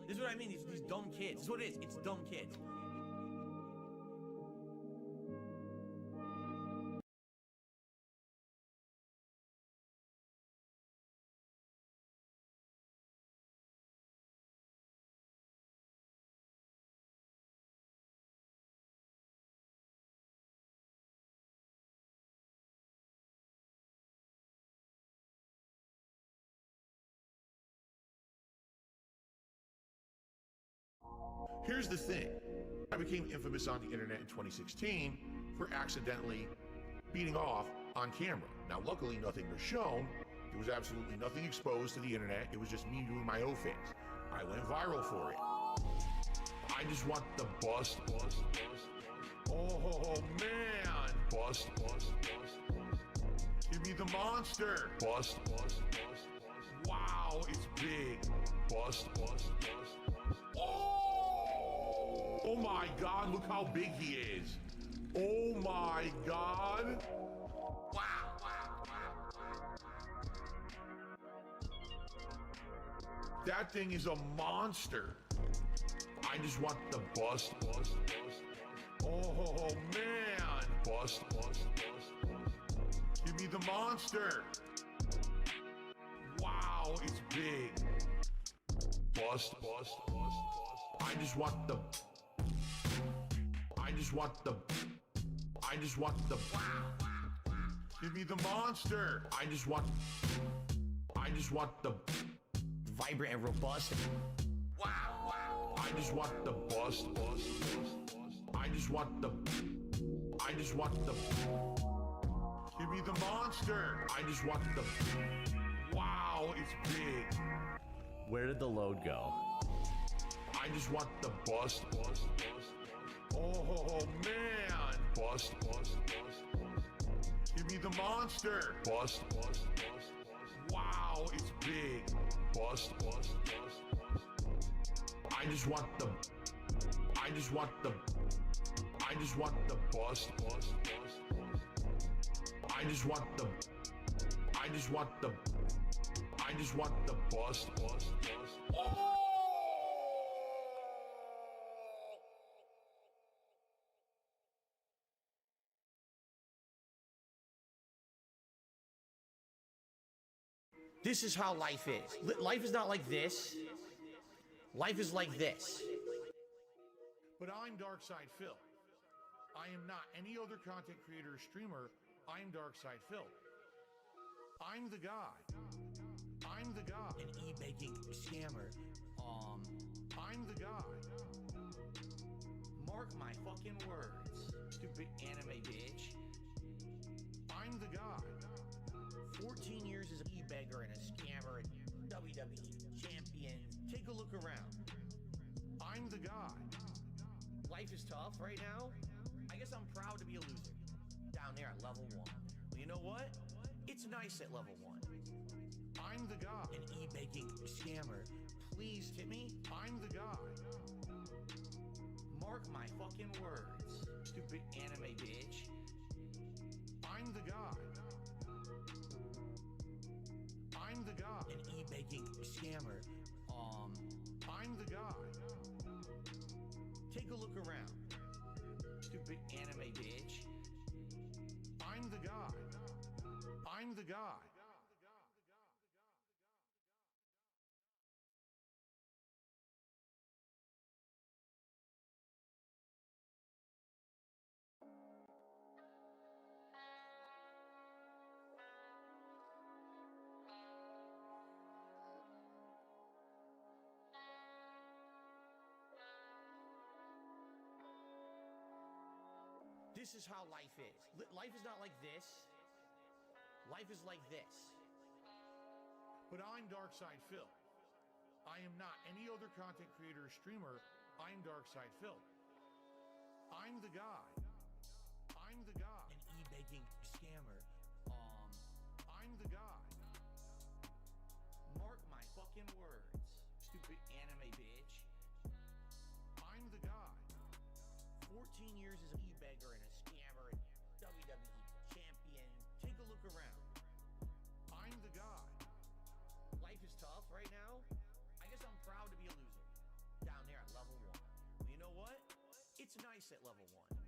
This is what I mean, these dumb kids. This is what it is, it's dumb kids. Here's the thing. I became infamous on the internet in 2016 for accidentally beating off on camera. Now, luckily, nothing was shown. There was absolutely nothing exposed to the internet. It was just me doing my O face. I went viral for it. I just want the bust. Oh, man. Bust. Give me the monster. Bust. Wow, it's big. Bust. Oh my God, look how big he is. Oh my God. Wow. That thing is a monster. I just want the bust. Oh man. Bust. Give me the monster. Wow, it's big. Bust. I just want the give me the monster. I just want the Vibrant and robust. wow. I just want the bust. I just want the give me the monster. I just want the wow, it's big. Where did the load go? I just want the bust. Oh man. Bust. Give me the monster. Bust. Wow, it's big. Bust. I just want the bust. I just want the bust. Oh! This is how life is. Life is not like this. Life is like this. But I'm Darkside Phil. I am not any other content creator or streamer. I'm Darkside Phil. I'm the guy. An e-baking scammer. I'm the guy. Mark my fucking words, stupid anime bitch. I'm the guy. 14 years as an e-beggar and a scammer and WWE champion. Take a look around. I'm the guy. Life is tough right now. I guess I'm proud to be a loser. Down there at level 1. Well, you know what? It's nice at level 1. I'm the guy. An e-baking scammer. Please tip me. I'm the guy. Mark my fucking words, stupid anime bitch. I'm the guy. I'm the guy. An e-baking scammer. I'm the guy. Take a look around. Stupid anime bitch. I'm the guy. I'm the guy. This is how life is. Life is not like this. Life is like this. But I'm Darkside Phil. I am not any other content creator or streamer. I'm Darkside Phil. I'm the guy. I'm the guy. An e-baking scammer. I'm the guy. Mark my fucking words, stupid anime bitch. I'm the guy. 14 years as an e-beggar and a scammer and WWE champion. Take a look around. I'm the guy. Life is tough right now. I guess I'm proud to be a loser. It's nice at level 1.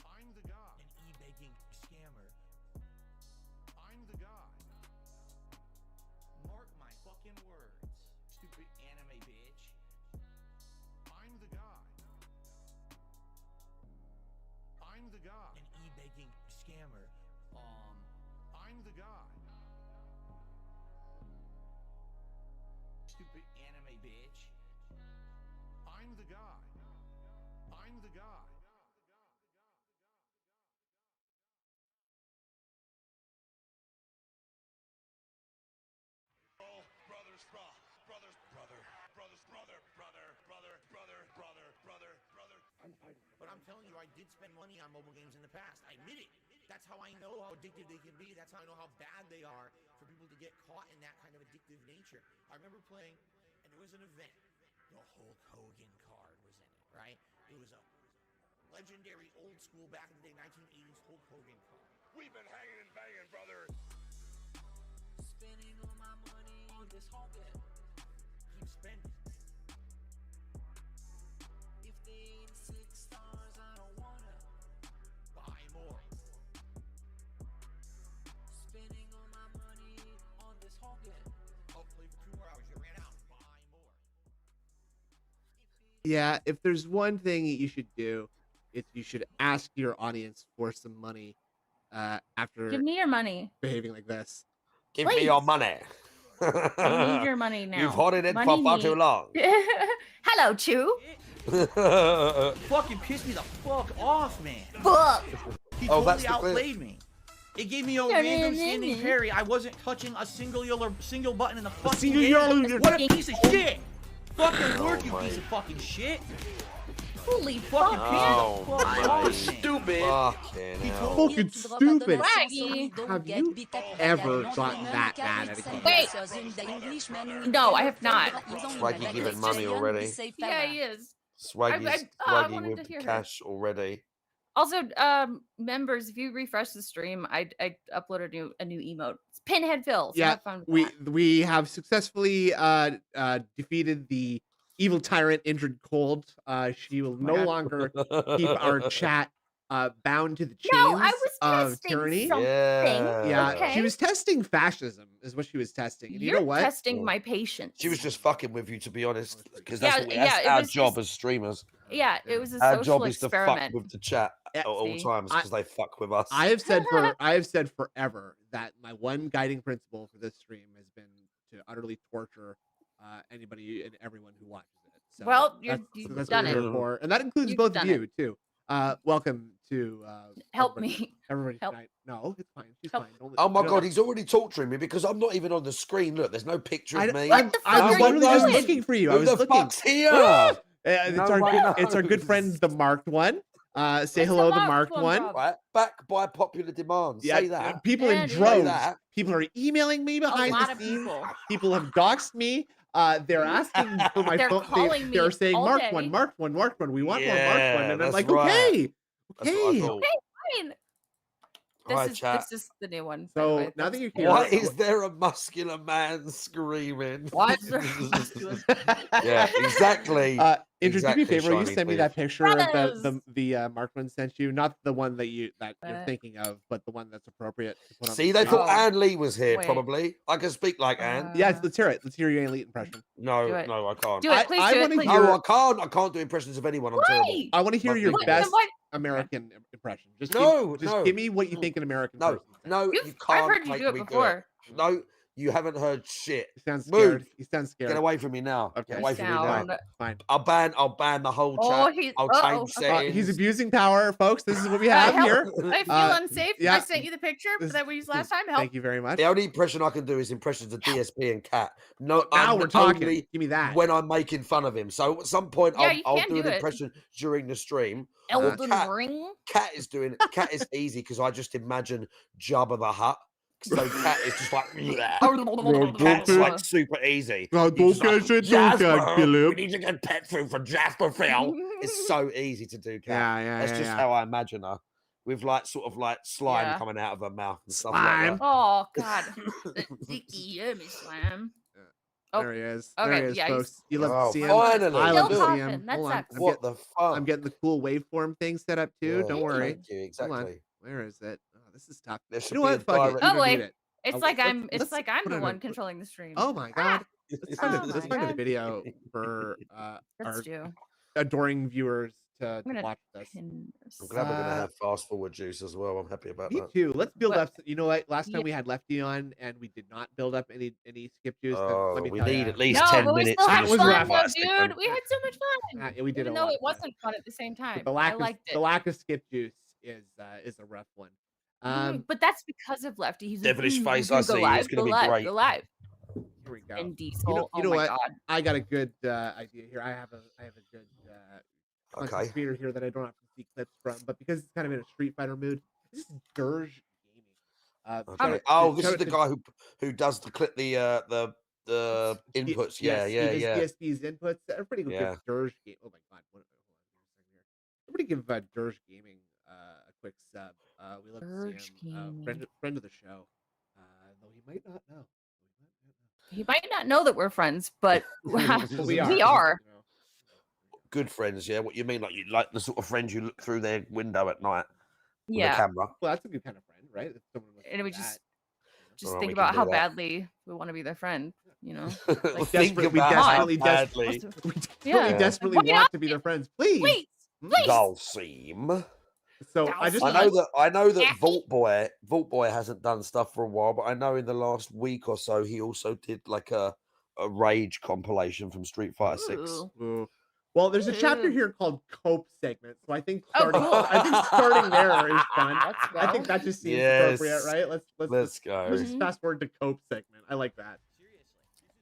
I'm the guy. An e-baking scammer. I'm the guy. Mark my fucking words. Stupid anime bitch. I'm the guy. I'm the guy. An e-baking scammer. I'm the guy. Stupid anime bitch. I'm the guy. I'm the guy. Oh, brothers, brothers, brother. But I'm telling you, I did spend money on mobile games in the past. I admit it. That's how I know how addictive they can be. That's how I know how bad they are for people to get caught in that kind of addictive nature. I remember playing, and there was an event. The Hulk Hogan card was in it, right? It was a legendary old school back in the day 1980s Hulk Hogan card. We've been hanging and banging, brother. Spending all my money on this Hogan. Keep spending. If they ain't 6 stars, I don't wanna buy more. Spending all my money on this Hogan. Oh, play for 2 more hours. You ran out. Buy more. Yeah, if there's one thing that you should do, it's you should ask your audience for some money after Give me your money. behaving like this. Give me your Please. money. I need your money now. You've hoarded it Money for far too need- long. Hello, Chew. Fucking pissed me the fuck off, man. Fuck. He Oh, totally that's the clip. outplayed me. It gave me a random standing parry. I wasn't touching a single button in the fucking game. What a piece of shit! Fucking work, you piece of fucking shit! Holy Fucking fuck, piece man. Oh, of fuck my. off, Stupid. man. Fucking He hell. told Fucking stupid. Swaggy. Have you ever gotten that mad at a game? Wait. No, I have not. Swaggy giving money already. Yeah, he is. Swaggy, I Swaggy wanted to with hear her. cash already. Also, members, if you refresh the stream, I uploaded a new emote. It's Pinhead Phil. So Yeah, have fun with that. we have successfully defeated the evil tyrant injured cold. She will no God. longer keep our chat bound to the chains No, I was of testing tyranny. something. Yeah, Okay. she was testing fascism, is what she was testing. And you You're know what? testing my patience. She was just fucking with you, to be honest, because Yeah, that's, what, yeah, that's it our was job just- as streamers. Yeah, it was a Our social job is to fuck experiment. with the chat Yeah, at all see? times because they fuck with us. I have said forever that my one guiding principle for this stream has been to utterly torture anybody and everyone who watches it. So Well, that's you've what done we're it. here for, and that includes You've both of done you too. Welcome to Help everybody, me. everybody Help. tonight. No, it's fine. She's Help. fine. Don't, Oh my no, god, he's already torturing me because I'm not even on the screen. Look, there's no picture of me. What the fuck I was are you literally just doing? looking for you. I Who was the looking. fuck's here? It's, No our, one it's our good knows. friend, the marked one. Say What's the hello, the marked marked one, one. bro? Right, back by popular demand. Yeah, Say that. people Yeah, in dude. droves. Say that. People are emailing me A behind lot the of scenes. people. People have doxed me. They're asking for my They're phone. calling They're me saying, all marked day." one, marked one, marked one. We want one, marked Yeah, one. And I'm that's like, right. okay, That's what I okay. thought. Fine. Hi, This chat. is the new one. by the way. So now that That's- you're here, Why is there a muscular man screaming? Why is there a muscular- Yeah, exactly. Andrew, do me a Exactly, favor. Will you Shiny, send me please. that picture of Brothers! the marked one sent you? Not the one that you're Uh, thinking of, but the one that's appropriate to put on. See, the they screen. thought Oh. Ann Lee was here, Wait. probably. I can speak like Ann. Yeah, let's hear it. Let's hear your elite impression. No, Do it. no, I can't. Do it, please I do it, wanna please. hear- No, I can't. I can't do impressions of anyone. I'm terrible. Why? I want to hear Not your good. best What? American impression. Just No, just no. give me what you think an American No, person sounds. no, you I've can't heard you make do it me before. No, you haven't heard shit. He sounds Move. scared. He sounds scared. Get away from me now. Okay. Get away from me now. Sound. Fine. I'll ban the whole Oh, chat. he's- I'll uh-oh. change settings. He's abusing power, folks. This is what we have help. here. I feel unsafe. yeah. I sent you the picture This- that we used last time. Help. Thank you very much. The only impression I can do is impressions of DSP and Cat. No, Now I'm we're talking. only Give me that. when I'm making fun of him. So at some point, Yeah, you I'll can do do an it. impression during the stream. Elden Cat- Ring. Cat is doing it. Cat is easy because I just imagine Jabba the Hutt. So Cat is just like Cat's like super easy. No, He's don't just get it, don't "Jasper, get Philip." we need to get pet food for Jasper Phil. It's so easy to do, Cat. Yeah, That's just how I imagine her. With like sort of like slime Yeah. coming out of her mouth and stuff Slime. like that. Oh God. Sticky yummy slime. Oh, There he is. okay, There he is, yeah, he's- folks. You love Oh, to see him. finally. I love to Still see coughing, him. that Hold on. sucks. What the fuck? I'm getting the cool waveform thing set up too. Yeah, Don't worry. Thank you. Hold on. Exactly. Where is it? Oh, this is tough. There should You know be a what? Fuck it. direct. You Oh don't need wait, it. it's Oh, like let's- I'm let's the put it one on- controlling the stream. Oh my god. Let's find, Oh let's my find a God. video for Let's our do. adoring viewers to gonna watch this. Pin I'm glad we're gonna Uh, have fast forward juice as well. I'm happy about Me that. too. Let's build What- up. You know what? Last Yeah. time we had Lefty on and we did not build up any skip juice. Then Oh, let me we tell need ya, at least No, 10 but we minutes. still in had That this was fun, rough. though, plastic dude. one. We had so much fun. yeah, we did Even a though lot. it wasn't fun at the same time. The I lack liked of it. the lack of skip juice is a rough one. But that's because of Lefty. He's like, Devilish "Mm, face, we're I gonna go see. live, It's gonna go be live, great. Go live. Here we go. And Diesel. you know oh my what? god. I got a good idea here. I have a good content Okay. creator here that I don't have to see clips from, but because it's kind of in a Street Fighter mood, this is Dirge Gaming. Okay. Oh, this is the guy who does the clip the inputs. Yeah, DSP's inputs. Everybody go Yeah. give Dirge Game. Oh my god! Hold on here. Everybody give Dirge Gaming a quick sub. We love to Dirge see him. Gaming. Friend of the show. Though he might not know. He might not know that we're friends, but We are. we are. You know. Good friends. Yeah. What you mean? Like you like the sort of friends you look through their window at night with a Yeah. camera. Well, that's a good kind of friend, right? If someone wants to And do we that, just Alright, think we about can how do that. badly we want to be their friend. You know. Think desperately- about how desperately- badly we desperately Yeah. desperately Why want not? to be their friends. Please. Please, please. they'll seem. So I just I Please. know that Yeah. Vault Boy hasn't done stuff for a while, but I know in the last week or so he also did like a rage compilation from Street Fighter 6. Ooh. Ooh. Well, there's a chapter Ooh. here called Cope segment, so I think Oh, starting, cool. I think starting there is fun. Let's I go. think that just seems Yes. appropriate, right? Let's go. Let's just fast forward to Cope segment. I like that.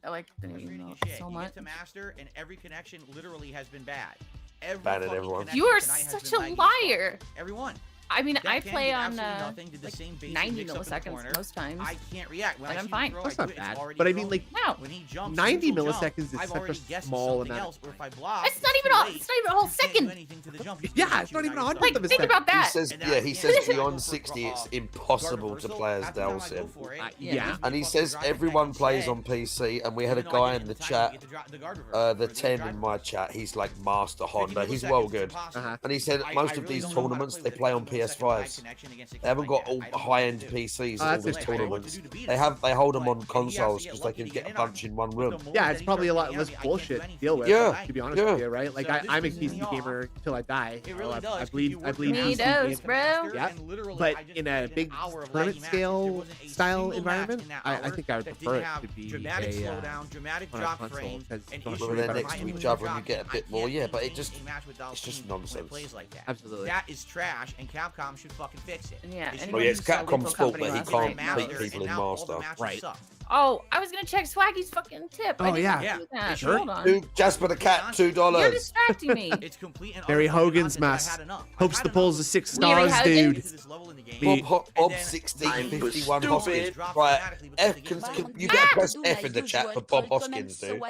I like the new Frustrating emote as shit. so You much. get to master, and every connection literally has been bad. Every Bad at fucking everyone. connection You are tonight has such been a lagging as fuck. liar. Everyone. I mean, Dead I Can play did on absolutely nothing, did the same basic 90 mix up in the milliseconds corner. most times. I can't react. When And I I'm see fine. him throw, That's I not do it, it's bad, already but I thrown. mean, like, No. When he jumps, 90 neutral jump, milliseconds is I've such a already guessed small something amount of else, or if I time. block, It's not too even a, late. it's not even a whole You can't do second. anything to the jump. He's Yeah, gonna it's hit not you, even now a you're hundredth Like, stuck. of a think second. about He that. says, And yeah, now he I says can't go beyond for, 60, it's guard impossible to reversal. play as Half the time I go Dalsim. for it, Yeah. it makes And me he fucking says drive the everyone neck plays instead, on PC, and we had a even though I guy get in the the time to chat, get the guard reversal, the or the 10 drive in my reversal. chat, he's like Master 50 Honda, he's milliseconds, well it's good. impossible. And he said I most of really these don't know how to tournaments, play they with a play on 50 millisecond lag PS5s. connection against a They kid haven't like got that. all I don't the know what to high-end do. PCs Oh, at all that's these Like, I know what to tournaments. do to beat They him, they hold them but on he has to consoles get because they lucky can to get get a in on bunch me. in one But room. the moment Yeah, that it's he probably a starts lot getting less at me, I can't do bullshit to anything deal with. Yeah, To be honest yeah. with you, right? Like So this I'm a pisses me PC off. gamer till I die. It really does. I 'cause bleed. you I work bleed your Me ass PC off does, as a gamer. bro. master, Yeah. and literally, But I just in a played an big hour of tournament laggy matches. There scale wasn't a style single match environment, in that I hour think I would that prefer didn't it have to be dramatic a slowdown, dramatic on a drop console, frame, because and on a issues When Street they're with Fighter next my to inventory each other and you dropping. get a I bit more, can't yeah, but it maintain just, a match with it's just Dalsim when it nonsense. plays like that. Absolutely. That is trash, and Capcom should fucking fix it. Yeah, They should anyone Well, yeah, who it's saw Lethal Capcom's fault Company that he last can't night beat knows. people in now all the Master. matches Right. suck. Oh, I was gonna check Swaggy's fucking tip. Oh, I didn't yeah. do Yeah, that. they should. Hold on. Dude, Jasper the Cat, You're $2. distracting me. It's complete and Barry utter fucking Hogan's nonsense, mess. but I had enough. I've Hopes had the enough polls of are 6 Barry stars, Hogan. dude. to this level in the game. Me- Bob And then 16, I'm 51 stupid. Hoskins. drops Right, dramatically because they get F, so- you get press F in the chat for Bob Hoskins, dude.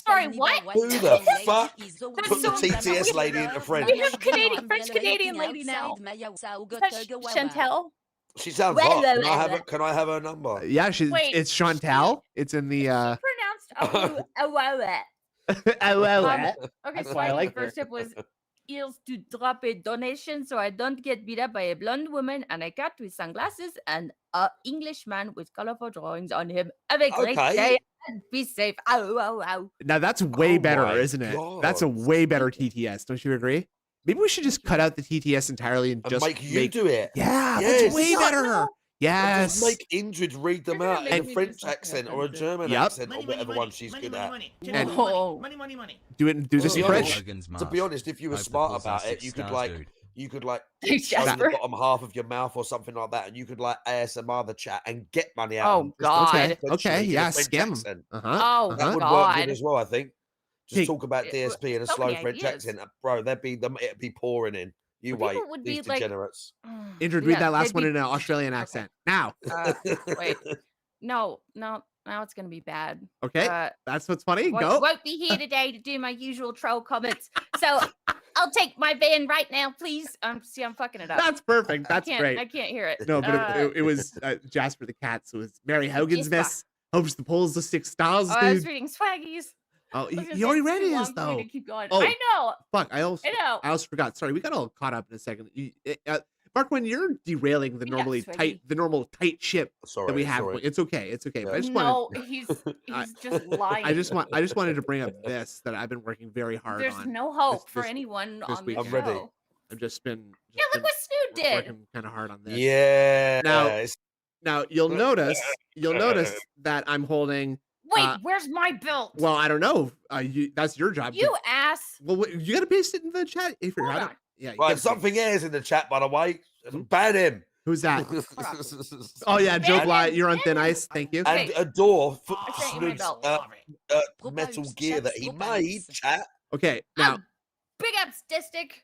Sorry, what? Who the fuck That's put the so- TTS lady into French? We have Canadian, French Canadian lady now. Is that Chantel? She sounds Well, hot. well, Can I have well. her, can I have her number? Yeah, Wait, it's Chantal. It's in the She pronounced Awawa. okay, Okay, That's so why I like the first tip was eels to drop a donation so I don't get beat up by a blonde woman and a cat with sunglasses and a Englishman with colorful drawings on him. Have a great Okay. day and be safe. Ow, ow, ow. Now that's way Oh better, my isn't it? That's a God. way better TTS. Don't you agree? Maybe we should just cut out the TTS entirely and And just make you do it. Yeah, Yes. that's way No, better. no. And Yes. just make Indrid read them You're gonna out make in a me do French something accent or a offensive. German Yep. accent or whatever one she's good at. And- money. Do it. Do this in Yeah. French. To be honest, if you were smart about it, you could like Thanks, show the Jasper. bottom half of your mouth or something like that, and you could like ASMR the chat and get money out. of Oh, them, just God. Okay. essentially Okay. in a Yeah. French Scam. accent. Uh huh. Oh, That would work God. good as well, I think. Just Hey, talk about it- DSP in a so slow many French ideas. accent, bro. It'd be pouring in. You People wait, would these be like- degenerates. Indrid, Yeah, read that last they'd one be- in an Australian accent now. Wait. No, now it's gonna be bad. Okay. That's what's funny. Go. Won't be here today to do my usual troll comments. So I'll take my van right now, please. See, I'm fucking it up. That's perfect. That's I great. can't hear it. No, but it was Jasper the Cat. So it was Mary Hogan's Miss. Hopes the polls the 6 stars, Oh, I was dude. reading Swaggies. Oh, I was gonna you say already it's read too long his for me though. to keep going. Oh, I know. Fuck, I know. also forgot. Sorry, we got all caught up in a second. Mark, when you're derailing the normal tight ship that we have, it's okay. It's okay. But I just he's just lying. I just wanted to bring up this that I've been working very hard There's on. no hope for anyone on week. this I'm ready. show. I've just been look what Snood did. Working kind of hard on this. Yeah. Now you'll notice that I'm holding. Wait, where's my belt? Well, I don't know. That's your job. You ass. Well, you gotta paste it in the chat if you're Hold on. Yeah. Right, something is in the chat, by the way. Ban him. Who's that? Oh yeah, Joe Bly, you're on thin ice. Thank you. And Adore for Snoop's Metal Gear that he made. Chat. Okay, now big up statistic.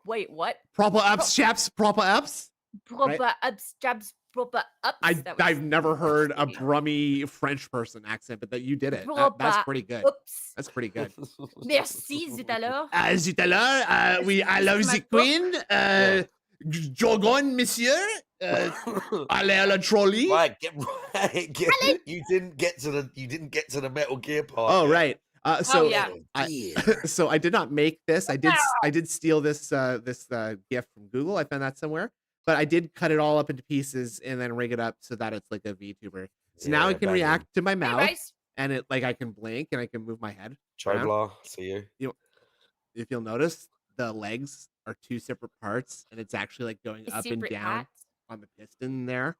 Wait, what? Proper ups, chaps. Proper ups. Proper ups, chaps. Proper ups. I've never heard a Brummy French person accent, but that you did it. That's pretty good. Oops. That's pretty good. Merci, tout à l'heure. Tout à l'heure, oui, I love the queen. Jogon, monsieur. Allez à la trolley. Right, you didn't get to the Metal Gear part. Oh, right. So yeah. So I did not make this. I did steal this gift from Google. I found that somewhere. But I did cut it all up into pieces and then rig it up so that it's like a VTuber. So now I can react to my mouth, and it I can blink and I can move my head. Chobla, see you. If you'll notice, the legs are 2 separate parts, and it's actually like going up and down on the piston there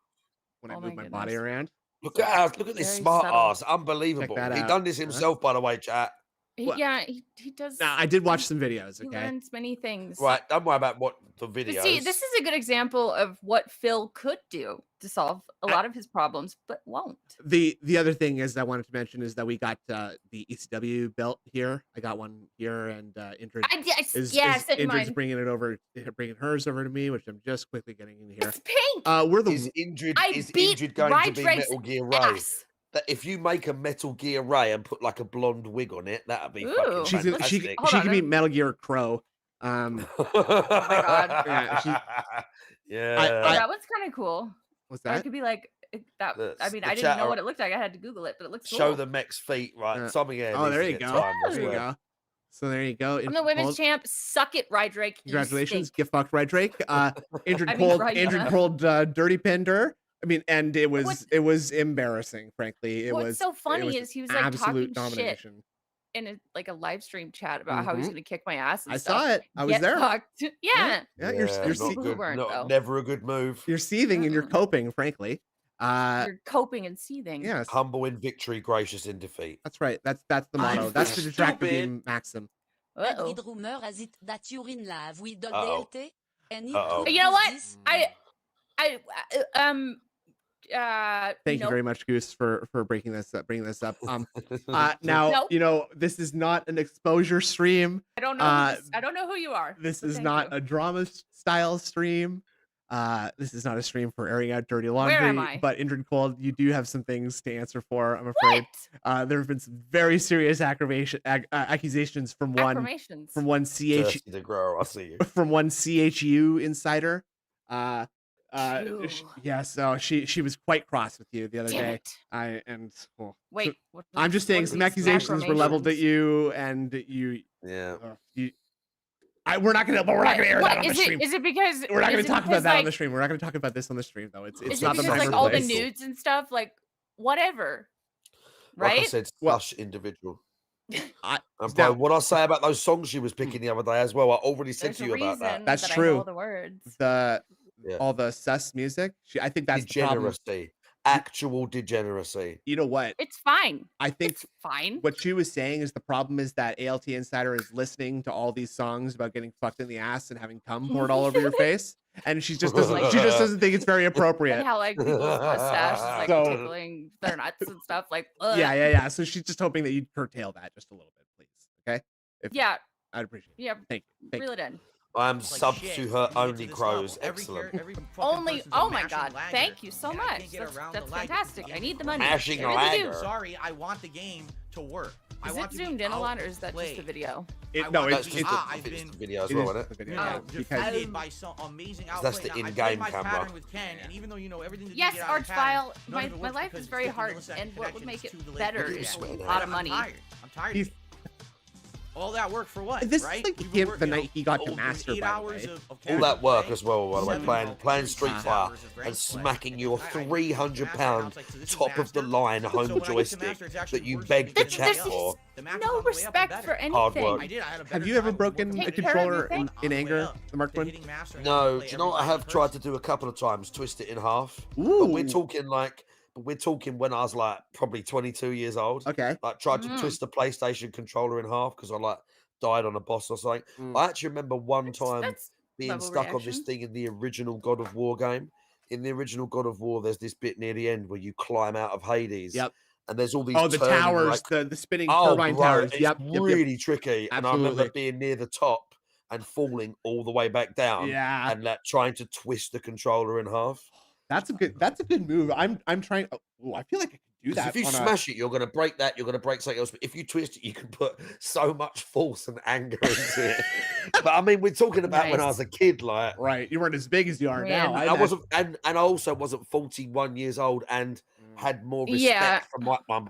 when I move my body around. Look at this smart ass, unbelievable. He done this himself, by the way, chat. Yeah, he does. Nah, I did watch some videos. He Okay, learns many things. Right, don't worry about what the videos. See, this is a good example of what Phil could do to solve a lot of his problems, but won't. The other thing is I wanted to mention is that we got the ECW belt here. I got one here, and Indrid Indrid's bringing it over, bringing hers over to me, which I'm just quickly getting in here. It's pink. Is Indrid going to be Metal Gear Ray? That if you make a Metal Gear Ray and put like a blonde wig on it, that'd be fucking fantastic. She can be Metal Gear Crow. Oh my god. That one's kind of cool. What's that? It could be like that. I mean, I didn't know what it looked like. I had to Google it, but it looks cool. Show the mech's feet, right? Something here. Oh, there you go. There you go. So there you go. I'm the women's champ. Suck it, Rydrake. Congratulations, gift box Rydrake. Indrid pulled Dirty Pinder. I mean, and it was embarrassing, frankly. What's so funny is he was like absolute talking domination shit in a live stream chat about how he's going to kick my ass. And I saw it. I was there. Yeah, you're never a good move. You're seething and you're coping, frankly. You're coping and seething. Yes. Humble in victory, gracious in defeat. That's right. That's the motto. That's the Detractor Beam maxim. You know what? Thank you very much, Goose, for bringing this up. Now you know this is not an exposure stream. I don't know. I don't know who you are. This is not a drama style stream. This is not a stream for airing out dirty laundry. Where am I? But Indrid Cold, you do have some things to answer for. I'm afraid. There have been some very serious accusations from one CHU insider. So she was quite cross with you the other day. Wait, I'm just saying some accusations were leveled at you, and you. Yeah. We're not gonna air that on the stream. Is it because we're not gonna talk about that on the stream? We're not gonna talk about this on the stream though. It's not the because, like all the nudes and stuff, like whatever. Right? Like I said, slush individual. What I say about those songs she was picking the other day as well, I already said to you about that. That's true. I know the words. All the sus music. I think that's degeneracy. The problem. Actual degeneracy. You know what? It's fine. I think it's fine. What she was saying is the problem is that ALT Insider is listening to all these songs about getting fucked in the ass and having cum poured all over your face, and she just doesn't think it's very appropriate. And how like people's mustache is like tickling their nuts and stuff. Like yeah. So she's just hoping that you'd curtail that just a little bit, please. Okay? I'd appreciate it. Yeah. Thank you. Reel it in. I'm sub to her only crows. Excellent. Only. Oh my god! Thank you so much. That's fantastic. I need the money. Mashing ladder. Sorry, I want the game to work. I Is want it to be zoomed in a lot, or is that just outplayed. the video? No, That's it's just I've the been video as it well, is isn't it? the video, yeah, because defeated by some amazing outplay. That's the Now, I've in-game played my camera. pattern with Ken, and even though you know everything that Yes, you get out of the pattern, Archvile, none of it my works life because is very 50 hard, millisecond and what would connection make is it too delayed. better Look at you is sweating a out. lot of I'm money. tired. I'm tired. He's- of it. All that work for what? This right? is like We've been him working, the you know, night he got to over master, 8 by the hours way. of All casual that work play, as well, by the way, 7 playing 6 Street Fighter hours of ranked and play. smacking your I hit £300 master, and I was like, so this is top of the master? line So home when I get to joystick master, it's actually that you worse begged the because chat the master's- for. the master's No on the way up and respect better. for Hard anything. work. I did. I had a Have better you ever time broken working a Take on care of controller your thing. in the way anger, up the Mark to one? hitting master and No, having to do play you know what I everybody have tried to first. do a couple of times? Twist it in half. But Ooh. we're talking when I was like probably 22 years old. Okay. Like tried to Mm. twist the PlayStation controller in half because I like died on a boss or something. Mm. I actually remember one time That's being level stuck on this reaction. thing in the original God of War game. In the original God of War, there's this bit near the end where you climb out of Hades. Yep. And there's all these Oh, the turning, towers, like, the spinning oh, turbine bro, towers. it's Yep. really tricky. And I remember Absolutely. being near the top and falling all the way back down Yeah. and like trying to twist the controller in half. That's a good move. I'm trying. Oh, I feel like I could do 'Cause that. if you on smash it, you're going to break that. You're going to break something else. But if you twist it, you can put so much force and anger into it. But I mean, we're talking about when I was a kid, like Right. You weren't as big as you are now. Man. I wasn't, and I also wasn't 41 years old and had more respect Yeah. for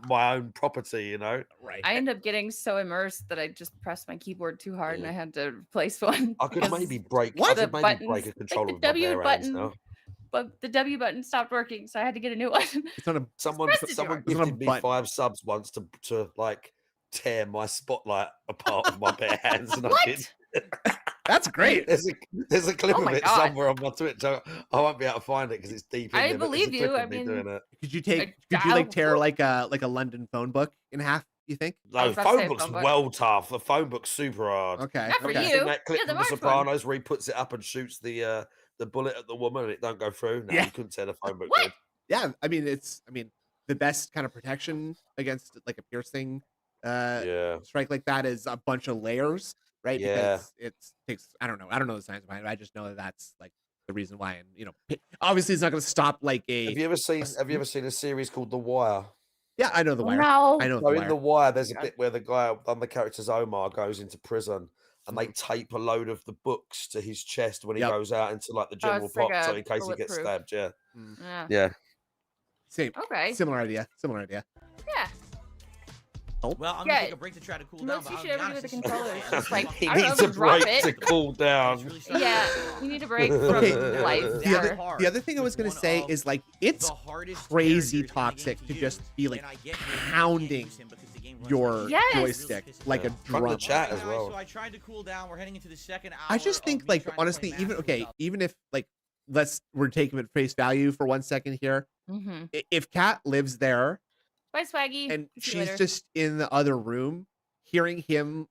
my own property. You know, Right. I ended up getting so immersed that I just pressed my keyboard too hard and I had to replace one. I could because maybe break. What? I the could maybe break buttons, a like controller the with my W bare hands button, now. but the W button stopped working, so I had to get a new one. It's not a. Someone press is someone yours. It's not a gifted me button. 5 subs once to like tear my spotlight apart with my bare hands, and I What? did. That's great. There's a clip Oh of my it God. somewhere on my Twitter. I won't be able to find it because it's deep in I there, but there's a believe clip you. of I me mean, doing it. Could you dial- tear like a London phone book in half? You think? I No, was about to say phone a book's phone book. well tough. The phone book's super hard. Okay. Not for Have you you. seen that clip You're the from The Mark one. Sopranos where he puts it up and shoots the bullet at the woman and it don't go through? No, Yeah. you couldn't tear the phone book. What? Dude. Yeah. I mean, the best kind of protection against like a piercing Yeah. strike like that is a bunch of layers, right? Yeah. Because it takes. I don't know the science behind it. I just know that that's like the reason why. And obviously, it's not going to stop like a. Have you ever seen a series called The Wire? Yeah, I know the wire. No. I know So the in wire. The Wire, there's a God. bit where the guy, one of the characters, Omar, goes into prison and they Mhm. tape a load of the books to his chest when he Yep. goes out into like the general it's like plot, so a in case he gets bulletproof. stabbed. Yeah, Mm. Yeah. yeah. Same. Okay. Similar idea. Yeah. Well, I'm Yeah, gonna take a break to try to cool down. most but you I'll should be ever do honest, with a this is controller really is just like, He I don't know, needs a drop break it. to cool It's down. really starting Yeah, to- you need a break from Okay, life. The for- other thing I was gonna One say of is like it's the hardest crazy characters in the game toxic to use, just be like and I get you can't pounding use him because the game runs your like Yes. joystick like a From the drum. chat Alright, as guys, well. So I tried to cool down. We're heading into the second hour. I just of think me like trying to play honestly, Master without- even if like we're taking it at face value for 1 second here. Mhm. If Kat lives there Bye, Swaggy. and See you she's later. just in the other room, hearing him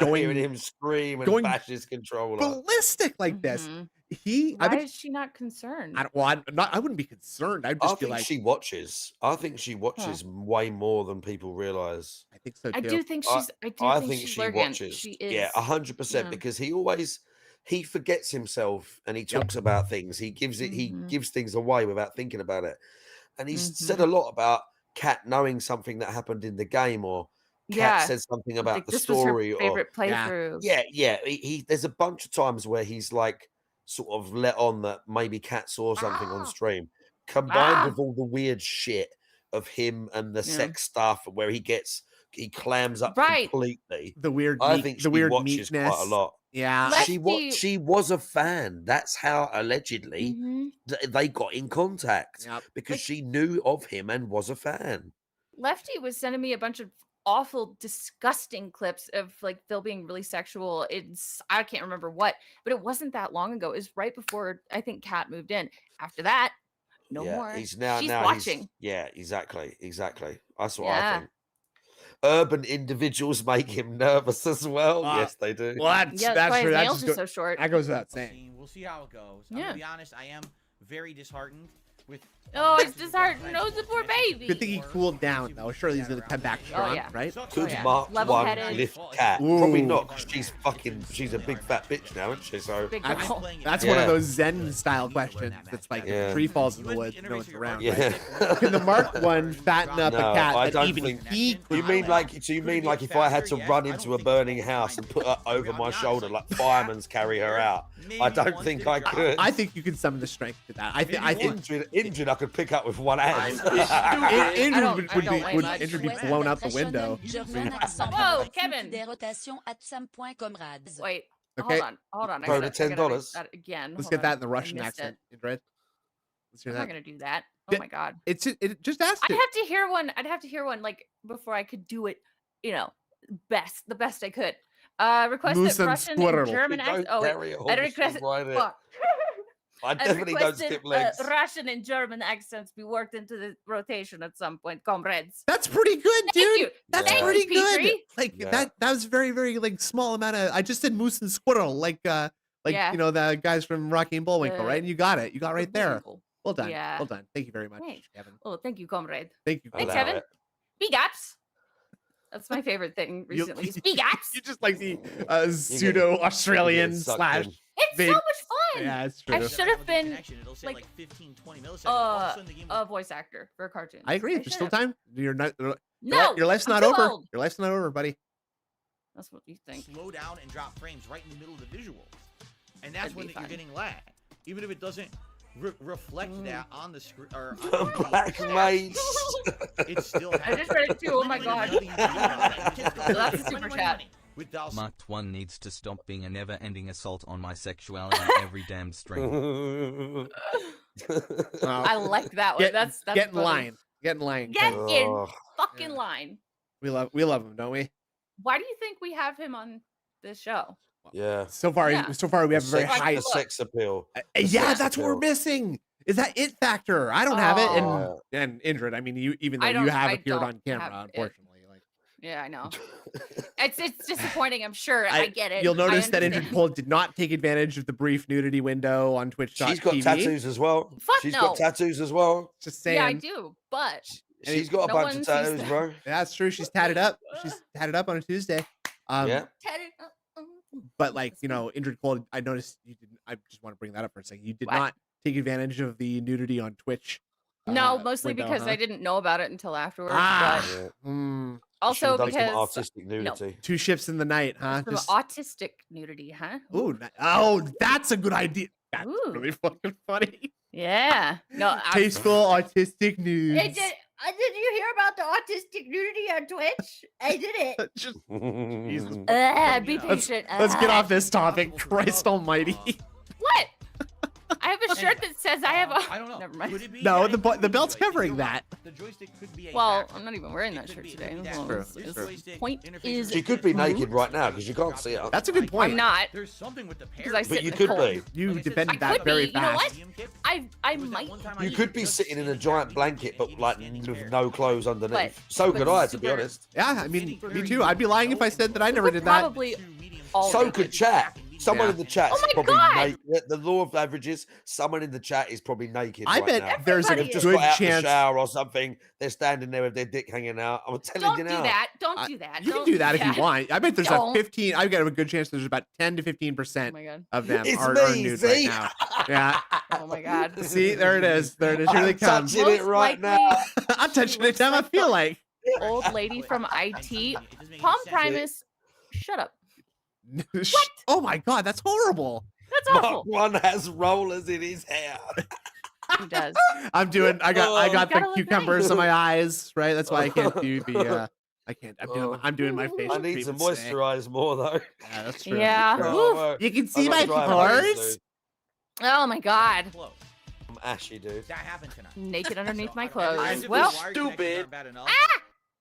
going- Hearing him scream and going bash his controller. ballistic like this, Mhm. I Why bet is she not concerned? I don't. Well, I wouldn't be concerned. I'd I just be think like, she watches. I think she watches way more than people realize. I think so too. I do think I- she's. I do I think think she's she lurking. watches. She is. Yeah, 100%. Yeah. Because he forgets himself and he Yep. talks about things. He gives Mhm. he gives things away without thinking about it. And he's said Mhm. a lot about Kat knowing something that happened in the game, or Kat Yeah. said something about Like, the this was her story, or favorite Yeah. playthrough. yeah. He there's a bunch of times where he's like sort of let on that maybe Kat saw something on stream, combined with all the weird shit of him and the Yeah. sex stuff where he clams up Right. completely. The weird, I think the she weird watches meekness. quite a lot. Yeah, Lefty- She was a fan. That's how allegedly Mhm. they got in contact, Yep. because Like- she knew of him and was a fan. Lefty was sending me a bunch of awful, disgusting clips of like Phil being really sexual. I can't remember what, but it wasn't that long ago. It was right before I think Kat moved in. After that, no Yeah, more. He's She's watching. watching. Yeah, exactly. That's what I Yeah. think. Urban individuals make him nervous as well. Ah, Yes, they do. Well, that's Yeah, that's why true. his That nails just are so short. that goes without saying. We'll see how it goes. I'm Yeah. gonna be honest, I am very disheartened with Oh, it's disheartening. No, the poor baby. Good thing he cooled down though. Surely he's gonna come back strong, yeah. right? Could yeah. Mark one Level-headed. lift cat? Probably Ooh. not. 'Cause she's a big fat bitch now, isn't she? So Big That's, girl. that's one of Yeah. those Zen style questions. That's like if Yeah. a tree falls in the woods, no one's around. yeah. Right? Can the Mark one fatten up No, a cat I that don't even think- he could? You mean like if I had to run into a burning house and put her over my shoulder like firemen's carry her out? I don't think I could. I think you can summon the strength to that. I think Injured, I could pick up with one hand. Andrew don't- would I don't be like would much. Andrew be blown out the window. Whoa, Kevin. Wait. Okay. Hold on. Bro, I the gotta read $10. that again. Let's Hold get on. that in the I Russian missed accent. it. Indrid. Let's hear I'm not that. gonna do that. Oh Yeah. my god. It just asked I'd it. have to hear one. I'd have to hear one like before I could do it. The best I could. Request Moose that and Russian squirrel. and German Don't accent. Oh wait. carry a I horse request. right there. Fuck. I I definitely don't requested skip legs. Russian and German accents be worked into the rotation at some point, comrades. That's pretty good, Thank dude. you. That's Thank you, pretty good. Petrie. Like Yeah. that was very, very like small amount of I just said moose and squirrel, like Yeah. the guys from Rocky and Bullwinkle, The- right? And you got it. You got right there. Bullwinkle. Well done. Yeah. Well done. Thank you very much, Thanks. Kevin. Oh, thank you, comrade. Thank you. Thanks, Allow Kevin. it. Big apps. That's my favorite thing You- recently. is Big apps. You just like the pseudo Australian You get sucked slash. in. It's big- so much fun. Yeah, it's I true. should have been like like, 15, 20 milliseconds. All of a sudden the game a voice actor for a cartoon. I agree. There's still should've. time. You're not. No, your life's I'm not too over. old. Your life's not over, buddy. That's what you think. slow down and drop frames right in the middle of the visuals, and that's That'd when be you're fun. getting lag, even if it doesn't reflect that on the screen or The on the black page, mage. it's still I just read it too. Oh my god. So that's a super chat. With Dal- Mark 1 needs to stop being a never-ending assault on my sexuality every damn stream. I like that one. Get, That's get in funny. line. Get in line. Get Kevin. in Oh, fucking Yeah. line. We love him, don't we? Why do you think we have him on this show? yeah. So far, Yeah. we have a very sex- high. The sex appeal. Yeah, sex that's what we're appeal. missing. Is that it factor? I don't have it, Oh. and Indrid. I mean, you even though I you don't- have I appeared don't on camera, have it. unfortunately. Like Yeah, I know. It's disappointing. I'm sure. I get it. You'll I notice that Indrid understand. Cole did not take advantage of the brief nudity window on Twitch.tv. She's got tattoos as well. Fuck She's no. got tattoos as well. Just saying. Yeah, I do. But She's got a No bunch one of sees tattoos, that. bro. That's true. She's tatted up. She's tatted up on a Tuesday. Yeah. But like Indrid Cole, I noticed you didn't. I just want to bring that up for a second. You did What? not take advantage of the nudity on Twitch. No, mostly window, because huh? I didn't know about it until afterwards. Ah. But Yeah. Hmm. also Should've done some because artistic nudity. Two ships in the night, huh? some Just- autistic nudity, huh? oh, that's a good idea. That's Ooh. really fucking funny. Yeah. No. Tasteful autistic news. Did you hear about the autistic nudity on Twitch? I did it. Just, Jesus. Be Let's- patient. Let's get off this topic. Christ Almighty. What? I have a shirt that says I have a. I don't know. Never mind. Could it be No, that the belt's joystick? covering You're that. right. The joystick could be a Well, factor. I'm not even wearing that It could shirt be- it today. could be This that. True, is- This true. joystick Point interfaces is- with She could be the naked controller. right now because you can't see her. That's a good point. I'm not. There's something with the Because I parry. sit But in you the could cold. be. You Like I said, defended I that could very be, you know what? fast. I might. You could be sitting in a giant blanket, but like with no clothes underneath. So but could I, to be super- honest. Yeah, I mean, me too. I'd be lying if I said that I never did that. Probably all So naked. could chat. Someone Yeah. in the chat Oh is my probably God! naked. The law of averages, someone in the chat is probably naked. I right bet now. there's a Everybody They've is. just good got out the chance. shower or something. They're standing there with their dick hanging out. I'm telling Don't you do now. that. Don't I- do that. You can Don't do that if you want. I bet there's a Don't. 15. I've got a good chance there's about 10 to 15% Oh my god. of them It's are me, nude see? right now. Yeah. Oh my god. See, there it is. There it is. Here they I'm come. touching it right now. I'm touching it time I feel like. Old lady from IT. Palm Primus. Shut up. Oh my god, that's horrible. That's Mark awful. one has rollers in his hair. He does. I got You the gotta look cucumbers nice. on my eyes, right? That's why I can't do the I can't. I'm doing my facial I need to treatments today. moisturize more though. Yeah, that's true. Yeah. That's true. Oof. Oh, You can I'm see not my driving pores. soon. Oh my god. Close. I'm ashy, dude. That happened tonight. Naked underneath my I clothes. did Well, the wire stupid. connections aren't bad enough.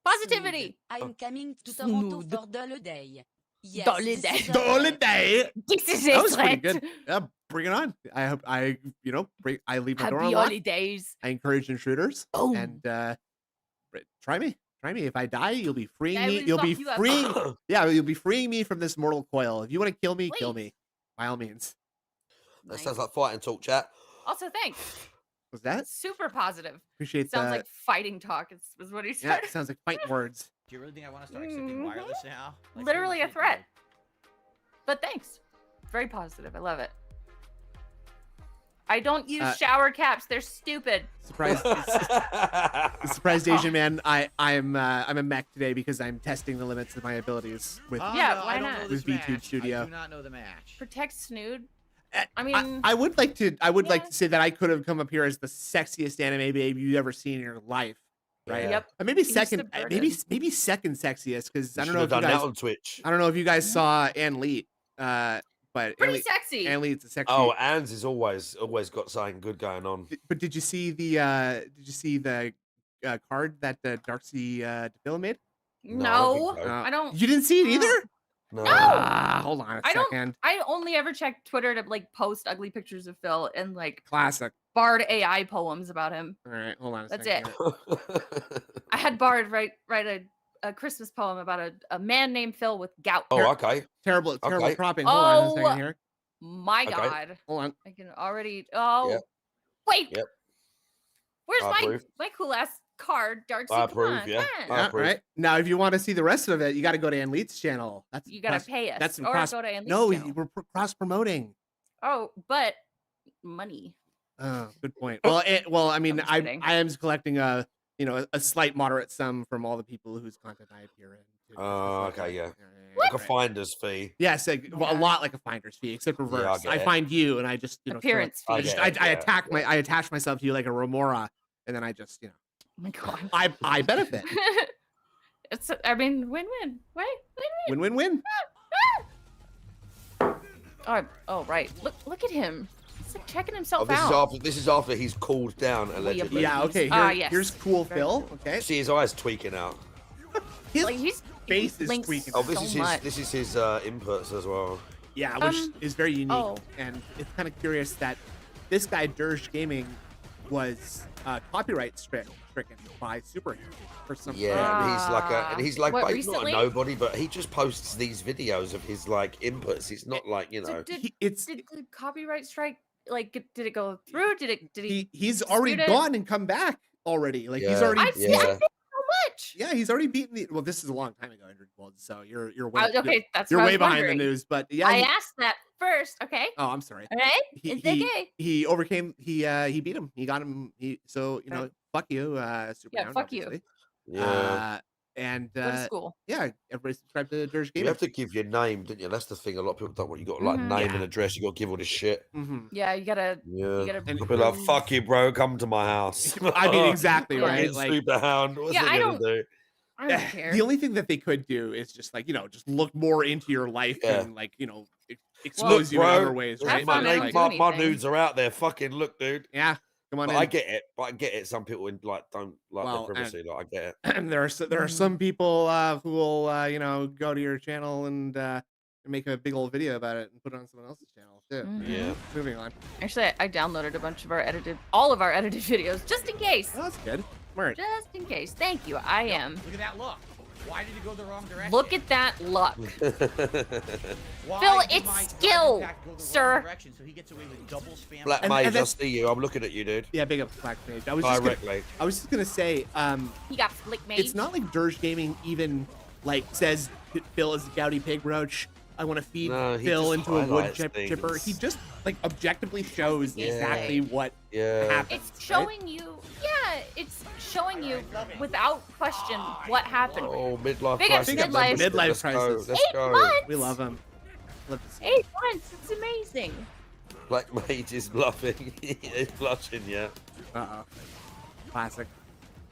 positivity. I'm coming to Toronto Smooth. for Holiday. Yes, Holiday. this is The holiday. This is That was pretty it. good. Yeah, bring it on. I hope I leave my door Happy unlocked. holidays. I encourage intruders. Oh. And try me. Try me. If I die, you'll be freeing I me. will You'll fuck be you up. freeing. Yeah, you'll be freeing me from this mortal coil. If you want to kill me, kill Please. me. By all means. That sounds like fighting talk, chat. Also, thanks. Was that? Super positive. Appreciate Sounds that. like fighting talk. Is what he Yeah, said. it sounds like fighting words. Do you really think I want to start accepting wireless now? Like, Literally holy a shit, threat. dude. But thanks. Very positive. I love it. I don't use Uh, shower caps. They're stupid. Surprised Asian man. I'm a mech today because I'm testing the limits of my abilities with. Oh, Yeah, no, why I don't not? know With this VTube match. Studio. I do not know the match. Protect Snood. I I mean, I would like to. I would like yeah. to say that I could have come up here as the sexiest anime babe you've ever seen in your life, right? Yeah. Yep. Maybe He's second. Maybe subverted. second sexiest because You I don't should know have if you done that guys. on Twitch. I don't know if you guys saw Ann Leet, but Pretty sexy. Ann Leet's a sexy. Oh, Anne's is always got something good going on. But did you see the card that Darcy DeVille made? No, I don't No, think so. I don't. You didn't see it either. No. Hold on a I don't. second. I only ever check Twitter to like post ugly pictures of Phil and like Classic. Bard AI poems about him. All right, hold on a That's second. it. I had Bard write a Christmas poem about a man named Phil with gout. Oh, okay. Terrible Okay. cropping. Hold on a second Oh, here. My Okay. God, Hold on. I can already. Oh, Yep. wait. Yep. Where's I my approve. cool ass card, Darcy? I Come approve, on, yeah. come I on. All approve. right. Now, if you want to see the rest of it, you got to go to Ann Leet's channel. That's You gotta pay us. That's some or cross. go to Ann Lee's No, channel. we're cross promoting. Oh, but money. Oh, good point. Well, I mean, just I kidding. am collecting a slight moderate sum from all the people whose content I appear in. too. Oh, It's like okay, a- yeah. right, Like a right. finder's fee. Yes, a Yeah. lot like a finder's fee, except reverse. get I it. find you, and I just Appearance I fee. get it, I yeah, attack yeah. I attach myself to you like a remora, and then I just Oh my God. I benefit. It's. I mean, win-win. Right? Win-win. Win-win-win. Oh, right. Look at him. He's like checking himself Oh, this is out. this is after he's cooled down allegedly. Yeah. Okay. Yes. Here's cool Very Phil. true. Okay. See his eyes tweaking out. His Like he's face is links tweaking. Oh, so this much. is his inputs as well. Yeah, which is very unique, oh. and it's kind of curious that this guy DSPgaming was copyright stricken by Superhero for some. Yeah, and he's like What, he's not a recently? nobody, but he just posts these videos of his like inputs. It's not like So did It's the copyright strike? Like, did it go through? Did he? he's already dispute it? gone and come back already. Like he's Yeah. already I've seen it so much. yeah, he's already beaten the. Well, this is a long time ago, Andrew Gold. So you're way Okay, that's you're what I way was behind wondering. the news. But yeah, I asked that first. Okay. oh, I'm sorry. All right. It's okay. He overcame. He beat him. He got him. So Okay. fuck you, Super. Yeah, fuck you. obviously. yeah. And Go to school. yeah, everybody subscribe to DSPgaming. You have to give your name, didn't you? That's the thing. A lot of people don't want you got like Mhm. name and address. You got to give all this shit. Mhm. Yeah, you gotta. Yeah. You gotta. And- You'll be like, prove- "Fuck you, bro. Come to my house." I mean, exactly Yeah. right. Fucking Like super hound. What's Yeah, it I gonna don't- do? I don't care. the only thing that they could do is just like just look more into your life Yeah. and like expose you in other ways, have right? My, fun, I Like, don't name, do my anything. nudes are out there. Fucking look, dude. yeah, come on But in. I get it. But I get it. Some people like don't like Well, their privacy. Like I get it. And there are some people who will go to your channel and make a big old video about it and put it on someone else's channel too. Mhm. Yeah. Moving on. Actually, I downloaded a bunch of all of our edited videos, just in case. Oh, that's good. Smart. Just in case. Thank you. I am. Look at that look. Why did it go the wrong direction? Look at that luck. Why Phil, did it's my skill, impact go the wrong sir. direction so he gets away with double spam? Black And- Mage, and I that's- see you. I'm looking at you, dude. Yeah, big up Black Mage. I was Directly. just gonna say, He got flick made. it's not like DSPgaming even like says that Phil is a gouty pig roach. I want to feed No, he Phil just into a wood highlights chipper. things. He just like objectively shows Yeah. exactly what Yeah. happens. It's right? showing you, yeah, it's showing you without question what happened. Oh, midlife Big up crisis. midlife. Midlife Let's go, crisis. Let's 8 go. months. We love him. Love to see him. 8 months. It's amazing. Black Mage is bluffing. He's blushing, yeah. Uh-oh. Classic.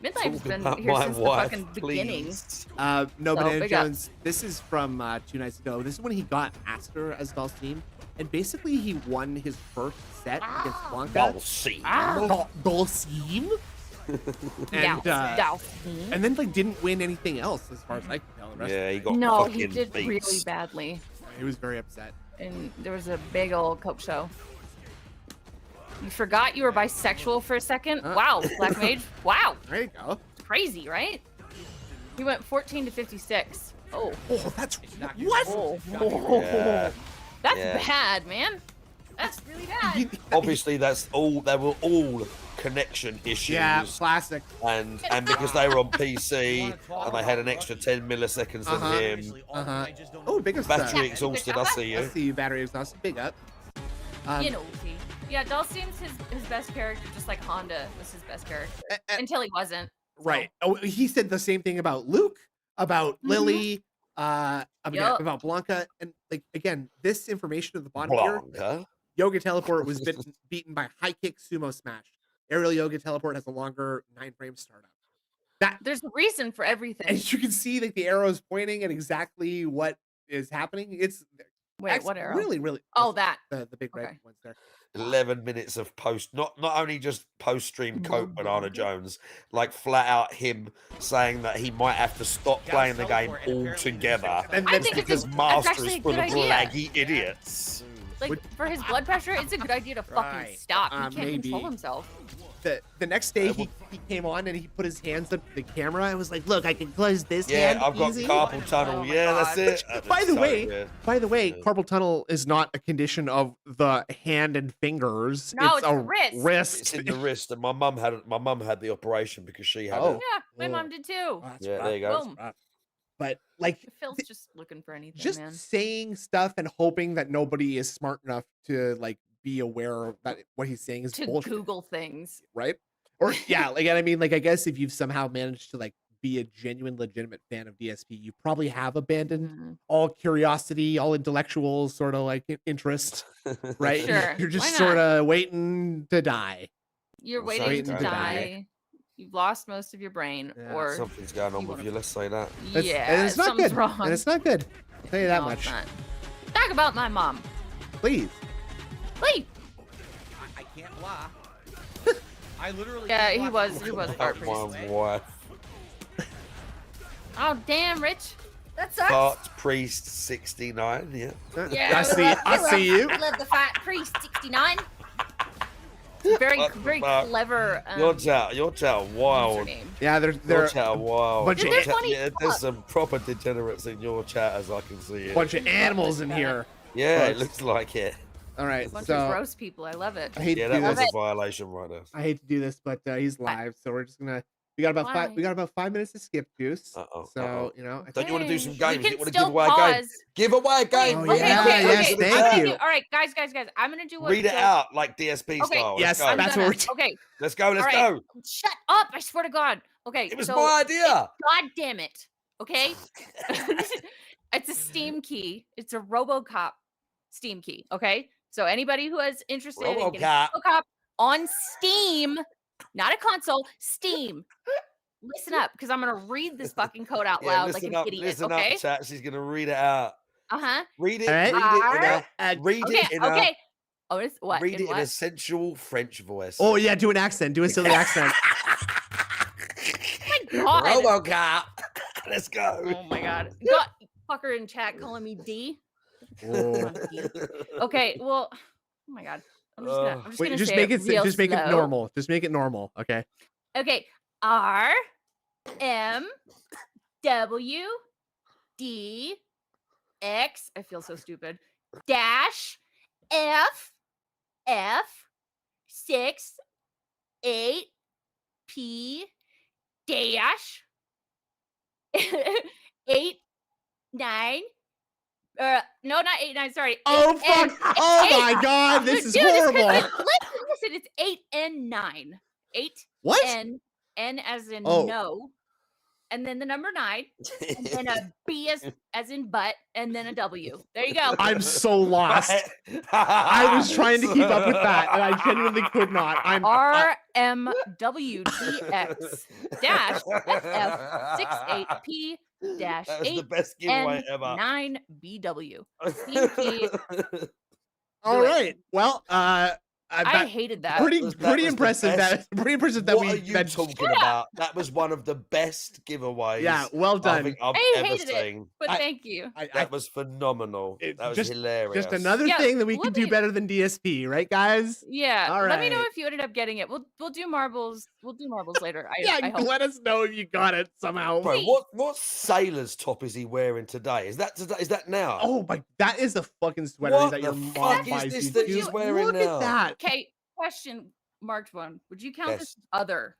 Midlife's Talk been about here my since wife, the fucking beginning. please. No, So, Banana big up. Jones. This is from 2 nights ago. This is when he got Aster as Dalsim, and basically he won his first set against Blanca. Bullshit. Dalsim. And Dalsim. and then like didn't win anything else as far as I can tell. The rest Yeah, of he it. got No, fucking he did beats. really badly. He was very upset. And there was a big old coke show. You forgot you were bisexual for a second? Wow, Black Mage. Wow. There you go. Crazy, right? He went 14 to 56. Oh. Oh, that's not what? Oh. Yeah. That's Yeah. bad, man. That's really bad. Obviously, that's all. They were all connection issues. Yeah, classic. And because they were on PC and they had an extra 10 milliseconds than him. Oh, big up. Battery exhausted, I see I you. see you, battery exhausted. Big up. You know, yeah, Dulcine's his best character, just like Honda was his best character until he wasn't. So. Right. Oh, he said the same thing about Luke, about Lily, about Blanca, and like again, this information at the bottom here. Yoga Teleport was beaten by High Kick Sumo Smash. Aerial Yoga Teleport has a longer 9-frame startup. There's a reason for everything. And you can see like the arrows pointing at exactly what is happening. It's what arrow? Really. Oh, that the big red ones there. 11 minutes of not only just post-stream coat Banana Jones, like flat out him saying that he might have to stop playing the game altogether. And I think because Master is full of laggy idiots. Like for his blood pressure, it's a good idea to fucking stop. He can't control himself. The next day he came on and he put his hands up to the camera and was like, "Look, I can close this hand. hand I've got easy." carpal tunnel. Oh Yeah, that's it. By the way, carpal tunnel is not a condition of the hand and fingers. No, it's it's a the wrist. It's in the wrist, and my mum had the operation because she had it. Yeah, my mom did too. Yeah, there you go. Boom. But like, Phil's just looking for anything, just man. saying stuff and hoping that nobody is smart enough to like be aware that what he's saying is To bullshit, Google things, right? Or yeah, like, and I mean, like, I guess if you've somehow managed to like be a genuine, legitimate fan of DSP, you probably have abandoned all curiosity, all intellectual sort of like interest, right? Sure. You're just Why sort not? of waiting to die. You're Waiting waiting to to die. You've lost most of your brain, Yeah. or Something's going on with you. Let's say that. And it's not something's good. wrong. And it's not good. I'll tell you that No, it's much. not. Talk about my mom, Please. please. I can't lie. I literally. Yeah, can't he lie. was My heartbreaking. wife. Oh damn, Rich. That sucks. Fart Priest 69. Yeah. Yeah, I see you. I love the Fat Priest 69. Very What the very fuck? clever. Your chat wild. username. Yeah, Your there's chat wild. bunch of- Your They're chat- funny yeah, as there's fuck. some proper degenerates in your chat, as I can see a it. bunch of animals in here. Yeah, it Gross. looks like it. All right, A bunch of so gross people. I love it. I hate Yeah, to do that was this. a violation right there. I hate to do this, but he's live, so we're just gonna. We got about Why? 5 minutes to skip, Juice. Uh-oh, So uh-oh. you know. I Don't you want to do some We games? can You want to still give away a game? pause. Give away a game. Oh, Read yeah, it out. yes, Read it thank out. you. All right, guys. I'm gonna do what. Read it out like DSP Okay. style. Yes, Let's go. that's what we're doing. Okay. Let's go. Let's All right. go. Shut up! I swear to God. Okay. It was so my idea. God damn it. Okay. It's a Steam key. It's a RoboCop Steam key. Okay. So anybody who is interested in getting RoboCop. RoboCop on Steam, not a console, Steam. Listen up, because I'm gonna read this fucking code out loud like listen an up, idiot. listen Okay. up, chat. She's gonna read it out. Uh-huh. Read it. All right. Read it in a. Read Okay. it in a. Okay. Oh, it's what? Read in it in what? a sensual French voice. Oh yeah, do an accent. Do a silly accent. God. RoboCop. Let's go. Oh my God. God, fucker in chat calling me D. Oh. Okay. Well. Oh my God. I'm just gonna. I'm just Wait, gonna just say make it. real Just make it slow. normal. Just make it normal. Okay. Okay. R M W D X. I feel so stupid. Dash F 6 8 P dash 8 9. No, not 8 9. Sorry. Oh 8, fuck! Oh my God! This is horrible. Listen, it's 8 and 9. 8 What? N as in Oh. no, and then the number 9, and then a B as in butt, and then a W. There you go. I'm so lost. I was trying to keep up with that, and I genuinely could not. I'm RMWDX dash FF68P dash That was the 8 best giveaway ever. 9 BW. Steam key. all do it. right. Well, I hated that. pretty was impressive. best. Pretty impressive that What are we. you That, talking about? That was one of the best giveaways. yeah, well I done. think I've I ever hated it. seen. But I- thank you. That was phenomenal. It- That was just- hilarious. Just another Yeah, thing that we can let do me- better than DSP, right, guys? Yeah. All Let me know right. if you ended up getting it. We'll do marbles. We'll do marbles later. Yeah, I hope. let us know if you got it somehow. Bro, what sailor's top is he wearing today? Is that now? Oh my, that is the fucking sweater What that the your mom fuck is buys this you. that dude. he's wearing Look now? at that. Okay, question. marked one, would you count Yes. this as other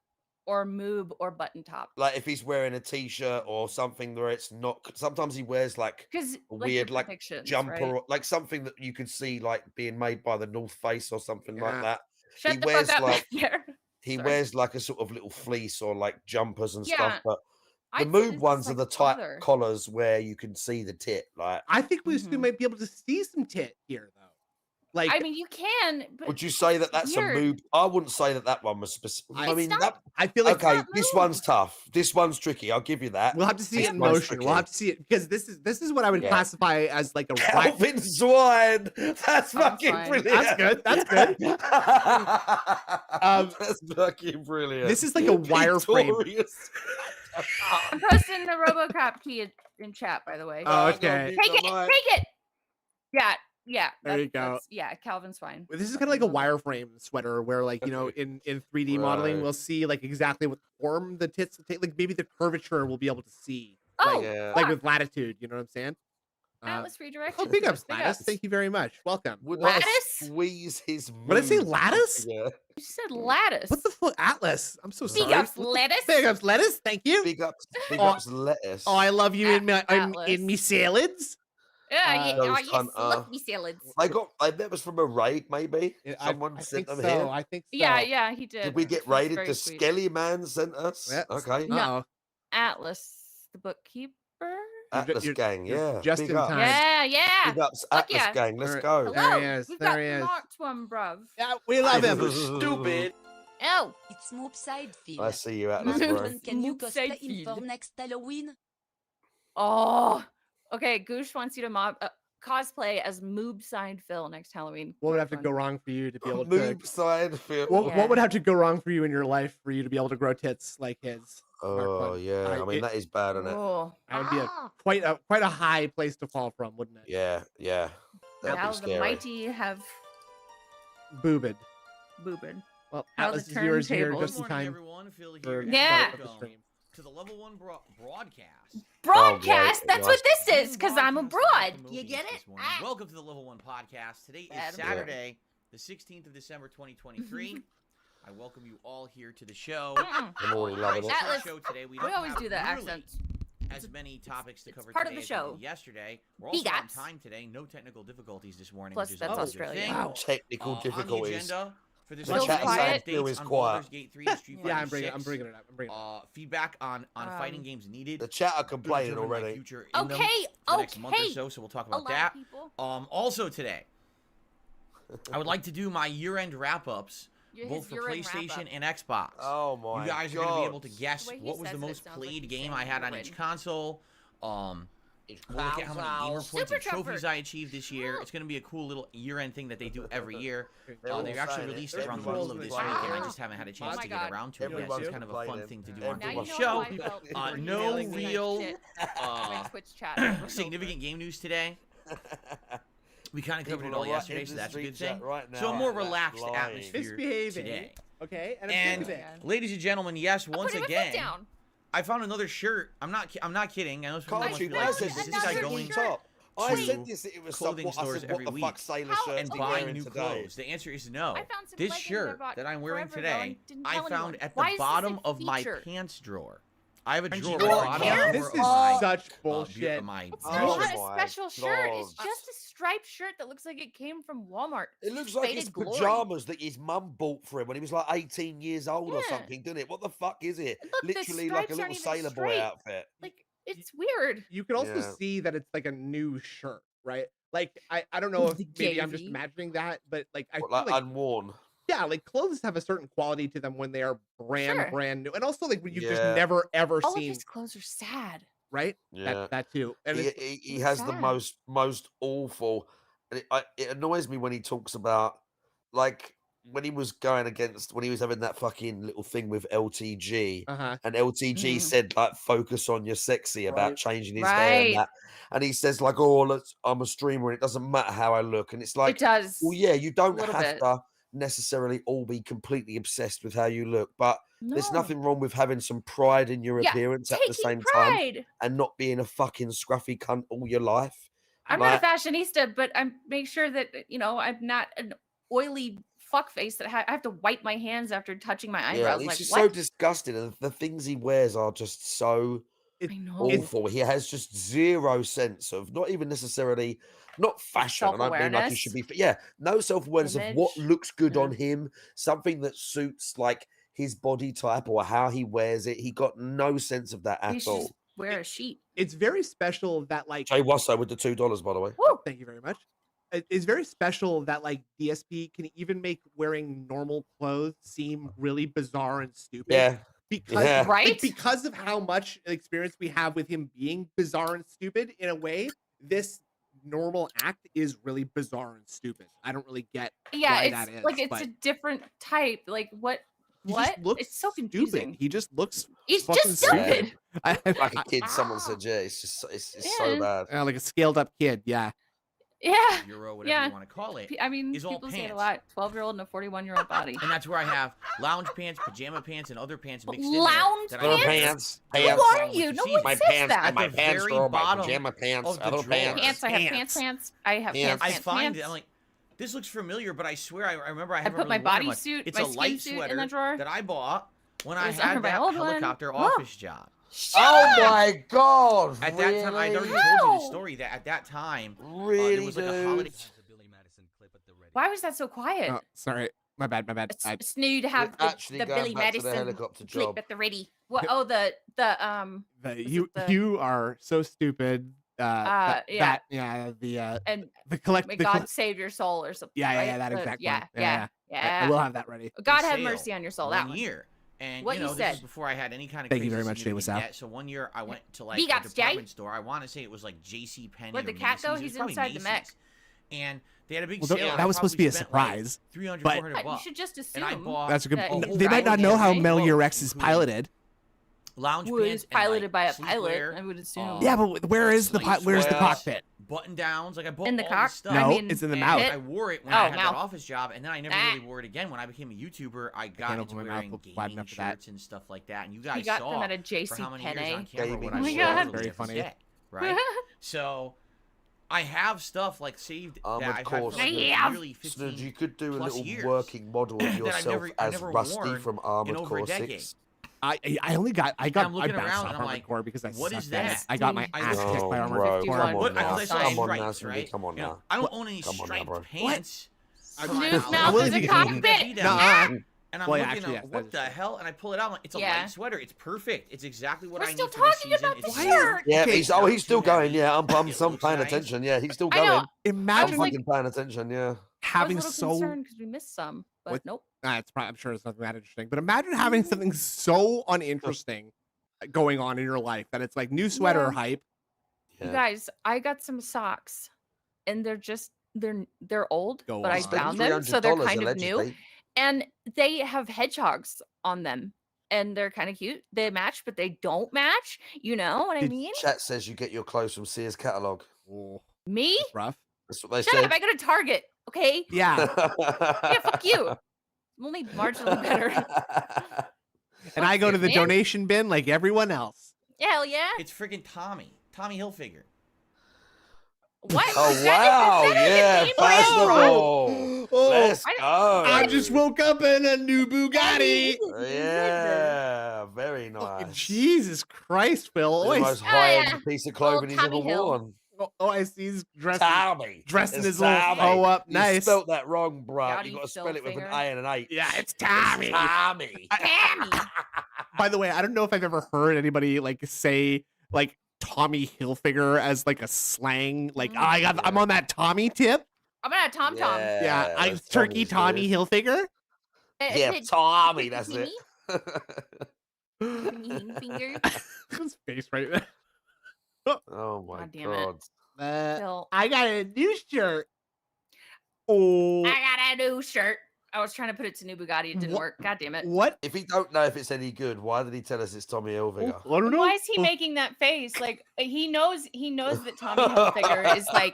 or moob or button top? Like if he's wearing a t-shirt or something where it's not. Sometimes he wears like Because a like weird your like predictions, jumper, right? or, like something that you could see like being made by the North Face or something like Yeah. that. Shut he the wears fuck up like back there. he Sorry. wears like a sort of little fleece or like jumpers and Yeah, stuff. But the I'd say moob this ones is are like the tight other. collars where you can see the tit. Like, I think we Mhm. might be able to see some tit here, though. Like, I mean, you can, but would you say that it's that's weird. a moob? I wouldn't say that one was specific. I It's mean, not- that I feel like okay. not This moob. one's tough. This one's tricky. I'll give you that. we'll have to see This it in one's motion. We'll tricky. have to see it because this is what I would Yeah. classify as like a right. Calvin Swine. That's Calvin fucking Swine. brilliant. That's good. That's good. That's fucking brilliant. This is like a wireframe. Victorious. I'm posting the RoboCop key in chat, by the way. Oh, okay. Take it. Yeah. There you go. Yeah, Calvin's fine. This is kind of like a wireframe sweater where, like, you know, in 3D modeling, Right. we'll see like exactly what form the tits take. Like maybe the curvature we'll be able to see, Oh, Yeah. like fuck. with latitude. You know what I'm saying? Atlas redirection. Oh, big ups, Big Lattice. ups. Thank you very much. Welcome. Would Lattice? I squeeze his What did I say, mood? lattice? Yeah. You said lattice. What the fuck, Atlas? I'm so Big sorry. ups, What the- lettuce. Big ups, lettuce. Thank you. Big ups, Oh, lettuce. Oh, I love you in my Atlas. in me salads. Yeah, Those you cunt- love me salads. I got. That was from a raid, maybe. Someone I sent think them so. here. I think so. Yeah, he did. Did we which get was raided? very The sweet. Skelly Man sent us. Yeah. Okay. No. Uh-oh. Atlas, the bookkeeper. Atlas you're- Gang. you're Yeah. just big in ups. time. Yeah. Big ups, Fuck Atlas yeah. Gang. Let's Alright. go. Hello. There he is, We've there got he the is. marked one, bruv. Yeah, we love him. Stupid. Oh, It's Moop Side Field. I see you, Atlas, Moop bro. Can you Moop side cosplay in feed. for next Halloween? oh. Okay, Goosh wants you to cosplay as Moob Signed Phil next Halloween. What would have to Fun. go wrong for you to be able to? Moob side field. What would have to go wrong for you in your life for you to be able to grow tits like his? Oh yeah. I mean, that is bad, isn't it? Oh. That would be quite a high place to fall from, wouldn't it? Yeah. Yeah. That'd Now be the scary. mighty have Boobed. boobed. Well, How the Atlas is yours here turntables. just in Good morning, time everyone. Phil for here. the Yeah. start of the stream. To the level 1 broadcast. Broadcast? right, That's what this is, because I'm Broadcast abroad. of the You get movies it? this morning. Welcome to the level 1 podcast. Today is Adam. Saturday, the 16th of December, 2023. I welcome you all here to the show. I'm already loving it. Our Atlas, show today, we We don't always have do that nearly accent. as many topics to it's cover part of today the as we show. did yesterday. We're Big also on ups. time today. No technical difficulties this morning, Plus, which is that's always a good Australia. thing. Wow. Technical On the difficulties. agenda for this The Phil's chat is quiet. saying Phil updates is on quiet. Baldur's Gate 3 and Street Yeah, Fighter I'm bringing 6, it up. I'm bringing it up. feedback on fighting games needed. The chat are to complaining determine my already. future in them Okay, for the next month or okay. so, so we'll talk A about lot that. of people. Also today, I would like to do my year-end wrap-ups, both for PlayStation and Xbox. Oh my You guys are god. going to be able to guess The way he what was the says it, it most sounds like played he's game saying I had on each urine. console. We'll look at how many gamer points Super and trophies Truckers. I achieved this year. It's going to be a cool little year-end thing that they do every year. They're all They actually saying it. released it around the Everyone's middle of this complaining. week, and I just haven't had a chance Oh to my get God. around to it yet. So it's Everyone's kind of a fun complaining. thing to do Now on you the know show. how I felt before No emailing me real shit in uh, Twitch chat. significant game news today. We kind of covered it People all are yesterday, in so the that's a good street chat thing. right So a now, more and that's relaxed lying. atmosphere Misbehaving. today. Okay, and And ladies and gentlemen, yes, I'm once putting my foot again, down. I found another shirt. I'm not kidding. I know some people Can't must you? be I like, said is this this guy another going shirt. top. I to said this. It was clothing what, I stores said, what every the week fuck sailor How- shirts and are you buying wearing new today? clothes? The answer is no. I found some This leggings I shirt bought that I'm wearing forever ago today, and didn't I tell found anyone. at Why the is this a bottom of my feature? pants drawer. I have a And drawer you at the don't bottom care? This of is my such bullshit. my It's Oh not my a special shirt. It's God. just a striped shirt that looks like it came from Walmart. It It's looks like faded his glory. pajamas that his mum bought for him when he was like 18 years old or Yeah. something, didn't it? What the fuck is it? Look, the Literally like a stripes little aren't even sailor boy straight. outfit. Like, it's weird. You can also Yeah. see that it's like a new shirt, right? Like I don't know if The maybe I'm just Gavy. imagining that, but like I What, feel like like unworn. yeah, like clothes have a certain quality to them when they are Sure. brand new, and also like when you've just Yeah. never ever All of seen, his clothes are sad. right? Yeah. That too, and He, it's, he It's has the sad. most awful, and it annoys me when he talks about like when he was going against when he was having that fucking little thing with LTG. And LTG Mhm. said like focus on your sexy about Right. changing his hair and Right. that, and he says like, oh, I'm a streamer and it doesn't matter how I look, and it's like, It does. well, yeah, you don't little have bit. to necessarily all be completely obsessed with how you look, but there's No. nothing wrong with having some pride in your Yeah, appearance at the Taking same time pride. and not being a fucking scruffy cunt all your life. I'm Like, not a fashionista, but I make sure that I'm not an oily fuck face that I have to wipe my hands after touching my Yeah, eyebrows. it's Like just what? so disgusting, and the things he wears are just so I know. awful. He has just zero sense of not even necessarily not fashion. I don't mean like he should be. Yeah, no self-awareness of what Image. looks good on him, something that suits like his body type or how he wears it. He got no sense of that He at should all. just wear a sheet. It's very special that like Jay Wasso with the $2, by the way. Woo! Thank you very much. It's very special that like DSP can even make wearing normal clothes seem really bizarre and stupid. Yeah. Because Yeah. Right? like, because of how much experience we have with him being bizarre and stupid, in a way, this normal act is really bizarre and stupid. I don't really get Yeah, why it's that is. like it's but a different type. Like what? he What? just looks It's so stupid. confusing. He just looks He's fucking just stupid. Like a kid, someone said, yeah, it's just it's so Yeah. bad. Like a scaled up kid. Yeah. Yeah. Euro, whatever Yeah. you want to call it. I mean, is all people say it a pants. lot. 12-year-old and a 41-year-old body. And that's where I have lounge pants, pajama pants, and other pants mixed in Lounge there. Little pants? pants. Who are you? No one My says pants that. and my At the pants very drawer, my bottom pajama pants, of the other drawer. pants. Pants. I have pants. I have Pants. pants. I find it. pants. I'm like, this looks familiar, but I swear I remember I I haven't put my really worn it much. bodysuit, It's my a light skin suit sweater in the drawer. that I bought when I It was under had my that old one. helicopter Oh. office job. Oh my god! At that time, I'd already really? told you the story that at that time, there Really, was like a dude? holiday. Why was that so quiet? Oh, sorry. My bad. It's new to have We're actually the going Billy back to the Madison helicopter clip job. at the ready. What? Oh, the You are so stupid. yeah. And The collect may the God col- save your soul or something. yeah, right? that The- exact yeah, one. yeah. I will have that ready. God have sale mercy on your soul. That 1 one. year. And What you you know, this said. is before I had any kind of Thank you crazy very much, Jay significant Wasow. debt. So 1 year I went to like Big a ups, Jay. department store. I want to say it was like J.C. Penney. Where'd the or cat go? Macy's. It was He's probably inside the mech. Macy's. And they had a big Well, sale. and that I was supposed to be a probably spent, like, surprise. 300, but- 400 You bucks. should just And I assume. bought That's a good. that a you whole They might rack not of know how everything. Mel Clothes, Rex is including piloted. lounge Well, pants he's piloted and, by a like, pilot, sleepwear, I would assume. Yeah, but where is the sleep where's the wear. cockpit? button downs. Like I bought In the all cock? this stuff. No, I mean, it's in the And mouth. I wore it when Oh, I had mouth. that office job, and then I never really wore it again. When I became a YouTuber, I got can't into open my mouth wearing wide gaming enough for that. shirts and stuff like that. And you He guys got saw them at a for JC how many years on Penney. camera Gaming what I Oh my sold God. literally Very every funny. day, right? So I have stuff like saved that Of I've had for course, like Yeah. literally Snood, 15 you could do a plus little years working model of that I've yourself never as Rusty worn from in Armored over a Core decade. 6. I only got I I'm bounced looking off around and I'm Armored like, Core because I what sucked is at it. that? I got my I ass looked kicked by Oh, Armored bro, 51. come on What? now. Because I saw Come on now, stripes, Snooty, right? come on You know, now. I don't own any Come on now, striped bro. pants. Snood's I'm mouth willing is to a get- cockpit. Nuh-uh. And I'm Well, yeah, looking actually, at yes, that what is the true. hell, and I pull it out. I'm like, it's a Yeah. light sweater. It's perfect. It's exactly what We're I still need for the talking season. about the It's shirt. Yeah, Okay. he's not still too going. heavy. Yeah, I'm It paying looks paying nice. attention. Yeah, he's still I going. know. I'm Imagine like- fucking paying attention. Yeah. I was a having little so concerned because we missed some, but What? nope. it's probably, I'm sure it's nothing that interesting. But imagine having something so uninteresting going on in your life that it's like new sweater Yeah. hype. You Yeah. guys, I got some socks, and they're old, Go but I on. Spent found them, so they're $300 kind of new, allegedly. and they have hedgehogs on them, and they're kind of cute. They match, but they don't match. You know what I Did mean? Chat says you get your clothes from Sears catalog. Oh, Me? that's rough. That's what they Shut said. up! I go to Target. Okay. Yeah, Yeah, fuck you. I'm only marginally better. and I go to the man. donation bin like everyone else. Hell yeah. It's freaking Tommy Hilfiger. What? Oh Is that wow! is that Yeah, a name brand? fashionable. Oh, Let's I- go. I just woke up in a new Bugatti. Yeah, very Fucking nice. Jesus Christ, Phil. The Oh, most Oh, high-end yeah. piece of clothing he's ever Tommy Hill. worn. I see he's dressed Tommy. dressed in It's his little Tommy. oh up. You Nice. spelt that wrong, bro. Gouty You got to spell it with an Philfinger. A and an H. Yeah, it's It's Tommy. Tommy. Tammy. By the way, I don't know if I've ever heard anybody like say like Tommy Hilfiger as like a slang. Like I'm on that Tommy tip. I'm gonna Tom Tom. Yeah, I that's turkey Tommy Tommy's Hilfiger. Yeah, Tommy, that's it. Finger. His face right there. Oh my God damn it. god. Phil, I got a new shirt. Oh, I got a new shirt. I was trying to put it to new Bugatti. It didn't What- work. God damn it. what? If he don't know if it's any good, why did he tell us it's Tommy Hilfiger? I don't know. Why is he making that face? Like he knows that Tommy Hilfiger is like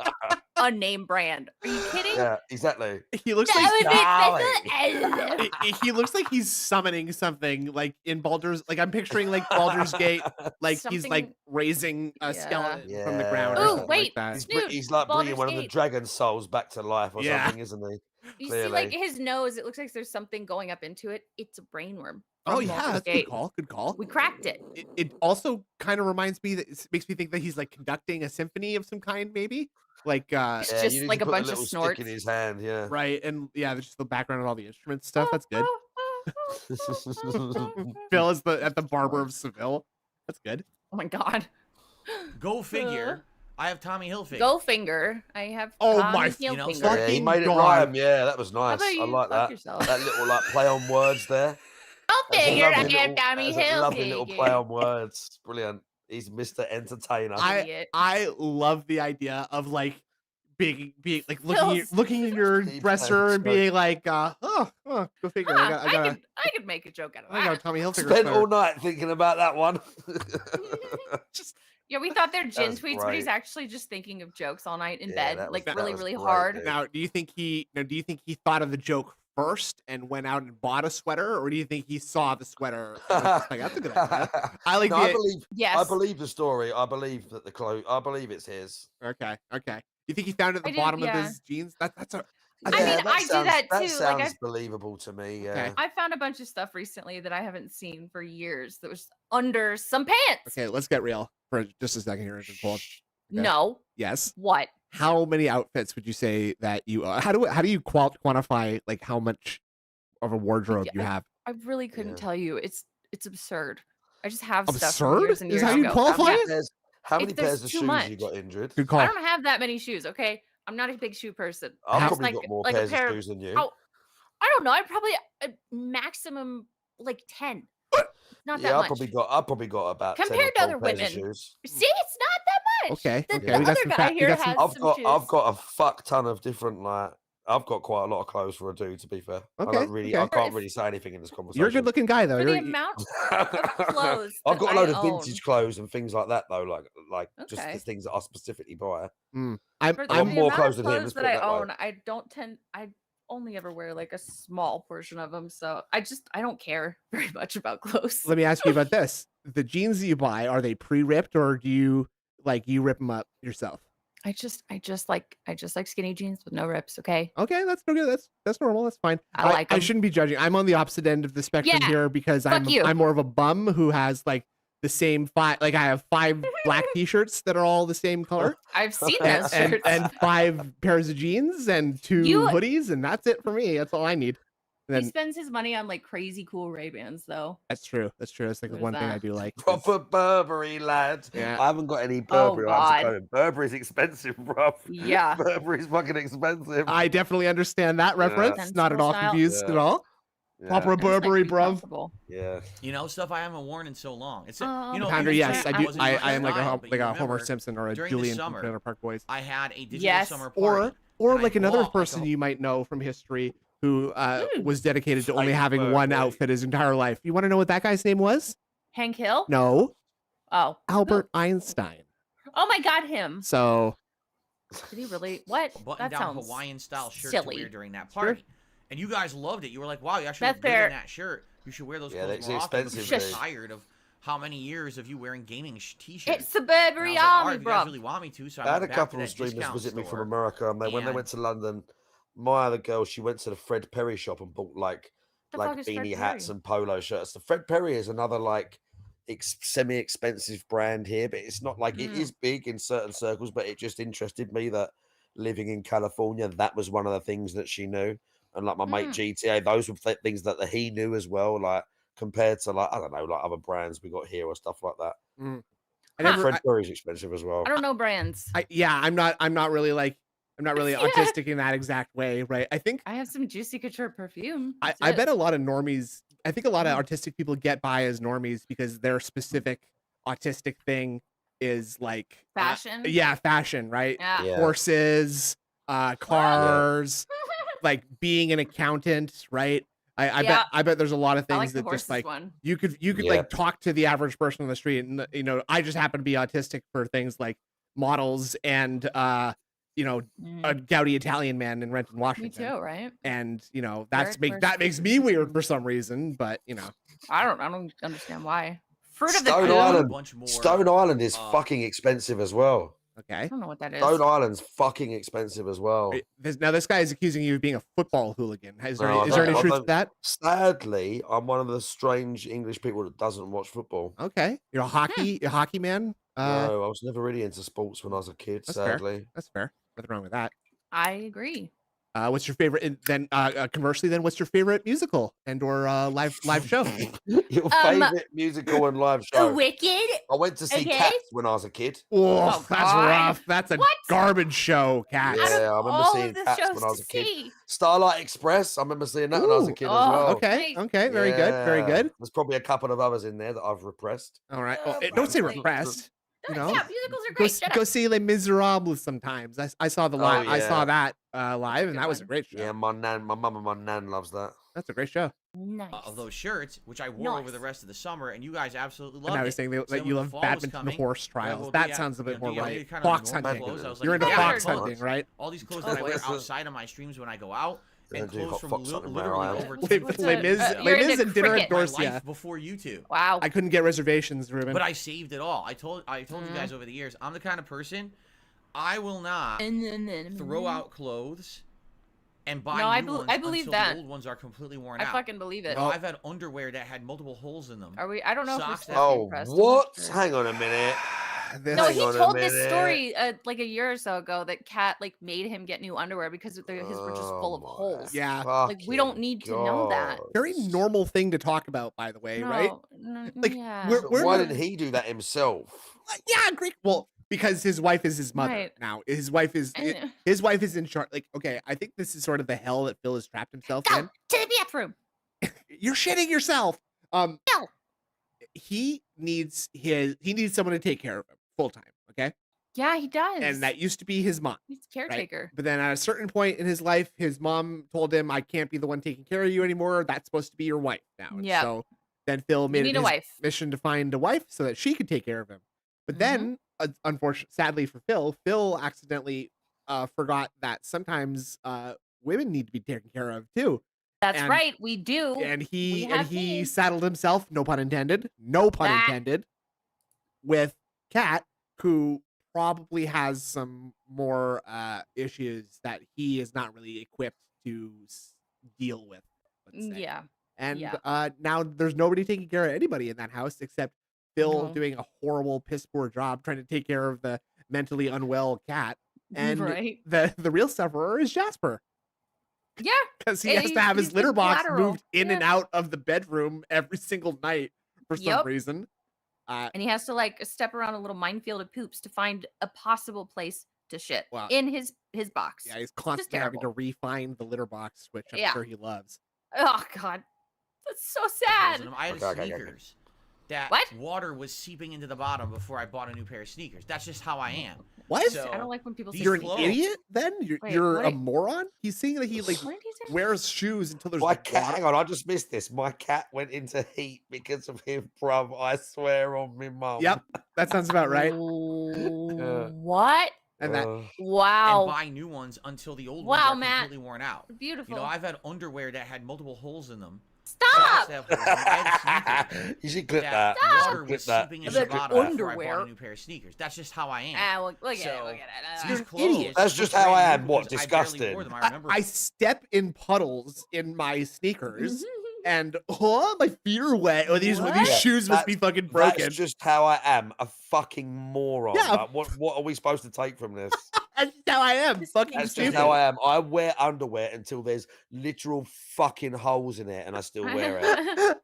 a name brand. Are you kidding? Yeah, exactly. He looks That like he looks like he's summoning something like in Baldur's. Like I'm picturing like Baldur's Gate. Like he's like Something- raising a Yeah. skeleton from the ground. or Ooh, something wait. like that. He's, Snoot, he's like bringing Baldur's one of the Gate. dragon souls back to life or Yeah. something, isn't he? You see, like his nose, it looks like there's something going up into it. It's a brainworm. Oh yeah, that's a good call. Good call. We cracked it. It also kind of reminds me that it makes me think that he's like conducting a symphony of some kind, maybe. Like it's just like a bunch of snorts in his hand, yeah. Right, and yeah, there's just the background and all the instrument stuff. That's good. Phil is at the Barber of Seville. That's good. Oh my god. Go figure. I have Tommy Hilfiger. Go finger. I have. Oh Tommy my Hilfiger. Yeah, he made it rhyme. Yeah, that was nice. I like that. That little like play on words there. Go figure. I have Tommy Hilfiger. Lovely little play on words. Brilliant. He's Mr. Entertainer. I love the idea of like being like looking in your dresser and being like, go figure. I could make a joke out of that. I got Tommy Hilfiger. Spent all night thinking about that one. Yeah, we thought they're gin tweets, but he's actually just thinking of jokes all night in bed, like really hard. Dude. Now, do you think he thought of the joke first and went out and bought a sweater, or do you think he saw the sweater? And was like, that's a good idea. I believe the story. I believe that the clothes. I believe it's his. Okay. You think he found it at the bottom of his jeans? That's a. I mean, I do that too. That sounds believable to me. Yeah. Okay. I found a bunch of stuff recently that I haven't seen for years that was under some pants. Okay, let's get real for just a second here. Okay. No. Yes. What? How many outfits would you say that you? How do you quantify like how much of a wardrobe you have? I really couldn't tell you. It's absurd. I just have stuff absurd. From years and years Is how you ago. qualify it? How many pairs of shoes you got, Ingrid? Good call. I don't have that many shoes. Okay, I'm not a big shoe person. I've probably got more pairs of shoes than you. I don't know. I probably a maximum like 10. Not that much. I've probably got about compared 10 to other pairs women. of shoes. See, it's not that much. Okay. The other guy here has some shoes. I've got a fuck ton of different like. I've got quite a lot of clothes for a dude. To be fair, I can't really say anything in this conversation. You're a good-looking guy, though. For the amount of clothes I've got a load of own. vintage clothes and things like that, though. Like just the things that I specifically buy. I've got more clothes than him. That I own. I only ever wear like a small portion of them, so I don't care very much about clothes. Let me ask you about this: the jeans that you buy, are they pre-ripped, or do you rip them up yourself? I just like skinny jeans with no rips. Okay, that's no good. That's normal. That's fine. I shouldn't be judging. I'm on the opposite end of the spectrum here because I'm more of a bum who has like the same five. Like I have 5 black T-shirts that are all the same color. I've seen those shirts. And 5 pairs of jeans and 2 hoodies, and that's it for me. That's all I need. He spends his money on like crazy cool Ray-Bans, though. That's true. That's like the one thing I do like. Proper Burberry, lads. Yeah. I haven't got any Burberry. Burberry's expensive, bro. Yeah. Burberry's fucking expensive. I definitely understand that reference. Yeah. Not at all confused at all. Yeah. Proper Burberry, bruv. Yeah. You know, stuff I haven't worn in so long. It's Pounder, yes, I do. I am like a Homer Simpson or a Julian from Trailer Park Boys. I had a digital summer party. Or like another person you might know from history who was dedicated to only having one outfit his entire life. You want to know what that guy's name was? Hank Hill? No. Oh. Albert Einstein. Oh my God, him. So. Did he really? What? Button down Hawaiian style shirt silly. to wear during that party. And you guys loved it. You were like, wow, you actually look good in that shirt. You should wear those clothes more often. I'm tired of how many years of you wearing gaming t-shirts. It's the Burberry Army, bro. You guys really want me to, so I had a couple of streamers visit me from America, and when they went to London, my other girl, she went to the Fred Perry shop and bought like beanie hats and polo shirts. The Fred Perry is another like semi-expensive brand here, but it's not like it is big in certain circles. But it just interested me that living in California, that was one of the things that she knew. And like my mate GTA, those were things that he knew as well. Like compared to like I don't know, like other brands we got here or stuff like that. Fred Perry's expensive as well. I don't know brands. I'm not really autistic in that exact way, right? I think I have some Juicy Couture perfume. I bet a lot of normies. I think a lot of artistic people get by as normies because their specific autistic thing is like fashion. Fashion, right? Yeah. Horses, cars, like being an accountant, right? I bet there's a lot of things that just like you could like talk to the average person on the street, and I just happen to be autistic for things like models and a gouty Italian man in Renton, Washington. Me too, right? And that makes me weird for some reason, but I don't understand why. Fruit of Stone the Island. Stone Island is fucking expensive as well. I Okay. don't know what that is. Stone Island's fucking expensive as well. Now this guy is accusing you of being a football hooligan. Is there, No, is there any I truth to don't- that? Sadly, I'm one of the strange English people that doesn't watch football. Okay. You're a hockey man? No, I was never really into sports when I was a kid, That's fair. sadly. That's fair. Nothing wrong with that. I agree. What's your favorite? And then, conversely, then, what's your favorite musical and or live show? Your favorite musical and live show? Wicked. I went to see Okay. Cats when I was a kid. Oh, Oh, that's God. rough. That's a What? garbage show, Cat. Yeah, Out of I remember all seeing of the Cats shows when I was to a kid. see. Starlight Express, I remember seeing that when I was a Ooh, kid as oh, well. Okay. Nice. Okay. Very good. Very Yeah. good. There's probably a couple of others in there that I've repressed. All right. Well, Oh, don't say probably. repressed. You know, Yeah, musicals are go great. Shut go up. see Les Miserables sometimes. I saw the live. I saw that live, and Good that was a one. great show. Yeah, my mum and my nan loves that. That's a great show. Nice. Of those shirts, which I wore over the Nice. rest of the summer, and you guys absolutely And loved I it. was saying that So you when love the fall was badminton coming, horse yeah, trials. well, That yeah, sounds a bit do more you right. kind of Fox normal hunting. clothes? I was You're like, into yeah, fox clothes. hunting, right? all these clothes that I wear outside of my streams when I go out, Yeah, and do clothes hot from fox hunting where literally I am. over Les What's Les a- Mis you're Les Mis into and dinner cricket. at my Dorsia. life before you two. Wow. I couldn't get reservations, Ruben. But I saved it all. I told you guys over the years, I'm the kind of person, I will not throw out clothes and buy No, new ones I believe until that. the old ones are completely worn I out. fucking believe it. You know, I've had underwear that had multiple holes in them. Are we? I don't know if we're Socks still that- Oh, impressed. what? Sure. Hang on a minute. This- No, Hang he on a told this minute. story like a year or so ago that Kat like made him get new underwear because his were just full of Oh my holes. Yeah. Like, we don't need to know that. God. Very normal thing to talk about, by the way, right? No, Like, yeah. we're Why not- didn't he do that himself? Yeah, great. Well, because his wife is his mother Right. now. His wife is And- his wife is in charge. Like, okay, I think this is sort of the hell that Phil has trapped himself Go in. to the bathroom. You're shitting yourself. No. He needs someone to take care of him full time. Okay, Yeah, he does. and that used to be his mom. he's a caretaker. But then at a certain point in his life, his mom told him, "I can't be the one taking care of you anymore. That's supposed to be your wife now." And Yep. So then Phil You made need it a his wife. mission to find a wife so that she could take care of him. But Mhm. then, unfortunately, sadly for Phil accidentally forgot that sometimes women need to be taken care of too. That's and- right. We do. And we he have needs. saddled himself, no pun intended, no pun Ah. intended, with Kat, who probably has some more issues that he is not really equipped to deal with. Let's say. Yeah. And yeah. now there's nobody taking care of anybody in that house except Phil No. doing a horrible, piss poor job trying to take care of the mentally unwell Cat. And right. the real sufferer is Jasper Yeah. because he Yeah, has to have his he's litter the box collateral. moved in and Yeah. out of the bedroom every single night for some Yep. reason. And he has to like step around a little minefield of poops to find a possible place to shit Wow. in his box. Yeah, he's constantly having to terrible. refine the litter box, which I'm Yeah. sure he loves. Oh God, that's so holes in sad. them. I had Okay. sneakers that What? water was seeping into the bottom before I bought a new pair of sneakers. That's just how I am. What? So- I don't like when people say You're an slow. idiot then? Wait, You're what a are- moron? He's saying that he like What did he say? wears shoes until there's My like, cat, water. hang on, I just missed this. My cat went into heat because of him, bruv. I swear on me mum. Yep, that sounds about right. What? And that And Wow. buy new ones until the old Wow, ones are Matt. completely worn out. Beautiful. You know, I've had underwear that had multiple holes in them. Stop. Socks that have holes in them. I had sneakers You should clip that that. water Clip was that. seeping You into the should clip bottom that. before I Underwear. bought a new pair of sneakers. That's just how I am. Look at it. So, Look at it. These You're an clothes idiot. That's look just how I brand am. new What, because I barely disgusting? wore them. I I, remember I step in puddles in my sneakers, and my feet are wet. Oh, these What? shoes must be fucking broken. That's just how I am. A fucking moron. Yeah. Like, what are we supposed to take from this? That's how I am. Fucking That's stupid. just how I am. I wear underwear until there's literal fucking holes in it, and I still wear it.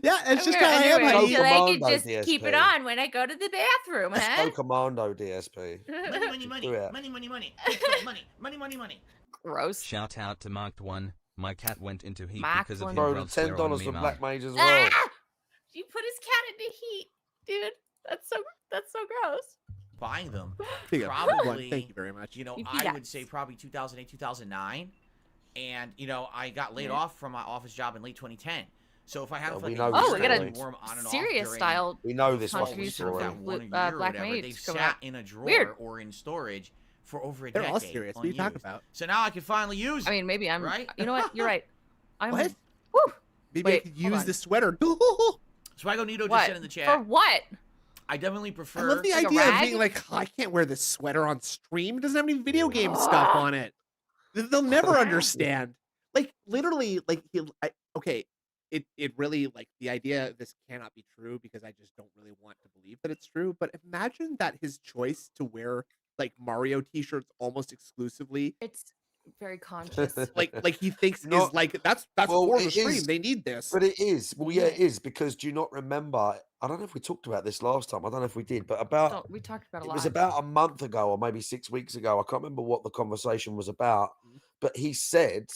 Yeah, that's just wear how I am. underwear honey. so I can Commando just keep it DSP. on when I go to the bathroom, Let's huh? go commando DSP. money, money, Do it. money, money, money, money, money, money, money, money. Gross. Shout out to Marked One. My cat went into heat Marked because of One. him. Bro, the rub swear on $10 me, for mum. Black Mage as well. Ah! You put his cat into heat, dude. That's so gross. Buying them. Speaking of Probably, one, thank you very much. You know, You I got would it. say probably 2008, 2009. And, you know, I got laid off from my office job in late 2010. So if I had Yeah, like we a know year this Oh, we got that story. would warm on and off Serious during style. We know this fucking fucking Contribution story. from one Black year or Mage whatever, they've coming sat up. in a drawer Weird. or in storage for over a They're decade. all serious. What are you talking unused. about? So now I can finally use it. I mean, maybe I'm Right? You know what? You're right. I'm What? Woo. Maybe I Wait, could hold use on. the sweater. So I go Nito just What? said in the chat. For what? I definitely I prefer. love the Like a idea of rag? being like, "Oh, I can't wear this sweater on stream. It doesn't have any video game stuff on it. They'll never understand. Like literally, like okay, it really like the idea of this cannot be true because I just don't really want to believe that it's true. But imagine that his choice to wear like Mario t-shirts almost exclusively, It's very conscious. like he thinks Not- is like that's well, for the it stream. is, They need this. But it is. Well, yeah, it is, because do you not remember? I don't know if we talked about this last time. I don't know if we did, but We talked about a it lot. was about a month ago or maybe 6 weeks ago. I can't remember what the conversation was about, but he said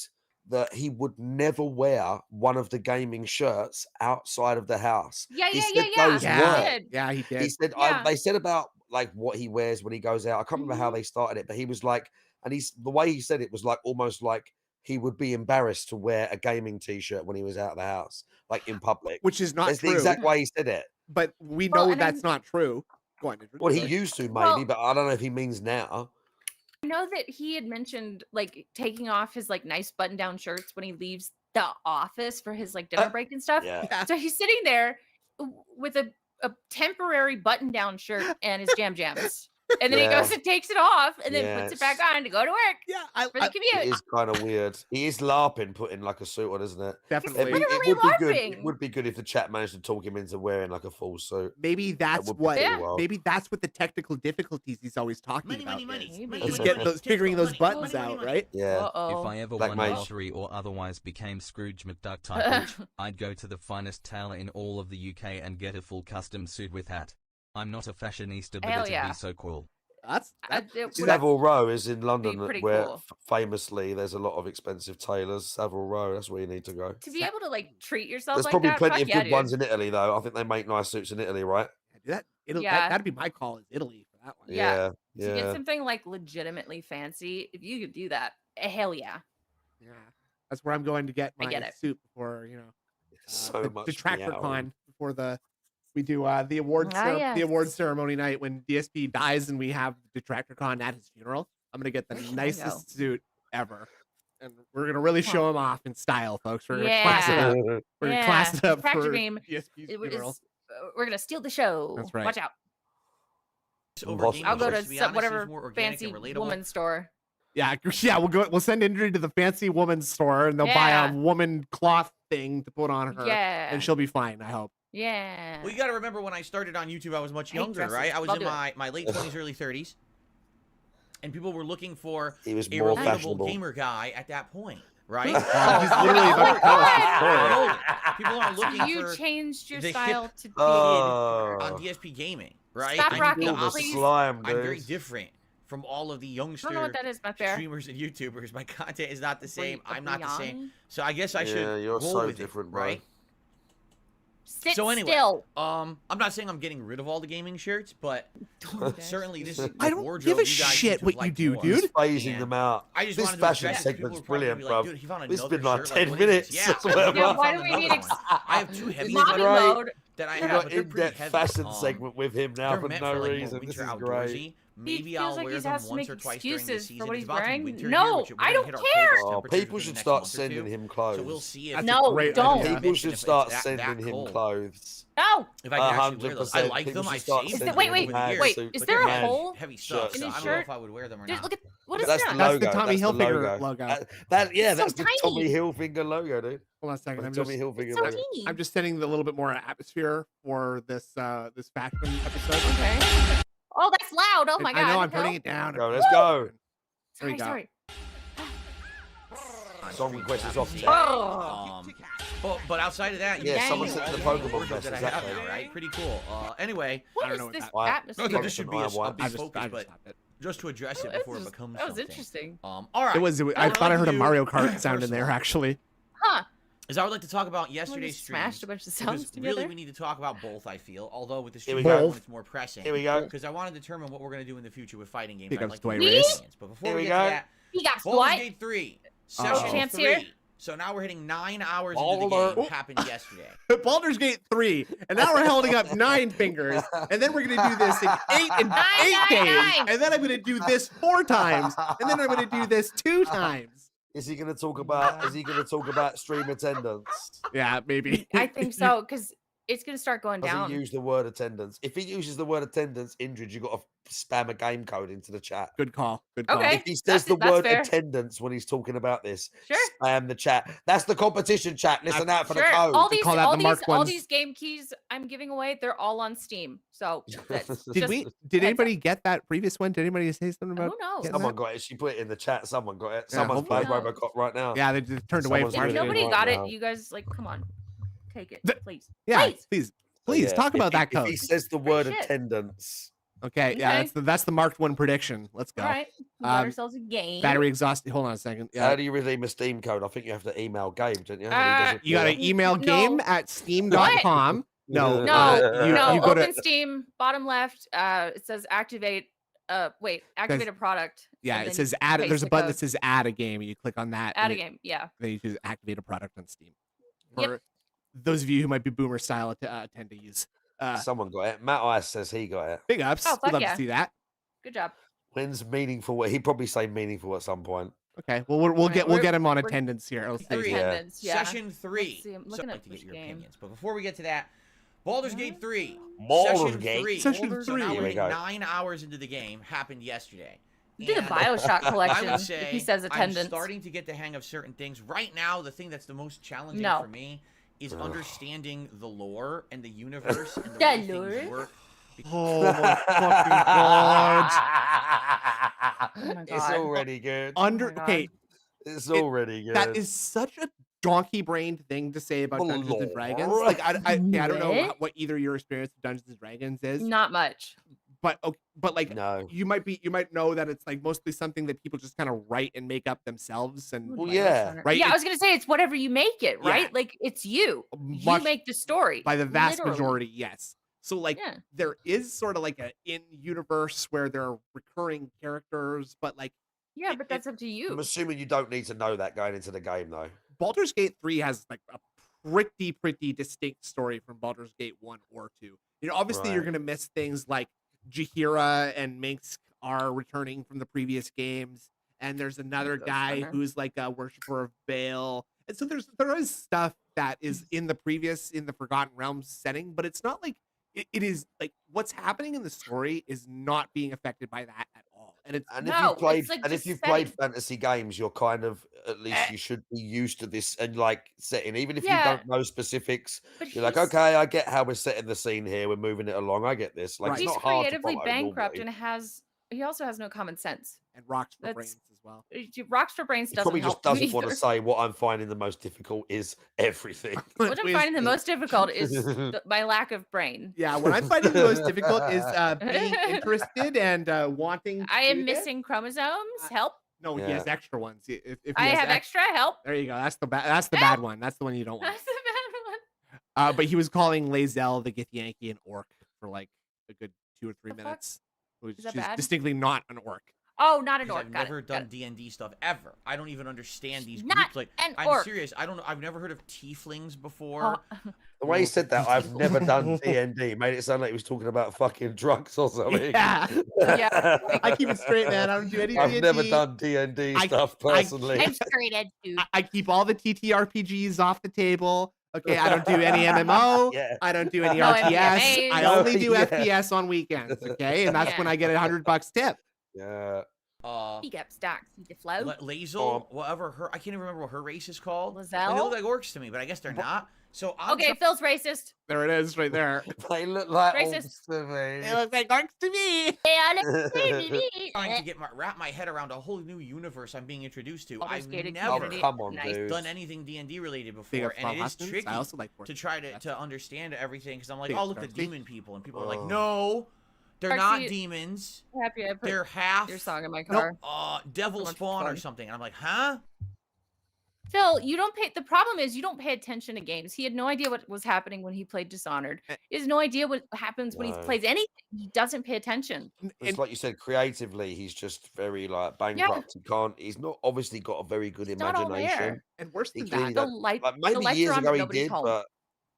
that he would never wear one of the gaming shirts outside of the house. Yeah, He yeah, said yeah, those yeah. words. He did. Yeah, he He did. said Yeah. they said about like what he wears when he goes out. I can't remember how they started it, but he was like, and the way he said it was like almost like he would be embarrassed to wear a gaming t-shirt when he was out of the house, like in public. Which is not That's true. the exact way he said it. But we Well, know and that's not true. Go on, Idris. Well, he Sorry. used to maybe, Well- but I don't know if he means now. I know that he had mentioned like taking off his like nice button-down shirts when he leaves the office for his like dinner break and stuff. Yeah. Yeah. So he's sitting there with a temporary button-down shirt and his jams. And then he Yeah. goes and takes it off and then puts it back Yes. on to go to work Yeah, for the It commute. is kind of weird. He is LARPing, putting like a suit on, isn't it? definitely. literally It would be good. It LARPing. would be good if the chat managed to talk him into wearing like a full suit. Maybe that's would be what. pretty Yeah. well. Maybe that's what the technical diffigetting he's always talking Money, about. money, money, is. money, Is money, getting money, those, figuring money, those money, buttons money, out, money. right? Yeah. Uh-oh. If I ever Black won mage. the lottery or otherwise became Scrooge McDuck type bitch, I'd go to the finest tailor in all of the UK and get a full custom suit with hat. I'm not a fashionista, but Hell it'd yeah. be so cool. That's It would Savile Row is in London, pretty where cool. famously there's a lot of expensive tailors. Savile Row, that's where you need to go. to be able to like treat yourself There's like probably that. plenty Fuck of yeah, good ones dude. in Italy, though. I think they make nice suits in Italy, right? do that. Yeah. That'd be my call. Is Italy for that one? Yeah. Yeah, To get yeah. something like legitimately fancy, if you could do that, hell yeah. Yeah. That's where I'm going to get I my get it. suit before So the much Detractor meow. Con before we do the award the award ceremony night when DSP dies and we have Detractor Con at his funeral. I'm gonna get the nicest suit ever, and we're gonna really show him off in style, folks. We're gonna class it up. We're gonna class it up Detractor for Beam DSP's It funeral. is, we're gonna steal the show. That's right. Watch out. Impossible. I'll go To to be honest, whatever it's more organic fancy and relatable. woman store. Yeah, we'll send Indri to the fancy woman's store and they'll buy Yeah. a woman cloth thing to put on her. Yeah. And she'll be fine, I hope. Yeah. Well, you got to remember when I started on YouTube, I was much I hate younger, dresses. right? I was I'll in do it. my late 20s, early 30s. And people were looking for He was a more relatable fashionable. gamer guy at that point, right? He's literally about to tell us the story. Older. People aren't looking You for changed your the style hip to be. on Oh, DSPgaming, right? Stop I'm rocking, the all the opposite. please. slime, I'm very dude. different from all of the I youngster don't know what that is, but there. streamers and YouTubers. My content is not the same. A I'm not the same. Brianni? So I guess I should Yeah, you're roll so with different, it, bro. right? Sit So anyway, still. I'm not saying I'm getting rid of all the gaming shirts, but certainly this is I don't wardrobe give a you guys shit seem to what you like do, more. dude. He's phasing And them out. I just This wanted to fashion address it. segment's People were probably brilliant, like, bruv. Dude, he found It's another been like shirt, 10 what is minutes. this? Yeah, Whatever. Yeah, I why found do we another need one. I have two heavy Mommy great. mode? that I We've have, got but they're pretty in-depth heavy. fashion segment with him now They're for meant no for like more reason. This winter is great. outdoorsy. Maybe I'll feels like wear he them has to once make or twice during the excuses for season. what It's he's about to be wearing. winter No, here, which we're I gonna don't hit our care. coldest Oh, temperatures people for the should next start month or sending two. him clothes. So we'll see That's if No, a great don't. idea. People should if start it's that sending him cold. clothes. No. If I can actually wear those, I 100%. like People them. should I've start saved Is them there, wait, over the years. wait, is But there they're a heavy- hole heavy in stuff, so his I don't know shirt? if I would wear them or Dude, not. look at what is That's that? the That's logo. the Tommy That's the Hilfiger logo. logo. Yeah, It's so that's the Tommy tiny. Hilfiger logo, dude. Hold on a second. The I'm Tommy just, Hilfiger It's so logo. teeny. I'm just setting a little bit more atmosphere for this this fashion episode. Okay. Oh, that's loud. Oh my god. I know I'm Nicole. turning it down. Go, let's go. There we Sorry, go. sorry. Song request is off. Oh. But outside of that, you Yeah, can someone see said all the the Pokemon wardrobe Fest, that I is that have right? now, right? Pretty cool. Anyway, What don't is know what this that- Why- atmosphere? no, this should be a I big just focus, but stopped it. just to address it Oh, before it this is- becomes that was something. interesting. All right. I What thought I I'd heard a like to Mario do, Kart first sound in of there all, actually. Huh. is I would like to talk about We yesterday's just smashed a streams. bunch of sounds Because together. really, we need to talk about both. I feel, although with the Here we stream go. one, it's more pressing. Here we go. Because I want to determine what we're going to do in the future with fighting games. Big I'd ups like to to Dwayne hear Reyes. your opinions. But before Here we we get to go. that, You got Baldur's what? Gate 3, Oh. session Chance 3. here? So now we're hitting 9 hours into Baldur. the game. Happened yesterday. Baldur's Gate 3, and now we're holding up 9 fingers, and then we're gonna do this in 8 Nine, days, nine. and then I'm gonna do this 4 times, and then I'm gonna do this 2 times. Is he going to talk about? Is he going to talk about stream attendance? Yeah, maybe. I think so, because it's gonna start going Does down. he use the word attendance? If he uses the word attendance, Indrid, you got to spam a game code into the chat. Good call. Good call. Okay. If he says the That's word fair. attendance when he's talking about this, Sure. spam the chat. That's the competition chat. Listen out for the Sure. code. All We call that the marked all ones. these game keys I'm giving away, they're all on Steam. So that's Did heads anybody up. get that previous one? Did anybody say something about? Who knows? getting Someone that? got it. She put it in the chat. Someone got it. Yeah, Someone's playing hopefully. Robocop right now. Yeah, they just turned away Someone's from If doing it. it nobody right got now. it, you guys like come on. Take it, please. Yeah, Please. please Yeah, talk about that If code. he says the word shit. attendance, Okay, yeah, Okay. that's the marked one prediction. Let's go. All right. We got Um, ourselves a game. Battery exhausted. Hold on a second. how Yeah, do you redeem a Steam code? I think you have to email Gabe, don't you? And he Uh, doesn't you got do to email game No. at steam.com. No, No, you no, go to open Steam, bottom left, it says activate activate a product. yeah, and it then says you add. paste There's a the button code. that says add a game. You click on that. Add and a game. Yeah. Then you choose activate a product on Steam. Yep. For those of you who might be boomer style tend to use. Someone got it. Matt Ice says he got it. Big ups. Oh, We'd fuck love yeah. to see that. Good job. When's meaningful? He'd probably say meaningful at some point. Okay. Well, we'll get Alright, get him on we're- attendance here. Let's see. Three. Attendance, yeah. Session 3. Let's see, I'm So looking I'd at like to get which your game. opinions. But before we get to that, Baldur's Gate 3. Baldur's Session Gate. 3. Session So 3. now Here we're we go. 9 hours into the game. Happened yesterday. Do the And Bioshock I collection. would say If he says attendance. I'm starting to get the hang of certain things. Right now, the thing that's the most challenging No. for me is understanding the lore and the universe and the The way things lore? work. Oh my fucking god! Oh my It's God. already good. Under my God. okay, It's it- already good. that is such a donkey-brained thing to say about The Dungeons and Dragons. lore. Like I don't know What? what either your experience with Dungeons and Dragons is, Not much. but like No. you might know that it's like mostly something that people just kind of write and make up themselves and Well, like, yeah. right? Yeah, I It's was gonna say it's whatever you make it, Yeah. right? Like it's you. much You make the story. by the vast literally. majority, yes. So like Yeah. there is sort of like a in-universe where there are recurring characters, but like Yeah, it- but that's up to I'm you. assuming you don't need to know that going into the game, though. Baldur's Gate 3 has like a pretty distinct story from Baldur's Gate 1 or 2. You know, obviously you're Right. gonna miss things like Jaheira and Minsk are returning from the previous games, and there's another Ghost guy Runner. who's like a worshiper of Baal. And so there is stuff that is in the Forgotten Realms setting, but it's not like it is like what's happening in the story is not being affected by that at all. And it's And No, if you've played, it's like and if just you've played setting. fantasy games, you're kind of at least you should be used to this and like setting. Even if you Yeah. don't know specifics, But you're like, he's- okay, I get how we're setting the scene here. We're moving it along. I get this. Like, Right. it's He's not hard to creatively follow bankrupt normally. and he also has no common sense. and rocks for That's- brains as well. Rocks for brains He doesn't probably just help you doesn't want to either. say what I'm finding the most difficult is everything. What I'm finding the most difficult is Yeah, my lack of brain. Yeah, what I'm finding the most difficult is being interested and wanting. To I am do this. missing chromosomes. Help! No, he Yeah. has extra ones. If he I has have extra help. There you go. That's the bad one. That's the one you don't want. That's the bad one. But he was calling Lae'zel the Githyanki an orc for like a good 2 or 3 The fuck? minutes, which Is that is bad? distinctly not an orc. Oh, not an Because orc. I've Got never it. got done it. D&D stuff ever. I don't even understand these Not groups. Like, an I'm orc. serious. I don't know. I've never heard of tieflings before. Oh, the way he said that, I've never done D&D. Made it sound like he was talking about fucking drugs or something. Yeah. Yeah. I keep it straight, man. I don't do any I've D&D. never done D&D I- stuff personally. I'm straight edge, dude. I keep all the TTRPGs off the table. Okay, I don't do any MMO. Yeah. I don't do any No RTS. MMAs. I No, only do yeah. FPS on weekends. Okay, and that's when Yeah. I get $100 tip. Yeah. He got stocks. He deflow. Lae'zel, whatever her, I can't even remember what her race is called. Like, they Lae'zel? look like orcs to me, but I guess they're not. So I'm Okay, Phil's racist. There it is, right there. They look like Racist. orcs to me. It looks like orcs to me. trying to wrap my head around a whole new universe I'm being introduced to. Baldur's I've Gate Oh, never community. come on, Nice. dude. done anything D&D related Big before, up and it is Hostins. tricky I also like to try to understand everything because I'm like, Big oh, up look at Darcy. demon people, and people are like, Oh. no, they're not Darcy- demons. Happy I put They're half your song in my car. devil So much spawn or fun. something. And I'm like, huh? Phil, you don't pay. The problem is you don't pay attention to games. He had no idea what was happening when he played Dishonored. He has no idea what happens when he No. plays anything. He doesn't pay attention. It's like you said, creatively, he's just very like bankrupt. He can't. He's not obviously got a very good It's not all imagination. there. And worse He than clearly that, The light, Like the maybe lights years are on, ago but he nobody's did, home. but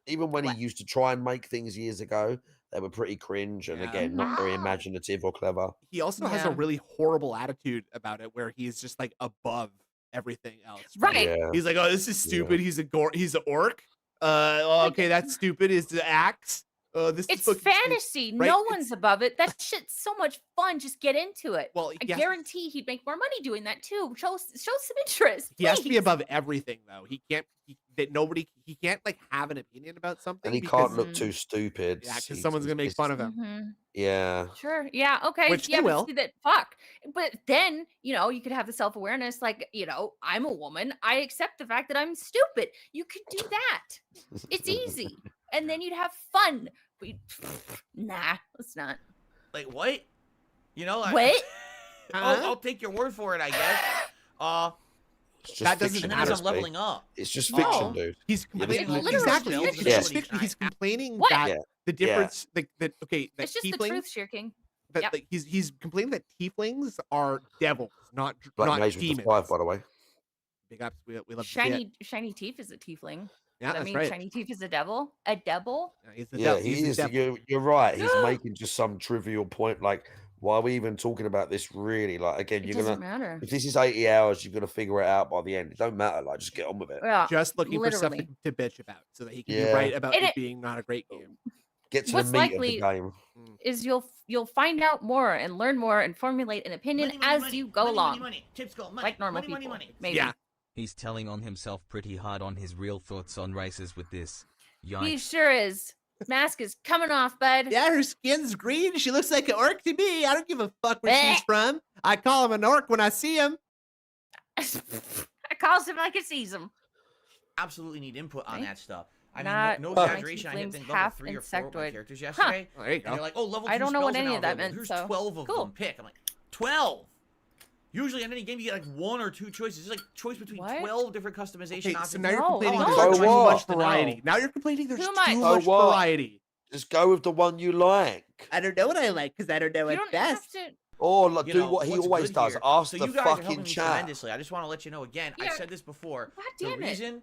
even when What? he used to try and make things years ago, they were pretty cringe and Yeah. again not very imaginative or clever. he also has a Yeah. really horrible attitude about it, where he's just like above everything else. Right. Yeah. He's like, oh, this is stupid. He's an orc. Okay, that's stupid. Is the axe? This It's is fucking fantasy. right? No one's above it. That shit's so much fun. Just get into it. Well, I yes. guarantee he'd make more money doing that too. Show some interest. He has to be please. above everything, though. He can't. He can't like have an opinion about something. And he because, can't look too stupid. Yeah, because someone's gonna make fun of him. Mhm. Yeah. Sure. Yeah. Okay. Which yeah. they But will. see that. Fuck. But then you could have the self awareness. Like I'm a woman. I accept the fact that I'm stupid. You could do that. It's easy, and then you'd have fun. But nah, let's not. Like what? What? I'll take your word for it, I guess. It's just That doesn't fiction, And then as matter. I'm leveling up. It's just No. fiction, dude. He's Yeah, but complaining. literally Exactly. spells It's and just abilities. fiction. He's complaining What? that Yeah. the difference. That okay. That It's just the tieflings. truth shirking. That Yep. like, he's complaining that tieflings are devils, not Black Mage with demons. the 5, by the way. Big ups. We love to see it. Shiny Teeth is a tiefling. Yeah, Does that that's mean right. Shiny Teeth is a devil? A devil? Yeah, he's the Yeah, devil. he He's the is. devil. You're right. He's making just some trivial point. Like, why are we even talking about this? Really? Like, again, It you're doesn't gonna. matter. If this is 80 hours, you're gonna figure it out by the end. It don't matter. Like, just get on with it. Yeah. Just looking for stuff literally. to bitch about, so that he can be Yeah. right about And it it- being not a great game. Get to What's the meat likely- of the game. Is you'll find out more and learn more and formulate an opinion as you go along. Like normal people. Maybe. Yeah. He's telling on himself pretty hard on his real thoughts on races with this. He Yikes. sure is. Mask is coming off, bud. Yeah, her skin's green. She looks like an orc to me. I don't give a fuck where she's Blech. from. I call him an orc when I see him. I calls him like I sees him. Absolutely need input on Okay. that stuff. I Not mean, no my exaggeration. I hit tieflings level half 3 or 4 of my insectoid. characters Huh. yesterday. Oh, there you And go. they're like, oh, level 2 I don't know what spells are any now of that available. meant, Here's so 12 of cool. them. Pick. I'm like, 12. Usually in any game, you get like 1 or 2 choices. There's like choice between What? 12 different customization Okay, options. so now you're No, complaining no. there's So too what? much variety. Now you're complaining there's Too too much. much So what? variety. Just go with the one you like. I don't know what I like because I don't know You what's don't have best. to. Or like, You do know, what he what's always good does. here- Ask so the you guys are helping fucking me chat. tremendously. I just want to let you know again. I Yeah. said this before. God The damn it. reason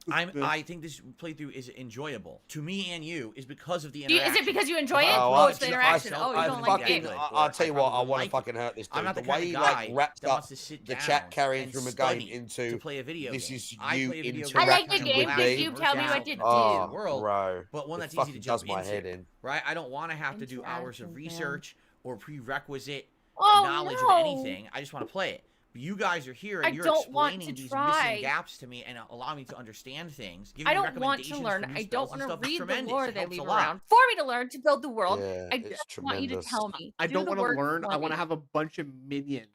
Good. I think this playthrough is enjoyable to me and you is because of the Do you- interaction. is it because you enjoy it? Oh, Oh, it's the I- interaction. I- Oh, you I don't fucking like get it. it. I'll tell you what, I probably want to like fucking hurt this dude. I'm not the the kind way of he guy like wrapped that up wants to sit the down chat carrying and from a game study into to play a video this game. is I you play a video game. I like the interacting game with because me. you tell me what to do. Oh, world, bro. but one It that's easy to fucking jump does my into, head in. right? I don't want to have to do hours of Interaction, man. research or prerequisite Oh, knowledge no. of anything. I just want to play it. But you guys are here and I you're don't want explaining to these try. missing gaps to me and allow me to understand things. Giving I me don't want to recommendations learn. for new I spells don't and want to stuff is read the tremendous. lore It they helps leave a lot. around for me to learn to build the world. Yeah, I it's just want you to tremendous. tell me. I Do don't the want to work learn. for I want to me. have a bunch of minions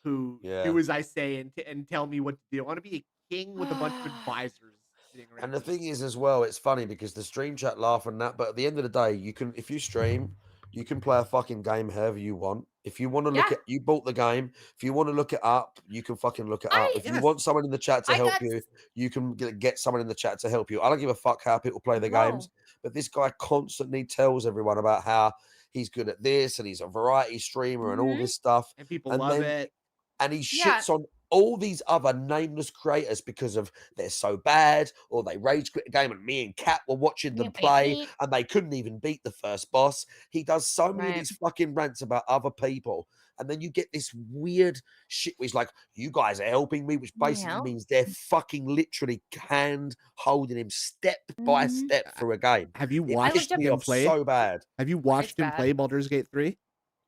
who Yeah. do as I say and tell me what to do. I want to be a king with a bunch of advisors sitting around. And the thing is, as well, it's funny because the stream chat laugh and that, but at the end of the day, you can, if you stream, you can play a fucking game however you want. If you want to look Yeah. at, you bought the game. If you want to look it up, you can fucking look it up. If you yes. want someone in the chat to I help got- you, you can get someone in the chat to help you. I don't give a fuck how people play their No. games, but this guy constantly tells everyone about how he's good at this and he's a variety streamer and all Mhm. this stuff. And people And love then- it. And he Yeah. shits on all these other nameless creators because of they're so bad or they rage quit a game. And me and Kat were watching them play and they couldn't even beat the first boss. He does so many of Right. these fucking rants about other people. And then you get this weird shit where he's like, you guys are helping me, which basically Yeah. means they're fucking literally hand holding him step by Mhm. step through a game. Have you It watched pissed me him off play? so bad. Have you watched It's him bad. play Baldur's Gate 3?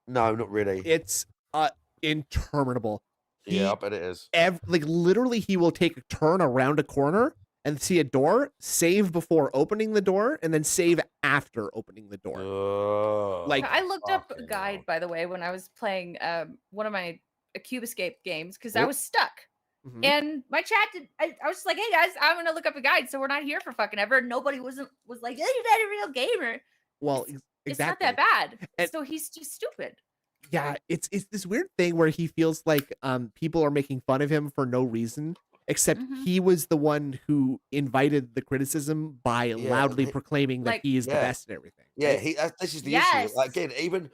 No, not really. It's interminable. Yeah, I bet it is. Like literally, he will take a turn around a corner and see a door, save before opening the door, and then save after opening the door. Ugh. Like, I looked up a fucking guide, hell. by the way, when I was playing one of my Cube Escape games because I Cool. was stuck. Mhm. And my chat did. I was just like, "Hey guys, I'm gonna look up a guide, so we're not here for fucking ever." Nobody was like, "Hey, you're not a real gamer." well, It's not exactly. that bad. And- So he's just stupid. Yeah, it's this weird thing where he feels like people are making fun of him for no reason, except Mhm. he was the one who invited the criticism by Yeah, loudly he- proclaiming that Like- he is the Yeah. best at everything. Yeah, right? this is the Yes. issue. Like, again, even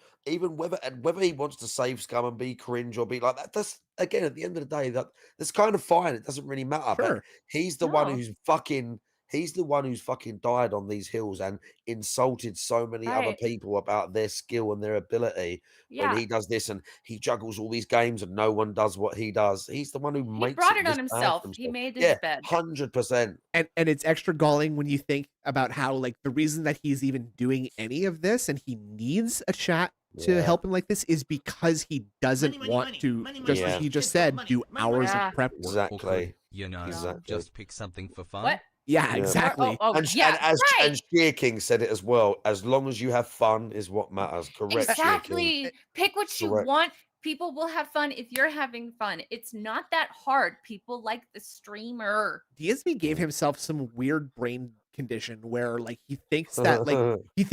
whether he wants to save scum and be cringe or be like that, that's again at the end of the day that's kind of fine. It doesn't really matter. But Sure. he's the one No. who's fucking He's the one who's fucking died on these hills and insulted so many other Right. people about their skill and their ability. When Yeah. he does this and he juggles all these games and no one does what he does. He's the one who He makes brought it this on bad for himself. He himself. made his Yeah, bed. 100%. And it's extra galling when you think about how like the reason that he's even doing any of this and he needs a chat to Yeah. help him like this is because he doesn't Money, want money, to, money, just money. as he just Yeah. said, Money, do money, hours money. of prep work. Exactly. You know, Exactly. just pick something for fun. What? Yeah, Yeah. exactly. Oh, And, yeah, and as right. and Sheer King said it as well. As long as you have fun is what matters. Correct. Sheer King. Exactly. Pick what you Correct. want. People will have fun if you're having fun. It's not that hard. People like the streamer. DSP gave himself some weird brain condition where like he thinks that like you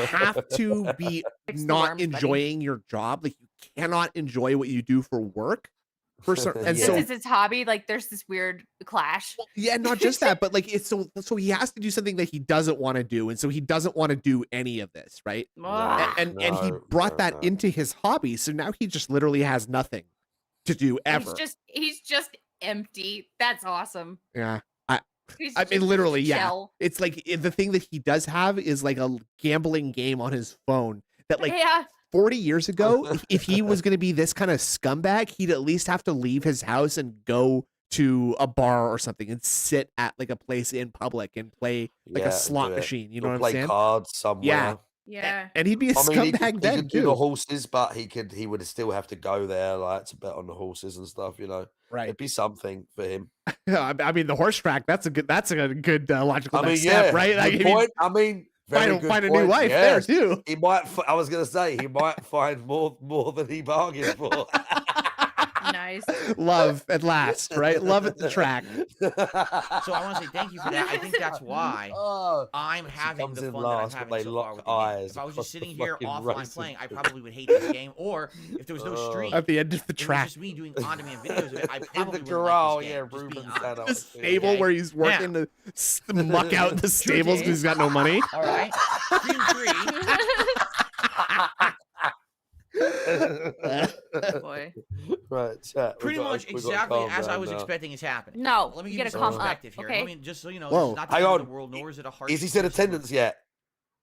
have to be Fix the not worms, buddy. enjoying your job. Like you cannot enjoy what you do for work. For certain, and Yeah. so Since it's his hobby, like there's this weird clash. yeah, not just that, but like it's so he has to do something that he doesn't want to do, and so he doesn't want to do any of this, right? Ugh. And he No, brought no, that no. into his hobby, so now he just literally has nothing to do ever. He's just empty. That's awesome. Yeah. He's I mean, just literally, yeah. shell. It's like the thing that he does have is like a gambling game on his phone that like Yeah. 40 years ago, if he was going to be this kind of scumbag, he'd at least have to leave his house and go to a bar or something and sit at like a place in public and play like a slot machine. You know what I'm play saying? cards somewhere. Yeah. Yeah. And he'd be a I mean, he scumbag could then do the too. horses, but he would still have to go there like to bet on the horses and stuff. You know, Right. it'd be something for him. I mean, the horse track, that's a good logical I mean, next yeah, step, right? Like, good I mean, point. I mean, very good find a point. new wife Yes. there too. He might. I was gonna say he might find more than he bargained for. Nice. Love at last, right? Love at the track. So I want to say thank you for that. I think that's why Oh, I'm having comes the in fun last, that I'm but having they so far lock with the game. eyes If I was across just the sitting here fucking offline racing playing, I field. probably would hate this game. Or if there was no stream, At the end of the it was track. just me doing on-demand videos of it, I In probably the wouldn't corral, like this game, yeah, just being Ruben honest. said The stable Okay. where he's working to muck out the stables because he's got no money. All right. Stream 3. Boy. Right, chat. we Pretty gotta- much we gotta exactly calm as I down was now. expecting is happening. No, Let me you give you gotta some calm up, perspective here. okay? I mean, just so you know, Whoa. this is not the Hang end on. of the world, nor is it a hard Is he said situation. attendance yet?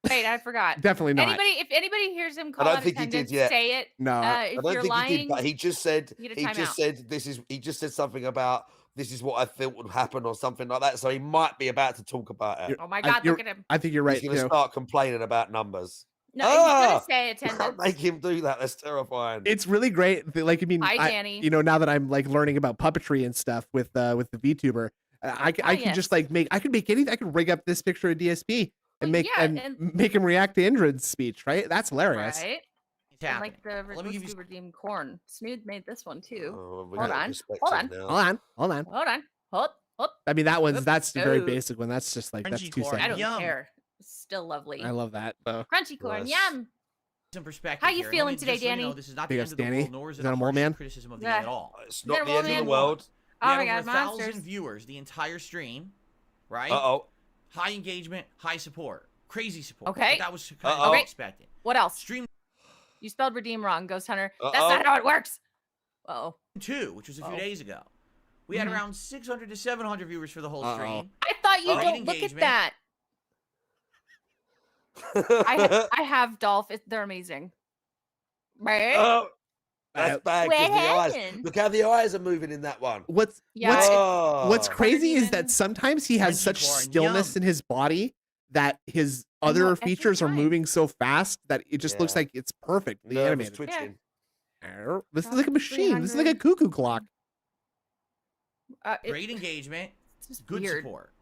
Wait, I forgot. Definitely not. If anybody hears him call don't out think he did attendance, yet. say it. No. If I don't you're think lying, he did, but he just said you get a timeout. he just said something about this is what I thought would happen or something like that. So he might be about to talk about it. You're- Oh my I- God, you're- look at him. I think you're right. He's going to you know. start complaining about numbers. No, he's gonna say Don't attendance. make him do that. That's terrifying. It's really great. Like, I mean, Hi, Danny. you know, now that I'm like learning about puppetry and stuff with the VTuber, I can just like I can make anything. I can rig up this picture of DSP and Well, make yeah, and make him react to Indrid's speech. Right? That's hilarious. Right? It's And happening. like the Let me give you redeemed corn. Snood made this one too. Oh, we Hold got on, perspective hold on. now. Hold on. Hold. I mean, that's a very Oh. basic one. That's just like that's Crunchy 2 corn. I seconds. don't Yum. care. It's still lovely. I love that. So. Crunchy corn, Nice. yum. Some perspective. How you here. Let feeling me today, just so you know, Danny? this is not Big the ups, end of the Danny. world, nor is Is it that a a mole harsh man? criticism of the Yeah. game at all. It's Is that not a the end of the woman? world. Oh We my had God, over 1,000 monsters. viewers the entire stream, right? Uh-oh. High engagement, high support, crazy support. Okay. But that was kind Uh-oh. of expected. What else? Stream You spelled redeem wrong, Ghost Hunter. That's Uh-oh. not how it works. Oh, 2, which was a few Oh. days ago, we had Mhm. around 600 to 700 viewers for the whole Uh-oh. stream. I thought you Great don't look at engagement. that. I have Dolph. They're amazing. Right? Oh, that's bad. 'Cause What the eyes. happened? Look how the eyes are moving in that one. What's Yeah, what's Oh. what's crazy is that even- sometimes he has Crunchy such corn, stillness yum. in his body that his I know, other every features are time. moving so fast that it just looks Yeah. like it's perfectly Nervous animated. twitching. This is like a machine. This is like a 300. cuckoo clock. Great engagement, It's just good weird. support.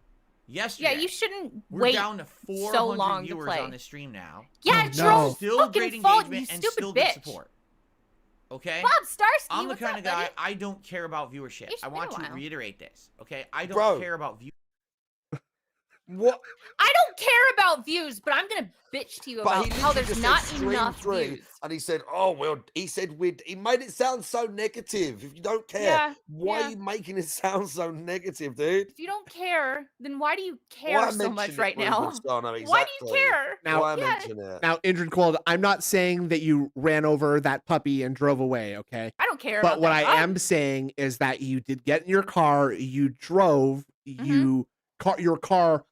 Yesterday, Yeah, you shouldn't we're wait down to 400 so long to viewers play. on the stream now. Yeah, Oh, it's no. your own Still fucking great fault, engagement you and stupid still bitch. good support. Okay? Bob Starsky, I'm the what's kind up, of guy, buddy? I don't care about viewership. It's I been want a to while. reiterate this, okay? I don't Bro. care about view. What? I don't care about views, but I'm gonna bitch to you But about he how literally there's just not said stream enough 3, views. and he said, "Oh well." He said, he made it sound so negative. If you don't care, Yeah, why yeah. are you making it sound so negative, dude? If you don't care, then why do you Why care so mention much it, right Ruben now? Stano? Why do Exactly. you care? Now- Why Yeah. mention it? Now, Indrid Cold, I'm not saying that you ran over that puppy and drove away, okay? I don't care. But about what that I dog. am saying is that you did get in your car, you drove, Mm-hmm. you your car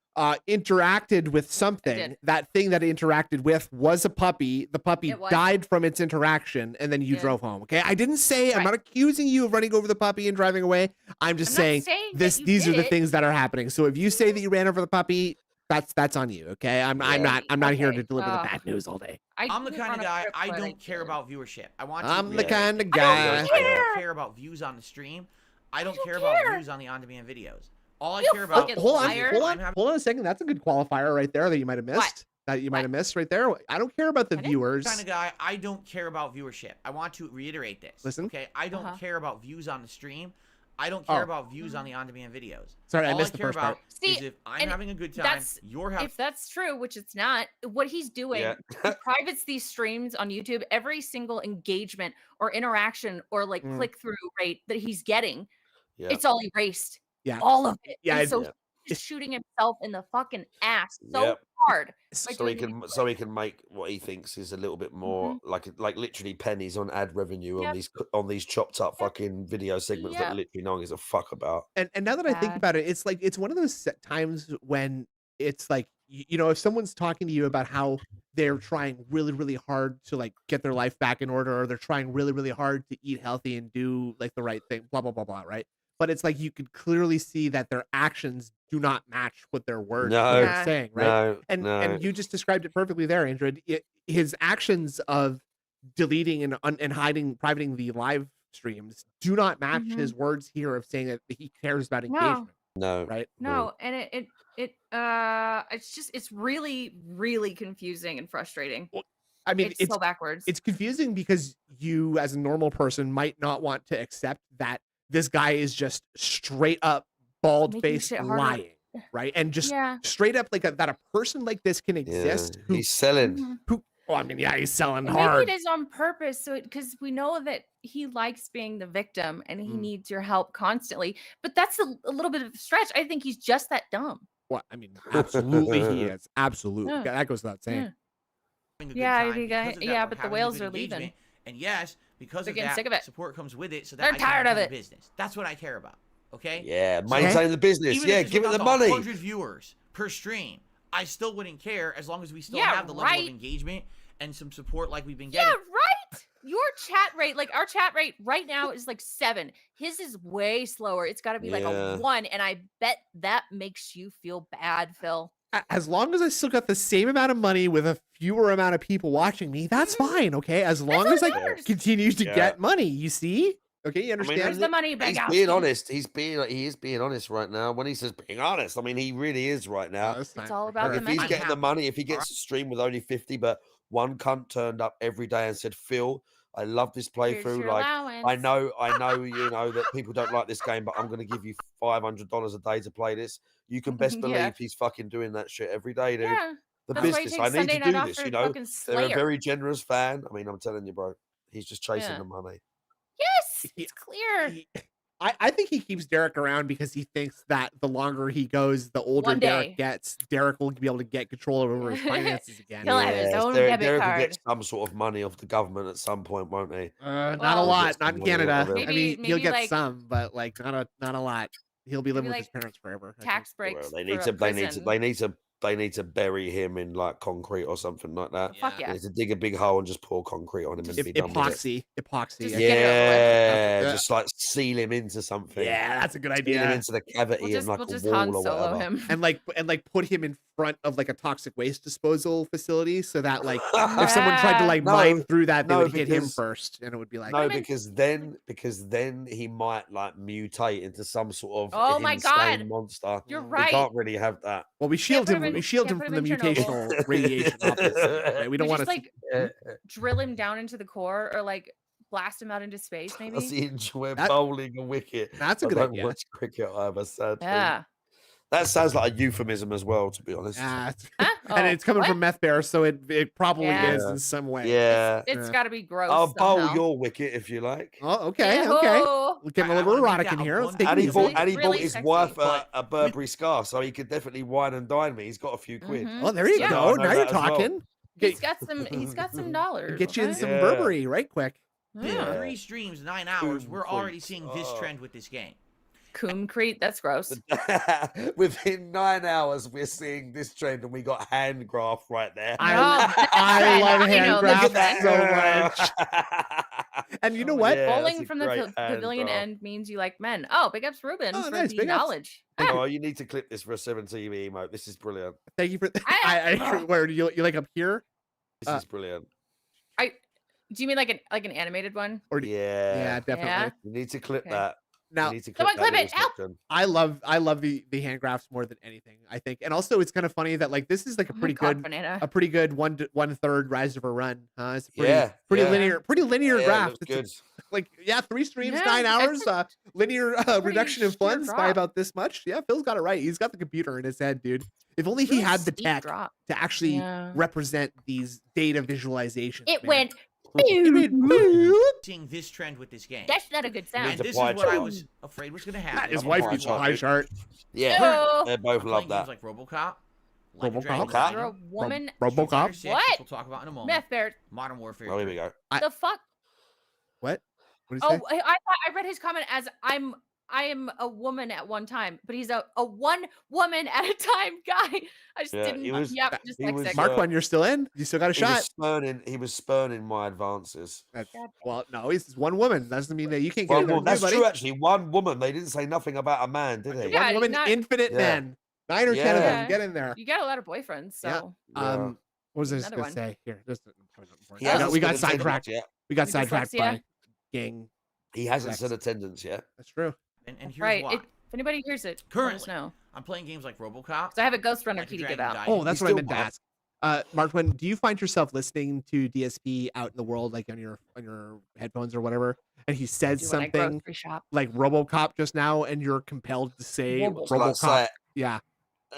interacted with something. did. That thing that it interacted with was a puppy. The puppy It was. died from its interaction, and then you Yeah. drove home. Okay, I didn't say I'm Right. not accusing you of running over the puppy and driving away. I'm just I'm not saying saying that this. you These are did the it. things that are happening. So if you say that you ran over the puppy, that's on you. Okay, I'm not here Okay, to deliver the bad news all day. I'm the didn't kind run of a guy, trip, I but don't care did. about viewership. I want to I'm the reiterate kind of it. guy. I don't care about views on the stream. I don't care about views on the on-demand videos. All I You care about fucking Hold on, liar. hold on a second. That's a good qualifier right there that you might have missed. That you might have missed right there. I don't care about the I didn't. viewers. kind of guy, I don't care about viewership. I want to reiterate this. Listen. Okay, I don't Uh-huh. care about views on the stream. I don't care Oh. about views on the on-demand videos. Sorry, I All missed the care first about part. See, is if I'm and having a good time, that's- you're having. If that's true, which it's not, what he's doing, Yeah. he privates these streams on YouTube. Every single engagement or interaction or like Mm. click-through rate that he's getting, Yeah. it's all erased. Yeah. All of it. Yeah, And it- so Yeah. he's shooting himself in the fucking ass so Yep. hard. So he doing can these so he can make what he thinks is a little bit more like literally pennies on ad revenue Yep. on these chopped up Yep. fucking video segments that Yep. literally no one gives a fuck about. And now that I think Bad. about it, it's like it's one of those times when it's like you know, if someone's talking to you about how they're trying really, really hard to like get their life back in order, or they're trying really, really hard to eat healthy and do like the right thing, blah blah blah blah, right? But it's like you could clearly see that their actions do not match what their words No. are saying, right? No, And you just described it perfectly there, Andrew. His actions of deleting and hiding, privating the live streams do not match Mhm. his words here of saying that he cares about No. engagement, no. right? No, and it's really, really confusing and frustrating. I mean, It's so backwards. it's confusing because you, as a normal person, might not want to accept that this guy is just straight up bald Making faced shit harder. lying, right? And just Yeah. straight up like that a person like this can Yeah. exist. He's selling. Mhm. Well, I mean, yeah, he's selling And hard. maybe it is on purpose, so because we know that he likes being the victim and he Mm. needs your help constantly. But that's a little bit of a stretch. I think he's just that dumb. Well, I mean, absolutely he is. Absolutely. Yeah. That goes without saying. Yeah. having a good Yeah, I time. think Because I- of that, yeah, we're but the having a whales good are leaving. engagement. And yes, because They're of getting that, sick of it. support comes with it, so that They're I can tired of maintain it. the business. That's what I care about. Okay. Yeah, maintain the business. Even Yeah, if it's give it the without money. 100 viewers per stream, I still wouldn't care as long as we still Yeah, have the level right. of engagement and some support like we've been Yeah, getting. right. Your chat rate, like our chat rate right now is like 7. His is way slower. It's got to be like Yeah. a 1, and I bet that makes you feel bad, Phil. As long as I still got the same amount of money with a fewer amount of people watching me, that's fine. Okay. As long all as I that matters. continue to Yeah. get money, you see? Okay. You understand? Where's the money, big He's ass? being honest. He is being honest right now. When he says being honest, I mean he really is right now. This time It's all for about sure. the If he's money. getting the money, if he gets a stream with only 50, but one cunt turned up every day and said, "Phil, I love this Here's playthrough. your Like, allowance. I know, you know that people don't like this game, but I'm going to give you $500 a day to play this." You can best believe Yeah. he's fucking doing that shit every day, dude. Yeah. The That's why he business. takes I need Sunday to night do off this. for You know, fucking they're a Slayer. very generous fan. I mean, I'm telling you, bro. He's just chasing Yeah. the money. Yes, Yeah. it's clear. I think he keeps Derek around because he thinks that the longer he goes, the older One Derek day. gets. Derek will be able to get control over his finances again. He'll have his Yes, own Derek debit will card. get some sort of money off the government at some point, won't he? Not a Well- lot, not in Maybe- Canada. I maybe- mean, he'll maybe get like- some, but like not a lot. He'll be living with Maybe his parents forever. I think. Tax breaks. Well, for a prison. they need to bury him in like concrete or something like that. Fuck They yeah. need to dig a big hole and just pour concrete on him and be done with it. Epoxy. Just I get guess. it over with. Yeah, Yeah. just like seal him into something. Yeah, that's a good Seal him idea. into the cavity We'll and like just a wall Han or Solo whatever. him. And like put him in front of like a toxic waste disposal facility so that like if someone tried to like No, mine through that, they no, would hit him because- first, and it would be like, No, him in- because then he might like mutate into some sort of Oh my insane God. monster. You're We right. can't really have that. well, we shield put him. him in- We shield can't him put from the him in Chernobyl. mutational radiation. Obviously, right? We don't want just to. like drill him down into the core or like blast him out into space, I maybe. see enjoy That- bowling and wicket. That's a I good don't idea. watch cricket either, sadly. Yeah. That sounds like a euphemism as well, to be honest. Huh? Oh, And it's coming what? from Meth Bear, so it probably Yeah. is in some way. Yeah. It's Yeah. got to be gross. I'll bowl somehow. your wicket if you like. Oh, okay, okay. Ew. We're getting a I little wanna make erotic that in a here. Let's one- take And it he easy. bought, and he Really bought his sexy. wife But a Burberry scarf, so he could definitely wine and dine me. He's got a few quid. Mhm. Oh, there you Yeah. go. I know Now you're that as well. talking. He's got some dollars. Get you in okay? some Yeah. Burberry right quick. Yeah. 3 streams, 9 hours, Food we're already freaks. seeing this Oh. trend with this game. Coomcrete, that's gross. Within 9 hours, we're seeing this trend, and we got hand graft right there. I I love know hand this graft trend. so much. And you know what? Yeah, that's Bowling a from the great hand pavilion graft. end means you like men. Oh, big ups Ruben Oh, for nice, the big ups. knowledge. Oh, you need to clip this for a 7TV emote. This is brilliant. Thank you for. Where do you like up here? This is brilliant. Do you mean like an animated one? Or Yeah, definitely. Yeah. you need to clip Okay. that. Now, you need to clip someone that clip it, little help! section. I love the hand grafts more than anything, I think. And also it's kind of funny that like this is like a Oh my pretty God, good banana. a pretty good 1/3 rise of a run. It's a pretty Yeah, pretty yeah. linear Yeah, it graft. looks It's good. like 3 streams, Yeah, 9 it's hours, linear reduction in sheer funds by drop. about this much. Yeah, Phil's got it right. He's got the computer in his head, dude. If only he Really had the steep tech drop. to actually Yeah. represent these data visualizations. It man. went. It went boop. Seeing this trend with this game. That's not a good And sound. It's a this is pie what I chart. was afraid was going to That happen. is a wife pie needs a chart, pie dude. chart. Yeah, No. they both I'm love playing that. games like RoboCop, Like a RoboCop? Dragon Okay. You're a Gaiden, woman. Street Fighter RoboCop? 6, What? which we'll talk about in a moment. Meth Bear. Modern Warfare. Oh, here we go. The fuck? What? What did you Oh, say? I thought I read his comment as I am a woman at one time, but he's a one woman at a time guy. I just Yeah, didn't. he was- Yep, he was, dyslexic. Mark one, you're still in. You still got a He was shot. spurning my advances. Well, no, he's one woman. That doesn't mean that you can't get One in there woman. too, That's buddy. true, actually. One woman. They didn't say nothing about a man, did they? Yeah, One woman, not- infinite Yeah. men. 9 or 10 of them. Yeah. Get in there. You got a lot of boyfriends, Yeah. so Yeah. What was I just Another gonna one. say? Here, just He Oh. hasn't we got said attendance sidetracked. yet. We got The sidetracked dyslexia? by gang. He hasn't Next. said attendance yet. That's true. And here's right. why. If anybody hears it, let us Currently. know. I'm playing games like RoboCop. 'Cause I have a Ghost Runner like key to Dragon give out. Gaiden. Oh, that's He's what I still meant to mad. ask. Markwin, do you find yourself listening to DSP out in the world, like on your headphones or whatever, and he says Do when I something grocery shop. like RoboCop just now, and you're compelled to say Robo- So, like, RoboCop? say- Yeah.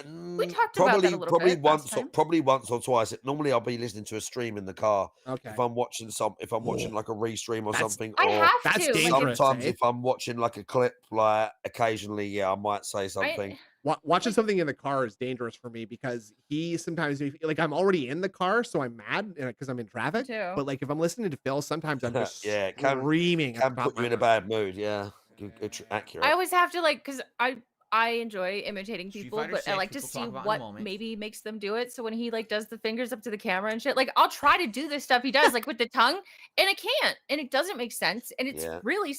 We talked about that a little probably bit last once, or, time. probably once or twice. Normally, I'll be listening to a stream in the car Okay. if I'm watching like a restream or That's- something. I or have That's to. Like, dangerous. sometimes eh? if I'm watching like a clip, like occasionally, yeah, I might say something. Watching something in the car is dangerous for me because he sometimes like I'm already in the car, so I'm mad because I'm in traffic. too. But like if I'm listening to Phil, sometimes I'm just Yeah, it can- screaming. at Can the top put of you my in a lungs. bad mood. Yeah, accurate. I always have to because I enjoy imitating Street people, Fighter but I 6, like to which we'll see talk about in a what moment. maybe makes them do it. So when he does the fingers up to the camera and shit, I'll try to do this stuff he does with the tongue, and I can't, and it doesn't make sense, and it's Yeah. really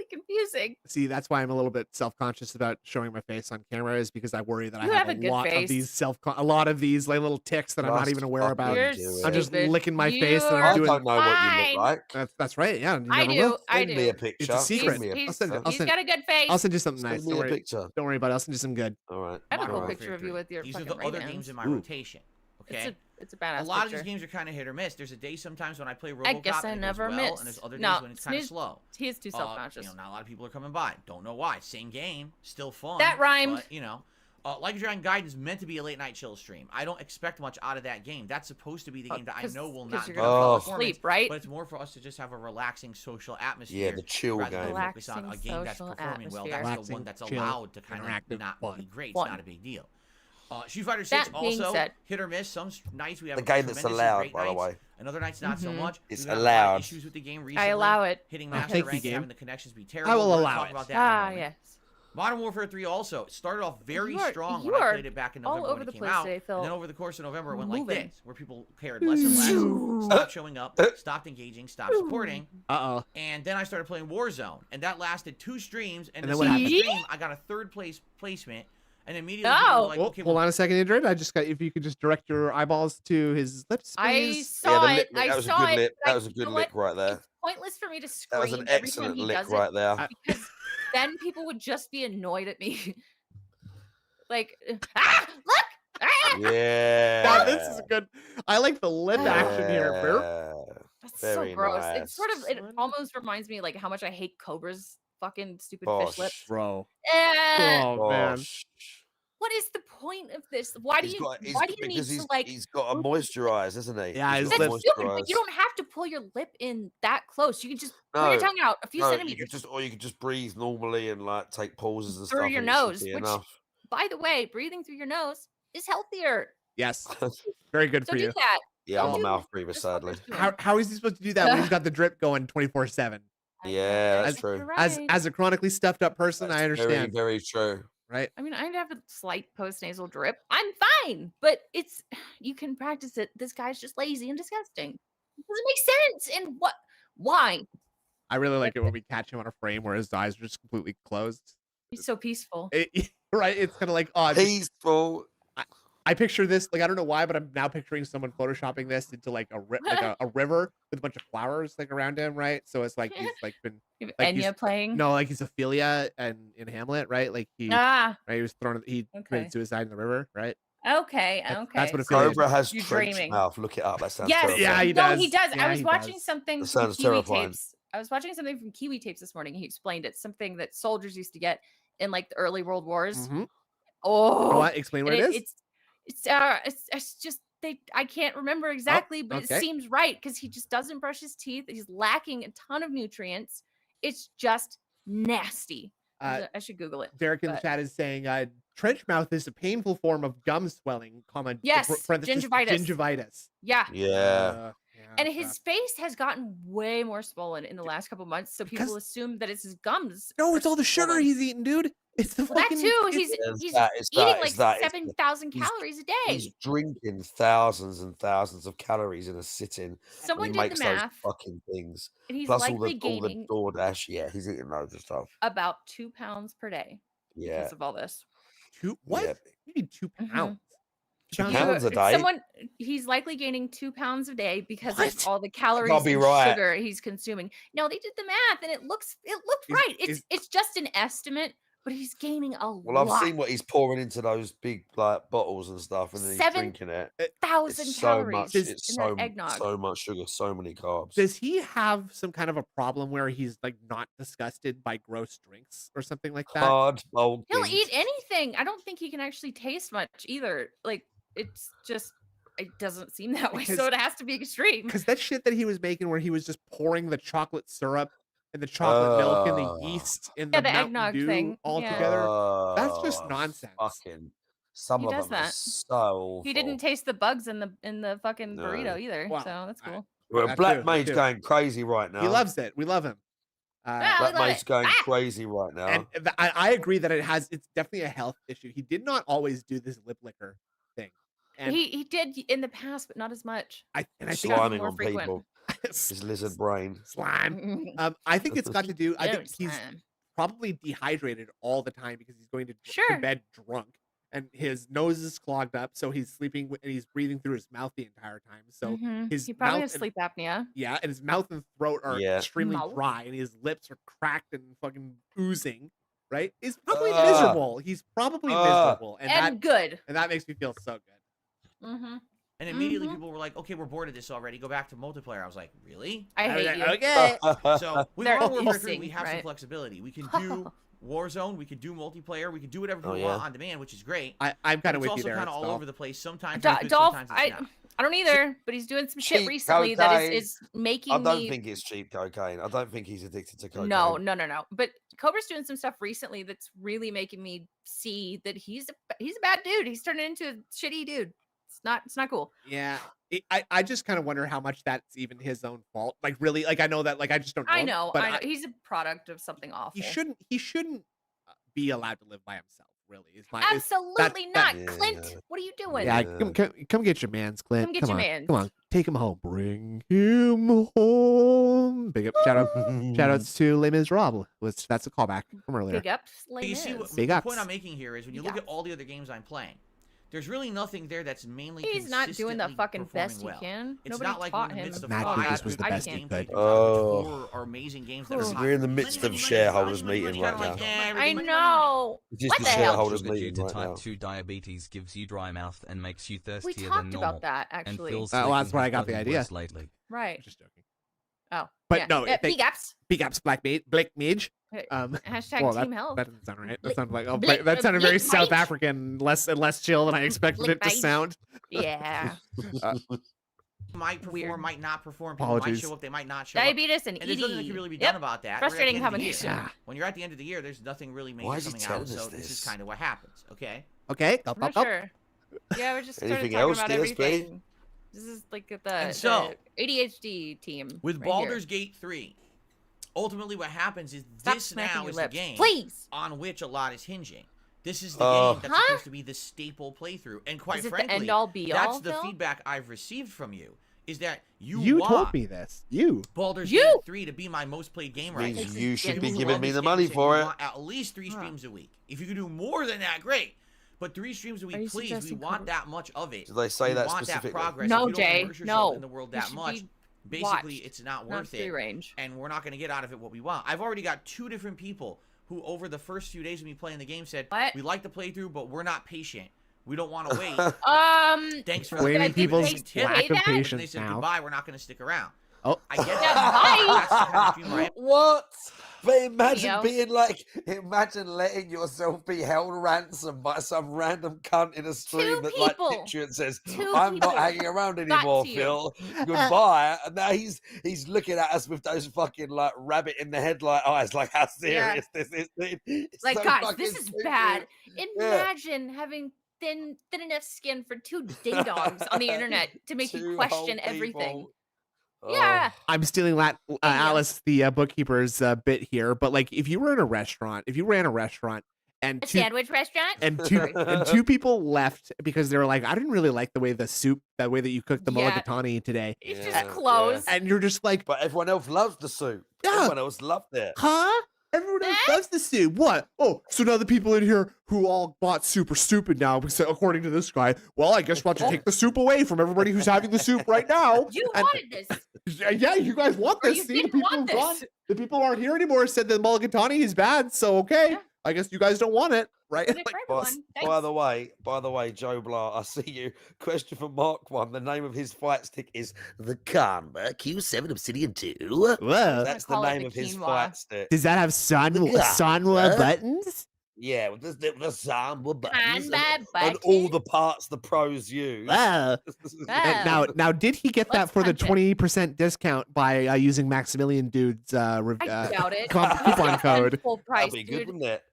confusing. See, that's why I'm a little bit self-conscious about showing my face on camera, is because I worry that You I have have a a good lot face. of these like little ticks that I'm not Just even aware fucking about. You're do it. I'm just stupid. licking my face and You're I'm I doing. don't know what you fine. look like. That's right. Yeah, you I never do. will. I Send me a do. picture. It's a secret. Send me a He's, picture. I'll he's send- got a good face. I'll send you something nice. Send me Don't a worry. picture. Don't worry about it. I'll send you some good. All right. I have a cool all right. picture of you with your These are fucking the other Ray-Bans. games in my Ooh. rotation. Okay. It's a badass A lot of picture. these games are kind of hit or miss. There's a day sometimes when I play RoboCop I guess I and it goes never well, miss. and there's other days No, when it's kind of Snoop- slow. He is too self-conscious. Not a lot of people are coming by. Don't know why. Same game, still fun. That rhymed. But, like a Dragon Gaiden is meant to be a late night chill stream. I don't expect much out of that game. That's supposed to be the game that I know will not you're go gonna Oh. fall performance, asleep, right? But it's more for us to just have a relaxing social atmosphere. Yeah, the chill rather than game. focus on a Relaxing game that's social performing well. atmosphere. That's the Relaxing, one that's chill, allowed to kind interactive of not fun. be great. Fun. It's not a big deal. Street Fighter 6 That being also said- hit or miss. Some nights we have The game that's tremendously allowed, great by the nights, way. and other nights not so Mhm. much. It's We've had a lot of allowed. issues with the game recently. I allow it. Hitting Oh, master thank you, ranks and game. having the connections be terrible. I will We're gonna allow talk it. about that in a moment. Yes. Modern Warfare 3 also started off very You are- strong you when I are played it back in all November over when the it came place out. today, Phil. And then over the course of November, it went like Moving. this, where people cared less and less, stopped showing up, stopped engaging, stopped supporting. And then I started playing Warzone, and that lasted 2 streams. And And the then what second happened? stream, I got a 3rd place placement, and immediately Oh. people were like, Well, okay, hold well, on a second, Indrid. I just got, if you could just direct your eyeballs to his lips, I please. saw the it. lip lick. I That was a saw good it. lip. but That was a you good know lick what? right there. It's pointless for me to scream That was an every time excellent he lick does right there. it because then people would just be annoyed at me. Look! Ah! Yeah. Now, this is good. I like the lip action here. Burp. Yeah. That's Very so gross. nice. It's it Son. almost reminds me how much I hate Cobra's fucking stupid fish lips. Bosh. Bro. Eh, Oh, man. Bosh. what is the point of this? Why do you need because to he's got to moisturize, isn't he? Yeah, He's his got to That's stupid, moisturise. but you don't have to pull your lip in that close. You can just pull No, your tongue out a few No, you centimeters could just breathe normally and like take pauses and through stuff. your and it should nose, be which, enough. by the way, breathing through your nose is healthier. Yes. Very good So for do you. that. Yeah, I'm Don't a do mouth breather, just what sadly. they're doing. How is he supposed to do that when he's got the drip going 24/7? Yeah, that's As- true. You're right. As a chronically stuffed up person, I That's very, understand. very true. Right? I mean, I'd have a slight post-nasal drip. I'm fine, but you can practice it. This guy's just lazy and disgusting. It doesn't make sense. And why? I really like it when we catch him on a frame where his eyes are just completely closed. He's so peaceful. Right? It's kind of like, oh, Peaceful. I picture this, like, I don't know why, but I'm now picturing someone photoshopping this into like a river with a bunch of flowers like around him, right? So it's like he's like been You have like Enya playing. no, like he's Ophelia and in Hamlet, right? Like he Ah, right, he was thrown, he Okay. committed suicide in the river, right? okay, That's okay. what it feels like. Cobra has You're trench dreaming. mouth. Look it up. That sounds Yes, terrifying. Yeah, he no, does. he does. Yeah, I was he watching does. something That from sounds Kiwi terrifying. Tapes. I was watching something from Kiwi Tapes this morning. He explained it. Something that soldiers used to get in like the early World Wars. Mhm. Oh, What? Explain what and it is. it's just I can't remember exactly, but okay. it seems right because he just doesn't brush his teeth. He's lacking a ton of nutrients. It's just nasty. I should Google it. Derek in the but- chat is saying trench mouth is a painful form of gum swelling, comma Yes, parenthesis, gingivitis. gingivitis. Yeah. Yeah. And his face has gotten way more swollen in the last couple months, so people Because- assume that it's his gums. No, are it's all the sugar swollen. he's eating, dude. It's the Well, that fucking too. it's- He's It's eating that, like it's that, it's 7,000 he's- calories a day. He's drinking thousands and thousands of calories in a sitting. Someone and did he the makes math, those fucking things. and he's Plus all likely the gaining DoorDash. Yeah, he's eating loads of stuff. about 2 pounds per day Yeah. because of all this. what? Yeah. You need 2 Mhm. pounds. 2 You- pounds a day. He's likely gaining 2 pounds a day because What? of all the calories be and right. sugar he's consuming. No, they did the math, and it looked Is- right. is- It's just an estimate, but he's gaining a Well, I've lot. seen what he's pouring into those big like bottles and stuff, and then he's 7,000 drinking it. Thousand It's so calories much. Is- It's in so that eggnog. so much sugar, so many carbs. Does he have some kind of a problem where he's like not disgusted by gross drinks or something like that? Hard bold. He'll things. eat anything. I don't think he can actually taste much either. Like it's just it doesn't seem that way. Because- So it has to be extreme. Because that shit that he was making where he was just pouring the chocolate syrup and the chocolate milk and the yeast and Yeah, the the Mountain eggnog Dew thing. all Yeah. together. That's just Oh, nonsense. Fucking some He of does them are that. so awful. He didn't taste the bugs in the fucking No. burrito either. Wow. So that's cool. Well, That Black too, Maid's too. going crazy right now. He loves it. We love him. Ah, Black we love Maid's it. going Ah! crazy right now. And I agree that it's definitely a health issue. He did not always do this lip liquor thing. And He did in the past, but not as much. I think Sliming more on frequent. people. His lizard brain. slime. I think it's got to do. I think Don't he's slime. probably dehydrated all the time because he's going to Sure. bed drunk, and his nose is clogged up, so he's sleeping and he's breathing through his mouth the entire time. So Mhm. his He probably mouth has and- sleep apnea. yeah, and his mouth and throat are Yeah. extremely Mouth. dry, and his lips are cracked and fucking oozing. Right? He's probably Ah. miserable. He's probably Ah. miserable, and And good. that makes me feel so good. Mm-hmm. And immediately Mhm. people were like, okay, we're bored of this already. Go back to multiplayer. I was like, really? I was hate like, you. okay. So with They're Modern Warfare 3, we easing, have some right? flexibility. We can do Warzone, we can do multiplayer, we can do whatever Oh, we yeah. want on demand, which is great. I'm But kind of it's with you also there. kind of all Stall. over the place. Sometimes it's good, Dolph, sometimes it's not. I don't either, but he's doing some shit Cheap recently that cocaine. is making I don't me. think it's cheap cocaine. I don't think he's addicted to cocaine. No. But Cobra's doing some stuff recently that's really making me see that he's a bad dude. He's turning into a shitty dude. It's not cool. Yeah, I just kind of wonder how much that's even his own fault. Like, really, like I know that, like I just don't know. I him, know. but I know. He's a product of something awful. he shouldn't be allowed to live by himself. Really, is my Absolutely not, Yeah. Clint. What are you doing? yeah. Yeah. Come get your man's, Clint. Come get come your on, mans. Come on, take him home. Bring him home. Big up, shout outs to Les Miserables. That's a callback from earlier. Big ups, But you see, Liz. what, Big the ups. point I'm making here is when you Big look at ups. all the other games I'm playing, there's really nothing there that's mainly He's not doing the consistently fucking best performing he well. can. It's Nobody not like taught we're in the him. midst of Matt five Lucas was good the best he games could. that Oh. four are amazing games that are This is- hot. we're in the midst of shareholders meeting right now. I know. It's just What the the hell? shareholders Sugar due meeting to right type now. 2 diabetes gives you dry mouth and makes you We thirstier talked than normal. about that And actually. Phil's Well, that's sleeping where I has got the gotten idea. worse lately. Right. Just joking. Oh. But yeah. no, Big ups. Big ups, Black Mage. Hey, Um, Hashtag well, team health. that doesn't sound right. That Blick- sounded like blick- that sounded very blick South mage. African, less chill than I expected it to mage. sound. Yeah. Might perform, Weird. might not perform. People Apologies. might show up, they might not show up. Diabetes and And there's nothing that ED. can really be Yep. done about that. Frustrating We're at the end of the combination. year. When you're at the end of the year, there's nothing really major Why is he coming out. telling So us this is this? kind of what happens. Okay. Okay, I'm not sure. Yeah, we're just sort of Anything talking else, about DSP? everything. This is like the And so, ADHD team. With right here. Baldur's Gate 3, ultimately what happens is Stop this smacking now your is lips. the game Please. on which a lot is hinging. This is the game that's Huh? supposed to be the staple playthrough. And quite Is it the frankly, end-all, be-all, that's the Phil? feedback I've received from you, is that You want told me this. You. Baldur's You! Gate 3 to be my most played game right Means now. you should be who giving love me this the game money say for you it. want at least 3 streams a week. If you can do more than that, great. But 3 streams a Are week, you please. We suggesting want cover- that much of it. Did they say we that want specifically? that progress. No, if you don't Jay, immerse yourself no. in the world You that should much, be basically watched, it's not not worth free it. range. And we're not going to get out of it what we want. I've already got 2 different people who, over the first few days of me playing the game, said, What? we like the playthrough, but we're not patient. We don't want to wait. Thanks for Blaming letting me people's give me lack of And they patience said, now. goodbye, we're not going to stick around. Oh. I get Yeah, that. That's the kind of streamer I am. What? But imagine Neo. being like, imagine letting yourself be held ransom by some random cunt in a stream that like people. hits you and says, Two I'm people not hanging around got anymore, to you. Phil. Goodbye. And now he's looking at us with those fucking like rabbit in the headlight eyes, like how serious this is. It's Like, so guys, fucking this is stupid. bad. Yeah. Imagine having thin enough skin for 2 ding dongs on the internet to make you 2 question whole everything. people. Yeah. I'm stealing Alice, the bookkeeper's bit here, but like if you were in a restaurant, if you ran a restaurant and A sandwich restaurant? and Sorry. two people left because they were like, I didn't really like the way that way that you cooked the Yeah. mulligatawny today, It's Yeah, just clothes. and you're just like, But everyone else loves the soup. Yeah. Everyone else loved it. huh? Everyone else loves the soup. What? Oh, so now the people in here who all bought soup are stupid now, because according to this guy. Well, I guess we'll have to take the soup away from everybody who's having the soup right now. You And- wanted this. Yeah, you guys want Or this. you See, the didn't people want who gone, this. the people who aren't here anymore said that mulligatawny is bad. So okay, Yeah. I guess you guys don't want it, right? Put it Like, for By, everyone. by the way, Joe Blah, I see you. Question for Mark 1. The name of his fight stick is the Karma Q7 Obsidian 2. whoa. That's the call it name the of his quinoa. fight stick. Does that have Sanwa buttons? Yeah, with the Samba buttons Hanba and all button? the parts the pros use. Wow. Oh. Now, did he get that Let's for the punch it. 20% discount by using Maximilian Dude's I doubt it. coupon code? Full price, That'd be good, dude. wouldn't it?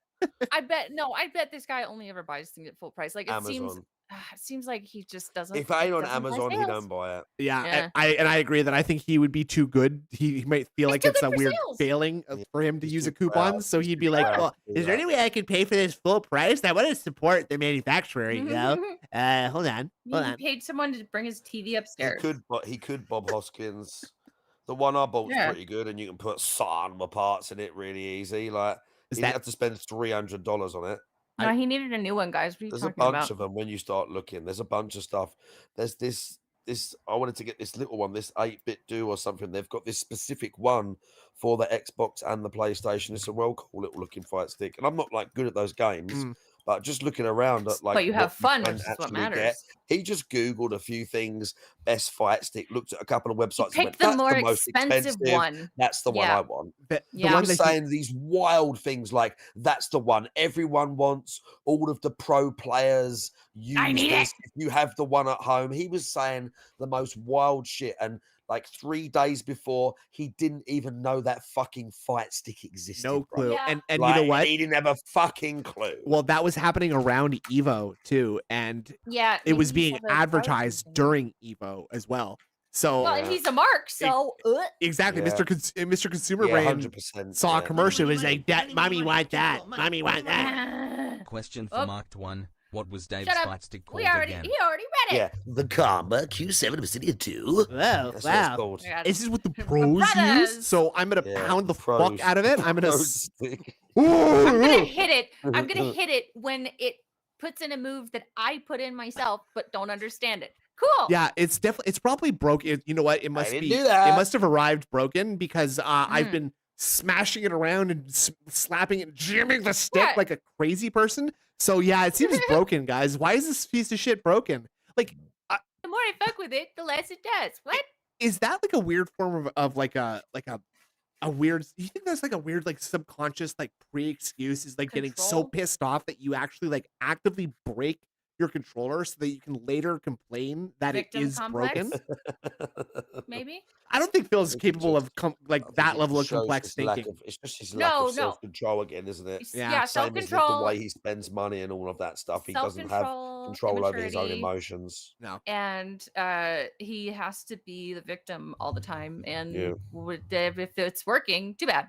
I bet this guy only ever buys things at full price. Like Amazon. it seems like he just doesn't. If it ain't on doesn't buy Amazon, he sales. don't buy it. Yeah, Yeah. and I agree that I think he would be too good. He might feel He's like too it's good a for weird sales. failing for him to He's use a too coupon. proud. So He's he'd too be like, proud "Well, to do is there that. any way I could pay for this full price? I want to support the manufacturer, you know." Hold on, He hold on. paid someone to bring his TV He upstairs. could Bob Hoskins. The one I bought's Yeah. pretty good, and you can put Sanwa parts in it really easy. Like Is you that didn't have to spend $300 on it. No, he needed a new one, guys. What are you There's a talking bunch about? of them when you start looking. There's a bunch of stuff. There's this. I wanted to get this little one, this 8-bit do or something. They've got this specific one for the Xbox and the PlayStation. It's a well cool little looking fight stick, and I'm not like good at those games. Mm. But just looking around at like, But you have what fun, can which is what actually get, matters. he just Googled a few things, best fight stick, looked at a couple of He websites, and picked went, the "That's more the most expensive expensive. one. That's the one Yeah. I want." The Yeah. He one was that saying these wild things like, "That's the one everyone wants. All of the pro players use need this. If you have the one at home." He was saying the most wild shit, and like 3 days before, he didn't even know that fucking fight stick existed. no bro. clue. Yeah. And you Like, know what? He didn't have a fucking clue. Well, that was happening around Evo too, and Yeah, it was maybe he being saw the power advertised thing. during Evo as well. So Well, and he's a mark, so exactly, Yeah. Mr. Consumer Yeah, Brain 100%. saw a yeah. commercial. It was Money, like, "That money, mommy money, want that, money, mommy want that." Question for Oh. Mark 1. What was Dave's Shut up. fight stick called he already again? read it. Yeah, the Karma Q7 Obsidian 2. Wow, That's what it's wow. called. I got it. This is what the pros use. brothers. So I'm gonna Yeah, pound the pros. fuck out of it. I'm gonna. Pro s- stick. I'm gonna Ooh. hit it. I'm gonna hit it when it puts in a move that I put in myself, but don't understand it. Cool. Yeah, it's definitely. It's probably broken. You know what? It must didn't be. do that. It must have arrived broken because I've Mm. been smashing it around and slapping it, jamming the stick Yeah. like a crazy person. So yeah, it seems broken, guys. Why is this piece of shit broken? Like, The more I fuck with it, the less it does. What? is that like a weird form of like a weird? You think that's like a weird like subconscious like pre-excuse is like getting so Control? pissed off that you actually like actively break your controller so that you can later complain that Victim it is complex? broken. Maybe. I don't think Phil's capable of I like think that it level of just shows complex his lack thinking. of- it's just his lack of No, no. self-control again, isn't it? Yeah. Yeah, Same as the self-control. way he spends money and all of that stuff. He doesn't have control over his own immaturity, emotions. No. and he has to be the victim all the time. And Yeah. if it's working, too bad.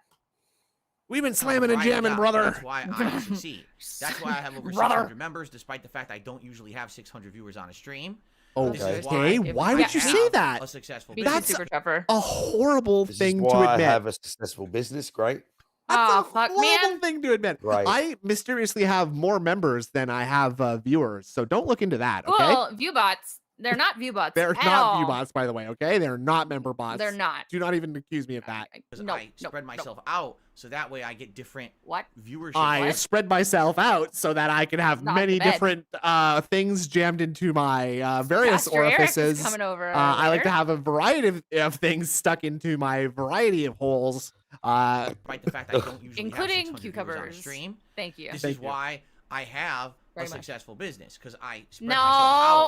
We've been Oh, slamming and right, jamming, yeah, brother. That's why I succeed. That's why I have over Brother. 600 members, despite the fact I don't usually have 600 viewers on a stream. This is Okay, why would you say that? A successful Because business. it's super tougher. A horrible This thing is to why I admit. have a successful business. Great. That's Oh, a fuck, horrible man. thing to admit. Right. I mysteriously have more members than I have viewers, so don't look into that. Okay, Well, viewbots. They're not viewbots. they're at not all. viewbots, by the way. Okay, they're not member bots. They're not. Do not even accuse me of that. Because No, I no, spread no. myself out, so that way I get different What? viewership. I What? spread myself out so that I can have Not many the bed. different things jammed into my various Pastor Eric is orifices. coming over. I like to there. have a variety of things stuck into my variety of holes. Despite the fact I don't usually Including have 600 viewers on a cucumbers. stream. Thank you. This Thank is you. why I have Very a much. successful business, because I spread No. myself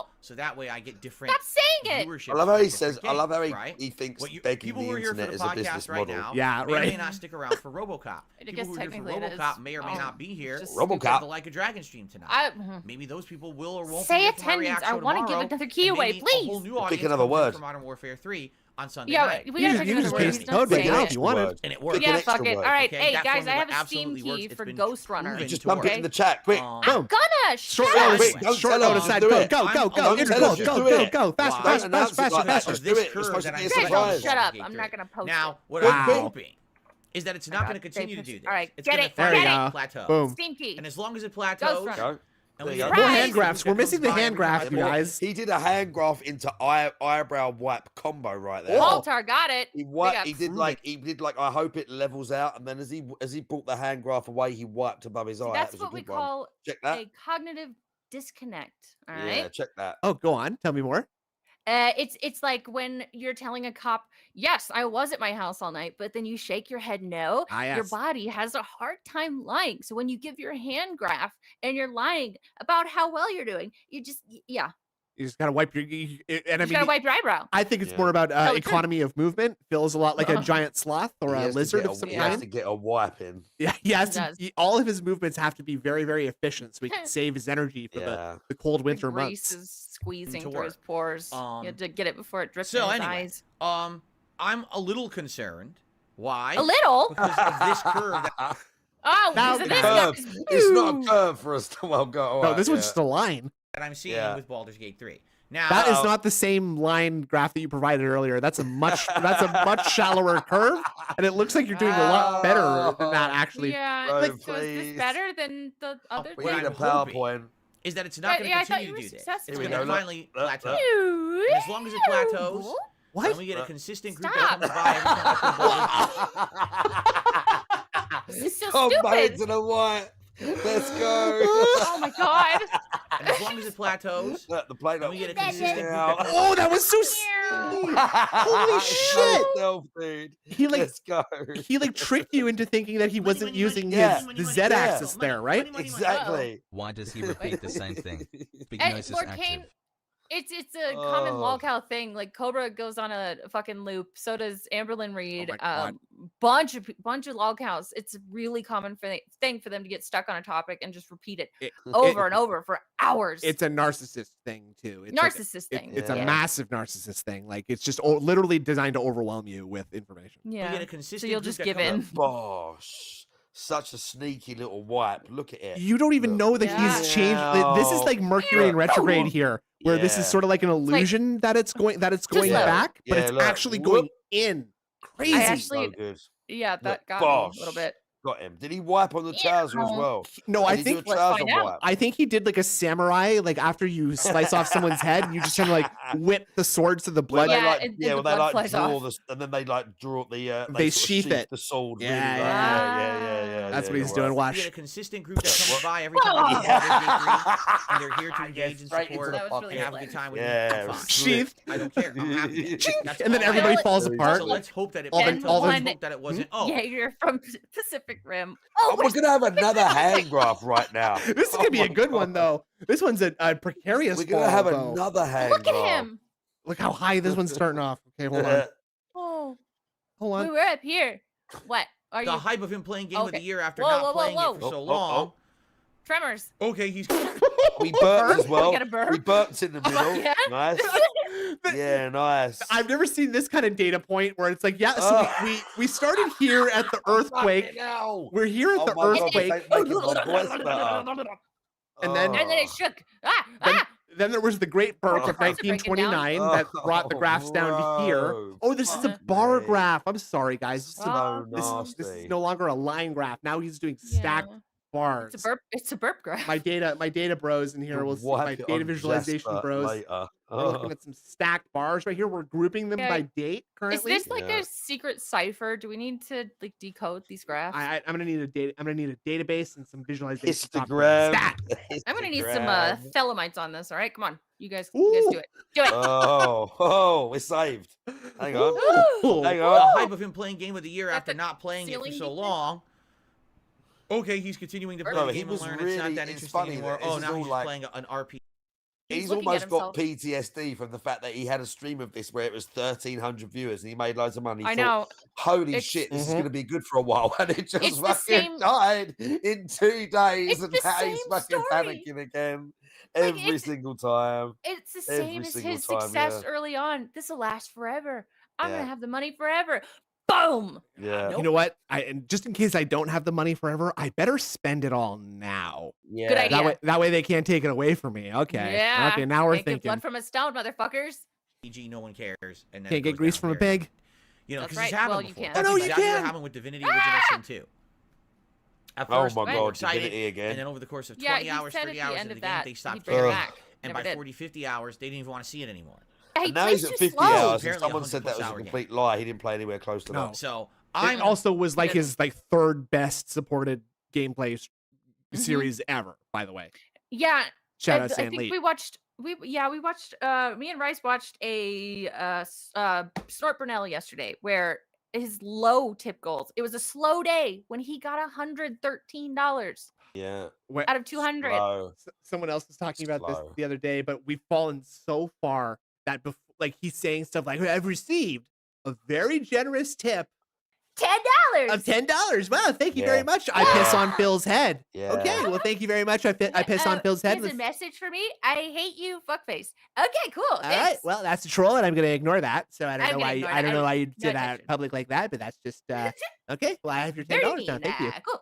out, so that way I get different Stop saying it. viewership. I love how he for says. different I love how games, right? he thinks What you, begging people the who are here for internet the is a business podcast right model. now Yeah, may or right. may not stick around for RoboCop. I People guess who are here for technically it is. RoboCop may or may Oh, not be here. just RoboCop. because of the Like a Dragon stream tonight. I, Maybe those people will or won't Say be here for my attendance. reaction I wanna give tomorrow, another key and away, maybe A whole please. new Pick audience another comes in word. for Modern Warfare 3 on Sunday yeah, night. we You gotta just- pick you another just word. paste He's the not code right saying now it. if you wanted. And it works. Pick an Yeah, extra fuck it. word. All right, Okay, hey that guys, I formula have a Steam absolutely key works. It's for been Ghost Runner. proven Just to dump it work. in the chat, quick. Um, I'm gonna Short shut up. notice. Quick, don't Short tell us, notice. just Side. do Go, it. go, go, I'm- go. don't Inter, tell go, us, just go, do go, it. go. Faster, Why? faster, Don't announce faster, it faster, like that, faster. just This do it. It's curve supposed that to I be a set up surprise. Shut up. Gate I'm three. not gonna post Now, it. what Quick, I'm quick. hoping is that it's not going to continue to do this. All right, It's get gonna it, There you finally go. plateau. Boom. Steam key. And as long as it Ghost plateaus, Runner. Go. and There we you get go. More one hand that grafts. We're comes missing the by hand every time graft, I you play. guys. He did a hand graph into eyebrow wipe combo right there. Oh. Walter got it. He got did like I hope it levels out, and then as he brought the hand graph away, he wiped above his eye. That's That was what a we good one. call Check that. a cognitive disconnect. All right. Yeah, check that. Oh, go on. Tell me more. It's like when you're telling a cop, yes, I was at my house all night, but then you shake your head no. Ah, Your yes. body has a hard time lying. So when you give your hand graph and you're lying about how well you're doing, you just yeah, You just gotta wipe your. And you I just mean, gotta wipe your eyebrow. I think it's Yeah. more about Tell the truth. economy of movement. Feels a lot like a giant sloth or He a has to lizard get of some he has kind. to get a wipe in. Yeah, he has He does. all of his movements have to be very, very efficient so he can save his energy for Yeah. the cold The winter grease months. is squeezing To through his work. pores. You had to get it before it drips So in his anyway, eyes. I'm a little concerned. Why? A little. Because of this curve. That, Oh, Now because of the this curve. guy's- It's not a curve for us to well go. No, this one's just a line. that I'm seeing Yeah. with Baldur's Gate 3. Now, That is not the same line graph that you provided earlier. That's a much shallower curve, and it looks like you're doing a lot better than that. Actually, Yeah. Bro, so is please. this better than the other We What need I'm a two? hoping PowerPoint. is that it's not going Yeah, to I thought continue you to were do this. successful. It's Here we going to go, look, finally look, plateau. look. And as long as it plateaus, what? and we get a Look. consistent group Stop. that comes by every time I play Baldur's Gate. This is so Come back stupid. to the white. Let's go. Oh my god. And as long as it plateaus, Look, the plate and we get a consistent group Yeah. that comes Oh, that was so. Holy shit! Stealth, dude. He like Let's go. he like tricked you into thinking that he wasn't money, using money, yeah, his money, the money, Z-axis money, there, money, right? money, Exactly. Why does he repeat the same thing? Big And Gnosis Lord active. Kane, it's a common Oh. lolcow thing. Like Cobra goes on a fucking loop. So does Amberlyn Reed. my God. Bunch of lolcows. It's a really common thing for them to get stuck on a topic and just repeat it It- over and over for hours. It's a narcissist thing too. It's like narcissist it- thing. it's Yeah. a massive narcissist thing. Like it's just literally designed to overwhelm you with information. we Yeah. get a consistent you'll group just that give comes in. Bosh. Such a sneaky little wipe. Look at it. You don't even Look. know that Yeah. he's changed. This is like Mercury in retrograde here, where this is Yeah. sort of like an like- illusion that it's going slow. back, but Yeah, it's look. actually Whoop. going in. Crazy. I actually, So good. yeah, that Look, got me a little bosh. bit. Got him. Did he wipe on the trouser as well? No, I Did he do think a Let's trouser find out. wipe? I think he did like a samurai, like after you slice off someone's head, you just kind of like whip the sword so the Where blood. they Yeah, like, and yeah, the where they blood like flies draw off. the, and then they like draw the, They sort of sheath it. the sword. Yeah, really, like, yeah. yeah. And That's yeah, what he's you're doing. right. We Watch. get a consistent group that comes by every time I get Day 3, and they're here to engage and Straight into support the That was really and have a good time with Yeah, me. I'm fine. Sheath. I don't care. I'm happy. That's And then all I everybody ask. falls Tell- apart. So let's hope that it. All the- let's all the- hope that it wasn't. Oh, Yeah, you're from Pacific Rim. Oh, we're gonna have another hand graph right now. This is gonna be a good one though. This one's a precarious. We're gonna fall, have though. another hand Look at graph. him. Look how high this one's starting off. Okay, hold on. Oh, Hold we on. were up here. What are the you? hype of him playing Game of the Okay. Year after Whoa, not whoa, whoa, playing whoa. it for so Oh, long. Tremors. Okay, he's. We burped as well. We got a burp? We burped in the middle. Yeah. Nice. Yeah, nice. I've never seen this kind of data point where it's like, yeah, so we started here at the earthquake. We're here at Oh the my God, earthquake, thank- making my voice better. and then And then it shook. then there was the Great Burp of Cards are breaking down. 1929 that brought the graphs down to here. bro. Oh, this is a bar Mate. graph. I'm sorry, guys. This is, Oh, this is nasty. no longer a line graph. Now he's doing stacked Yeah. bars. It's a burp. It's a burp graph. My data bros in here will see Wipe my it data on visualization Jasper bros. later. We're looking at some stacked bars right here. We're grouping them Yeah. by date Is currently. this like Yeah. a secret cipher? Do we need to like decode these graphs? I'm gonna need a data. I'm gonna need a database and some visualization. Histogram. Stat. I'm gonna need some Histogram. thelamites on this. All right, come on, you guys Ooh. do it. Do it. Oh, we're saved. Hang on. Ooh. Hang The on. hype of him playing Game of the Year Got after the not playing it for ceiling so defense? long. Okay, he's continuing to play No, the he game and was learn. It's really- not that it's interesting funny anymore. that this Oh, is now all he's like- playing an RP. He's looking at almost got himself. PTSD from the fact that he had a stream of this where it was 1,300 viewers and he made loads of money. He I thought, know. Holy It's- shit, this is Mhm. going to be good for a while. And it just It's the fucking same- died in 2 days. It's And the now he's same fucking story. panicking again Like, every it's- single time. It's the Every same as single his time, success yeah. early on. This will last forever. I'm Yeah. gonna have the money forever. Boom. Yeah. You know what? And just in case I don't have the money forever, I better spend it all now. Yeah. Good idea. That way they can't take it away from me. Okay. Yeah. Okay. Now we're Can't get thinking. blood from a stone, motherfuckers. PG, no one cares. And then Can't it get goes grease down from a very- pig. You know, That's because right. it's happened Well, you before. can. That's Oh, no, you exactly can. what happened with Divinity Original Sin 2. At Oh first, my they God, were excited, Divinity again. and then over the course of Yeah, 20 he hours, said 30 at the hours end of of the game, that they he'd stopped bring it caring. back. And Never by did. 40, 50 hours, they didn't even want to see it anymore. Yeah, he And now plays he's at too 50 slow. hours and Apparently someone said that 100+ was a hour game. complete lie. He didn't play anywhere close to No. that. So It I'm also was like Yeah. his third best supported gameplay Mhm. series ever. By the way, Yeah, shout I out Stan think Lee. we watched. We watched. Me and Rice watched a Snort Brunel yesterday, where his low tip goals. It was a slow day when he got $113 Yeah. out of 200. Slow. Someone else was talking about this Slow. the other day, but we've fallen so far that like he's saying stuff like, "I've received a very generous tip $10. of $10. Wow, thank you very Yeah. much. I piss on Phil's head. Yeah. Okay, well, thank you very much. I piss on Phil's head. Here's a With... message for me. I hate you, fuckface. Okay, cool. All right, Thanks. well, that's a troll, and I'm going to ignore that. So I don't I'm know gonna why. ignore I that. don't know why you No did that attention. in public like that, but that's just okay. Well, I have your Very $10 now. mean. Thank you. Cool.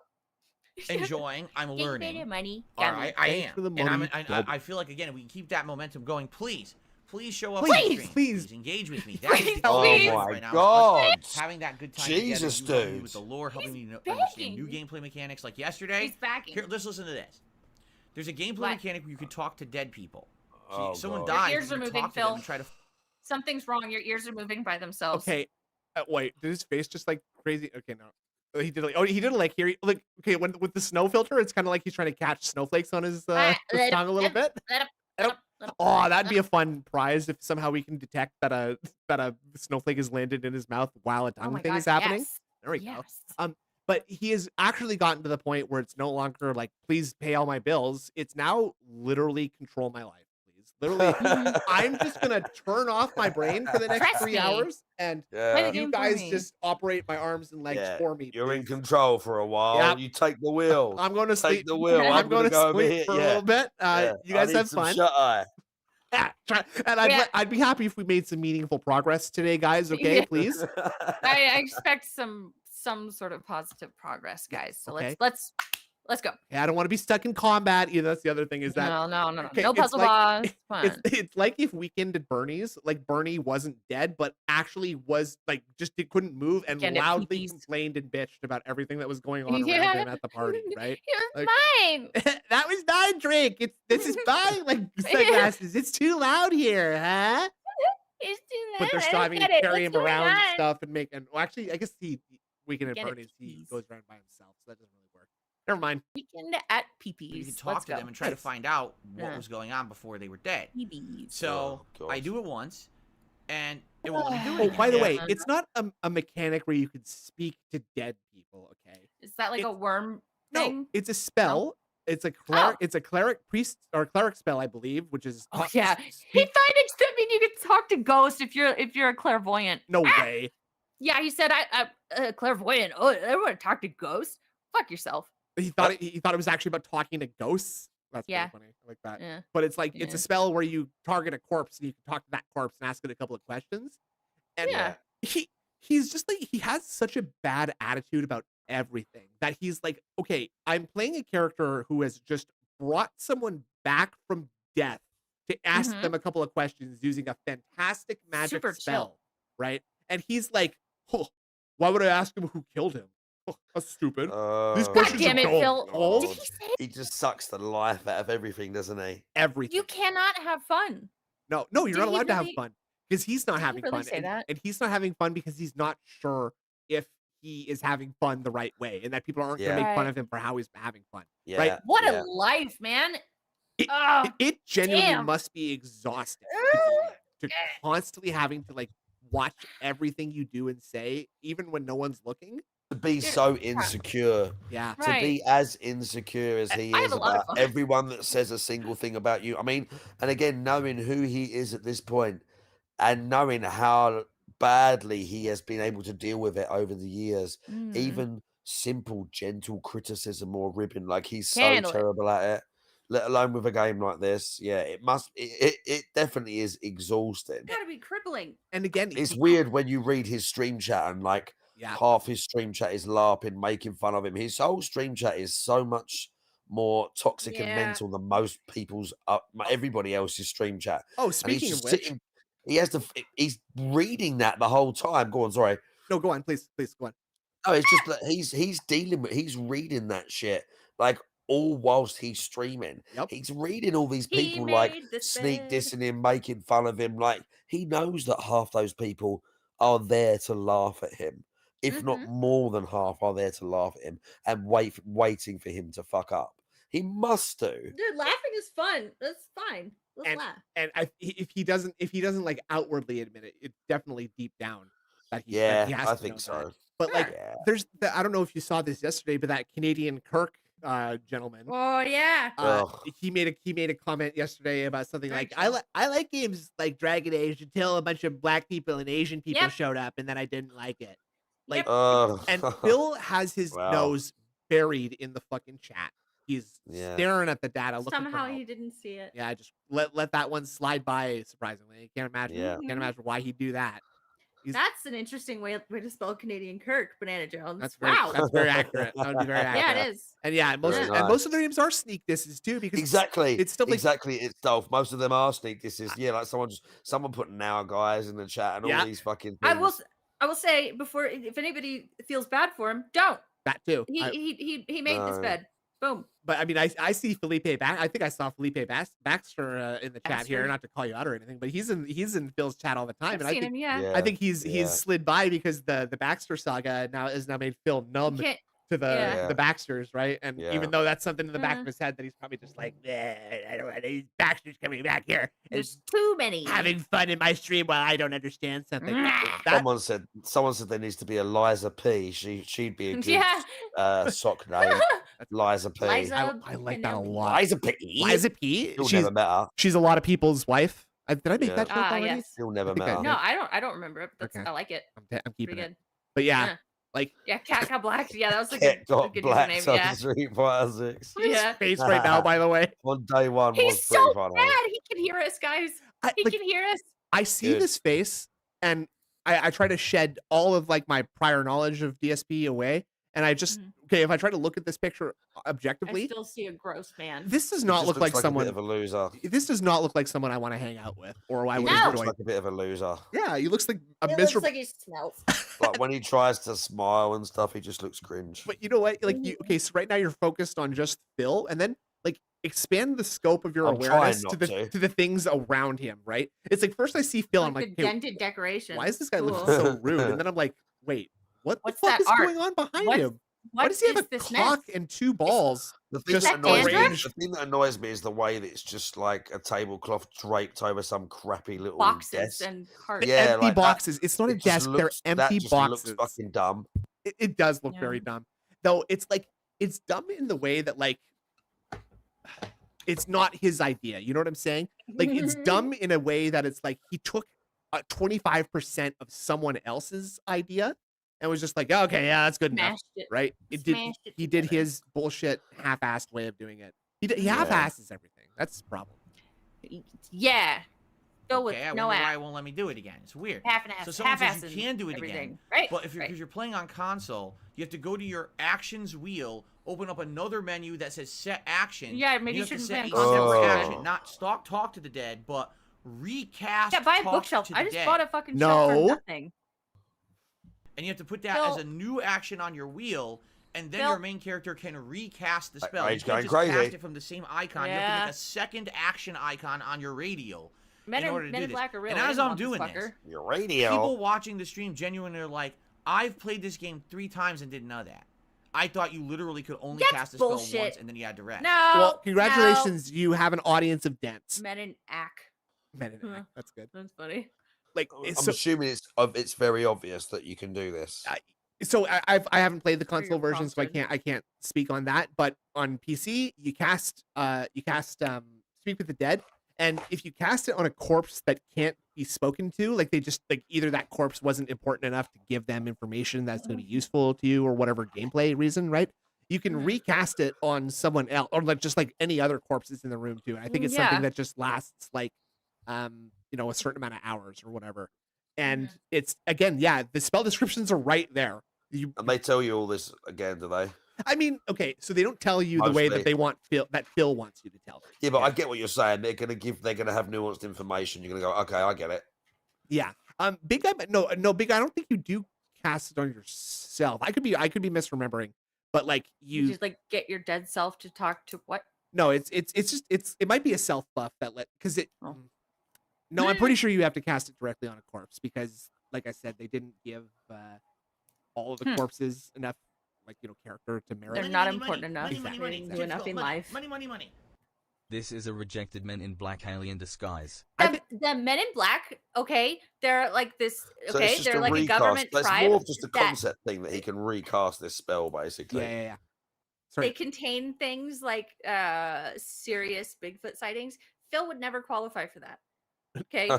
enjoying. I'm Get your learning. money. All Got me. right, I Thanks am. for the And money, I feel like, again, if we can keep that momentum going, please show up. Please, on stream. please. Engage with me. That is Please, the Oh please. goal my right now, is God. us having that good time Jesus, together. You helping me dude. with the lore, helping me He's understand new begging. gameplay mechanics. Like yesterday, He's backing. here, let's listen to this. There's a gameplay What? mechanic where you could talk to dead people. So Oh, someone God. dies, Your ears you are can moving, talk to them Phil. and try to. Something's wrong. Your ears are moving by themselves. Okay, wait, did his face just like crazy? Okay, no. He did like like here like okay when with the snow filter it's kind of like he's trying to catch snowflakes on his Let tongue a little him- bit. let him- Let him- let him- Oh, that'd be a fun prize if somehow we can detect that a snowflake has landed in his mouth while a Oh tongue my thing God, is happening. yes. There we go. Yes. But he has actually gotten to the point where it's no longer like please pay all my bills. It's now literally control my life, please. Literally, I'm just gonna turn off my brain for the next Trust 3 me. hours and Play the Yeah. game you for guys me. just operate my arms and legs Yeah, for me. You're in please. control for a while. Yep. You take the wheel. I'm going to Take sleep. the wheel. I'm I'm going to go over sleep here. for a Yeah. little bit. Yeah. You guys I need have some fun. Shut eye. And I'd be happy if we made some meaningful progress today, guys. Okay, Yeah. please. I expect some sort of positive progress, guys. So Okay. let's go. Yeah, I don't want to be stuck in combat. Either that's the other thing is that No. Okay, No it's puzzle like- boss. Fun. it's like if Weekend at Bernie's, like Bernie wasn't dead, but actually was like just couldn't move and Weekend at loudly Pee-Pee's. complained and bitched about everything that was going on around Yeah. him at the party, right? It was Like- mine. That was my drink. This is my like sunglasses. It's too loud here, huh? It's too But they're loud. I don't striving to get it. carry What's him going around and on? stuff and make and well, actually I guess he Weekend at Weekend at Bernie's, he Pee-Pee's. goes around by himself, so that doesn't really work. Never mind. Weekend at You Pee-Pee's. could talk Let's to go. them and try to Nice. find out what Yeah. was going on before they were dead. Pee-Pee's. So Oh, I God. do it once, and it won't let me do it Oh, again. by the Yeah. way, it's not a mechanic where you can speak to dead people. Okay. Is that like a It's- worm No, thing? it's a spell. It's a cleric. Oh. It's a cleric priest or cleric spell, I believe, which is Oh yeah. He thought it mean you could talk to ghosts if you're a clairvoyant. no Ah! way. Yeah, he said I clairvoyant. Oh, I want to talk to ghosts. Fuck yourself. He thought it was actually about talking to ghosts. That's Yeah. pretty funny. I like that. Yeah. But it's like it's Yeah. a spell where you target a corpse and you can talk to that corpse and ask it a couple of questions. And Yeah. he's just like he has such a bad attitude about everything that he's like, okay, I'm playing a character who has just brought someone back from death to ask Mhm. them a couple of questions using a fantastic magic Super spell, chill. right? And he's like, oh, why would I ask him who killed him? Oh, that's stupid. These Oh, questions damn are it, dumb. Phil. Oh, Did he say he just sucks the life out of everything, doesn't he? everything. you cannot have fun? No, you're Did not he allowed to have really- fun because he's not Did he having really fun. say that? And he's not having fun because he's not sure if he is having fun the right way and that people aren't going to Yeah. make fun Right. of him for how he's having fun. Yeah. Right. What yeah. a life, man. It- Ugh. It genuinely damn. must be exhausting to constantly having to like watch everything you do and say, even when no one's looking. To be so insecure. Yeah. To be as insecure as he I is have a lot of about fun. everyone that says a single thing about you. I mean, and again, knowing who he is at this point and knowing how badly he has been able to deal with it over the years, Mm. even simple, gentle criticism or ribbing, like he's so Handle it. terrible at it, let alone with a game like this. Yeah, it definitely is exhausting. Gotta be crippling. And again, It's weird when you read his stream chat and like Yeah. half his stream chat is LARPing, making fun of him. His whole stream chat is so much more toxic and Yeah. mental than most people's, everybody else's stream chat. Oh, And he's speaking of just which, sitting, he's reading that the whole time. Go on, sorry. no, go on, please, go on. No, it's just that he's reading that shit like all whilst he's streaming. Yep. He's reading all these He people like made the sneak bed. dissing him, making fun of him. Like he knows that half those people are there to laugh at him, if not more than half are there to laugh at him and waiting for him to fuck up. He must do. Dude, laughing is fun. That's fine. Let's laugh. And if he doesn't like outwardly admit it, it's definitely deep down that he Yeah, has I to think know so. that. But like Yeah. there's I don't know if you saw this yesterday, but that Canadian Kirk gentleman, Oh yeah. Ugh. he made a comment yesterday about something Very like chill. I like games like Dragon Age until a bunch of black people and Asian people Yep. showed up and then I didn't like it. Like Ugh. and Phil has his Wow. nose buried in the fucking chat. He's Yeah. staring at the data looking for Somehow help. he didn't see it. Yeah, just let that one slide by. Surprisingly, can't imagine. Yeah. Can't imagine why he'd do that. He's- That's an interesting way to spell Canadian Kirk, Banana Jones. That's very, wow. that's very accurate. That would be very accurate. Yeah, it is. And yeah, most Very and most of nice. their names are sneak disses too, because Exactly. it's still like exactly itself. Most of them are sneak disses. Yeah, like someone put now guys in the chat and Yeah. all these fucking I things. will say before, if anybody feels bad for him, don't. that too. He made this No. bed. Boom. But I mean, I see Felipe back. I think I saw Felipe Baxter in the chat here. Baxter. Not to call you out or anything, but he's in Phil's chat all the time, I've and I seen think him. Yeah. Yeah. I think he's Yeah. slid by because the Baxter saga has now made Phil numb You can't. to the Yeah. the Baxters, right? And Yeah. even though that's something in the back Uh-huh. of his head that he's probably just like, I don't want these Baxters coming back here and There's too many. having fun in my stream while I don't understand something. Nah. That- Someone said there needs to be a Liza P. She'd be a good Yeah. sock name. Liza P. Liza I like that a Penelope. lot. Liza P. Liza P. Still She's never met her. she's a lot of people's wife. Did I make Yeah. that joke already? Yes. Still never I think met I her. did. No, I don't remember it. But Okay. I like it. I'm Pretty keeping it. good. But yeah, Yeah. like Yeah, Cat got black. Yeah, that was a Cat good, got good black username. on Yeah. Street Fighter 6. his Yeah. face right now, by the way. On day one was He's pretty so funny. bad. He can hear us, guys. He Like, can hear us. I see Dude. this face and I try to shed all of like my prior knowledge of DSP away. And I just, okay, if I try to look at this picture I objectively, still see a gross man. this does He not just look looks like a someone. bit of a loser. This does not look like someone I want to hang out with or I He would just No. looks enjoy. like a bit of a loser. Yeah, he looks like a It looks miserable. like he smells. Like when he tries to smile and stuff, he just looks cringe. But you know what? Like you, okay, so right now you're focused on just Phil, and then like expand the scope of your I'm trying awareness to not the to. to the things around him. Right? It's like first I see Phil, Like I'm the like, hey, dented decoration. why is this guy Cool. looking so rude? And then I'm like, wait, what the What's fuck that is art? going on behind What- him? What Why does he have is a this cock mess? and 2 balls? The thing, Just that annoys me, arranged- the thing that annoys me is the way that it's just like a tablecloth draped over some crappy little Boxes desk. and cards. Yeah, empty like that. boxes. It's not a It just desk. They're looks, that empty just boxes. looks fucking dumb. It does look Yeah. very dumb. Though it's like it's dumb in the way that like it's not his idea. You know what I'm saying? Like it's dumb in a way that it's like he took 25% of someone else's idea and was just like, oh, okay, yeah, that's good enough, Smashed it. right? Smashed it He did together. his bullshit half-assed way of doing it. He Yeah. half-asses everything. That's the problem. Yeah. Go with Okay, I no wonder why app. it won't let me do it again. It's weird. Half and half. So someone says half-assing you can do it again, everything. Right. but if you're, right. because you're playing on console, you have to go to your actions wheel, open up another menu that says set action. Yeah, maybe you have to shouldn't set play on a console. separate Oh. action, not talk to the dead, but recast. Yeah, buy a Talk bookshelf. to I the just dead. bought a fucking shelf for No. nothing. And you have to put that Phil- as a new action on your wheel, and then Phil- your main character can recast the Like, spell. Rage You can't going just crazy. cast it from the same icon. You have to Yeah. make a second action icon on your radio Men in order to Men do in this. Black are real. And I as didn't I'm want this doing fucker. this, Your radio. people watching the stream genuinely are like, I've played this game 3 times and didn't know that. I thought you literally could only That's cast a spell bullshit. once and then you had to rest. No. Well, congratulations, you have an audience of dents. No. Men in Ack. Men in Huh. Act. That's good. That's funny. Like, I'm so, assuming it's very obvious that you can do this. I haven't played the Sure console you're version, so prompted. I can't speak on that. But on PC, you cast Speak with the Dead, and if you cast it on a corpse that can't be spoken to, like they just like either that corpse wasn't important enough to give them information that's going to be useful to you or whatever gameplay reason, right? You can recast it on someone else, or like just like any other corpses in the room too. And I think it's Yeah. something that just lasts like a certain amount of hours or whatever. And it's again, yeah, the spell descriptions are right there. And they tell you all this again, do they? I mean, okay, so they don't tell you the way Mostly. that they want Phil wants you to tell them. Yeah, but I get what you're saying. They're gonna have nuanced information. You're gonna go, okay, I get it. Yeah. Big Guy, no, Big Guy, I don't think you do cast it on yourself. I could be misremembering, but like You just like get your dead self to talk to what? no, it might be a self buff that because it. Oh. No, I'm pretty sure you have to cast it directly on a corpse because, like I said, they didn't give all of the corpses enough, character to merit. They're it. not important enough. Money, money, They money. didn't That's do what enough it's in called. life. Money, money, money. This is a rejected Men in Black alien disguise. The Men in Black, okay, they're like this. So Okay, it's just they're like a recast. government That's tribe. more of just a that concept thing that he can recast this spell, basically. Yeah. They Sorry. contain things like serious Bigfoot sightings. Phil would never qualify for that. Okay.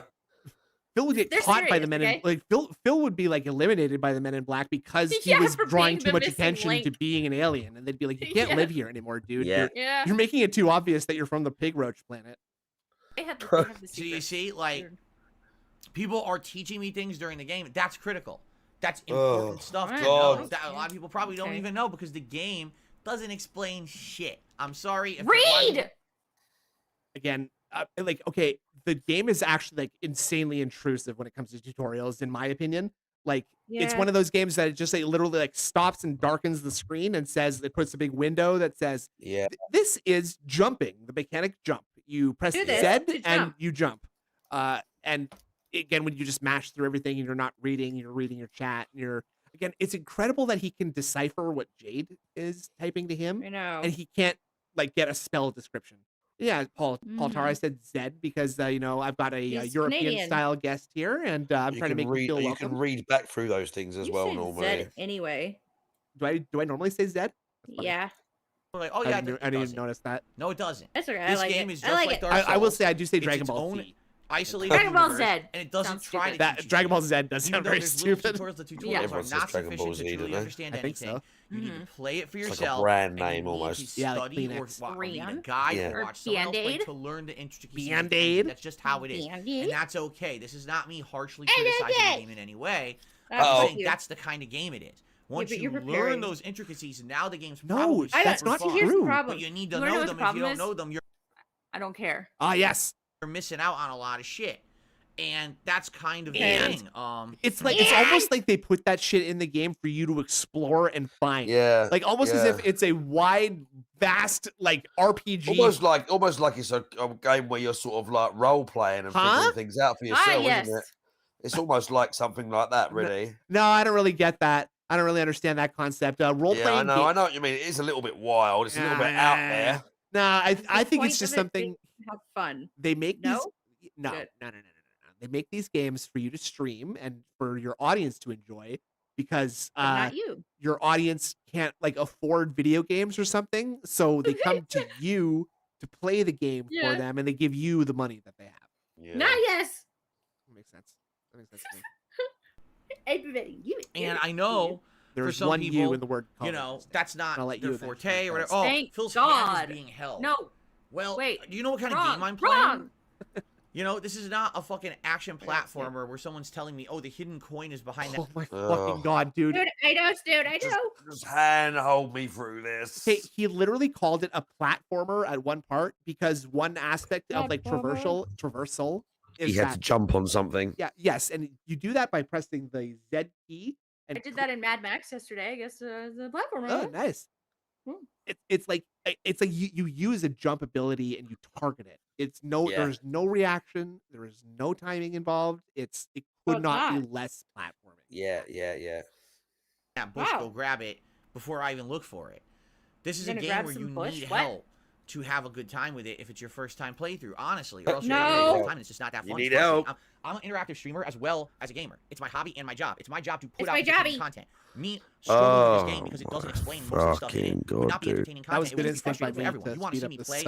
Phil would get They're caught by the serious, Men okay? in like Phil would be like eliminated by the Men in Black because he Yeah, was for drawing being too the much missing attention to link. being an alien, and they'd be like, "You can't Yeah. live here anymore, dude. Yeah. Yeah. You're making it too obvious that you're from the pig roach planet." They have the So you secrets. see, like, Weird. people are teaching me things during the game. That's critical. That's important stuff to Alright, know. God. That a lot of people probably don't Okay. even know because the game doesn't explain shit. I'm sorry. If a lot of Read. Again, okay, the game is actually like insanely intrusive when it comes to tutorials, in my opinion. Like, it's Yeah. one of those games that it literally like stops and darkens the screen and says it puts a big window that says, Yeah. "This is jumping, the mechanic jump. You press Do this Z to and jump." you jump." And again, when you just mash through everything and you're not reading, you're reading your chat. And it's incredible that he can decipher what Jade is typing to him, I know. and he can't like get a spell description. Yeah, Paul Tar, I said Zed because I've got a He's European Canadian. style guest here, and I'm trying to make him feel You welcome. can read back through those things as You well say normally. Zed anyway. Do I normally say Zed? funny. Yeah. people are like, oh I yeah, didn't, it I didn't doesn't. notice that. No, it doesn't. That's okay. I This like game it. is I just like like it. Dark Souls. I will say I do say It's Dragon its Ball own Z. isolated Dragon Ball universe, Z. and it doesn't Sounds try to stupid. That teach you Dragon Ball shit. Z does Even sound though very there's little stupid. tutorials, the tutorials Yeah. are Everyone says not Dragon Ball sufficient Z, to truly don't they? understand I think anything. so. You need to play it for It's like a yourself. brand and you name need almost. To Yeah, like study or Kleenex. read a Freon? guide Yeah. or watch someone else play Band-Aid? to learn the intricacies. Band-Aid? That's just how it is, Band-Aid? and that's okay. This is not me harshly Band-Aid! criticizing the game in any way. I'm Uh-oh. saying that's the kind of game it is. Once but you you're learn preparing. those intricacies, now the game's No, probably that's super not fun. Here's the true. problem. But you need to You wanna know what them. the If you problem don't is? know them, you're I don't care. Ah, yes. missing out on a lot of shit. And that's kind of the And- thing. It's like it's almost like they put that shit in the game for you to explore and find. Yeah. Like almost as yeah. if it's a wide, vast like RPG. Almost like it's a game where you're sort of like role playing and Huh? figuring things out for yourself, yes. isn't it? It's almost like something like that, really. No, I don't really get that. I don't really understand that concept. Role Yeah, playing. I know what you mean. It is a little bit wild. It's a little bit out there. Nah, I think point it's just of it something being have fun. they make these. No? No, Good. no. They make these games for you to stream and for your audience to enjoy because But not you. your audience can't like afford video games or something, so they come to you to play the game for Yeah. them, and they give you the money that they have. Yeah. Not yes. That makes sense. That makes sense to me. And I know There's some one people, you in the word. you color, know, Kristen. that's not I'll let their you eventually forte or address whatever. Oh, Thank Phil's hand God. is being held. No. Well, Wait. do you know what kind of Wrong. game I'm playing? Wrong. You know, this is not a fucking action platformer where someone's telling me, oh, the hidden coin is behind that. Oh my fucking god, dude! Dude, I know, dude. I know. Just handhold me through this. Okay, he literally called it a platformer at one part because one aspect of like traversal is He had to that, jump on something. yeah, yes, and you do that by pressing the Z key. And I did that in Mad Max yesterday. I guess the platform. Oh, nice. Hmm. It's like you use a jump ability and you target it. Yeah. There's no reaction. There is no timing involved. It could it's not be not. less platforming. Yeah. That bush, Wow. go grab it before I even look for it. This is a You're gonna game grab where some you bush? need What? help to have a good time with it if it's your first time playthrough, honestly. Or else you're No. having a good time and it's just not that fun. You need Trust me, help. I'm an interactive streamer as well as a gamer. It's my hobby and my job. It's my job to put It's out my entertaining jobby. content. Me struggling with this game Oh because it doesn't my explain most of the stuff in fucking it would God, not be dude. entertaining That was content. It good would be instinct by frustrating for me everyone. to You want to speed see up me this, play,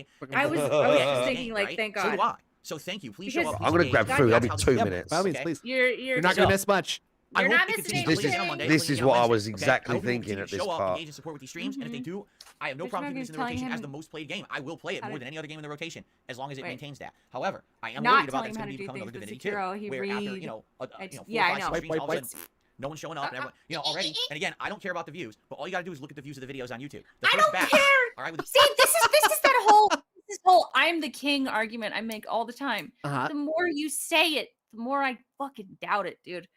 enjoy. fucking I was Oh, enjoy yeah. this thinking game, like, right? thank So do God. I. So thank you. Please show Because- up. I'm gonna please grab engage. food. I'll be That's how 2 the game minutes. By all means, okay? please. You're You're not gonna miss much. I You're hope not it missing continues to This play is- on Monday, this playing is it on what I Wednesday, was okay? exactly I hope people thinking continue at to this show up, part. engage and support with these streams, and if they Mhm. do, I have no Which problem one keeping is this in the rotation telling as him the most played game. I will play it how more to- than any other game in the rotation as long as it Wait. maintains that. However, I am Not worried about telling that's him how going to to do become another things with Divinity 2, Sekiro, he where after, read- you know, 4 I- or yeah, I 5 know. streams, all of a Wipe, sudden, no one's showing up, and everyone, you know, already. And again, I don't care about the views, but all you got to do is look at the views of the videos on YouTube. The I first don't batch, care. all right, with the See, this is that whole this whole I'm the king argument I make all the time. Uh-huh. The more you say it, the more I fucking doubt it, dude.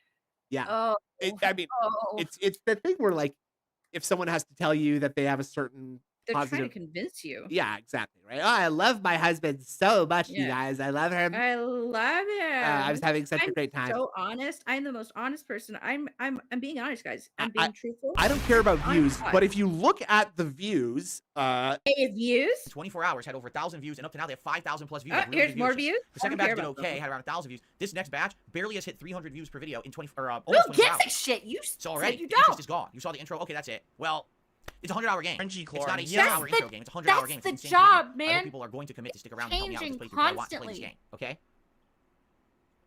Yeah. Oh, I mean, it's the thing where like if someone has to tell you that they have a certain They're trying to positive. convince you. Yeah, exactly. Right. Oh, I love my husband so much, you Yeah. guys. I love him. I love him. I was having such a I'm great time. so honest. I'm the most honest person. I'm being honest, guys. I'm I- being truthful. I don't care about Honest views, guy. but if you look at the views, Hey, views. 24 hours had over 1,000 views, and up to now they have 5,000 plus views. Oh, Really here's good more viewership. views. The second I don't batch care did about okay, them. had around 1,000 views. This next batch barely has hit 300 views per video in 20 or who almost 24 gives hours. a shit? You So said already, you the interest don't. is gone. You saw the intro. Okay, that's it. Well, it's a 100-hour game. RNG It's not a Clarence. 7-hour That's intro the- game. It's a 100-hour that's game. It's the insane job, commitment. I man. hope people are going to commit to stick around and help me out with this Changing playthrough. I want to play this constantly. game. Okay.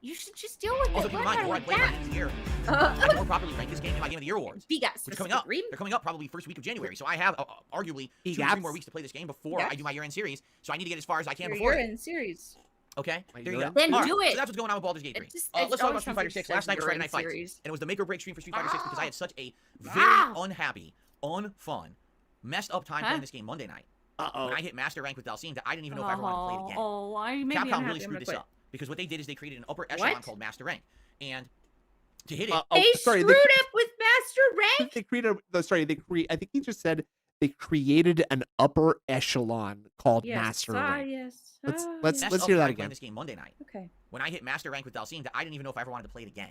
You should just deal with Also, it. keep in Learn mind, how before I to play my adapt. game of the year, I can more properly rank this game in my Game of the Year awards. We got Which are coming specific up. read. They're coming up probably first week of January. So I have arguably 2 to 3 more weeks to play this game before I do my year-end series. So I need to get as far as I can before You're it. in series. Okay, My there you go. urine? Then All right, do So it. that's what's going on with Baldur's Gate 3. It's Let's talk always about Street Fighter something 6. Last night was says Friday Night you're in Fights, series. and it was the make or break stream for Street Fighter 6 because I had such a very Wow. unhappy, unfun, messed up time Huh? playing this game Monday night. uh-oh. When I hit Master Rank with Dalcine, that I didn't even know if I ever wanted to play it again. Oh, I made me Capcom unhappy. really I'm screwed gonna this quit. up because what they did is they created an upper echelon What? called Master Rank, and to hit it, They sorry, screwed up with Master Rank. they created. Sorry, they create. I think he just said they created an upper echelon called Yes. Master Ah, Rank. yes. Let's- Ah, let's- yes. messed up hear that time again. playing this game Monday night. Okay. When I hit Master Rank with Dalcine, that I didn't even know if I ever wanted to play it again.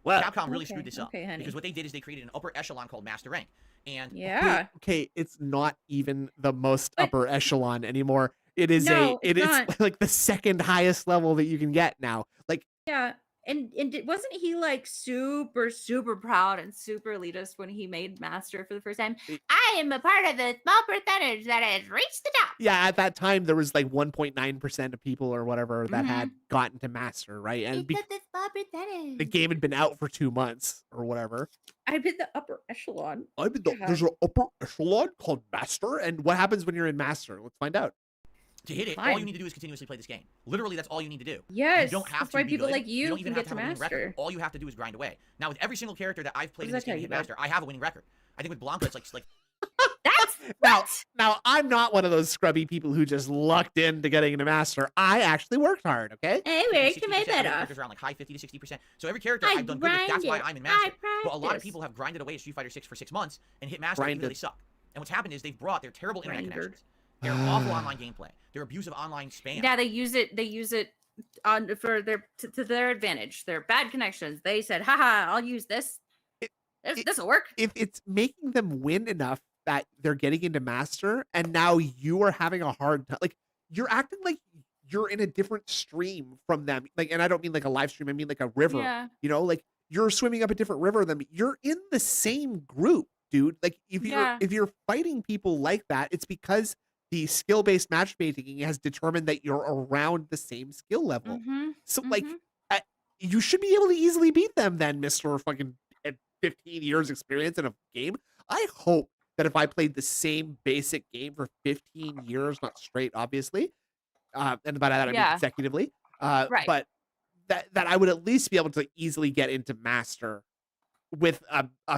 Well, Capcom really Okay, screwed this up okay, honey. because what they did is they created an upper echelon called Master Rank, and Yeah. okay, it's not even the most But- upper echelon anymore. It is No, it it's is not. like the second highest level that you can get now. Like Yeah. And wasn't he like super proud and super elitist when he made Master for the first time? I am a part of the small percentage that has reached the top. yeah, at that time there was like 1.9% of people or whatever that had gotten to Master, right? And It's the small percentage. the game had been out for 2 months or whatever. I'm in the upper echelon. There's an upper echelon called Master, and what happens when you're in Master? Let's find out. to hit it, all Fine. you need to do is continuously play this game. Literally, that's all you need to do. Yes. You don't have that's to why be people good. like you don't even can have get to have a winning record. Master. All you have to do is grind away. Now, with every single character that I've played in does this that game tell to you, hit bud? Master, I have a winning record. I think with Blanca, it's like That's Now, what? now I'm not one of those scrubby people who just lucked into getting into Master. I actually worked hard, okay? Hey, where can my 60%, bed other off? characters around like high 50 to 60%. So every character I I've done good with. That's why grinded. I'm in Master. I But a lot of practiced. people have grinded away at Street Fighter 6 for 6 months and hit Master even though Grinded. they suck. And what's happened is they've brought their terrible internet Grinded. connections, their awful online gameplay, their abusive online spam. Yeah, they use it on for their to their advantage. Their bad connections. They said, haha, I'll use this. This'll work. If it's making them win enough that they're getting into master, and now you are having a hard time, like you're acting like you're in a different stream from them. Like, and I don't mean like a live stream. I mean like a river. Yeah. You know, like you're swimming up a different river than me. You're in the same group, dude. Like if you're fighting people like that, it's because the skill-based matchmaking has determined that you're around the same skill level. So like you should be able to easily beat them then, Mr. fucking 15 years experience in a game. I hope that if I played the same basic game for 15 years, not straight, obviously, and by that I mean consecutively, but that I would at least be able to easily get into master with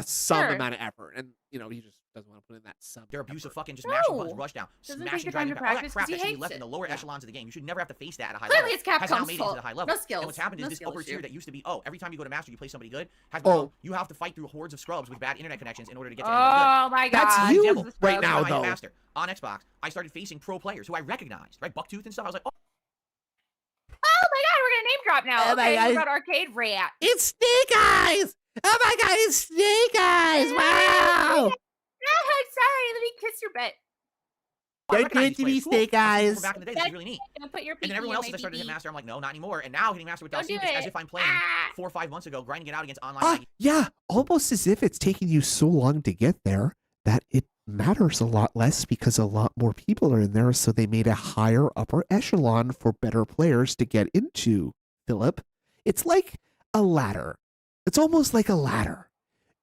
some amount of effort. And you know, he just doesn't want to put in that some. Their abuse of fucking just mashing buttons, rush down, smashing, driving, all that practice crap 'cause he that should be hates left in it. the lower echelons of the game. You should never have to face that at a high Clearly level. it's Has now Capcom's made it to fault. the high level. No skills. And what's happened is No this skill upper tier issue. that used to be, every time you go to master, you play somebody good, has become, you have to fight through hordes of scrubs with bad internet connections in order to get to anybody good. Oh my god. That's you Example, right every now, time I hit though. master on Xbox, I started facing pro players who I recognized, right? Bucktooth and stuff. I was like, oh. Oh my god, we're gonna name drop now. Oh my Okay, God. what about Arcade Rat? It's Snake Eyes! Oh my god, it's Snake Eyes! Wow! Oh, sorry, let me kiss your butt. I You're recognize good these to be players. Cool. Snake I've seen them Eyes. from back in the day. This is really neat. Gonna put your And then everyone else as I started to hit master, I'm like, no, not anymore. And now hitting master with Don't Dalsim, do it's as it. if I'm playing Ah. 4 or 5 months ago, grinding it out against online. Yeah, almost as if it's taking you so long to get there that it matters a lot less because a lot more people are in there, so they made a higher upper echelon for better players to get into, Philip. It's like a ladder. It's almost like a ladder.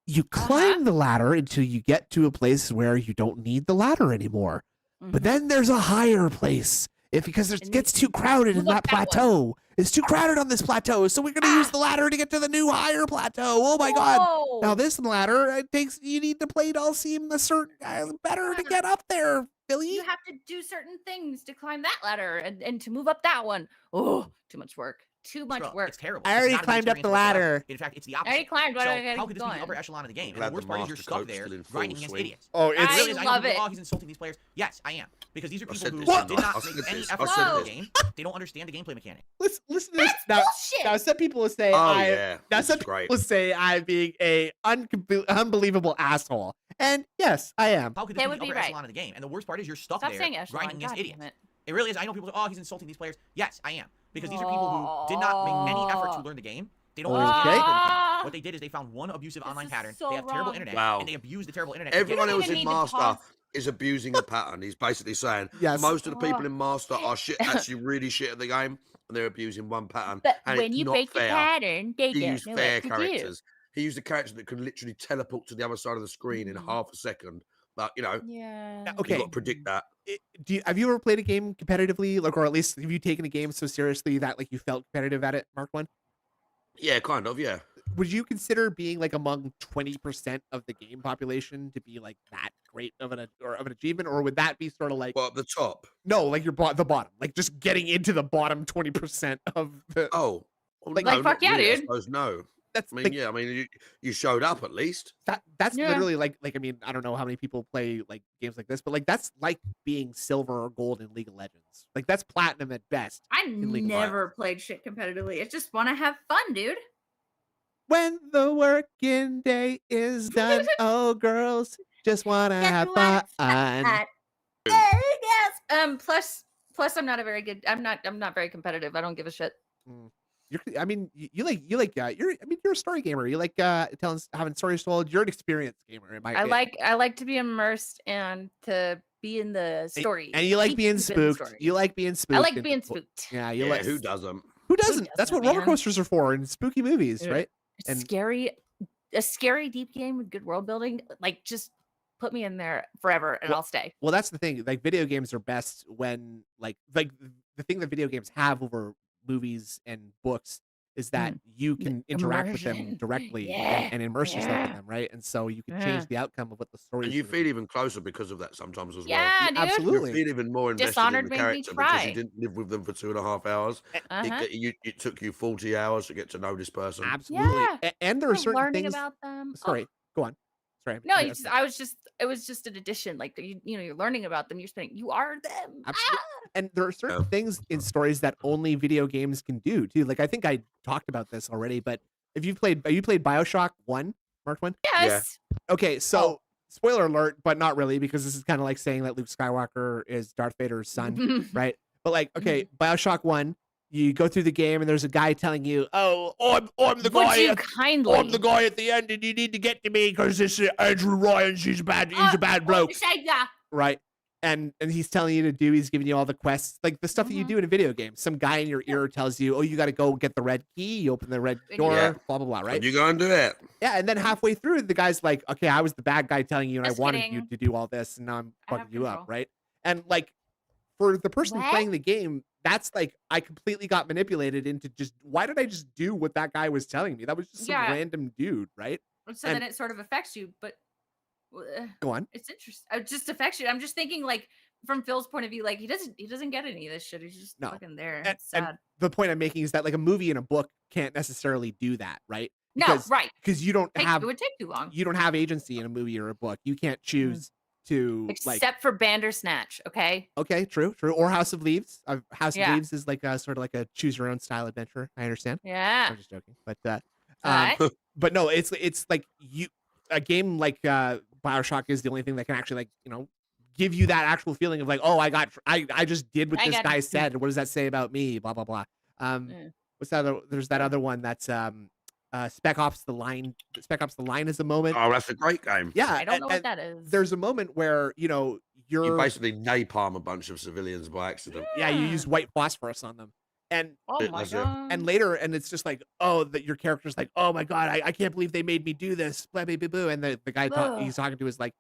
You climb the ladder until you get to a place where you don't need the ladder anymore. But then there's a higher place. Because it gets too crowded in that plateau. It's too crowded on this plateau, so we're going to use the ladder to get to the new higher plateau. Oh my god. Now this ladder, you need to play Dalsim a certain better to get up there, Billy. You have to do certain things to climb that ladder and to move up that one. Oh, too much work. Too much work. It's terrible. I It's already not a good climbed up the experience whatsoever. ladder. In fact, it's the I opposite. already climbed. Why do I So gotta how keep could this be the going? upper echelon of the game? And Glad the worst the part is you're master stuck coach there still in full grinding against swing. idiots. Oh, it's And I really, know love people, it. Oh, he's insulting these players. Yes, I am. Because these are people said who this, did didn't I? not I said make any this. effort I to said learn the this. game. They don't understand the gameplay mechanic. Listen to this. Now, Bullshit. some people will say Oh, yeah. now This some is great. people will say I'm being a unbelievable asshole. And yes, I am. How could They this be would the be upper right. echelon of the game? And the worst part is you're stuck Stop there saying echelon. grinding against God idiots. damn it. It really is. I know people say, oh, he's insulting these players. Yes, I am. Because these are people who did not make any effort to learn the game. They don't understand the Okay. gameplay mechanic. What they did is they found one abusive online is pattern. so They have terrible wrong. internet, Wow. and they abuse the terrible internet. to get Everyone to don't else the even in need to Master pause. is abusing the pattern. He's basically saying Yes. most of the people in Master are actually really shit at the game, and they're abusing one pattern. But and when it's you not break the fair. pattern, they He don't used know fair what to do. characters. He used a character that can literally teleport to the other side of the screen in half a second. But you know, Yeah. Okay. you got to predict that. Have you ever played a game competitively, like, or at least have you taken a game so seriously that like you felt competitive at it, Mark One? Yeah, kind of. Yeah. Would you consider being like among 20% of the game population to be like that great of an achievement, or would that be sort of like Well, at the top. no, like the bottom, like just getting into the bottom 20% of the? Oh, well, Like- no, Like, fuck not yeah, really, I dude. suppose no. That's I mean, like, yeah. I mean, you showed up at least. that's Yeah. literally like I mean, I don't know how many people play like games like this, but like that's like being silver or gold in League of Legends. Like that's platinum at best. I in League of never played shit competitively. It's just want to have fun, dude. When the working day is done, oh girls just wanna Just have wanna fun. Yes. Plus, I'm not a very good. I'm not very competitive. I don't give a shit. I mean, you're a story gamer. You like having stories told. You're an experienced gamer. I like to be immersed and to be in the story. and you like Keep being keep in the spooked. story. You like being spooked. I like and- being spooked. Yeah, you Yeah, like. who doesn't? Who doesn't? That's what doesn't, roller man? coasters are for in spooky movies, Yeah. right? It's And- scary, a scary deep game with good world building. Like just put me in there forever and I'll stay. Well, that's the thing. Like video games are best when like the thing that video games have over movies and books is that you can interact with them immersion. directly Yeah. and immerse yourself in Yeah. them, right? And so you can Yeah. change the outcome of what the story And is. you gonna feel be. even closer because of that sometimes as well. Yeah, dude. Absolutely. You feel even more invested Dishonored in the made me character because cry. you didn't live with them for 2.5 hours. Uh-huh. It took you 40 hours to get to know this person. Absolutely. Yeah. And there are We're certain learning things. about them. Sorry, go on. Sorry. No, Yeah, it was just an addition. Like you're learning about them. You're saying you are them. Absolutely. And there are certain Yeah. things in stories that only video games can do too. Like I think I talked about this already, but if you played BioShock 1, Mark One? Yes. Okay, so spoiler alert, but not really, because this is kind of like saying that Luke Skywalker is Darth Vader's son, right? But like, okay, Bioshock 1, you go through the game and there's a guy telling you, oh, I'm the Would guy. you I'm kindly? the guy at the end, and you need to get to me because this Andrew Ryan, he's a bad bloke, right? And he's telling you to do. He's giving you all the quests, like the stuff that you do in a video game. Some guy in your ear tells you, "Oh, you got to go get the red key. You open the red door. Blah blah blah." Right? And you go and do it. Yeah. And then halfway through, the guy's like, "Okay, I was the bad guy telling you, and Just I wanted kidding. you to do all this, and now I'm I have fucking you up." control. Right? And like, for the person What? playing the game, that's like, I completely got manipulated into just, why did I just do what that guy was telling me? That was just some Yeah. random dude, right? So And- then it sort of affects you, but Go on. it's interesting. It just affects you. I'm just thinking, like, from Phil's point of view, like he doesn't get any of this shit. He's just No. fucking there. And- It's sad. The point I'm making is that like a movie and a book can't necessarily do that, right? No, right. Because you don't It have would take too long. you don't have agency in a movie or a book. You can't choose to like. Except for Bandersnatch, okay? Okay, true. Or House of Leaves. House of Yeah. Leaves is like a sort of like a choose your own style adventure. I understand. Yeah. I'm just joking, but Alright. but no, it's like a game like BioShock is the only thing that can actually, like, you know, give you that actual feeling of like, oh, I just did what I this got guy it. said. What does that say about me? Blah blah blah. Mm. What's that other? There's that other one that's Spec Ops: The Line. Spec Ops: The Line is a moment. Oh, that's a great game. Yeah, I don't and- know what and that is. There's a moment where, you know, You you're basically napalm a bunch of civilians by accident. yeah, you use white phosphorus on them, and Oh It my was it. god. and later, and it's just like, oh, that your character's like, oh my god, I can't believe they made me do this, blah blah blah blah. And the guy Ugh. he's talking to is like,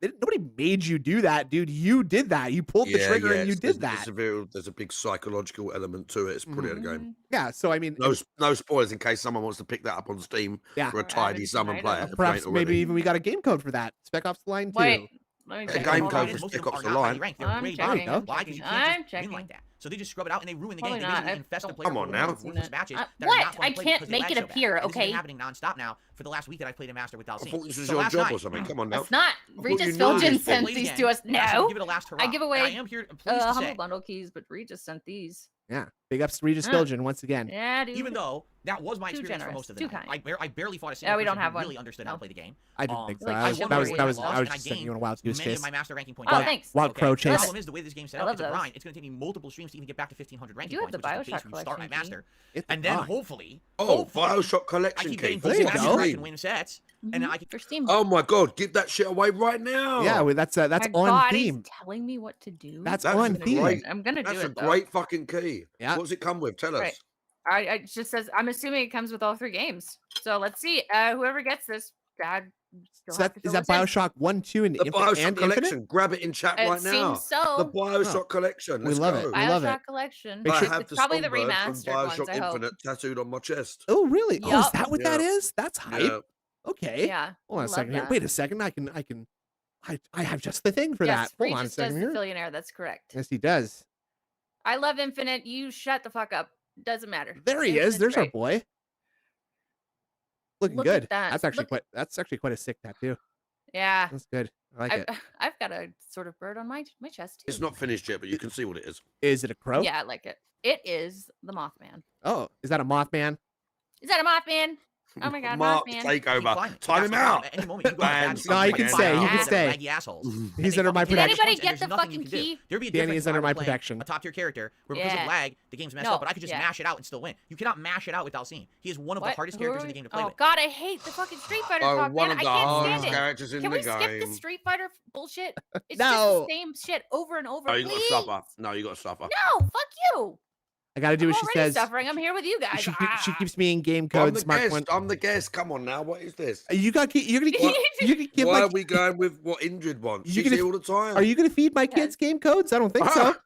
nobody made you do that, dude. You did that. You pulled the trigger and you did that. There's a big psychological element to it. It's a brilliant game. Yeah. So I mean, No spoilers in case someone wants to pick that up on Steam yeah. for a tidy sum and play it. if they Perhaps ain't already. maybe even we got a game code for that. Spec Ops: The Line 2. Wait. Let me Yeah, check. game Hold code on. for Most of Spec them Ops: are The not highly Line. ranked. They're I'm way checking. down. Why? Because you can't I'm just win checking. like that. So they just scrub it out and they ruin the Probably game. They not. basically I infest the don't- player Come on with now. worthless matches that are what? not fun I to play can't because they make lag it so bad. appear, And this has been okay? happening nonstop now for the last week that I played a master with I Dalcine. thought this was So your last job night- or something. Come on now. It's not. you Regis knew Filgen this. sent Played these again, to us. and I said, No. give it a last hurrah. I give And away I am here pleased to humble say, bundle keys, but Regis sent these. Yeah. Big ups to Regis Yeah. Filgen once again. Yeah, dude. even though that was my Too experience for generous, most of the too night. kind. I barely fought a Yeah, single we don't person have who one. really understood how to No. play the game. I didn't think so. like, I I was wonder that where was I I lost was and I just sending you on a gained wild goose many of chase. my master ranking points Oh, back. thanks. Wild crow The chase. problem is the way this game's set I up, love it's a those. grind. It's going to take me multiple streams to even get back to 1500 ranking do have points, the which is the Bioshock base when you start my collection key. master. It's And then fine. hopefully, Oh, Bioshock I collection keep key. getting for There you full go. matches where I Steam. can win sets, and I can For Steam. Oh my god, give that shit away right now. Yeah, well, that's My on God, theme. he's telling me what to do. That's That's on a theme. great- I'm gonna do That's a it though. great fucking key. Yeah. What's it come with? Tell us. Right. I it just says I'm assuming it comes with all 3 games. So let's see. Whoever gets this, God, still So have that to is fill that this in. Bioshock 1, 2, and The Bioshock and collection. Infinite? Grab it in chat It right now. seems so. The Bioshock collection. We Let's love go. it. We love it. Bioshock collection. Make I sure- have It's the probably the songbird from remastered ones, Bioshock I hope. Infinite tattooed on my chest. Oh, really? Oh, is Yup. that what that Yeah. is? That's hype. Yeah. Okay. Yeah. Hold on I a love second here. that. Wait a second. I have just the thing for Yes, that. Hold on a Regis second does here. the billionaire. That's correct. Yes, he does. I love Infinite. You shut the fuck up. Doesn't matter. There he is. Infinite's There's our great. boy. Looking Look at good. that. That's actually quite a sick tattoo. Yeah. That's good. I like it. I've got a sort of bird on my chest too. It's not finished yet, but you can see what it is. Is it a crow? Yeah, I like it. It is the Mothman. Oh, is that a Mothman? Is that a Mothman? Oh my God, Mark, Mothman. take keep over. climbing. Time That's him the out. problem. At any moment, you go Ban bad No, he can stuff. stay, he can They're stay. laggy assholes. He's And under they my fucking Did do protection. anybody and get there's the nothing you fucking can do. key? There'd be a Danny difference is if I under were my playing protection. a top tier character where because Yeah. of lag, the game's messed No, up, but I could just yeah. mash it out and still win. You cannot mash it out with Dalcine. He is one of the What? hardest Who characters are in the we- game to play Oh with. God, I hate the fucking Street Fighter Oh, talk, one man. of I the can't hardest stand it. characters in Can the we skip the game. Street Fighter bullshit? It's No. just the same shit over and over. Oh, you got to please. suffer. No, you got to suffer. No, fuck you. I got to do I'm what she already says. suffering. I'm here with you guys. She Ah. keeps me in game I'm codes. the Mark guest. one. I'm the guest. Come on now. What is this? You're gonna give Why my. are we going with what Injured wants? You She's gonna- here all the time. Are you gonna feed my kids game codes? I don't think so.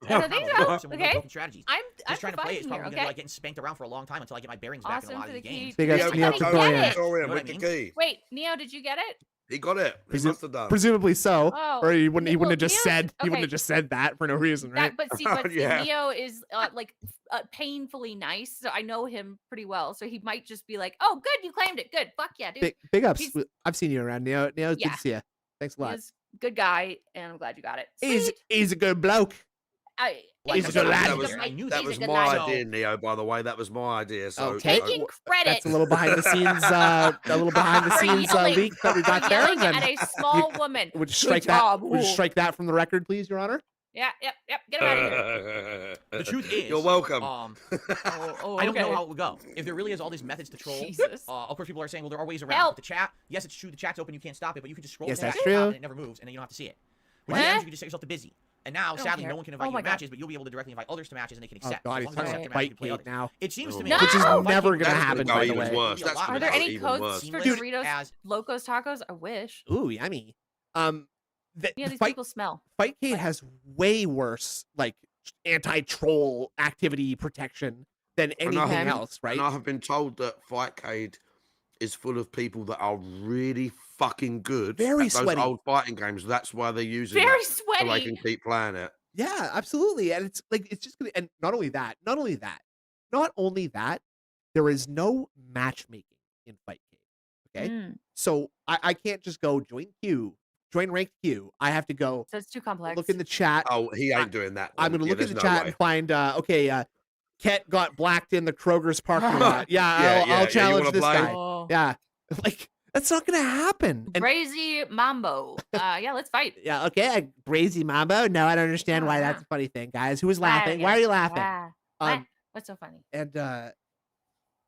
I don't think so. Some of the Okay. broken strategies. I'm Just trying to play is providing probably here, going to okay? be like getting spanked around for a long time until I get my bearings back in a Awesome lot for of the the key. games. Big Yeah, ups to I Neo gotta Tutorial. get it. Tutorial Know what with I the mean? key. Wait, Neo, did you get it? He got it. He Presu- must have done. Presumably so, Oh, or he wouldn't well, have just Neo's- said he wouldn't okay. have just said that for no reason, right? But see, Yeah. Neo is like painfully nice, so I know him pretty well. So he might just be like, "Oh, good, you claimed it. Good, fuck yeah, dude." Big ups. he's- I've seen you around, Neo. Neo, good Yeah. to see you. Thanks a lot. He's a good guy, and I'm glad you got it. He's Sweet. he's a good bloke. He's a good lad. I knew that was my idea, Neo. By the way, that was my idea. So Okay. Taking credit. That's a little behind the scenes. A little behind the scenes leak that we got there. Yelling at a small woman. Would you strike that? Would you strike that from the record, please, Your Honor? Yeah, yep. Get him out of here. The truth is, you're welcome. I don't know how it would go. If there really is all these methods to troll, Jesus. of course people are saying, well, there are ways around. Help. The chat, yes, it's true. The chat's open. You can't stop it, but you can just scroll. Yes, to the that's back true. and it never moves, and then you don't have to see it. Which means you can just set yourself to busy. And now, sadly, no one can invite you to matches, but you'll be able to directly invite others to matches, and they can accept. Oh God, As he's long as talking they about accept their matches, you can play Fightgate others. now. It seems to me, which is never gonna That's happen. gonna By go the even way, worse. That's Are gonna there go any even codes worse. for Dude, Doritos Locos Tacos? I wish. Ooh, yummy. Yeah, these people smell. Fightgate has way worse like anti-troll activity protection than anything else, right? And I have been told that Fightcade is full of people that are really fucking good. Very at those sweaty. old fighting games. That's why they're using Very it, so they sweaty. can keep playing it. Yeah, absolutely. And it's like it's just gonna, and not only that, there is no matchmaking in Fightgate. Okay. So I can't just go join ranked queue. I have to go So it's too complex. look in the chat. Oh, he ain't doing that. I'm gonna look in the chat and find Ket got blacked in the Kroger's parking lot. I'll challenge this guy. Oh. Yeah. Like that's not gonna happen. And Crazy Mambo. Yeah, let's fight. yeah, okay. Brazy Mambo. No, I don't understand why that's a funny thing, guys. Who is laughing? Why are you laughing? What's so funny? And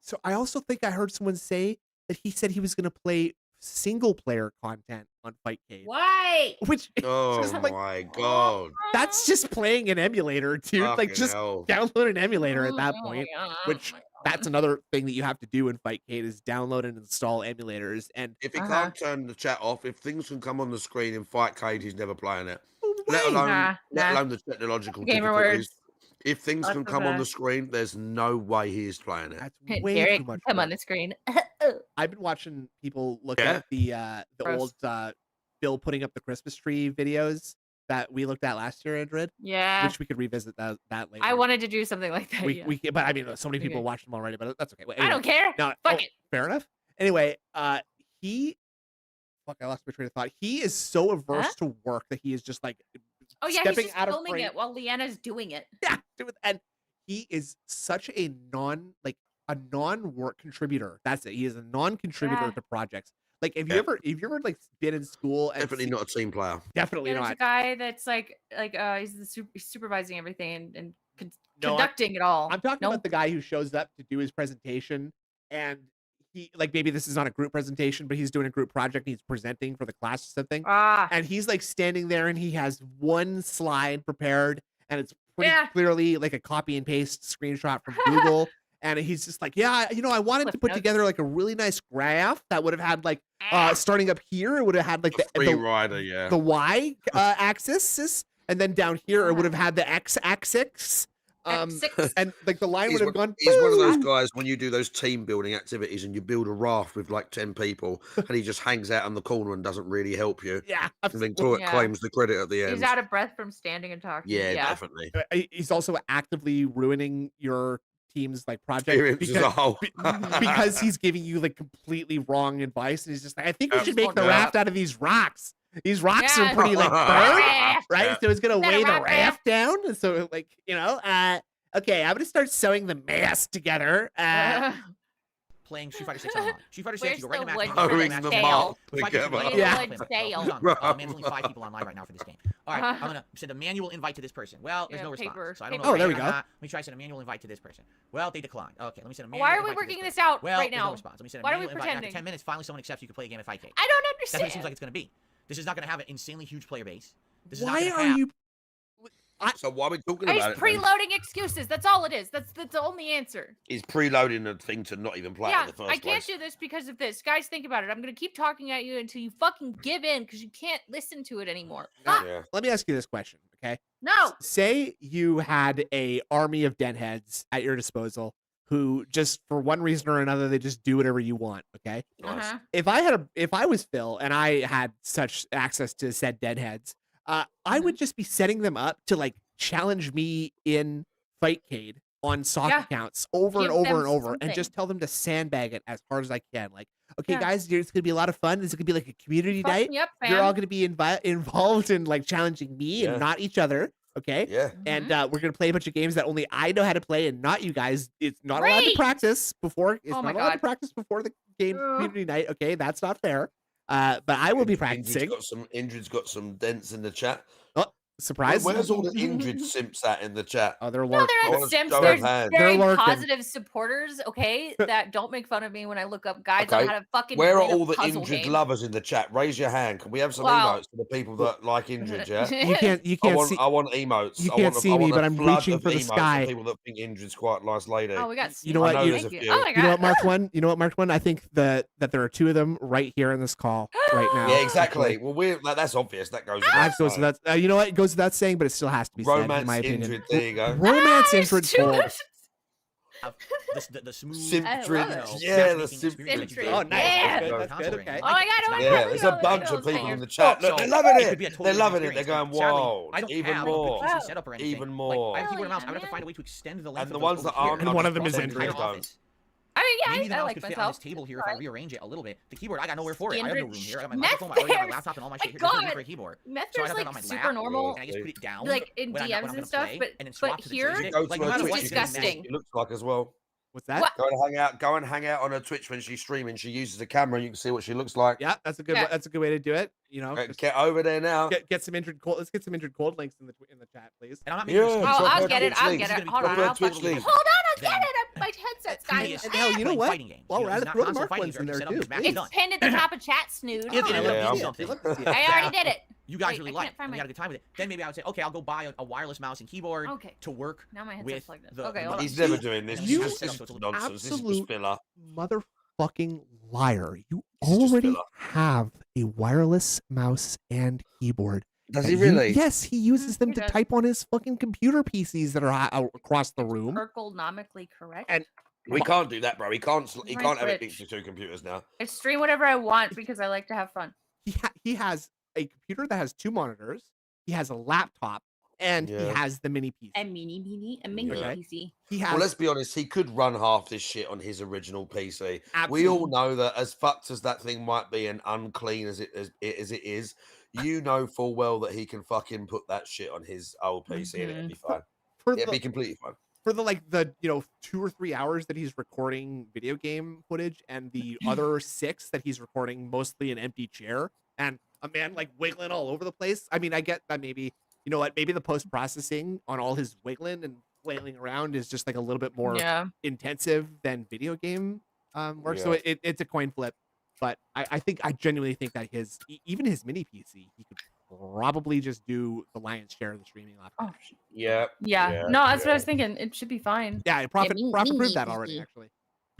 so I also think I heard someone say that he said he was gonna play single player content on Fightcade. Why? Which Oh is like, my god. that's just playing an emulator, dude. Like Fucking just hell. download an emulator at that point. Oh Which that's another thing that you have to do in Fightcade is download and install emulators. And If he can't turn the chat off, if things can come on the screen in Fightcade, he's never playing it. Let Let alone the technological Gamer difficulties. words. If things Lots can of come on the that. screen, there's no way he is playing it. that's way Derek, too much. come work. on the screen. I've been watching people look Yeah. at the Gross. old Bill putting up the Christmas tree videos that we looked at last year, Andred. Yeah. Which we could revisit that later. I wanted to do something like that. But I mean, so many Okay. people watched them already, but that's okay. Wait, I don't care. No, Fuck it. Fair enough. Anyway, I lost my train of thought. He is so averse to work that he is just like Oh yeah, he's stepping just out of filming frame. it while Leanna's doing it. Yeah, and he is such a non-work contributor. That's it. He is a non-contributor Yeah. to projects. Like, have you ever like been in school and Definitely not a team player. Definitely Yeah, there's a not. guy that's like he's he's supervising everything and No, conducting it all. I'm talking about the guy who shows up to do his presentation, and he like maybe this is not a group presentation, but he's doing a group project. And he's presenting for the class or something, and he's like standing there, and he has one slide prepared, and it's pretty clearly like a copy and paste screenshot from Google. And he's just like, yeah, I wanted to put together like a really nice graph that would have had like starting up here, it would have had like Free rider, yeah. the Y axis, and then down here it would have had the X axis. And like the line would have gone. He's one of those guys when you do those team building activities and you build a raft with like 10 people and he just hangs out in the corner and doesn't really help you. Yeah. And then claims the credit at the end. He's out of breath from standing and talking. Yeah, definitely. He's also actively ruining your team's like project Experience as a whole. because he's giving you like completely wrong advice, and he's just like, I think we should make the Yeah. raft out of these rocks. These rocks Yeah. are pretty like firm, right? Raft. So it's gonna Is that a weigh the raft? raft down. And so like, okay, I'm gonna start sewing the mast together. Playing Street Fighter 6 online. Street Fighter 6, Where's you go right in the the wood match. for Owing the the tail? mop Where's together. the Yeah. wood tail? Man, there's only 5 people online right now for this game. All right, I'm gonna send a manual invite to this person. Well, there's Yeah, no response, paper- so I don't paper know. Oh, there we if go. they're not. Let me try to send a manual invite to this person. Well, they declined. Okay, let me send a manual. Why are we invite to working this this out well, right there's now? no response. Let me send a Why are we manual invite. After pretending? 10 minutes, finally someone accepts you can play a game at 5K. I don't That's what it understand. seems like it's gonna be. This is not gonna have an insanely huge player base. This is not Why gonna are have- you? So why are we talking He's about it? then? preloading excuses. That's all it is. That's the only answer. He's preloading the thing to not even play it in Yeah, the first I can't place. do this because of this. Guys, think about it. I'm gonna keep talking at you until you fucking give in because you can't listen to it anymore. Ah, Yeah. Let me ask you this question, okay? no. Say you had a army of denheads at your disposal who just for one reason or another they just do whatever you want, okay? Nice. Uh-huh. If I was Phil and I had such access to said deadheads, I would just be setting them up to like challenge me in Fightcade on sock Yeah. accounts over and Give over them and over, and something. just tell them to sandbag it as hard as I can. Like, okay, Yeah. guys, it's gonna be a lot of fun. This is gonna be like a community night. Yep, You're all fam. gonna be involved in like challenging me Yeah. and not each other. Okay. Yeah. And we're gonna play a bunch of games that only I know how to play and not you guys. It's not allowed to Great! practice before. It's Oh my not allowed to God. practice before the game Ugh. community night. Okay, that's not fair. But I will be practicing. Indrid's got some dents in the chat. Oh, surprise! Where's all the Indrid simps at in the chat? Oh, they're No, lurking. they're wanna not simps. show They're of hands. very They're lurking. positive supporters, okay? That don't make fun of me when I look up guides on Okay. how to fucking Where are play all the puzzle Indrid game. lovers in the chat? Raise your hand. Can we have some Well- emotes for the people that like Indrid? Yeah. You can't see. I want emotes. You I can't want see me, a but I'm flood reaching of for the emotes sky. People that think Indrid's quite a nice lady. Oh, we got. You know what? I know You, there's a Thank few. you. Oh my god. you know what, Mark One? You know what, Mark One? I think that there are 2 of them right here in this call right now. Yeah, exactly. Well, that's obvious. That goes. That without goes saying. without. You know what? It goes without saying, but it still has to be said, in Romance my opinion. Indrid. There you go. Romance There's Indrid two Gold. options. The smooth. Simprid. love it. Yeah, the matchmaking experience Simprid. that you Oh, get nice. Yeah. with That's good. console Okay. range. Oh my god. Oh my Yeah, god. there's look a at bunch those of people in hangers. the chat. Look, So, they're loving it it. could be a totally They're loving different it. They're going, experience. Sadly, whoa, I don't even have more. a good PC setup or anything. Even Like, more. I have a keyboard and mouse. Oh, I'm gonna have to yeah. find a way to extend the length And the of ones those that over aren't, here. And one of them is I'll Indrid. put it Indrid. office. I mean, yeah, Maybe the I mouse like could fit on myself. this table here if I rearrange it a little bit. The keyboard, I got nowhere for The it. I have no Indrid room here. I got my meth microphone, I already got my bears. laptop and all my My shit here. There's no room God. for a keyboard. Meth So I bears have it like on my super lap, normal. and I just put it down. Like in when I'm DMs gonna and stuff, play, but and then swap to the here You joystick. go to Like, her no matter Twitch, what, you it's can gonna see be disgusting. what she looks like as well. What's that? What? Go and hang out on her Twitch when she's streaming. She uses a camera. You can see what she looks like. Yeah, that's a good. Yeah. That's a good way to do it. You know, just Get over there now. get some Indrid Cold. Let's get some Indrid Cold links in the chat, please. And I'm not making Yeah. excuses. Drop Oh, her I'll get it. Twitch I'll link. get This it. is Hold gonna on. be I'll Drop her find Twitch it. link. Hold on. I'll Then- get it. My headset's To me, dying. it's And hell, you know playing what? fighting games. While You we're know, at it, not throw the console Mark fighting ones games in are there set up too. as match It's done. pinned at the top of chat, Snood. If it ends up Yeah, being I'm- something I already did it. you guys Wait, really I like, can't find and my- you had a good time with it, then maybe I would say, okay, I'll go buy a wireless mouse and keyboard Okay. to work Now my headset's with plugged in. the Okay, hold on. He's never doing this. You This is just nonsense. This is just absolute filler. motherfucking liar. You This is just already filler. have a wireless mouse and keyboard. Does that he you- really? Yes, he uses them He to does. type on his fucking computer PCs that are across the room. Ergonomically correct. And- We can't do that, bro. He can't. He My can't have it Twitch. linked to 2 computers now. I stream whatever I want because I like to have fun. He has a computer that has 2 monitors. He has a laptop, and he Yeah. has the mini PC. A mini Okay. PC. He has Well, let's be honest. He could run half this shit on his original PC. absolutely. We all know that, as fucked as that thing might be and unclean as it is, you know full well that he can fucking put that shit on his old PC and it'd be fine. for It'd the, be completely fine. for the 2 or 3 hours that he's recording video game footage, and the other 6 that he's recording mostly an empty chair and a man like wiggling all over the place. I mean, I get that maybe, you know what, maybe the post processing on all his wiggling and flailing around is just like a little bit more Yeah. intensive than video game work. So Yeah. it's a coin flip. But I genuinely think that even his mini PC, he could probably just do the lion's share of the streaming left. Oh, Yeah. yeah. No, that's what I was thinking. It should be fine. Yeah, Profit me proved that PC. already, actually.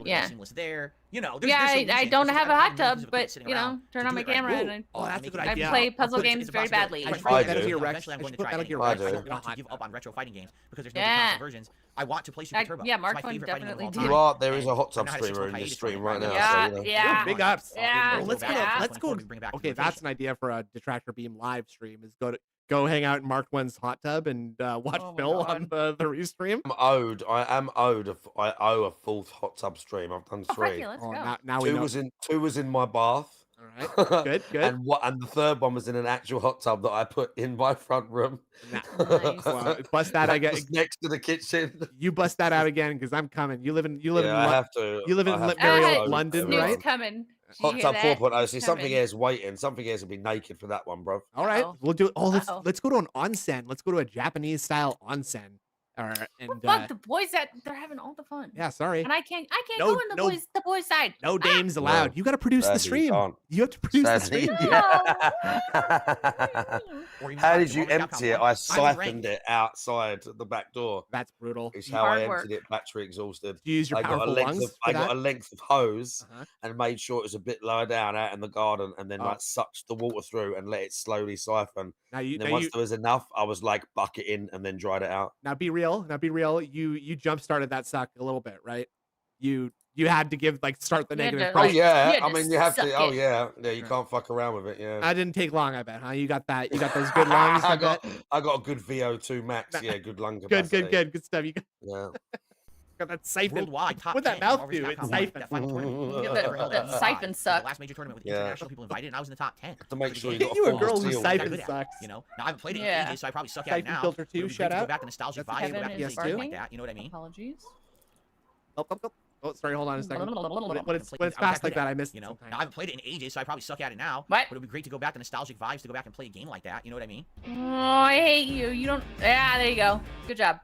Yeah. Seamless there. You know, Yeah, there's I solutions. don't It's just have a I hot don't tub, use it but sitting you know, around turn to on do my it right. camera Ooh. and I Oh, that's a good I idea. play puzzle It's- games it's a very possibility. badly. I should I put do. Metal Gear Rex. Eventually, I'm I going should to put try Metal it Gear anyway. Rex I I do. don't on want to hot give up on retro fighting games because there's no good Yeah. console versions. I want to play Super I- Turbo. yeah, It's Mark my one favorite fighting game of all definitely time. did. There is a hot tub I know how to streamer in play the it, stream play right it now. Yeah, So, you know. yeah. Big ups. Yeah. Well, let's go. Yeah. Let's go. Okay, that's an idea for a Detractor Beam live stream. Is go hang out in Mark One's hot tub and watch Oh my Phil God. on the restream. I owe a 4th hot tub stream. I've done Oh, 3. Frankie, let's Oh, go. now we know. Two was in my bath. All right, good, good. And the 3rd one was in an actual hot tub that I put in my front room. Nice. Well, bust that That again. was next to the kitchen. You bust that out again because I'm coming. You live in Yeah, I have to. you live in I have to very go old over London, there, Snoop's right? man. coming. Did you Hot hear tub that? 4.0. See, It's something coming. here's waiting. Something here's will be naked for that one, bro. All right, Uh-oh. we'll do. Oh, Uh-oh. let's go to an onsen. Let's go to a Japanese style onsen. And Fuck the boys that they're having all the fun. yeah, sorry, And I can't No- go in no- the boys side. no dames allowed. No, You got to produce the sadly, you stream. can't. You have to produce the Sadly. stream. Or even How like did the you Marvel Capcom empty it? one. I I'm siphoned ranked. it outside the back door. That's brutal. Is how I Hard work. emptied it. Battery exhausted. Do you use your I got a powerful length lungs of for I got that? a length of hose Uh-huh. and made sure it was a bit lower down out in the garden, and then Oh. like sucked the water through and let it slowly siphon. Now you, And then now, once you there was enough, I was like bucket in and then dried it out. now be real. Now be real. You jump started that suck a little bit, right? You had to give start the You had negative. to, Oh price. yeah, had I to mean you have suck to. Oh it. yeah, yeah. You Right. can't fuck around with it. Yeah. That didn't take long, I bet, huh? You got that. You got those good lungs. I got a good VO2 max. Yeah, good lung good, capacity. good stuff. You got, Yeah. Got that siphon. worldwide top What 10 that mouth Marvel vs. do? It's Capcom siphon. that final tournament. Yeah, Ever held that at E5, siphon the sucked. last major tournament with Yeah. international people invited, and I was in the top 10. To make sure you Get got you a full girl who seal. siphon good at it, sucks. You know, now I haven't played it in Yeah. ages, so I probably suck at it Siphon now. filter but it 2, would be shout great to out. go back to nostalgic That's vibes, go Kevin back to is play games barking. like that. You know what I mean? Apologies. Oh, sorry. Hold on a second. When When it's fast like that, I miss You it know, sometimes. now I haven't played it in ages, so I probably suck at it now. What? But it would be great to go back to nostalgic vibes to go back and play a game like that. You know what I mean? Oh, I hate you. You don't. Yeah, there you go. Good job.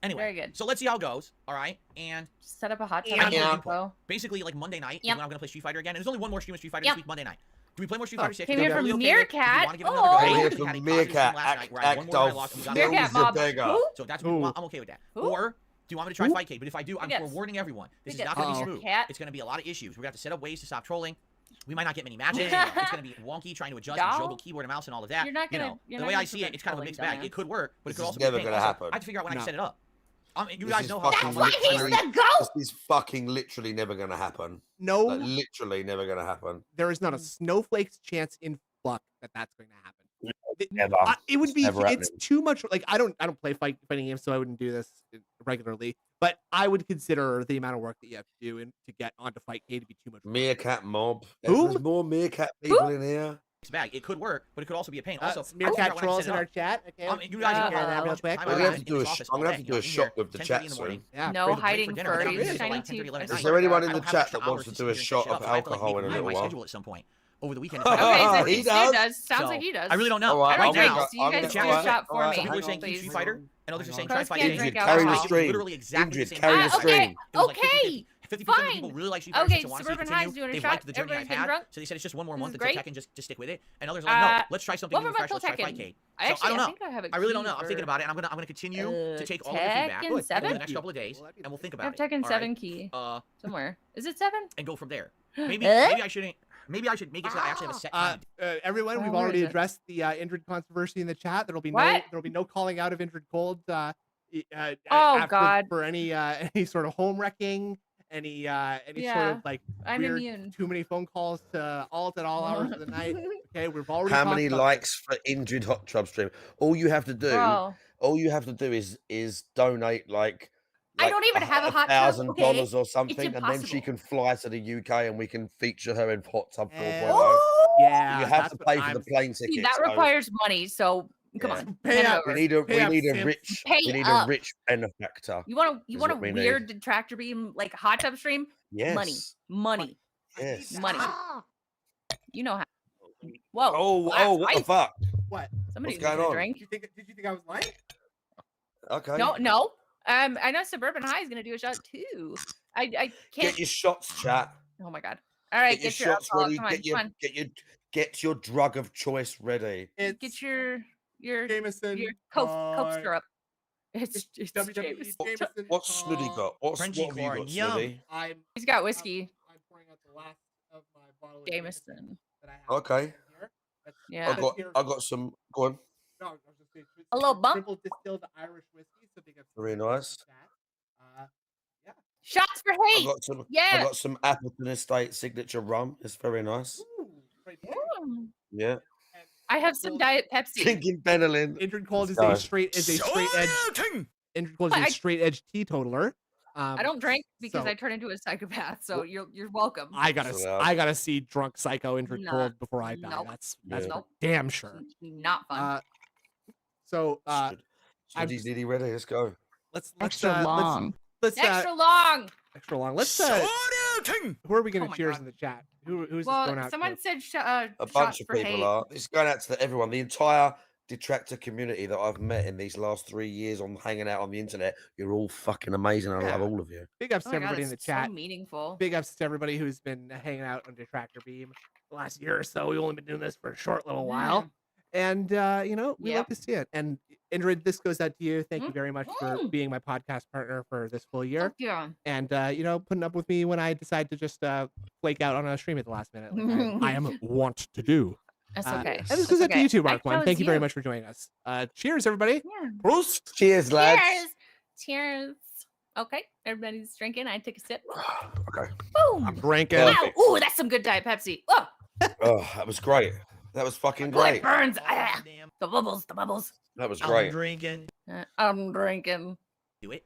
Anyway, Very good. so let's see how it goes. All right, and Just set up a hot tub. Yeah. and Yeah. go. basically like Monday night is Yep. when I'm gonna play Street Fighter again. And there's only one more stream of Street Fighter Yep. this week, Monday night. Do we play more Street Fighter 6? Came Is here that from really okay with it? Do you Meerkat. wanna give it another go? Oh. I Came here actually from had a positive stream Meerkat, last night where I had one more than I lost and we got Meerkat Meerkat mob. beggar. Who? So that's Who? I'm okay with that. Who? Or do you want me to try Who? Fightcade? But if I do, I'm Yes. forewarning everyone. This is Yes. not going to be Uh-oh. smooth. Cat. It's going to be a lot of issues. We're going to have to set up ways to stop trolling. We might not get many matches. It's going to be wonky trying to adjust and Y'all? juggle keyboard and mouse and all of that. You're not You gonna- know, you're the not way gonna I see it, prevent it's kind of a trolling, mixed bag. dumbass. It could work, but it This could is also be a never pain. gonna Also, happen. I have to figure out when I No. set it up. You This guys is know how fucking That's why he's literally- the goat. This is fucking literally never gonna happen. No, Like, literally never gonna happen. there is not a snowflake's chance in fuck that that's going to happen. Never. It would be. Never It's happening. too much. Like I don't play fighting games, so I wouldn't do this regularly. But I would consider the amount of work that you have to do to get onto Fightcade to be too much. work. Meerkat mob. Who? There's more Meerkat people in here. mixed bag. It could work, but it could also be a pain. Also, I have to figure Meerkat out when I trolls set in it our up. chat. Okay, You guys take know care of that real quick. I'm gonna have to do a office I'm gonna all have to day, do a you know, shot here, with the 10:30 chat in the morning. soon. Yeah, No great. hiding for dinner, but furries. it's like Shiny 10:30, 11 at teeth. night. Is there anyone in I the don't have chat extra that wants hours to sit do a here and set shot shit up, of so I have to, like, alcohol make in a my little while? schedule at some point over the weekend. Okay, so He Stu does. does. Sounds So, like he does. I really don't know. All right, I don't Right drink, now, so you guys the do chat a is- shot for alright, me. some people are hang saying please. Street Fighter, and others are saying Crows try can't fighting. drink Indrid, carry the alcohol. stream. Literally exactly the Indrid, same carry the time. stream. It was like Okay, 50% of fine. people really like Street Fighter Okay, 6 and want to see it Suburban High's continue. doing a They've shot. liked the journey I've Everybody's been had, drunk. so they said it's just one more This month is until great. Tekken, just stick with it. And others are like, no, Uh, let's try something what new, about fresh. Let's try Tekken? Fightcade. I So actually, I don't know. think I have a I really don't key know. I'm thinking for- about it, and I'm gonna continue to take all of the feedback Tekken over 7? the next couple of days, and we'll think I have about it. Tekken all 7 right? key And somewhere. Is it 7? go from there. Maybe Eh? I shouldn't. Maybe I should make it so I actually have a set time. Everyone, Oh, we've where already is it? addressed the Indrid controversy in the chat. There'll be What? no calling out of Indrid Cold. Oh, After, God. for any sort of home wrecking, any sort Yeah, of like I'm weird, immune. too many phone calls to alt at all hours of the night. Okay, we've already. How talked many about likes for Indrid Hot Tub stream? All you have to do, Bro, is donate like. I don't even have a hot tub, $1,000 or something, and then she impossible. can fly to the UK and we can feature her in Hot Tub 4.0. this. Oh! Yeah, you have that's to what pay for I'm- the plane ticket. See, that so requires money, so come Yeah. on. Pay hand it up. over. we need a Pay up, we need a simp. rich Pay we need up. a rich benefactor. You want is a what we weird need. Detractor Beam like hot tub stream? Yes. Money. Yes. Money. You know how. Whoa. Oh, that's what the ice. fuck? What? Somebody's going gonna on? drink. Did you think I was lying? Okay. No. I know Suburban High is gonna do a shot too. I can't. Get your shots, chat. Oh my god. All right, Get get your your shots alcohol. ready. Come on, Get your drug of choice ready. It's Get your Jameson. Coke syrup. It's WWE Jameson. Jameson. What's Snooty got? What Crunchy have you corn, got, yum. Snooty? He's got whiskey. I'm pouring out the last of my bottle of Jameson. that I have Okay. here. That's- Yeah. I got some. Go on. No, I was just saying, A little bump. Triple distilled Irish whiskey. So big up Very to nice. that. Shots for I hate. got some. I Yeah. got some Appleton Estate signature rum. It's very nice. Ooh, right there. Mm. Yeah. I have some Diet Pepsi. Drinking Benelin. Indrid Cold is Let's a go. straight edge. Indrid Cold is I- a straight edge teetotaler. I don't drink because so- I turn into a psychopath. So you're welcome. I gotta So, I gotta see drunk psycho Indrid Nah, Cold before I die. nope. That's Yeah. for Nope. damn sure. Not fun. I'm Snooty's nearly ready. Let's go. let's Extra long. Let's Extra long. extra long. Let's who are we gonna Oh my cheers God. in the chat? Who's this Well, going out someone to? said A shots bunch of for people hate. are. It's going out to everyone. The entire detractor community that I've met in these last 3 years on hanging out on the internet. You're all fucking amazing. I love Yeah. all of you. Big ups Oh to my God, everybody in the it's so chat. meaningful. Big ups to everybody who's been hanging out on Detractor Beam the last year or so. We've only been doing this for a short little while. And we love Yep. to see it. And Indrid, this goes out to you. Thank you very much for Mhm. being my podcast partner for this full year. Fuck yeah. And putting up with me when I decide to just flake out on a stream at the last minute. Like I am wont to do. That's Uh, okay. And this That's goes out to okay. you too, I Mark One. chose Thank you very you. much for joining us. Cheers, everybody. Yeah. Prost. Cheers, lads. Cheers. Cheers. Okay, everybody's drinking. I take a sip. Okay. Boom. I'm drinking. Perfect. Wow. Ooh, that's some good Diet Pepsi. Oh, Oh, that was great. That was fucking oh, it great. burns. Oh, Ah, damn. the bubbles. The bubbles. That was I'm great. drinking. I'm drinking. Do it.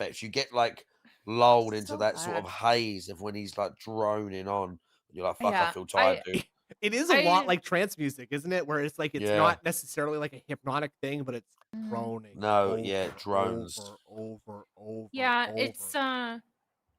effects. You get like lulled into So that sort of bad. haze of when he's like droning on. And you're like, fuck, I Yeah, feel tired, dude. It is a lot like trance music, isn't it? Where it's like it's Yeah. not necessarily like a hypnotic thing, but it's droning. No, over, yeah, it drones. over. Yeah, it's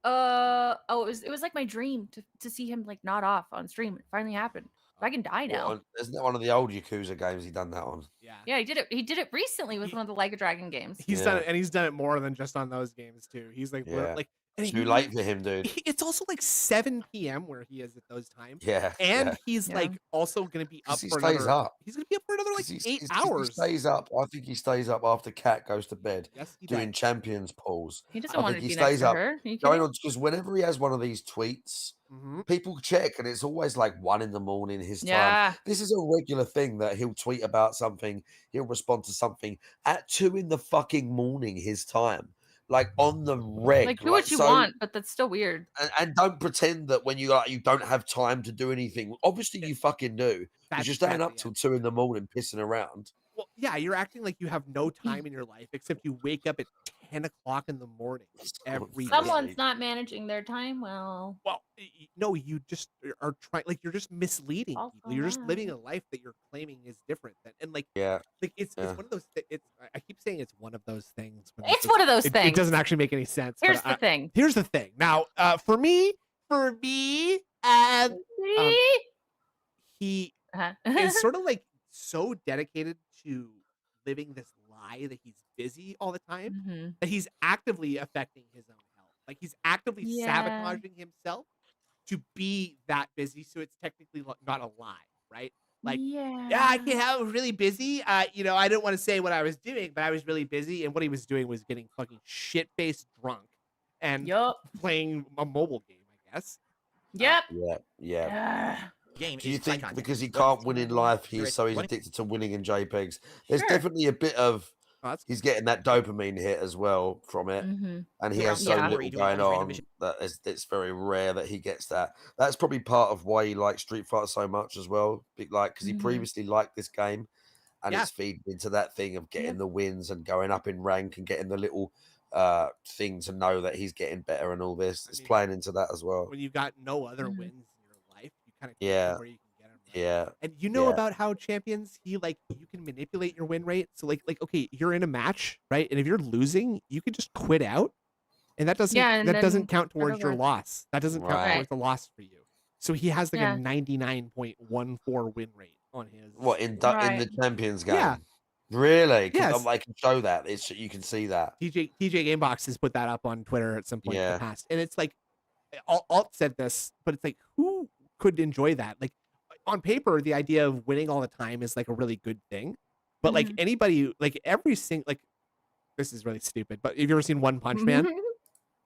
it was like my dream to see him like nod off on stream. It finally happened. I can die now. Isn't that one of the old Yakuza games he done that on? Yeah, he did it. He did it recently with one of the Like a Dragon games. He's done it, and he's done it more than just on those games too. He's like, like too late for him, dude. It's also like 7 p.m. where he is at those times. Yeah, and he's like also gonna be up for another. He's gonna be up for another like 8 hours. He stays up. I think he stays up after Cat goes to bed. Yes, he doing does. champions pulls. He doesn't want to be next to her. Going on because whenever he has one of these tweets, people check, and it's always like 1 a.m. his time. This is a regular thing that he'll tweet about something. He'll respond to something at 2 a.m. his time. Like on the reg. Like do what you want, but that's still weird. And don't pretend that when you don't have time to do anything. Obviously, you fucking do. Because you're staying up till 2 a.m. pissing around. Well, yeah, you're acting like you have no time in your life except you wake up at 10 o'clock in the morning every day. Someone's not managing their time well. Well, no, you just are trying. Like you're just misleading people. You're just living a life that you're claiming is different. And like, like it's one of those. I keep saying it's one of those things. It's one of those things. It doesn't actually make any sense. Here's the thing. Here's the thing. Now, for me, he is sort of like so dedicated to living this lie that he's busy all the time that he's actively affecting his own health. Like he's actively sabotaging himself to be that busy. So it's technically not a lie, right? Like, I can't have. I was really busy. You know, I didn't want to say what I was doing, but I was really busy. And what he was doing was getting fucking shit-faced drunk and playing a mobile game, I guess. Yep. Yeah. Do you think because he can't win in life, he's addicted to winning in JPEGs? There's definitely a bit of he's getting that dopamine hit as well from it, and he has so little going on that it's very rare that he gets that. That's probably part of why he likes Street Fighter so much as well, like because he previously liked this game, and it's feeding into that thing of getting the wins and going up in rank and getting the little thing to know that he's getting better and all this. It's playing into that as well. When you've got no other wins in your life, you kind of where you can get them. Right? Yeah. And you know about how champions, you can manipulate your win rate. So like okay, you're in a match, right? And if you're losing, you can just quit out, and that doesn't count towards your loss. That doesn't count towards the loss for you. So he has like a 99.14 win rate on his. What in the champions game? Yeah. Really? Yes. I can show that. You can see that. TJ Gamebox has put that up on Twitter at some point in the past, and it's like, Alt said this, but it's like, who could enjoy that? Like, on paper, the idea of winning all the time is like a really good thing, but like anybody, like every single, like, this is really stupid, but have you ever seen One Punch Man?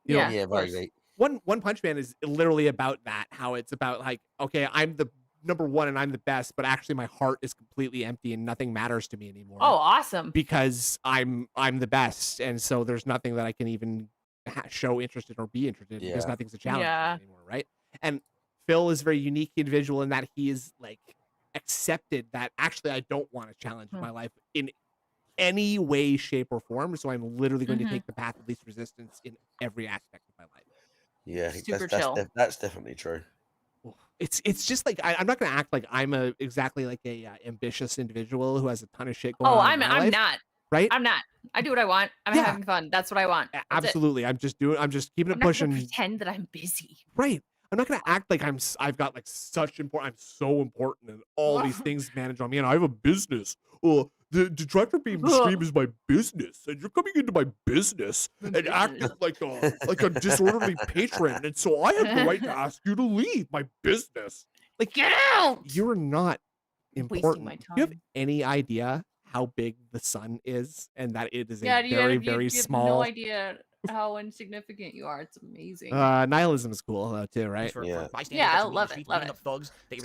Very. One Punch Man is literally about that. How it's about like, okay, I'm the number one and I'm the best, but actually my heart is completely empty and nothing matters to me anymore. Oh, awesome. Because I'm the best, and so there's nothing that I can even show interest in or be interested in because nothing's a challenge anymore, right? And Phil is a very unique individual in that he is like accepted that actually I don't want to challenge my life in any way, shape, or form, so I'm literally going to take the path of least resistance in every aspect of my life. Yeah, super chill. That's definitely true. It's just like I'm not gonna act like I'm exactly like a ambitious individual who has a ton of shit going on. I'm not. Right? I'm not. I do what I want. I'm having fun. That's what I want. That's absolutely. I'm just keeping it pushing. I'm not gonna pretend that I'm busy. Right. I'm not gonna act like I've got like such important. I'm so important and all these things manage on me, and I have a business. The Detractor Beam stream is my business, and you're coming into my business and acting like a disorderly patron, and so I have the right to ask you to leave my business. Like, get out! You're not important. My time. Do you have any idea how big the sun is, and that it is a very, very you small? have no idea how insignificant you are. It's amazing. Nihilism is cool though too, right? I love it.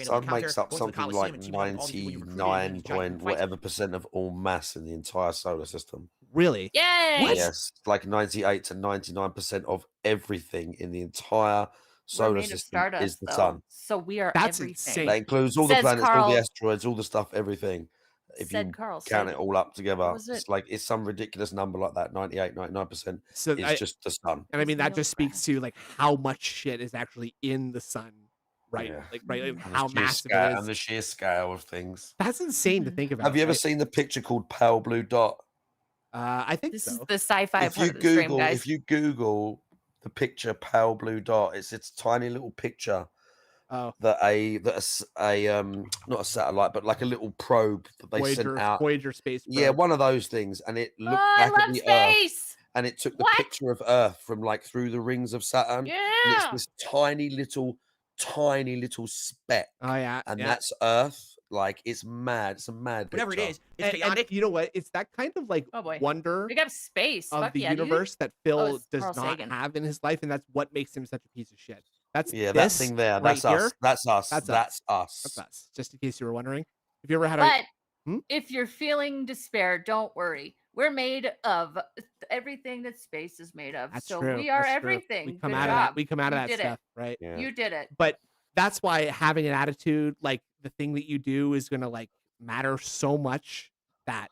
Sun makes up something like 99 point whatever % of all mass in the entire solar system. Really? Yay! Yes, like 98 to 99% of everything in the entire solar system is the sun. So we are everything. Insane. That includes all the planets, all the asteroids, all the stuff, everything. If you count it all up together, it's some ridiculous number like that. 98, 99%. So it's just the sun. And I mean that just speaks to like how much shit is actually in the sun right? Yeah. Like right, like And how the sheer massive scale, it and the is. sheer scale of things. That's insane to think about. Have you ever right? seen the picture called Pale Blue Dot? I think This so. is the sci-fi If part you of the stream, Google, guys. if you Google the picture Pale Blue Dot, it's tiny little picture Oh, that a not a satellite, but like a little probe that they sent out. Voyager space probe. Yeah, one of those things, and it Oh, looked I back at love the Earth, space. and it took the What? picture of Earth from like through the rings of Saturn. And it's Yeah. this tiny little speck, Oh yeah, and yeah. that's Earth. Like it's mad. It's a mad Whatever it picture. is, it's And chaotic. you know what? It's that kind of like Oh boy. wonder Big up space. of Fuck the yeah, dude. universe that Phil it's does Carl not Sagan. have in his life, and that's what makes him such a piece of shit. That's Yeah, this that thing there. right That's here. us. That's us. That's That's us. That's us. Just in case you were wondering, if you ever had But Hmm? if you're feeling despair, don't worry. We're made of everything that space is made of. That's so true. we are That's true. everything. We come Good out of job. that. We come out of You that did stuff, right? Yeah. You did it. But that's why having an attitude, like the thing that you do, is gonna like matter so much that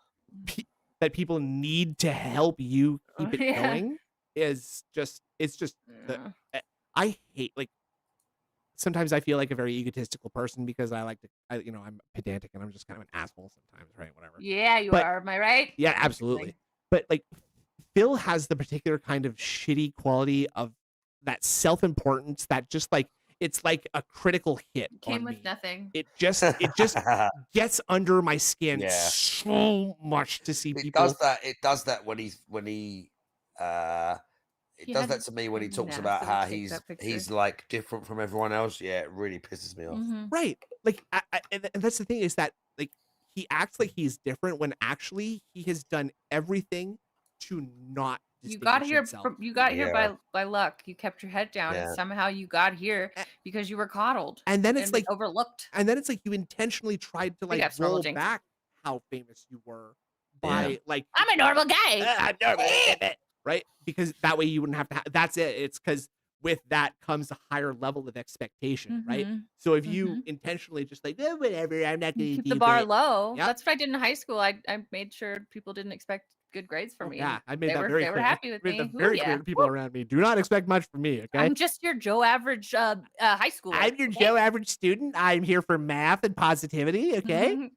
that people need to help you keep it Yeah. going. It's just Yeah. I hate like sometimes I feel like a very egotistical person because I like to I'm pedantic and I'm just kind of an asshole sometimes, right? Whatever. Yeah, you But- are. Am I right? Yeah, absolutely. But like Phil has the particular kind of shitty quality of that self-importance that just like it's like a critical hit Came on with me. nothing. It just gets under my skin Yeah. so much to see It people. does that. It does that when he it He does had that to me when he a talks about nasty how take he's that picture. he's like different from everyone else. Yeah, it really pisses me off. Mhm. Right. Like and that's the thing is that like he acts like he's different when actually he has done everything to not You got distinguish here. himself. You got here Yeah. by luck. You kept your head down, Yeah. and somehow you got here A- because you were coddled And then it's and like overlooked. and then it's like you intentionally tried to like F's, normal roll jinx. back how famous you were by like I'm a normal guy. I'm normal, right? Because that way you wouldn't have to that's it. It's because with that comes a higher level of expectation, right? Mhm. So if you intentionally just like whatever, I'm not You gonna keep do the bar great. low. Yep. That's what I did in high school. I made sure people didn't expect good grades from Oh, me. yeah, and I made they that were, very they clear. were happy with Made me. that Ooh, very yeah. clear to people around me. Do not expect much from me, okay? I'm just your Joe average high schooler. I'm your okay? Joe average student. I'm here for math and positivity, okay? And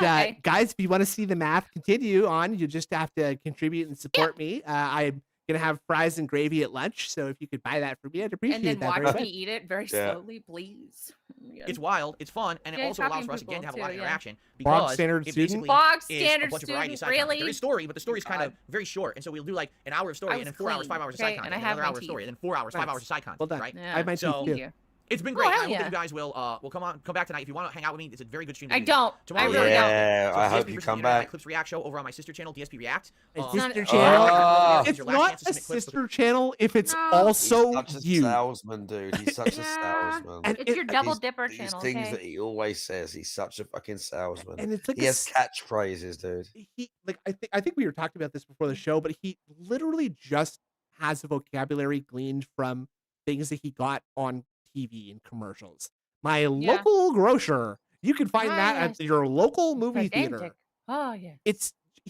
Yeah, okay. guys, if you want to see the math continue on, you just have to contribute and support me. I'm gonna have fries and gravy at lunch, so if you could buy that for me, I'd appreciate And then that very watch much. me eat it very Yeah. slowly, please. Yeah. It's wild, it's fun, and it Yeah, also allows copying for us again to people have a lot of too, yeah. interaction Bog because standard it student? basically Bog is a standard bunch of variety student, of side content. really? There is story, but the story is kind of God. very short, and so we'll do like an hour of I story, and was then 4 hours, 5 hours of clean, side okay, content, and I and have another my hour of teeth. story, and then 4 hours, 5 Nice. hours of side content. Well done. Right? I Yeah. have my teeth So- too. Thank you. It's been Oh, great. I hell hope that yeah. you guys will come back tonight if you want to hang out with me. It's a very good stream. to I do. don't. Tomorrow I is really Friday. don't. Yeah, So I it's hope DSP you versus come the Internet back. Clips React show over on my sister channel, DSP React. A Um, sister not- channel. Oh. It's It's your last not chance to a submit clips, but- sister channel if it's No. also He's such a you. salesman, dude. He's such a Yeah. salesman. And It's your double These- dipper These channel. things Okay? that he always says, he's such a fucking salesman. And it's like He a has catchphrases, dude. he like I think we were talking about this before the show, but he literally just has a vocabulary gleaned from things that he got on TV and commercials. My local grocer. You can find Ah, that yes. at your local movie theater. Pedantic. Oh yeah.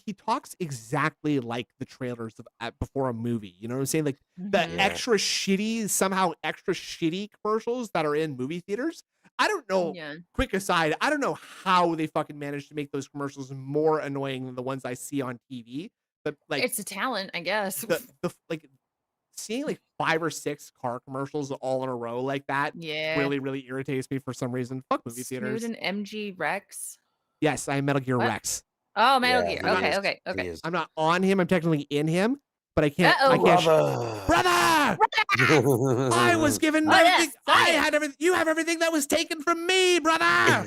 He talks exactly like the trailers of before a movie. You know what I'm saying? Like the Mhm. Yeah. extra shitty commercials that are in movie theaters. I don't know. Yeah. Quick aside, I don't know how they fucking managed to make those commercials more annoying than the ones I see on TV. But like It's a talent, I guess. the like seeing like 5 or 6 car commercials all in a row like that Yeah. really irritates me for some reason. Fuck movie theaters. Snood and MG Rex. Yes, I am Metal Gear What? Rex. Oh, Metal Yeah, Gear. he Okay, is. okay, He okay. is. I'm not on him. I'm technically in him, but I can't. I Uh-oh. can't. Brother! I was given Oh, yeah, everything. I sorry. had everything. You have everything that was taken from me, brother.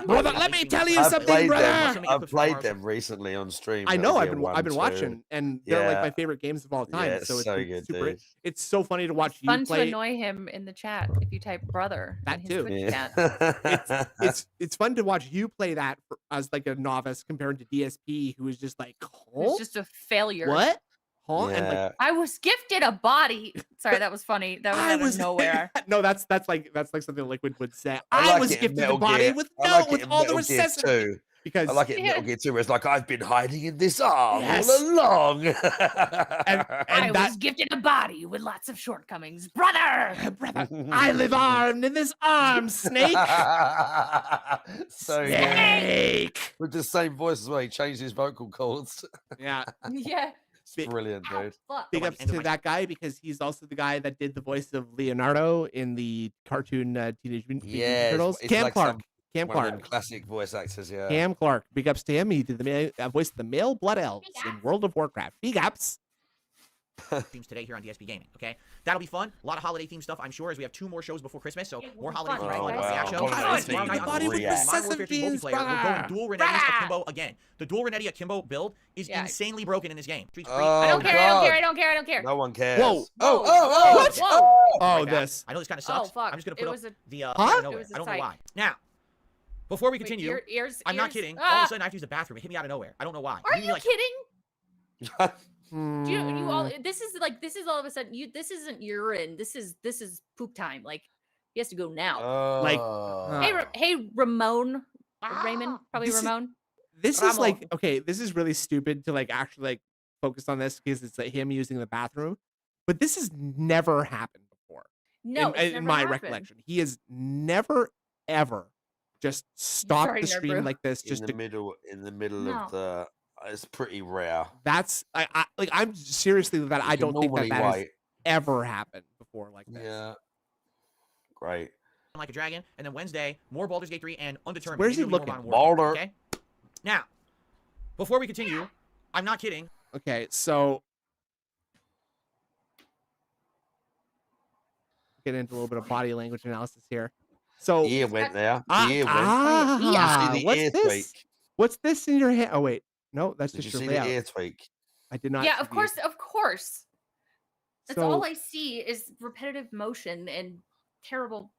Brother, let me tell you I've something, played brother. them. I've played them recently on stream. I Metal know. Gear I've 1, been 2. watching, and they're like my Yeah. favorite games of all time. Yeah, it's so it's so been good, super. dude. It's so funny to watch you Fun to play. annoy him in the chat if you type brother. That in his too. Twitch chat. Yeah. It's fun to watch you play that as like a novice compared to DSP, who is just like, It's huh? just a failure. What? Huh? And like, Yeah. I was gifted a body. Sorry, that was funny. That was out of nowhere. No, that's like something Liquid would say. I I like was it in gifted a Metal body Gear. with I like it with in all the Metal Gear necessity. 2. because I like it in Metal Gear 2 where it's like, I've been hiding in this arm Yes. all along. I that- was gifted a body with lots of shortcomings, brother. brother, I live armed in this arm, Snake. So good. Snake. With the same voice as well. He changed his vocal cords. Yeah. Yeah. It's brilliant, dude. Fuck. Big ups to that guy because he's also the guy that did the voice of Leonardo in the cartoon Teenage Mutant Ninja Turtles. it's Cam like Clark. Cam one of them Clark. classic voice actors, yeah. Cam Clark. Big ups to him. He did the voice of the male blood elves in World of Warcraft. Big ups. Themes today here on DSPgaming. Okay, that'll be fun. A lot of holiday themed stuff, I'm sure, as we have 2 more shows before Christmas. So more holiday fun, themed right, like guys? React show. Holiday Tomorrow themed night on body with the Modern sesame Warfare 2 beans, multiplayer. We're going brother. dual Renetti's Akimbo again. The dual Renetti Akimbo build is Yeah. insanely broken in this game. Streets free. I don't Oh, care. I don't God. care. I don't care. I don't care. No one cares. Whoa. Oh. Whoa. Oh, Right back. this. I know this kind of Oh, sucks. fuck. I'm just gonna It put was up a- the Huh? I It don't know was a I don't know sight. why. Now, before we Wait, continue, ears, I'm not ears- kidding. All Ah! of a sudden, I have to use the bathroom. It hit me out of nowhere. I don't know why. Are It hit me you like- kidding? Do you all? Mm. This is all of a sudden. This isn't urine. This is poop time. Like he has to go now. Like, Hey, Ramon, Raymond, probably This is- Ramon. This is Ramo. like, okay, this is really stupid to like actually like focus on this because it's like him using the bathroom, but this has never happened before. No, it's in never my happened. recollection, he has never ever just stopped Sorry, the nerd stream brew. like this. in Just the middle No. of the. It's pretty rare. that's I'm seriously that I You can don't think that normally has wait. ever happened before like this. Yeah. Great. like a dragon, and then Wednesday more Baldur's Gate 3 and Undetermined. Where's he Maybe a little looking? more Modern Warfare, Baldur. Okay. Now, before we continue, I'm not kidding. Okay, so get into a little bit of body language analysis here. So Ear went there. Ah, Ear went. ah, You see the what's ear this? tweak? What's this in your hand? Oh wait, no, that's Did just you your see the layout. ear tweak? I did not. Yeah, see of the course, of course. That's So- all I see is repetitive motion and terrible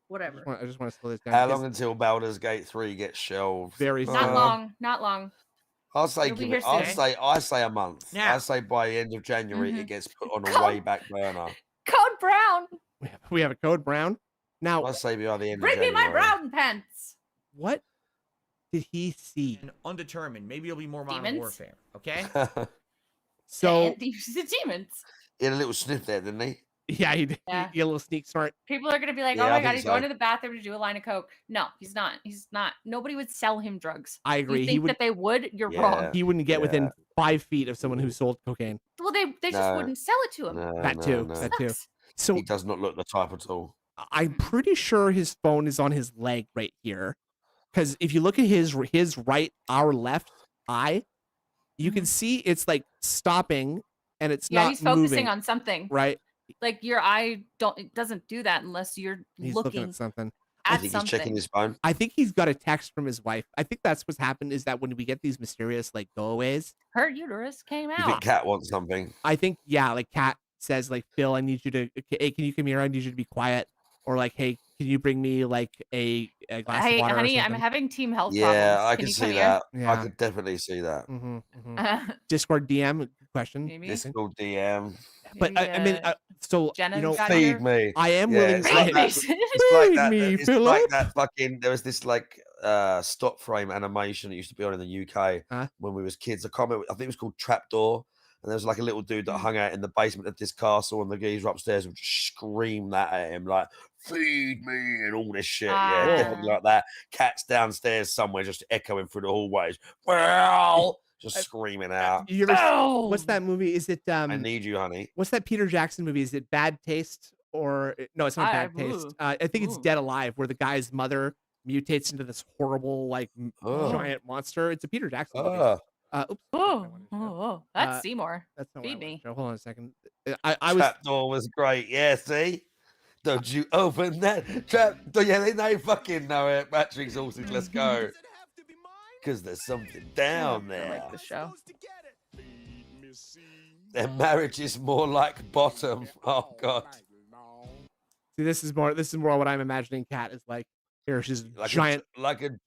whatever. I just want to slow this down. How because long until Baldur's Gate 3 gets shelved? Very Not soon. long, not long. I'll say It'll be give here it. I soon. say a month. Now- I say by the end of January Mhm. it gets put on Come- a way back burner. Code Brown, we have a code brown. Now, I say by the end bring of me January. my brown pants. what did he see? And Undetermined. Maybe it'll be more Modern Demons? Warfare. Okay. So And these are the demons. He had a little sniff there, didn't he? yeah, he did. Yeah. He a little sneak smart. People are gonna be like, Yeah, "Oh I my think god, he's going so. to the bathroom to do a line of coke." No, he's not. He's not. Nobody would sell him drugs. I You agree. He think would. that they would? You're Yeah. wrong. He wouldn't get within 5 feet of someone who sold cocaine. Well, they just No. wouldn't sell it to him. No, That no, too. no. That too. Sucks. So He does not look the type at all. I'm pretty sure his phone is on his leg right here, because if you look at his right, our left eye, you can see it's like stopping, and it's Yeah, not he's focusing moving, on something. right. Like your eye it doesn't do that unless you're He's looking at something. I at think something. he's checking his phone. I think he's got a text from his wife. I think that's what's happened is that when we get these mysterious like goaways, Her uterus came You out. think Cat wants something? I think like Kat says like, Phil, I need you to, hey, can you come here? I need you to be quiet. Or like, hey, can you bring me like a glass Hey, of water? honey, or I'm something? having team health Yeah, problems. I Can can you see come that. Yeah. I could definitely see that. here? Discord DM question. Maybe. Discord DM. But Maybe, I mean, so Jenna you know, got Feed your- me. I am Yeah, willing it's to like say that. Mason. It's like Feed that. me, It's Philip. like that fucking. There was this like stop frame animation that used to be on in the UK Huh? when we was kids. I can't remember. I think it was called Trapdoor. And there was like a little dude that hung out in the basement of this castle, and the geezer upstairs would just scream that at him, like "Feed me" and all this shit. Yeah, Ah. definitely like that. Cat's downstairs somewhere, just echoing through the hallways. Well, just screaming out. You ever, Oh! what's that movie? Is it I need you, honey. what's that Peter Jackson movie? Is it Bad Taste or no? It's not I- Bad Taste. ooh, I think it's ooh. Dead Alive, where the guy's mother mutates into this horrible like Oh. giant monster. It's a Peter Jackson movie. Oh, Oops, Oh, that's Uh, Seymour. that's not what I feed wanted me. to show. Hold on a second. I was Trapdoor was great. Yeah, see? Don't you open that trap door? Yeah, they fucking know it. Patrick's horses, let's go. Because there's something down I there. like the show. Their marriage is more like bottom. Oh god. see this is more what I'm imagining. Cat is like here. She's Like giant, a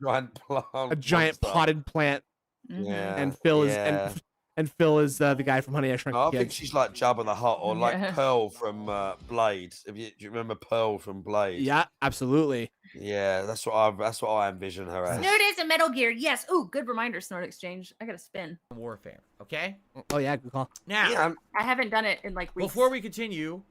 giant plant. a giant monster. potted plant, Mhm. Yeah. and Phil is yeah. and And Phil is the guy from Honey I Shrunk No, the I think Kids. she's like Jabba the Hutt or like Yeah. Pearl from Blade. Do you remember Pearl from Blade? Yeah, absolutely. Yeah, that's what I envision her as. Snort is a Metal Gear. Yes. Ooh, good reminder, Snort Exchange. I gotta spin. Warfare. Okay. Oh yeah, good call. Now, Yeah, I haven't done it in like weeks. before we continue,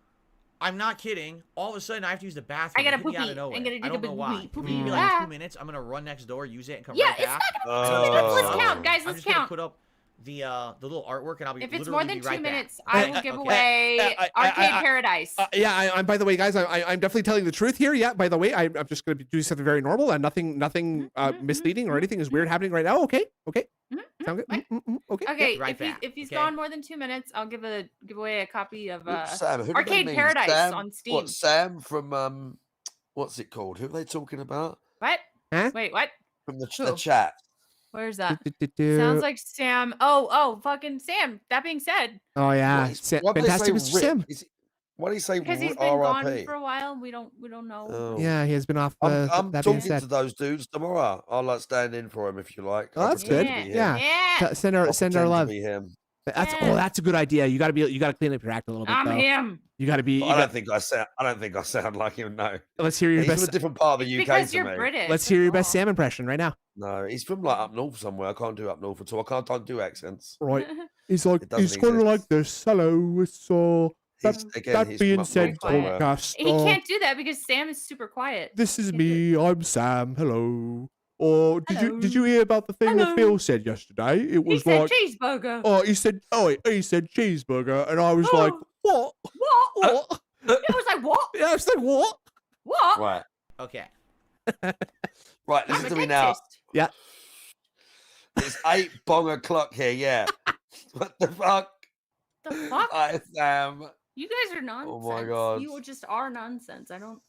I'm not kidding. All of a sudden, I have to use the bathroom. I gotta It hit me out poopy. of nowhere. I'm gonna I take a don't know big why. poopy. Give me Poopy. like Ah. 2 minutes. I'm gonna run next door, use it, and come Yeah, right it's back. not gonna be 2 minutes. Let's Oh. count, guys. I'm Let's just gonna count. put up the little artwork, and I'll be If it's literally more than be 2 right back. minutes, I will give Okay. away Arcade Paradise. Yeah, I'm. By the way, guys, I'm definitely telling the truth here. Yeah. By the way, I'm just going to do something very normal and nothing misleading or anything is weird happening right now. Okay. Sound good? Okay. Okay, right back, if he's okay? gone more than 2 minutes, I'll give away a copy of Sam, who do they Arcade mean? Paradise Sam? on Steam. What, Sam from what's it called? Who are they talking about? What? Huh? Wait, what? From the Who? chat. Where's that? Do-do-do-do. Sounds like Sam. Oh, fucking Sam. That being said, Oh yeah, Why do they fantastic, say Mr. Rip? Sim. Why do you say because he's been gone RIP? for a while, we don't know. Oh. Yeah, he has been off. I'm that being talking said, to those dudes tomorrow. I'll like stand in for him if you like. Oh, I'll that's pretend good. to be him. Yeah. Yeah. Send I'll our pretend to love. be him. That's a good idea. You got to clean up your act a little bit. I'm though. him. You got to be. But I don't think I sound like him. No, Let's hear your he's from a best. different part of the UK Because to you're me. British. Let's hear your that's best all. Sam impression right now. No, he's from like up north somewhere. I can't do up north at all. I can't do accents. Right. He's like, It doesn't he's kind of like exist. this. Hello, so He's that being from up said, north somewhere. podcast. He can't do that because Sam is super quiet. This is Can't do me. I'm Sam. Hello. Or did you hear about the thing that Hello. Phil said yesterday? It He was said like, cheeseburger. oh, he said cheeseburger, and I was like, what? What? What? It was like, what? Yeah, I was like, what? What? Right, Okay. right. I'm Listen a to me now. dentist. It's 8 bong o'clock here. Yeah. What the fuck? The fuck? Hi, Sam. You guys are nonsense. Oh my God. You just are nonsense. I don't.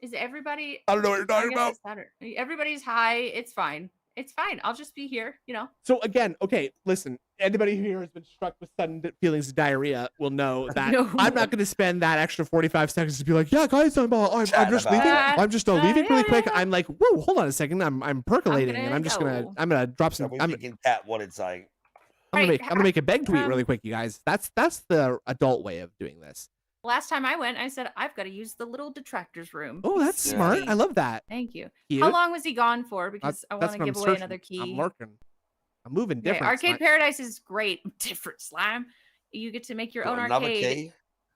Is everybody? I don't know what you're I talking guess about. it's Saturday. Everybody's high. It's fine. It's fine. I'll just be here. You know. So again, okay, listen. Anybody here has been struck with sudden feelings of diarrhea will know that No. I'm not going to spend that extra 45 seconds to be like, yeah, guys, I'm Chatting just about leaving. it. I'm just leaving really yeah, quick. yeah. I'm like, whoa, hold on a second. I'm percolating, and gonna I'm just go. gonna drop So some. we're I'm thinking Cat wanted saying. gonna make a beg tweet really um, quick, you guys. That's the adult way of doing this. Last time I went, I said I've got to use the little detractors room. Oh, that's Yeah. smart. I love that. Thank you. Cute. How long was he gone for? Because I That's want to what I'm give away searching. another key. I'm lurking. I'm moving Okay, different. Arcade Slime. Paradise is great. Different slime. You get to make your own Got another arcade. key.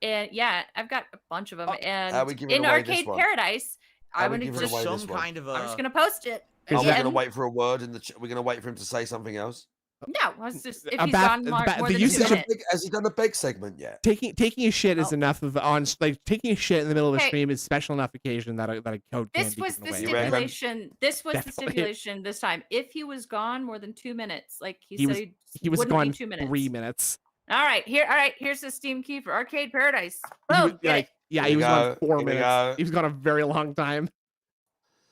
And yeah, I've got a bunch of them. how And we giving in away this Arcade one? Paradise, How I'm we gonna giving just away Some this one? kind of I'm just a. gonna post it. Is Are we that- going to wait for a word in the? We're going to wait for him to say something else. No, it's just if A he's bath- gone the more, ba- more the than usage 2 of- minutes. Has he done a big segment yet? Taking a shit is Oh. enough of taking a shit in the middle of a Okay. stream is special enough occasion that a code can This be was given the away. You reckon? stipulation. This was the Definitely. stipulation this time. If he was gone more than 2 minutes, like He he was- said, He was wouldn't gone be 2 minutes. 3 minutes. All right, here's the Steam key for Arcade Paradise. He was, Boom, get like, it. yeah, Here he we was gone go, 4 here we minutes. go. He was gone a very long time.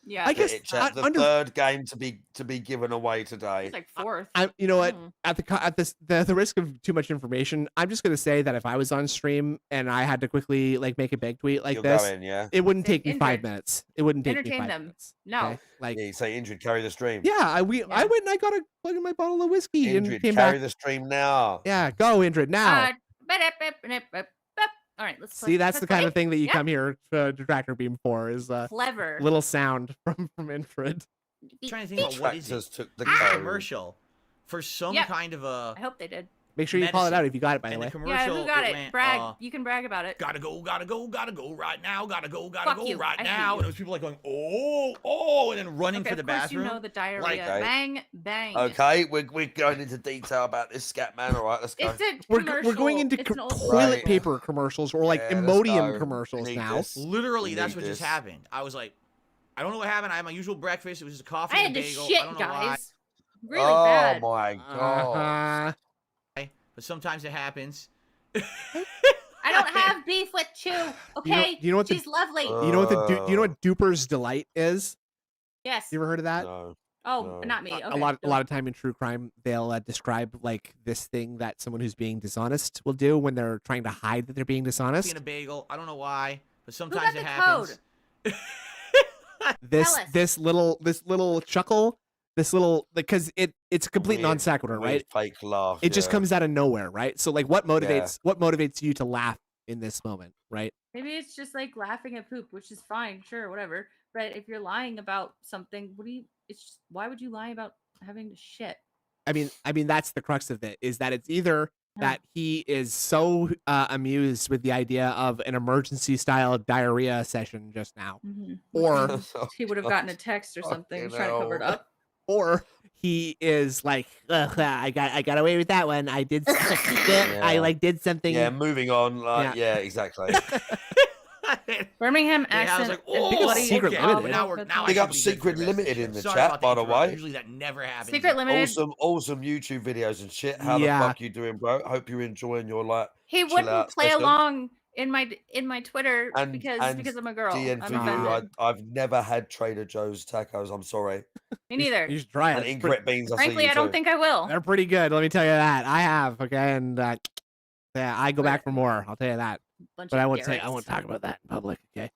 Yeah, I guess It, chat, the under- third game to be given away today. it's like fourth. You know what? Mm. At the risk of too much information, I'm just gonna say that if I was on stream and I had to quickly like make a big tweet like You'll this, go in, yeah. it wouldn't take me Indrid. 5 minutes. It wouldn't take me Entertain 5 them. minutes. No. okay? Like Yeah, you say Indrid, carry the stream. yeah, I went Yeah. and I got a plug in my bottle of whiskey and Indrid, came carry back. the stream now. Yeah, go Indrid now. All right, let's See, that's the kind of thing that you Yeah. come here to Detractor Beam for is a clever. little sound from Indrid. I'm trying to think about what is it? Tractors took the There's a code. commercial for some Yep. kind of a. I hope they did. Make sure you call it Medicine. out if you got it, by the And way. the commercial. Yeah, who got it? went, Brag. You can brag about it. Gotta go right now. Gotta go Fuck you. right I hate now. you. And it was people like going, oh, and then running Okay, for the of course bathroom. you know the diarrhea. Okay. Bang, bang. Okay, we're going into detail about this scat man. All right, let's go. It's a We're commercial. going into It's an old toilet Right. paper commercials or like Yeah, let's Imodium go. commercials Need now. this. Literally, We that's need what just this. happened. I was like, I don't know what happened. I had my usual breakfast. It was just a coffee I and had a to bagel. I shit, don't know why. guys. Really oh bad. my god. Uh-huh. But sometimes it happens. I don't have beef with Chew. Okay, you know what the- she's lovely. You know what do you know what Duper's Delight is? Yes. You ever heard of that? No. Oh, No. not me. Okay. A lot of time in true crime, they'll describe like this thing that someone who's being dishonest will do when they're trying to hide that they're being dishonest. Being a bagel. I don't know why, but Who sometimes got it the happens. code? This Tell us. this little chuckle This little, because it's a complete Weird- non sequitur, weird right? Fake laugh. It just yeah. comes out of nowhere, right? So like, what motivates you to laugh in this moment, right? Maybe it's just like laughing at poop, which is fine, sure, whatever. But if you're lying about something, it's just, why would you lie about having to shit? I mean that's the crux of it, is that it's either that he is so amused with the idea of an emergency style diarrhea session just now, or he would have gotten a text or something trying to cover it up, or he is like, I got away with that one. I did, I like did something. Yeah, moving on. Like, yeah, exactly. Birmingham Yeah, I was accent. like, and oh, bloody Secret okay. Limited. Now we're now Big I up should be good Secret for the rest of the Limited show. in the Sorry chat, about by the interrupting. way. Usually that never happens. Secret Limited. Awesome YouTube videos and shit. How Yeah. the fuck you doing, bro? Hope you're enjoying your like. He chill wouldn't out play session. along in my Twitter And because I'm a girl. DN I'm for you. offended. I've never had Trader Joe's tacos. I'm sorry. Me neither. You should try it. And incorrect beans. I see Frankly, you I don't too. think I will. They're pretty good. Let me tell you that. I have, okay, and yeah, I go back for more. I'll tell you that. Bunch But of I won't Garrett's. talk about that in public. Okay.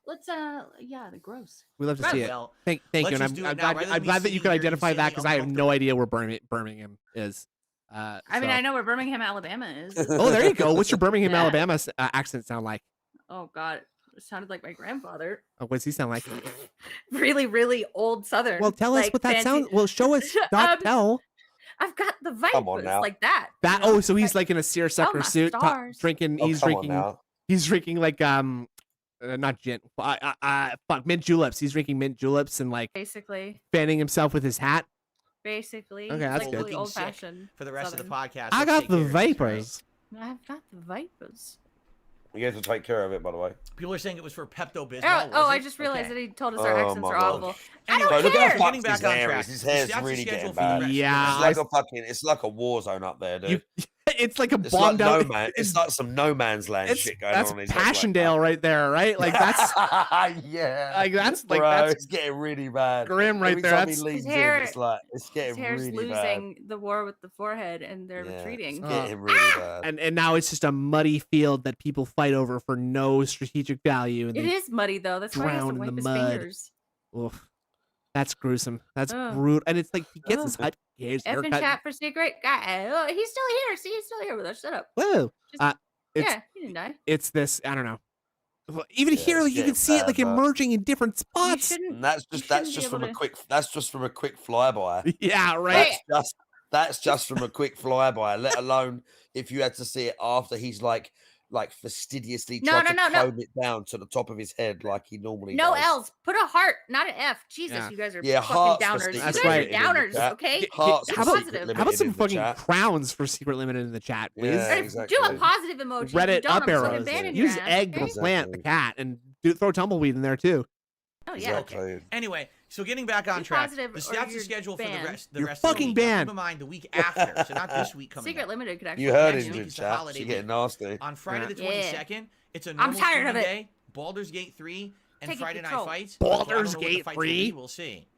Let's the gross. We love to see it. Well, Thank you, let's and just do I'm it now, glad, rather than I'm me glad that you sitting could here identify that, insanely because I have no idea where Birmingham is. I mean, so- I know where Birmingham, Alabama is. Oh, there you go. What's your Birmingham, Yeah. Alabama accent sound like? Oh God, it sounded like my grandfather. Oh, what does he sound like? Really, really old Southern. Well, tell us like what that fancy- sounds. Well, show us. Not tell. I've got the Come on vipers now. like that. That. you know? Oh, so he's like in a seersucker my suit, stars. drinking. Oh, He's come on drinking. now. He's drinking like not gin. Fuck, mint juleps. He's drinking mint juleps and like Basically, fanning himself with his hat. basically. Okay, it's that's like good. really Looking old sick fashioned. for the rest of the podcast. I let's got take the care of this, right? vapors. I've got the vipers. You have to take care of it, by the way. People are saying it was for Pepto-Bismol. Oh, was I it? just realized Okay. that he told us our Oh accents my are God. awful. Anyway, I don't look how care. fucked Getting back his on hair track. is. His hair's That's the really schedule getting for the bad. rest of Yeah, the It's like a war zone up there, dude. It's like a It's like bombed out. no man. It's like some no man's land It's, shit going that's on. in his head Passchendaele right there, right? Like that's yeah. like that's like Bro, that's it's getting really bad. grim right Every there. time That's he leans hair- in, it's like it's His getting hair's really losing the war with the forehead, and they're bad. retreating. It's getting really bad. and now it's just a muddy field that people fight over for no strategic value. And It they is muddy though. That's why he has to drown in wipe the his mud. fingers. Oof. That's gruesome. That's Ugh. brutal. And it's like he gets his Ugh. his F in haircut. chat for secret guy. Oh, he's still here. See, he's still here with us. Shut up. Whoa. Just- It's Yeah, he didn't die. it's this. I don't know. Well, even Yeah, here, it's like, you can getting see it like bad, man. emerging in different You spots. shouldn't. And that's shouldn't be just able from a to- quick flyby. Yeah, right. That's just from a quick flyby. Let alone if you had to see it after he's like fastidiously No, tried no, to no, no. comb it down to the top of his head like he normally No does. L's. Put a heart, not an F. Jesus, Yeah. you guys are Yeah, fucking hearts for downers. Secret You That's guys right. are Limited in the downers, chat. okay? Hearts How for about- Secret How Limited How about some in the fucking chat. crowns for Secret Limited in the chat, please? Yeah, Do exactly. a positive emoji. If you Reddit don't, up I'm fucking arrows. banning your Use ass, egg okay? to plant the Exactly. cat and throw tumbleweed in there too. Oh yeah. Exactly. Anyway, so getting back on Be track. positive That's or the you're schedule for banned. the rest You're of the fucking week. Now, banned. Keep in mind the week after, so not this week coming Secret up. Limited could actually. You heard ban him, you. in It's a chat. holiday She's getting week. nasty. On Friday the Yeah. 22nd, it's a normal tired of streaming it. day. Baldur's Gate 3 and Taking Friday Night control. Fights. Baldur's So I don't know what the Gate fights will be, 3? We'll see.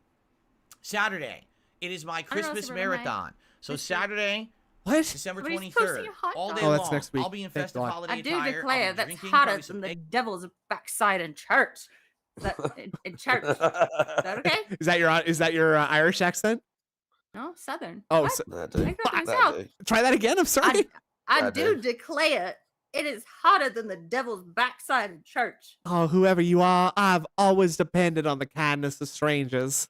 Saturday, it is my I don't know, Christmas Superman. marathon. So This year. Saturday, What? December Somebody's posting 23rd, a hot all dog. day Oh, that's long. next week. I'll be in Thank festive God. holiday I do attire. declare I'll be that's drinking hotter probably some than the egg. devil's backside in church. That in church. Is that okay? Is that your Irish accent? No, Southern. Oh, What? so, I grew up in the That South. do. try that again. I'm sorry. I That do do. declare it is hotter than the devil's backside in church. Oh, whoever you are, I've always depended on the kindness of strangers.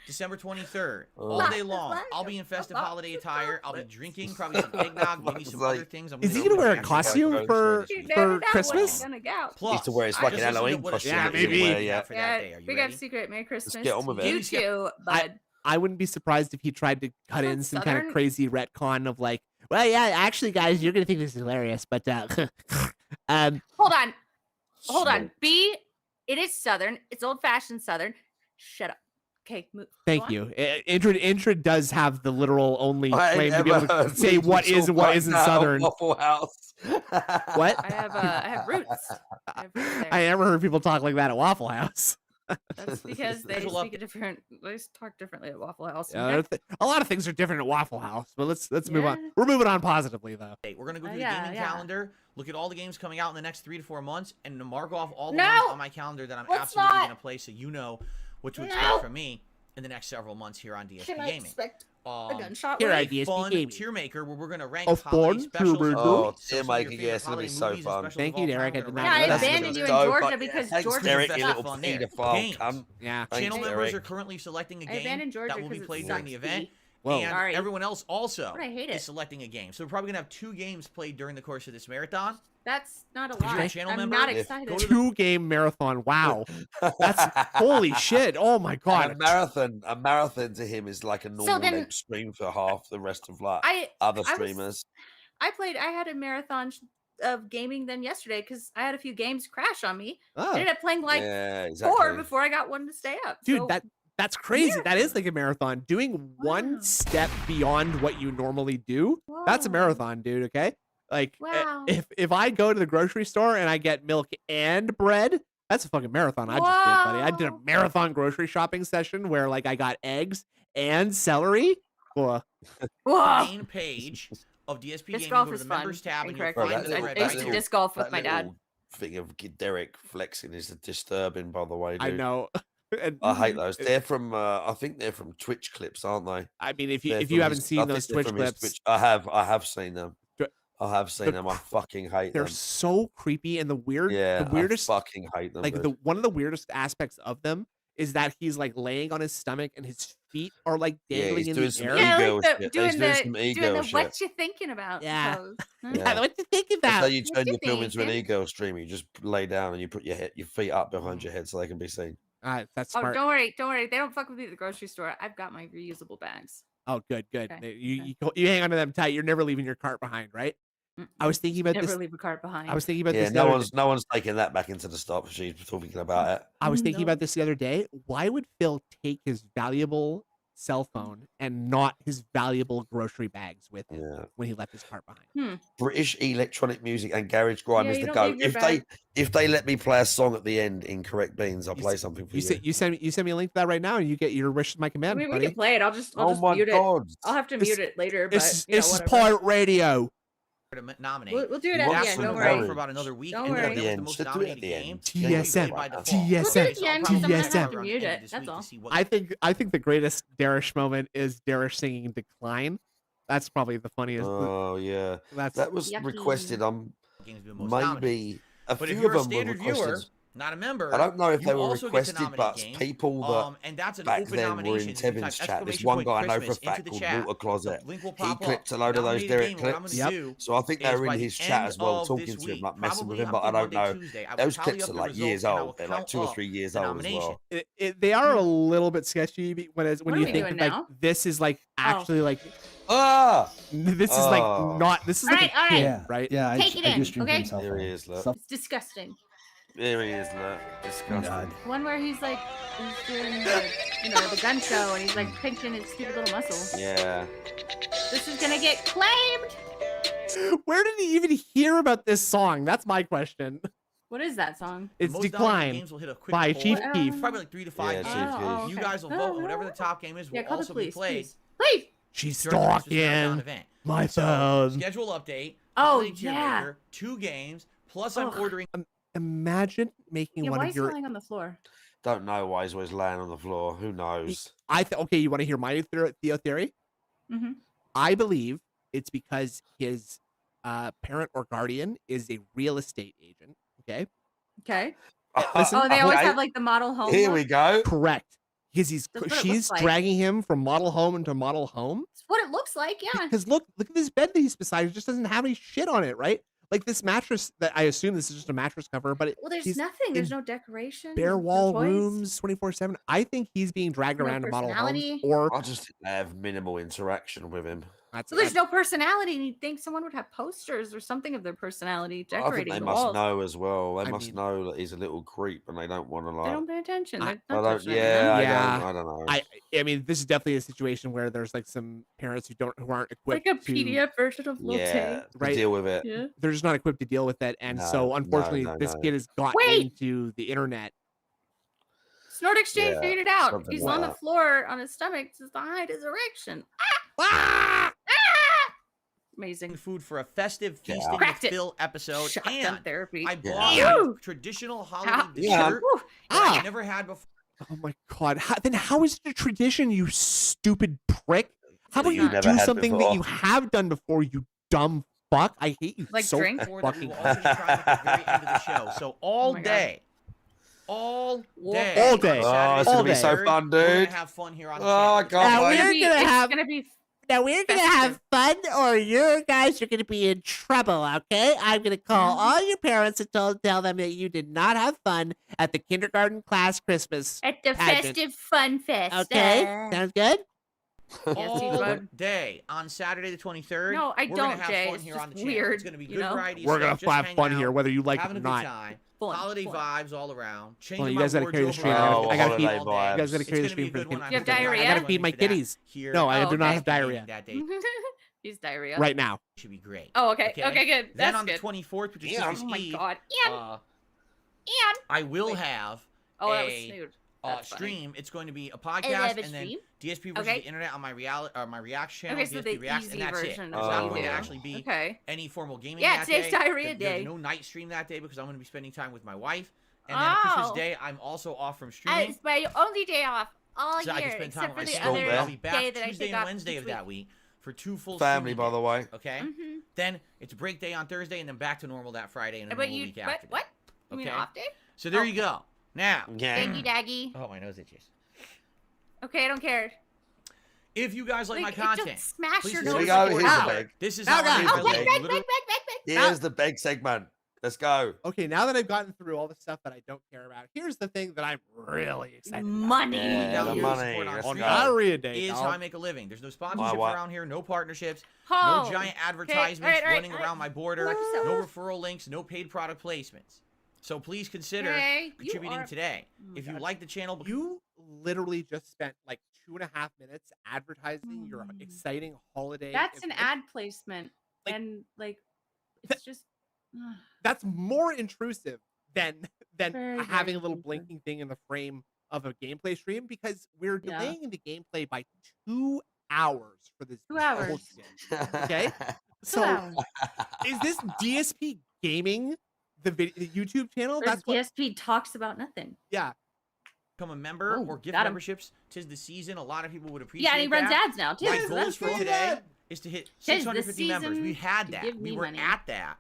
December 23rd, Oh. all Lots day of long. fun. I'll be in festive Lots holiday of attire. I'll be chocolates. drinking probably some eggnog, maybe some Like- other things. I'm Is he gonna gonna wear a go costume Go for to Never know Christmas? what's gonna go. Plus, Needs to wear his I fucking just listened to Halloween what a costume. Yeah, chat that he maybe. can wear, we yeah. have for that day. Are you big up ready? secret. Merry Christmas. get on with to it. You Let's get- too, bud. I wouldn't be surprised if he tried to cut Not in some kind of Southern. crazy retcon of like, well, yeah, actually, guys, you're gonna think this is hilarious, but Hold on. B, it is Southern. It's old fashioned Southern. Shut up. Okay, move. thank you. Intro does have the literal only I ain't claim to be ever able to heard say people what is talk and what like isn't that on Southern. Waffle House. What? I have roots. I have roots there. I never heard people talk like that at Waffle House. That's because they There's a lot- speak a different. They talk differently at Waffle House. Yeah, okay? a lot of things are different at Waffle House, but let's move on. Yeah. We're moving on positively though. Hey, we're gonna go through the Yeah, gaming yeah. calendar, look at all the games coming out in the next 3 to 4 months, and to mark off all the No! ones on my calendar that I'm Let's absolutely not! gonna play, so you know what to expect from me in the next several months here on DSP Can I Gaming. expect a gunshot Here wound? at DSP Fun Gaming. tier maker where we're gonna rank A holiday fun specials tier and maker? movies. Oh, So tier some of your maker, favorite yeah, it's gonna holiday be so movies and fun. specials Thank of you, all Derek. time. I did We're not gonna Yeah, I rank That's those. abandoned you in so Georgia fucking- because Thanks, Georgia Derek, sucks. you little Fun Peter there. Falk. Games. Yeah. Channel Thanks, members Derek. are currently selecting a I abandoned game Georgia that will be 'cause it played sucks during the event. feet. Whoa. And Sorry. everyone else also But I hate is it. selecting a game. So we're probably going to have 2 games played during the course of this marathon. That's not a If you're a lot. channel I'm member, not Yeah. excited. go to the 2-game marathon. Wow. That's holy shit. Oh my And god. a marathon to him is like a normal then- length stream for half the rest of like I other I was- streamers. I had a marathon of gaming then yesterday because I had a few games crash on me. I Oh, ended up playing like Yeah, 4 exactly. before I got one to stay up. dude, So, that's crazy. That is like a marathon. Doing one Wow. step beyond what you normally do. That's a Whoa. marathon, dude. Okay. Like Wow. if I go to the grocery store and I get milk and bread, that's a fucking marathon I just did, buddy. I did a Whoa. marathon grocery shopping session where like I got eggs and celery. Whoa. Whoa. main page of DSP Disc Gaming. golf Go to is the fun. members tab and you'll Incorrect. Bro, find that the little- red I used right to there. disc golf with that my dad. little thing of Derek flexing is disturbing, by the way, dude. I know. And I hate those. They're from I think they're from Twitch clips, aren't they? I mean, if They're you from haven't his- I seen think those they're Twitch from his clips, I have seen them. Tw- I have seen the them. I fucking hate they're them. so creepy and the Yeah, weirdest I fucking hate them. like dude. one of the weirdest aspects of them is that he's like laying on his stomach and his feet are like Yeah, dangling he's in doing the some air. Yeah, ego like the, shit. doing He's doing the some doing ego the shit. what you thinking about Yeah. pose. Huh? Yeah. What you think That's about? how you What turn you your film into an thinking? ego stream. You just lay down and you put your feet up behind your head so they can be seen. That's Oh, smart. don't worry. They don't fuck with me at the grocery store. I've got my reusable bags. Oh, good. Okay, You hang on to them tight. You're never leaving your cart behind, right? I was thinking about Never this. leave a cart behind. I was thinking about Yeah, this. the no other one's no one's taking that back into the stop. She's talking about it. I was thinking No. about this the other day. Why would Phil take his valuable cell phone and not his valuable grocery bags with him Yeah. when he left his cart behind? British electronic music and garage grime Yeah, is you the don't go. leave your If they let me play a song at the end in correct beans, I'll You play s- something for You you. send me a link to that right now, and you get your wish is my I command, mean, we buddy. can play it. I'll just Oh my mute it. god! I'll have to This- mute it later, but This you know, is whatever. pirate radio. To nominate. We'll do it You at want the That's end. been Don't going worry. for about another week. Don't and worry. that was Yeah, the most should do it at nominated the game. end. It's gonna be TSM, played by default. TSM, We'll do it at the end, 'cause I'm gonna have TSM. to mute it. That's all. I think the greatest Darish moment is Darish singing "Decline." That's probably the funniest. Oh yeah, That's that was Yucky. requested. Game's been most nominated. Maybe a But if few you're of a them were standard viewer, requested. not a member, I don't know if you they were also get to requested, nominate but games. people that And that's an back open then were in nomination. If you type Tevin's chat. There's exclamation one point guy I know for a Christmas fact into the called chat, Water Closet. the link will He pop up. clipped a load of those Nominated Derek game, what I'm clips. gonna do So I think they is were by in the his chat end as well, of talking this to him, week, like messing with probably him. But I on don't Monday, know. Tuesday, I will Those tally clips up are the like years results and I will old. They're like count 2 or up 3 years the old as nomination. well. they are a little bit sketchy when What are you we think doing like now? this is like actually like Ah, this is Oh. like not this is like Alright, a kid, alright. right? Yeah, I, Take it I do in, stream okay? from cell There phone. he is, look. Cell- It's disgusting. there he is. Look, disgusting. God. One where he's like, he's doing the gun show, and he's like pinching his stupid little muscle. Yeah. This is gonna get claimed. Where did he even hear about this song? That's my question. What is that song? The It's most nominated Decline games will hit a quick by poll. Chief What, Keef. Probably like 3 to 5 Yeah, games. Chief Keef. You okay. guys will vote. Whatever the top game is will Yeah, call the also be police, played please. She's during the Christmas marathon stalking event. my So, phone. schedule update. Oh, holiday tier yeah. maker, 2 games. Plus, I'm Ugh. ordering. Imagine making Yeah, one why of is he your. lying on the floor? Don't know why he's always laying on the floor. Who knows? Okay, you want to hear my Theo theory? Mm-hmm. I believe it's because his parent or guardian is a real estate agent. Okay, Okay. listen, Oh, they always okay. have like the model home. Here look? we go. correct. Because That's what it she's looks like. dragging him from model home into model home. It's what it looks like, yeah. Because look at this bed that he's beside. It just doesn't have any shit on it, right? Like this mattress that I assume this is just a mattress cover, but Well, there's he's nothing. There's in no decoration. bare no wall toys. rooms 24/7. I think he's being dragged No around to model homes, personality. or I just think they have minimal interaction with him. that's So there's no personality, and you'd think someone would have posters or something of their personality I think decorating they the must walls. know as well. They I must mean- know that he's a little creep, and they don't want to They like. don't pay attention. I- They're I not don't. touching it, Yeah, Yeah. I don't know. I mean, this is definitely a situation where there's like some parents who aren't It's like equipped a PDF version of Lil yeah, Tay. to Right. deal with it. Yeah. they're just not equipped to deal with it, and so No, unfortunately, no, this no. kid has gotten Wait! into the internet. Snort Exchange Yeah, figured it out. something He's like on the that. floor on his stomach to hide his erection. Ah! Amazing. food for a festive Yeah. feasting with Cracked it. Phil episode. Shotgun And therapy. I Yeah. bought Ew. a traditional holiday Ow. Yeah. dessert Woo. that Ah. I've never had before. Oh my god! Then how is it a tradition, you stupid prick? How about That you you never do had something that before. you have done before, you dumb fuck? I hate you Like so drink? Before that, we fucking will much. also be trying at the very end of the show. So all my God. day, all day, All day. on Oh, Saturday it's all gonna be the day. so 23rd, fun, We're gonna dude. have fun here on the Oh, I channel. can't wait. It's gonna be Now we're gonna have fun, or you guys are gonna be in trouble. Okay, I'm gonna call all your parents and tell them that you did not have fun at the kindergarten class Christmas. At the pageant. festive fun fest. Okay, sounds good. All day on Saturday the 23rd. No, I we're don't, gonna have Jay. fun It's here just on the channel. weird, It's gonna be you good know? variety. We're stuff, gonna just have hang fun out, here, whether you like it having or a good not. time. Fun, Holiday fun. vibes all around. Changing Well, you my guys gotta carry the wardrobe stream. around. Oh, I gotta feed. holiday all day. You guys gotta vibes. carry the It's gonna be stream a for the good one. kid. I'm You have gonna be diarrhea? I gotta joining feed my for that kitties. here No, I at do not have DSPgaming diarrhea that day. He's diarrhea. Right now. Should be great. Oh, okay. Okay, good. Then That's on the good. 24th, which is Yeah. Christmas Oh my Eve, god. And I will Wait. have Oh, that was a snood. That's funny. stream. It's going to be a I podcast love a and then stream. DSP versus Okay. the internet on my my reaction channel. Okay, so DSP the Reacts, easy and that's it. version There's of not Oh, going to yeah. actually be Okay. any formal gaming Yeah, that today's day. diarrhea There's day. no night stream that day because I'm going to be spending time with my wife. And then Christmas Oh. Day, I'm also off from streaming. It's my only day off all So I year, can spend time except with for my the stove other there. I'll be back day that I Tuesday take and off Wednesday each of that week for 2 full Family, streaming by the days, way. Okay? Mm-hmm. Then it's a break day on Thursday and then back to normal that Friday and a But normal you, week what? after. What? that. You mean Okay? off day? So there Oh. you go. Now, Yeah. Daggy daggy. oh, my nose itches. Okay, I don't care. If you guys like my It content, just smash please your Here nose. we consider go. supporting Here's the me. beg. This is Now, how guys. I Oh, live. wait, I wait, literally- wait, wait, wait. Here's the beg segment. Let's go. Okay, now that I've gotten through all the stuff that I don't care about, here's the thing that I'm really excited about. Money. Yeah, Down the here money. support on Let's On stream go. diarrhea day, is dog. how I make a living. There's no sponsorship what? around here, no partnerships, Oh. no giant advertisements alright, running alright. around my border, Watch yourself. no referral links, no paid product placements. So please consider Okay, you contributing are- today. Oh my If you God. like the channel, You literally just spent like 2.5 minutes advertising your Mm. exciting holiday. That's an event. ad placement. Like- And like it's just That's more intrusive than Very, having very a little intrusive. blinking thing in the frame of a gameplay stream because we're Yeah. delaying the gameplay by 2 hours for this 2 hours. bullshit. Okay? So hours. is this DSP Gaming the YouTube channel? Whereas That's what. DSP talks about nothing. Yeah. become a member Oh, or gift got 'em. memberships. 'Tis the season. A lot of people would appreciate Yeah, and he runs that. ads now too. My so goals that's for cool. today is to hit Tis the 650 members. We season had to that. give We me were money. at that.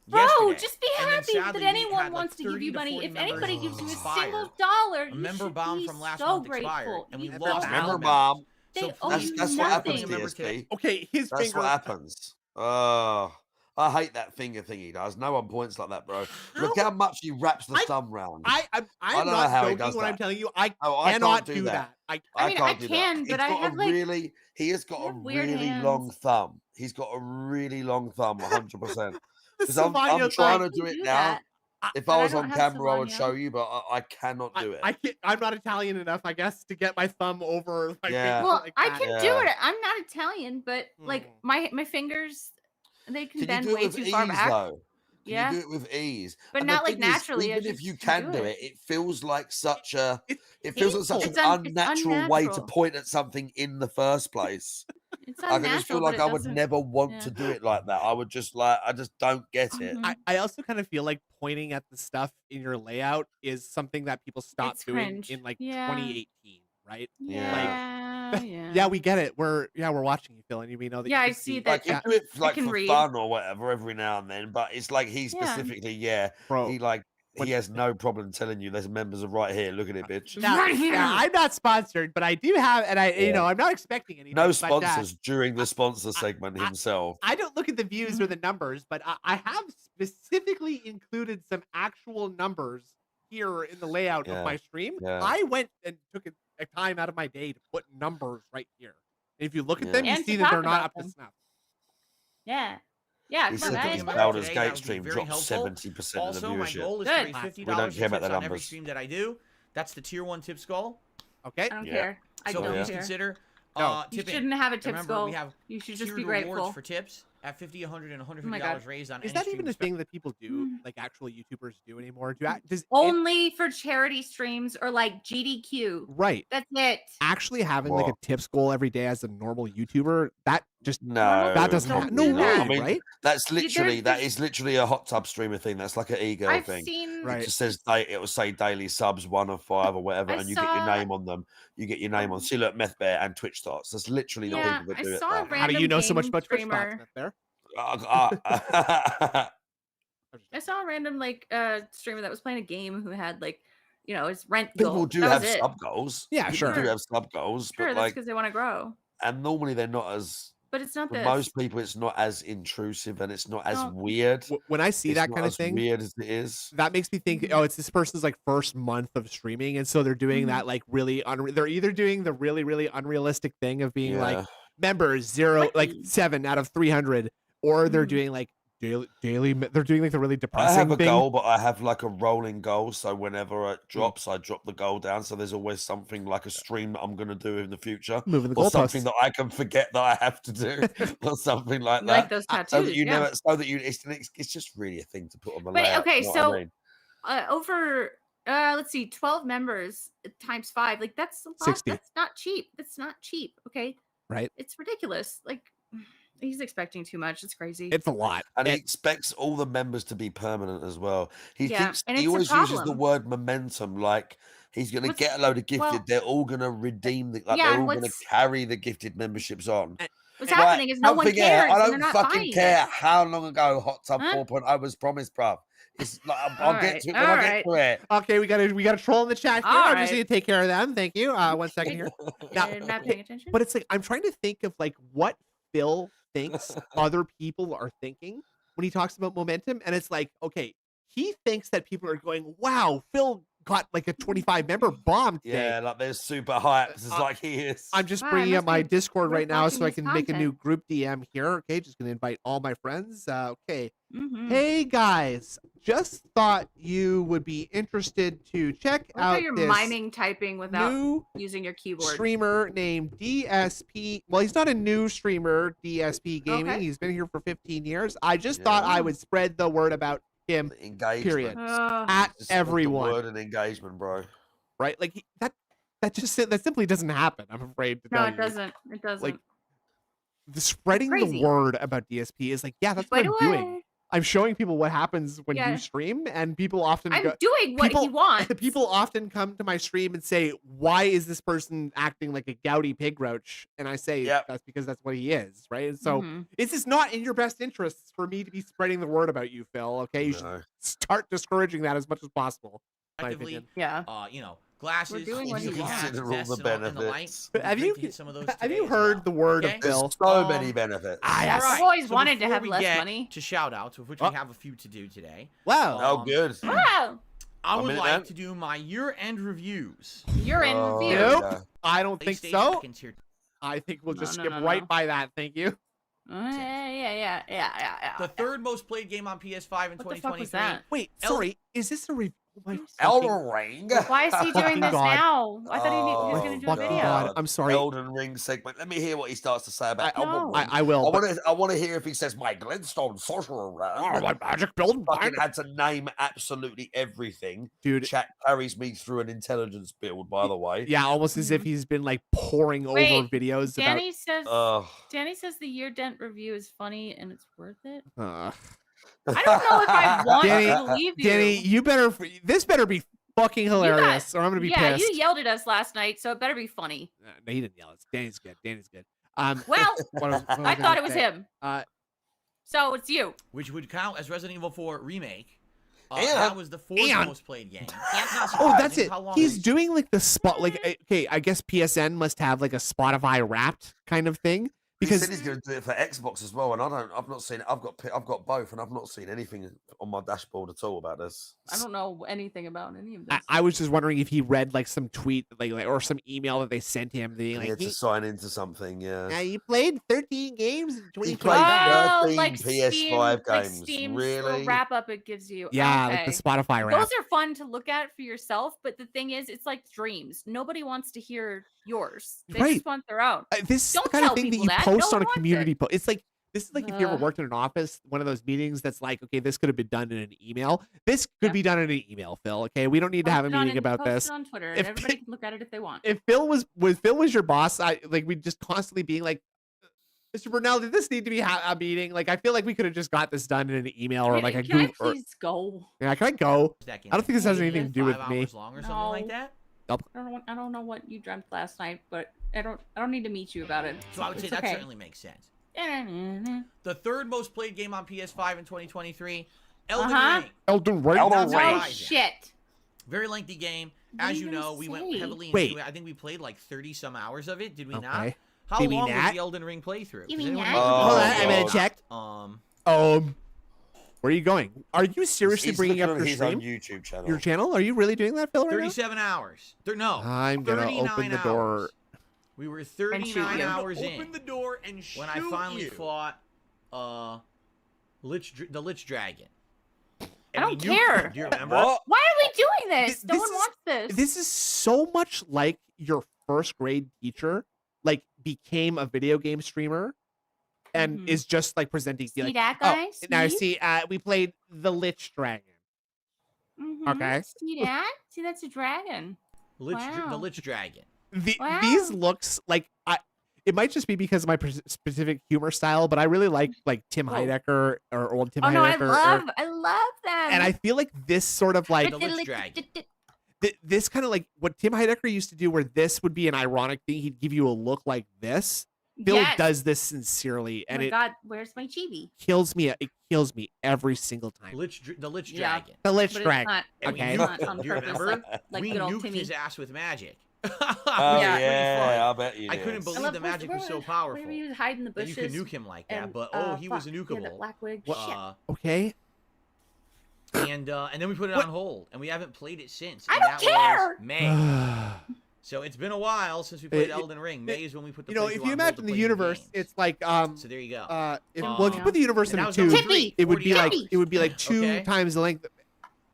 Bro, Yesterday. just be And then happy sadly, that we anyone had, like, wants to give 30 you to money. 40 If anybody members gives you a expired. single dollar, A you member should bomb be from last so month grateful. expired, and we You lost don't Remember, members. Mom? They So owe please you That's what happens, nothing. Remember today. DSP. Okay, his That's finger. what happens. Oh, I hate that finger thing he does. No one points like that, bro. Look how much he wraps the thumb round. I'm don't know not how he joking does when I'm that. telling you I Oh, I cannot can't do do that. that. I mean, I can't do that. can, He's but I got have, a like- really. He has got I a have weird really long hands. thumb. He's got a really long thumb, 100%. The Because I'm Savania's trying like, to do I it can now. that. If but I I was don't on have camera, I would Savania. show you, but I cannot do it. I'm not Italian enough, I guess, to get my thumb over my Yeah. finger Well, like I that. can do Yeah. it. I'm not Italian, but like Mm. my fingers, they can Can you bend do it way with too ease, far back. though? Can Yeah. you do it with ease? But And the not, like, thing is, naturally, I even if just you can can do do it. it, it feels like such a. It's It feels like such painful. an It's unnatural way to unnatural. point at something in the first place. It's I can just feel unnatural, but like it I would doesn't- never want yeah. to do it like that. I just don't get it. Mhm. I also kind of feel like pointing at the stuff in your layout is something that people stopped It's doing cringe. in like Yeah. 2018, right? Yeah, Yeah, we get it. We're watching you, Phil, and we know that. Yeah, you I can see that. Like you Yeah, do it like can for read. fun or whatever every now and then, but it's like he Yeah. specifically, bro. he like when- he has no problem telling you there's members of right here. Look at it, bitch. Now, Right here. I'm not sponsored, but I do have, and Yeah. I'm not expecting anything. No but, sponsors during the sponsor segment I- himself. I don't look at the views or the numbers, but I have specifically included some actual numbers here in the layout Yeah, of my stream. yeah. I went and took a time out of my day to put numbers right here. And if you look at Yeah. them, you And to see that they're talk not about up to them. snuff. Yeah. Yeah, He come on, said that that is the fun. Baldur's Today, that Gate would be stream very dropped helpful. 70% of the Also, my viewership. goal is Good. to raise We $50 don't care about tips the on every numbers. stream that I do. That's the tier 1 tip skull. Okay. I don't Yeah. care. I So don't please care. consider No. You tipping. shouldn't have a tip Remember, skull. we have You should just tiered be rewards grateful. for tips at $50, $100, and Oh my $150 God. raised on Is any that stream even a spent. thing that people do, Mm. like actual YouTubers do anymore? Does Only for charity streams or like GDQ. right? That's it. Actually having like a Well- tips goal every day as a normal YouTuber, that Just No, that doesn't happen. No do way, that. I mean, right? that's literally that there's- is literally a hot tub streamer thing. That's like an e-girl I've thing. seen Right. It just says it will say daily subs 1 of 5 or whatever, I and you get your saw- name on them. You get your name on See Look, Meth Bear, and Twitch starts. There's literally the Yeah, people that I do it. saw a Now. random How do you know so much game about Twitch streamer. bots there? I saw a random streamer that was playing a game who had his rent People goal. do That have was it. sub goals. Yeah, People sure. do have sub goals, Sure, but that's like, because they want to grow. and normally they're not as. But it's not For this. most people, it's not as intrusive and it's not as No. weird. When I see It's that not kind of as thing, weird as it is. that makes me think, oh, it's this person's like first month of streaming, and so they're doing that like really they're either doing the really really unrealistic thing of being like members 7 out of 300, or they're doing like daily. They're doing like the really depressing I have a thing. goal, but I have like a rolling goal. So whenever it drops, I drop the goal down. So there's always something like a stream that I'm going to do in the future, Moving the or something goalposts. that I can forget that I have to do, or something like that. Like those tattoos. So that you yeah. never, so that you, it's just really a thing to put on the But layout. okay, you know what I so mean? over let's see, 12 members times 5. Like that's a lot. 60. That's not cheap. That's not cheap. Okay. Right. It's ridiculous. Like he's expecting too much. It's crazy. It's a lot. And he expects all the members to be permanent as well. He Yeah, thinks and he it's a always uses the problem. word momentum, like he's going to What's- get a load of gifted. well- They're all going to redeem the, like Yeah, they're and all going to what's- carry the gifted memberships on. What's Like, happening is no don't one forget, cares. I and don't they're not fucking buying care It. how long ago Hot Tub Huh? 4.0 was promised, bruv. It's like I'll get Alright, to it when I get to it. Okay, we got a troll in the chat here. All I'm just right. gonna take care of them. Thank you. 1 second here. Now, You're not paying attention. But it's like I'm trying to think of like what Phil thinks other people are thinking when he talks about momentum, and it's like, okay, he thinks that people are going, "Wow, Phil got like a 25 member bomb today." Yeah, like they're super hyped. It's like he is. I'm just Wow, it bringing up must my be Discord worth right now watching so I his can make a new content. group DM here. Okay, just gonna invite all my friends. Okay. Mhm. Hey guys, just thought you would be interested to check I like how out you're this miming typing without new using your keyboard. streamer named DSP. Well, he's not a new streamer, DSPgaming. Okay. He's been here for 15 years. I just thought I Yeah. would spread the word about him, Engagement. period, Uh, at Just the everyone. word and engagement, bro. Right? Like that simply doesn't happen. I'm afraid to no, tell it you. doesn't. It doesn't. The spreading the crazy. word about DSP is like, yeah, that's By what I'm the doing. way, I'm showing people what happens when Yeah. you stream, and people often I'm go, doing what he wants. people often come to my stream and say, "Why is this person acting like a gouty pig roach?" And I say, Yep. "That's because that's what he is, right?" And so Mhm. it's just not in your best interests for me to be spreading the word about you, Phil. Okay, you should No. start discouraging that as much as possible. in my Effectively, opinion. Yeah. Glasses, doing what he easy wants. hats, Consider all the vests, and the like. benefits. It'd be Have great you to hit some of those have today you as heard well. the word Okay? of There's Phil? so many benefits. Yes. I've always wanted to before have we less get money. to shout outs, of which Oh. we have a few to do today. Wow. Oh, Um, good. Wow. I A would minute, like man. to do my year-end reviews. You're in Oh, review. Nope. yeah. I don't think PlayStation so. seconds here. I think we'll just No, skip no, right no. by that. Thank you. Yeah. The third most played game on PS5 in What the 2023. fuck was that? Wait, El- sorry. Is this a review? Oh my fucking- Elden Ring. Why is he Fucking doing this God. now? I thought he Oh, was my going to do a fucking video. God. I'm sorry. Elden Ring segment. Let me hear what he starts to say about Elden No. Ring. I will. but- I want to hear if he says my Glintstone sorcerer. Oh, my magic build, Fucking had to name absolutely everything. dude. Chat carries me through an intelligence build, by the way. Yeah, almost as if he's been like pouring over Wait, videos about. Danny says the year dent review is funny and it's worth it. Uh, I don't know if I want Danny- to believe you. Danny, you better. This better be fucking hilarious, or I'm gonna be yeah, pissed. you yelled at us last night, so it better be funny. No, he didn't yell. It's Danny's good. Danny's good. Well, what was I gonna thought it was say? him. So it's you. Which would count as Resident Evil 4 Remake. And- that was the fourth and- most played game. Oh, that's it. How long He's is- doing like the spot. Like, okay, I guess PSN must have like a Spotify Wrapped kind of thing He because said he's going to do it for Xbox as well, and I've not seen it. I've got both, and I've not seen anything on my dashboard at all about this. I don't know anything about any of this. I was just wondering if he read like some tweet, like or some email that they sent him, being He like, had to sign into something, yeah. "Yeah, you played 13 games in He 2020." played 13 like PS5 Steam, games. Like Steam's Really? little wrap up it gives you. Yeah, okay. like the Spotify Wrapped. Those are fun to look at for yourself, but the thing is, it's like dreams. Nobody wants to hear yours. They Right. just want their own. This is Don't the kind of tell thing that people you that. post No on a one wants community post. It's like this is like if you ever Ugh. worked in an office, one of those meetings that's like, okay, this could have been done in an email. This could Yeah. be done in an email, Phil. Okay, we don't need to have a Post it on meeting about post this. it on Twitter, If- and everybody can look at it if they want. If Phil was your boss, I like we'd just constantly being like, Mr. Burnell, did this need to be a meeting? Like, I feel like we could have just got this done in an email or like a Can I Google. please go? Yeah, can I go? That game I don't think this has maybe anything to do with 5 me. hours long or something like No. that. I don't know what you dreamt last night, but I don't need to meet you about it. So I would say It's that okay. certainly makes sense. The third most played game on PS5 in 2023, Elden Ring. Elden Ring. Elden That's Ring. No surprising. shit. Very lengthy game. What are As you you gonna know, we went say? heavily Wait. into it. I think we played like 30 some hours of it. Did we not? Okay. How Did we long was not? the Elden Ring playthrough? You Does mean anyone not? know? Hold on, Oh, I'm gonna God. check. Where are you going? Are you seriously He's bringing up looking your at his own stream? YouTube channel. Your channel? Are you really doing that, Phil? Right now? 37 hours. No. I'm gonna 39 open the door. hours. We were shoot 39 you. hours in Open the door and shoot when I finally you. fought the Lich Dragon. I And we don't nuked care. him. Do you remember? What? Why are we doing this? This No one is- wants this. This is so much like your first grade teacher, like became a video game streamer, and Mhm. is just like presenting. See like, that, oh, guys? now See? see, we played the Lich Dragon. Mhm. Okay. See that? See, that's a dragon. The Wow. Lich Dragon. Wow. These looks like it might just be because of my specific humor style, but I really like Tim Whoa. Heidecker or old Tim Oh no, I Heidecker. love them. And I feel like this sort of like The Lich Dragon. this kind of like what Tim Heidecker used to do, where this would be an ironic thing. He'd give you a look like this. Bill Yes. does this sincerely, Oh and my it God, where's my chibi? kills me. It kills me every single time. The Lich Yeah. Dragon. The Lich But it's Dragon. not. And we Okay. It's not on Do you purpose, remember? like We good old nuked Timmy. his ass with magic. Oh, Yeah. yeah, I bet you I did. couldn't I believe love the where's magic was so where powerful he was hiding in the that you bushes. could nuke him like that. and, But he was fuck, he had that nukable. black wig. What- Shit. Okay. And then we put it What? on hold, and we haven't played it since. I and don't that was care! May. So it's been a while since we played It- Elden Ring. May is when we put the You know, playthrough if on you hold imagine to the play new universe, games. it's like So there you go. if Um, well, if you put the universe and in that a was two, number Tippy! it would be 40 like hours. it would be like two Okay. times the length.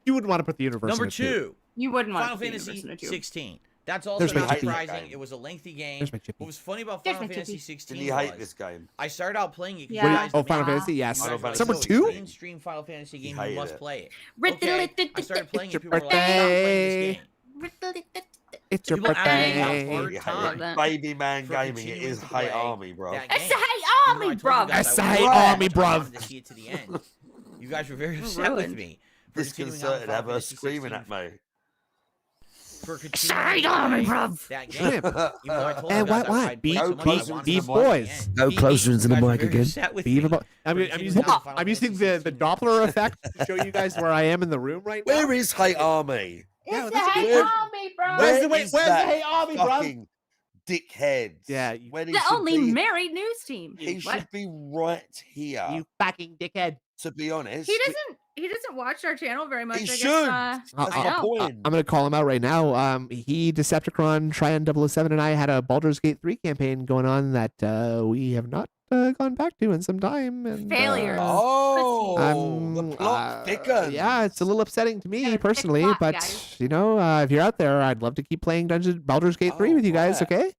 You wouldn't want to put the universe Number in a two. 2, You wouldn't want Final to see Fantasy universe in a tube. 16. That's also There's my not chippy. surprising. Game. It was a lengthy game. There's my chippy. What was funny about There's Final my Fantasy chippy. 16 Did you hate was this game? I started out playing it. 'cause Yeah. you What guys do you- oh, made Final it- Fantasy, yes. you guys were Final like, Number "Yo, it's two? a mainstream Final Fantasy game. You hated must it. play it. Riddle Okay. it, I started playing it. It's People your were like, "Stop playing this game." It's your People asked me how birthday. hard You time hate that. it. Baby man for gaming. It continuing is to hate play army, bro. that It's game. a hate Even though army, I told you bro. guys That's I a wanted hate to- army, I bruv. wanted to see it to the end. You guys were very upset with Ruined. me. for continuing on Disconcerted, Final have her Fantasy screaming 16 at me. For Sorry, continuing to army, play bruv. that game. Damn. Even though I told And you guys what? I'd played Go so much, I closer wanted to to the play boys. it again. Go closer into the You guys were mic very again. upset with Beaver me Bo- I'm for using continuing on Final I'm using Fantasy the 16. Doppler effect to show you guys where I am in the room right now. Where is hate army? Yeah, It's that's a hate weird. army, bro. Where's the Where wait? is Where's the that Hey Army, bro? fucking dickheads? Yeah, you- when he The should only be, married news team. he What? should be right here. You fucking dickhead. To be honest, He doesn't watch our channel very much. He I guess, should. That's That's I my know. point. I'm gonna call him out right now. He, Decepticon, Tryon 007, and I had a Baldur's Gate 3 campaign going on that we have not gone back to in some time. And, Failures. Oh, the I'm, plot thickens. yeah, it's a little upsetting to Got a me thick personally, plot, but guys. you know, if you're out there, I'd love to keep playing Baldur's Gate 3 Oh, with you guys. right. Okay?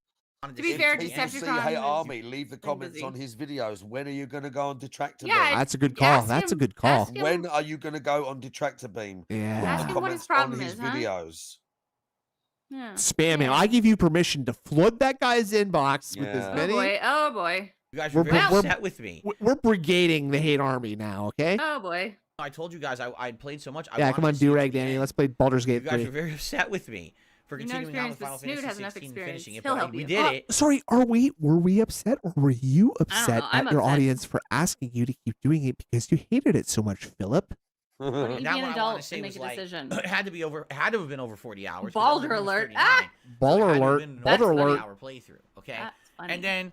To be fair, If people see Decepticon Hate is Army, leave the comments busy. on his videos. When are you going to go on Detractor Yeah, Beam? That's a good call. Ask That's a him- good call. ask him- When are you going to go on Detractor Beam? Yeah. Ask The him what his comments problem on his is, huh? videos. Yeah. Spam him. Yeah. I give you permission to flood that guy's inbox with as Yeah. Oh many. boy. Oh boy. You guys were We're- very we're- upset with me. We're brigading the hate army now, okay? Oh boy. I told you guys I'd played so much. I Yeah, wanted come on, to see it to do-rag, the Danny. end. Let's play Baldur's You Gate guys 3. were very upset with me for You know continuing on experience, with but Final Snoot Fantasy has enough 16 and experience. finishing it, He'll but help we you. did it. Sorry, were we upset or were you upset I'm at your upset. audience for asking you to keep doing it because you hated it so much, Philip? Why don't you Now be an what I adult wanna say and was make a like, decision? It had to have been over 40 hours. but Baldur Elden Ring was alert. 39, Ah! so it Baller had to have alert. been an That's over Baller alert. 40-hour playthrough. Okay. That's funny. And then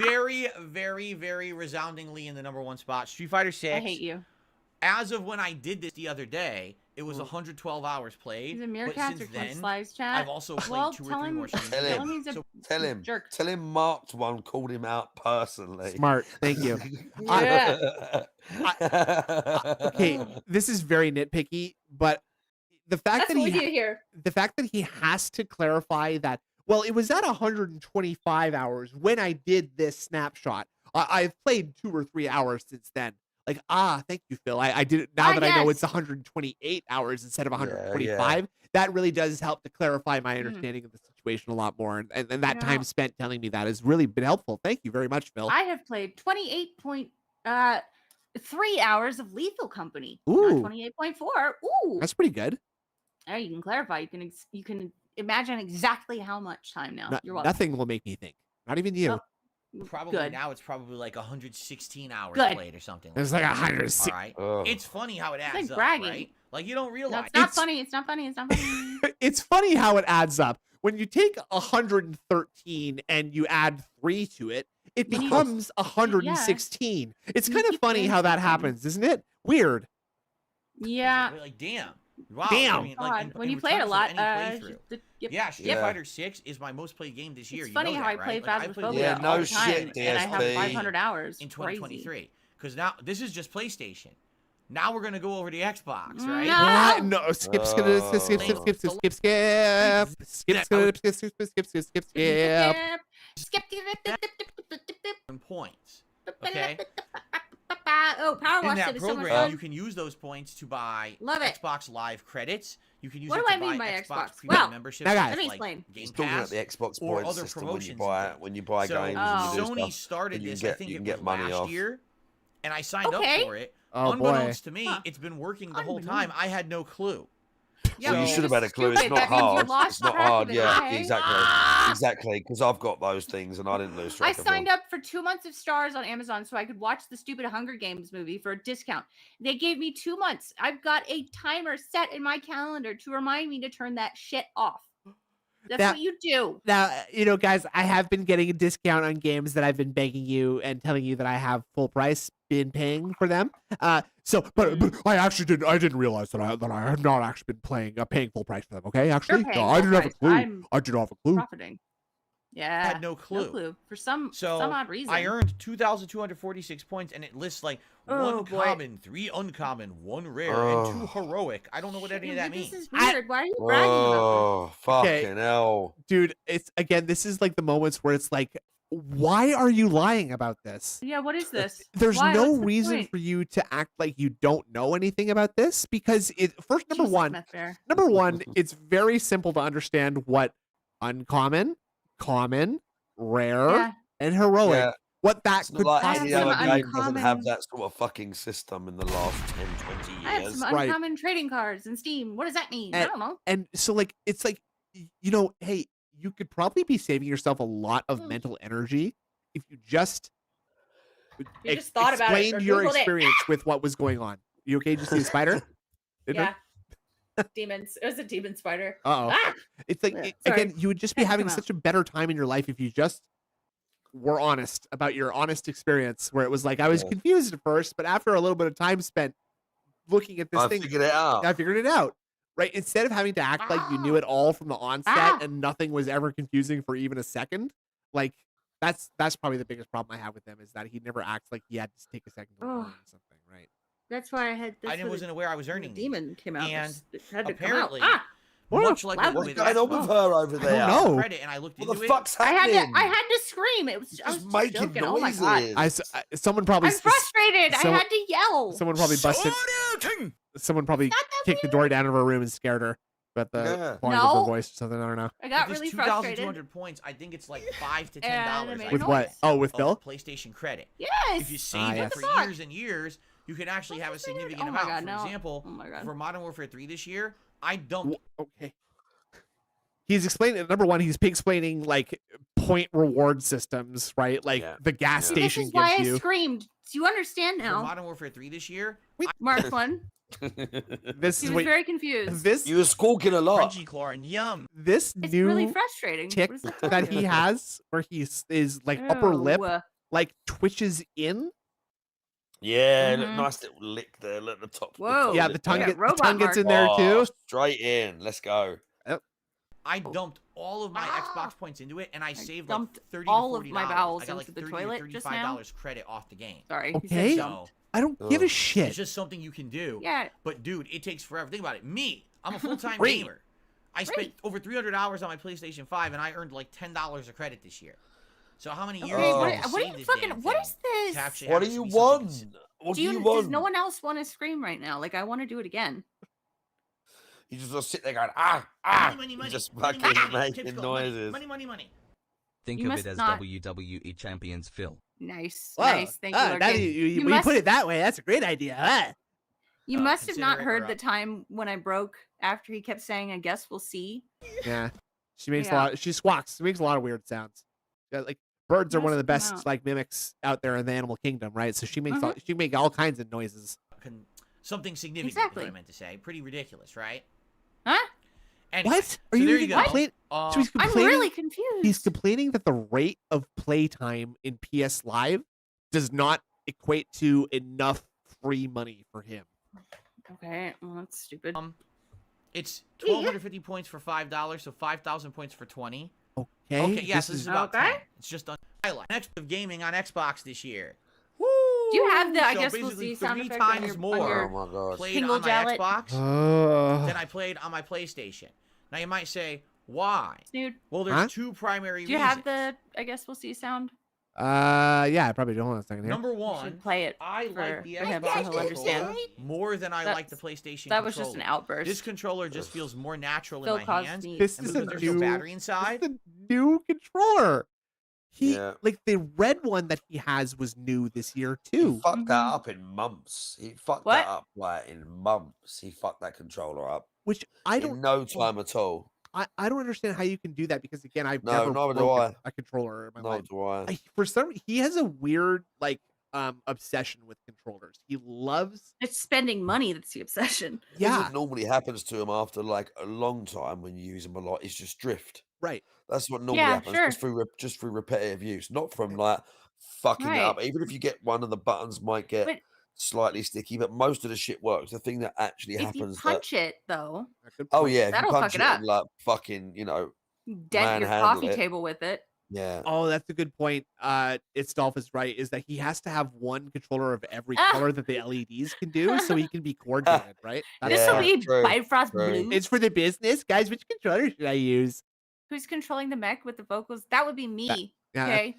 very, very, very resoundingly in the #1 spot, Street Fighter 6. I hate you. As of when I did this the other day, it was 112 hours played. He's a But meerkat or since can then, slice chat. I've also played well, 2 or tell 3 him, more streams. Tell tell him. him he's a So- Tell him. jerk. Tell him marked one called him out personally. Smart. Thank you. Yeah. Okay, this is very nitpicky, but the fact That's that what we he do here. the fact that he has to clarify that, well, it was at 125 hours when I did this snapshot. I've played 2 or 3 hours since then. Like, thank you, Phil. I did it now that I know yes. it's 128 hours instead of Yeah, 125. That really does help to clarify my Mhm. understanding of the situation. situation a lot more, and that Yeah. time spent telling me that has really been helpful. Thank you very much, Phil. I have played 28.3 hours of Lethal Company. Ooh. Not 28.4. Ooh. That's pretty good. Oh, you can clarify. You can imagine exactly how much time now. You're welcome. Nothing will make me think. Not even you. Oh, Probably good. now it's probably like 116 hours Good. played or something. It's like that. 106. All right. Ugh. It's funny how it adds like up, bragging. right? Like you don't realize. No, it's not funny. It's not funny. It's not funny. It's funny how it adds up. When you take 113 and you add 3 to it, it When you- becomes 116. It's You kind of keep funny doing how that something. happens, isn't it? Weird. Yeah. Like damn. Wow. Damn. I mean, like, God, when in you play it a terms of lot, any playthrough. yep. Yeah, Street Yeah. Fighter 6 is my most played game this year. It's You funny know how that, I play right? Like, I played Phasmophobia Yeah, it no all the time, shit, and I have DSP. 500 hours. in Crazy. 2023. Because now this is just PlayStation. Now we're gonna go over to Xbox, right? No. What? No, skip, skip, skip, skip, skip, skip, skip, skip, skip, skip, skip, skip, skip, skip, skip. And points. Okay. Oh, Power In Wash that it is so much program, fun. you can use those points to buy Love it. Xbox Live credits. You can use What it do to I mean buy by Xbox Xbox? Premium Well, memberships. now, guys, let me like explain. Game He's talking about Pass the Xbox or points other system when you promotions. buy with it. when you buy So games and you do Sony stuff. started and you this. get- I think you it can was get money last off. year, and I signed Okay. up for it. Oh boy. Unbeknownst to me, Huh. it's been working the whole Unbeknownst. time. I had no clue. Yeah, Well, you So- should have had a clue. It's Stupid. not That means you hard. lost It's not track of hard. it. Yeah, Okay. exactly. Because I've got those things and I didn't lose I track of them. signed up for 2 months of Stars on Amazon so I could watch the stupid Hunger Games movie for a discount. They gave me 2 months. I've got a timer set in my calendar to remind me to turn that shit off. That's That- what you do. Now, guys, I have been getting a discount on games that I've been begging you and telling you that I have full price been paying for them. But I actually didn't realize that I have not actually been paying full price for them. Okay, actually, paying no, I full didn't have a price. clue. I'm I did not have a clue. Profiting. Yeah. I had no clue. For some So odd reason. I earned 2,246 points, and it lists like Oh, one boy. common, 3 uncommon, 1 rare, and 2 heroic. I don't know what any of that This means. is weird. Why are you bragging about Oh, Okay. fucking hell. Dude, this is like the moments where it's like, why are you lying about this? this? Yeah, what is this? There's Why? no What's the reason point? for you to act like you don't know anything about this because number Jesus, one, Meth Bear. it's very simple to understand what uncommon, common, rare, Yeah. and heroic, Yeah. what that It's not could like possibly any other some game doesn't have uncommon- that sort of fucking system in the last 10, 20 I have years. some Right. uncommon trading cards in Steam. What does that mean? I don't know. And so it's like, hey, you could probably be saving yourself a lot of mental energy if you just You just thought about it explained or your Googled it. experience with what was going on. You okay? Did you see the spider? Yeah. Demons. It was a demon spider. Uh-oh. Ah! It's like, Yeah, sorry. again, you would just be Had to having come out. such a better time in your life if you just were honest about your honest experience, where it was like, I was Yeah. confused at first, but after a little bit of time spent looking at this I thing, figured it out. I figured it out. Right? Instead of having to act like you knew it all from the onset Ah! and nothing was ever confusing for even a second, like that's probably the biggest problem I have with him is that he never acts like he had to take a second to Oh. learn something, right? That's why I had. I wasn't aware I was when earning the these. demon came out. And it had to apparently, come out. much like loud. with What's going on with her over I there? don't know. credit, and I looked What into the it. fuck's I had happening? to scream. It was I was Just making joking. noises. Oh my god! Someone probably I'm frustrated. I someone- had to yell. someone probably busted. Someone probably Not that kicked the door down of her room and scared her. But the Yeah. quality of her No. voice or something. I don't know. I got With really this frustrated. 2,200 points, I think it's like $5 to And I $10. made I With noise. what? guess, Oh, with of Phil? PlayStation credit. Yes. If you save Ah, it yes. for What the fuck? years and years, you can actually have a significant Oh my amount. God, For no. example, Oh my god. for Modern Warfare 3 this year, I dumped. Okay. He's explaining number one. He's explaining like point reward systems, right? Like Yeah. the gas See, this station is why gives I you. screamed. Do you understand For now? Modern Warfare 3 this year, Mark one. This He is was what very confused. this You were squawking a lot. Crunchy Claw and Yum. this It's new really frustrating. tick What does that tell he you? has, where he is like upper lip, Ew. like twitches in. Yeah, Mhm. nice little lick there at the top. Whoa. Yeah, lip the tongue, there. Yeah, the robot tongue gets mark. in there Oh, too. straight in. Let's go. I dumped all of my Ah. Xbox points into it, and I saved like dumped 30 all to of $40. my bowels I got like into the 30 toilet to just $35 credit off the game. Sorry. he said Okay. dumped. So I don't give a Ugh. shit. it's just something you can do. Yeah. But dude, it takes forever. Think about it. I'm a full-time Great. gamer. I spent over 300 hours on my PlayStation 5, and I earned like $10 of credit this year. So how many years? Okay, do you Oh. have to what are save you this fucking? damn What thing is this? to actually What have do it you be something want? cons- What Do do you? you want? Does no one else want to scream right now? Like I want to do it again. You just sit there going, Money, just money, fucking money, making typical, noises. Money. Think You of must it as not- WWE champions, Phil. Nice. Whoa. Nice. Thank you, Lord Now King. you must, put it that way. That's a great idea. Huh? you must have consider not it heard or the up. time when I broke after he kept saying, I guess we'll see. Yeah. She makes a Yeah. lot. She squawks. She makes a lot of weird sounds. Yeah, like birds are one of the Must come best out. like mimics out there in the animal kingdom, right? So she makes Mhm. she make all kinds of noises. Something significant Exactly. is what I meant to say. Pretty ridiculous, right? Huh? Anyway, What? so Are you there even you go. complaining? So he's I'm complaining. really confused. He's complaining that the rate of playtime in PS Live does not equate to enough free money for him. Okay, well, that's stupid. It's 1,250 points for $5, so 5,000 points for 20. Okay. Okay, yes, this is about Okay. 10. It's just on highlight. Next of gaming on Xbox this year. Do you have the, I So guess we'll basically see sound 3 effect on times your, more. on your Oh my god. Played Tingle on my Jallet. Xbox Uh, than I played on my PlayStation. Now you might say, why? Snood? Well, there's Huh? two primary Do you reasons. have the, I guess we'll see sound? yeah, I probably don't. Hold on a second here. Number You one, should play it I for, like the for him Xbox so he'll understand. controller more than I like the That's- PlayStation That was just an controller. outburst. This controller just feels more natural Phil in my caused hands. me. This And is because a there's new no battery inside. This is a new controller. He Yeah. like the red one that he has was new this year He too. fucked that Mhm. up in months. He fucked What? that up like in months. He fucked that controller up Which I in don't no time at all. I don't understand how you can do that because again I've No, never neither do broken I. a controller in my No, life. do I? For some he has a weird like obsession with controllers. He loves It's spending money that's the obsession. Thing yeah that normally happens to him after like a long time when you use him a lot is just drift. right. That's what normally Yeah, happens sure. just through repetitive use, not from like fucking it up. Right. Even if you get one of the buttons might get But slightly sticky, but most of the shit works. The thing that actually if you happens that punch it, though, Good oh point. yeah, if you That'll punch fuck it it and up. like fucking, dent your manhandle coffee it. table with it. Yeah. Oh, that's a good point. It's Dolph is right. Is that he has to have one controller of every Ah! color that the LEDs can do, so he can be coordinated, right? That's This will smart. be true, Bifrost true. Blue. It's for the business, guys. Which controller should I use? Who's controlling the mech with the vocals? That would be me. Yeah. Okay.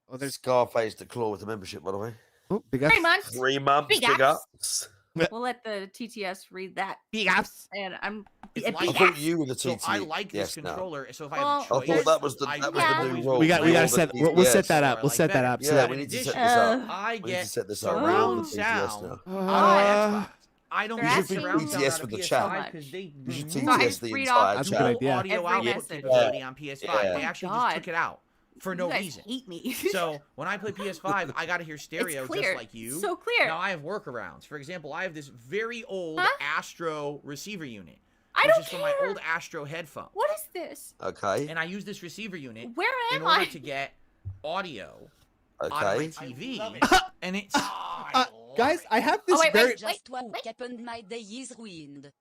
Oh, there's Scarface the claw with the membership, by the way. oh, big 3 ups. months. 3 months, Big big ups. ups. We'll let the TTS read that. Big ups. And I'm It's a like I big thought ass. you were the So TT. I like this Yes, no. controller. So if I Well, have a I thought choice, that was the I that was would the Yeah. new always rule. We go gotta for set the we'll set TTS that or up. I We'll like set that better. up. So Yeah, that we in need to set addition, this up. I We need to get set this up. surround We're on the TTS sound now. on my Xbox. I don't They're get asking- surround TTS sound on for a the PS5 chat. because they You should removed So I TTS the read entire off That's a chat. good dual idea. audio Every output message. capability on PS5. Yeah. They Oh, actually God. just took it out for no You guys reason. hate me. So when I play PS5, I gotta hear stereo it's clear. just like you. So clear. Now I have workarounds. For example, I have this very old Huh? Astro receiver unit, I which don't is care. from my old Astro headphone. What is this? Okay. And I use this receiver unit Where in am order I? to get audio on my Okay. TV. love it. And it's guys, I have this wait, very wait. Just what happened, my day is ruined.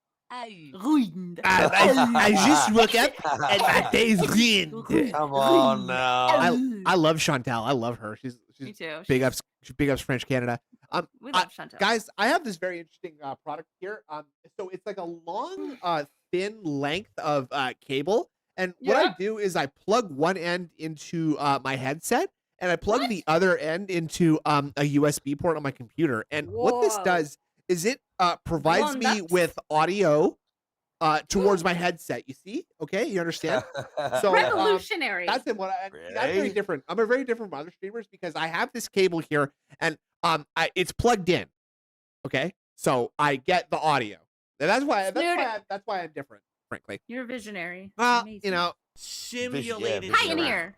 Ruined. I just woke up and my day's ruined. Come on now. I love Chantal. I love her. Me She's too. big ups French Canada. We love Chantal. Guys, I have this very interesting product here. So it's like a long, thin length of cable, and what I Yeah. do is I plug one end into my headset, and I plug What? the other end into a USB port on my computer. And what this Whoa. does is it provides Long me nuts. with audio towards my headset. You see? Okay, you understand? So Revolutionary. that's what I'm very Really? different. I'm a very different from other streamers because I have this cable here and it's plugged in. Okay, so I get the audio. And that's why I'm different, frankly. You're a visionary. Well, Amazing. you know, simulated. Visionary. Pioneer.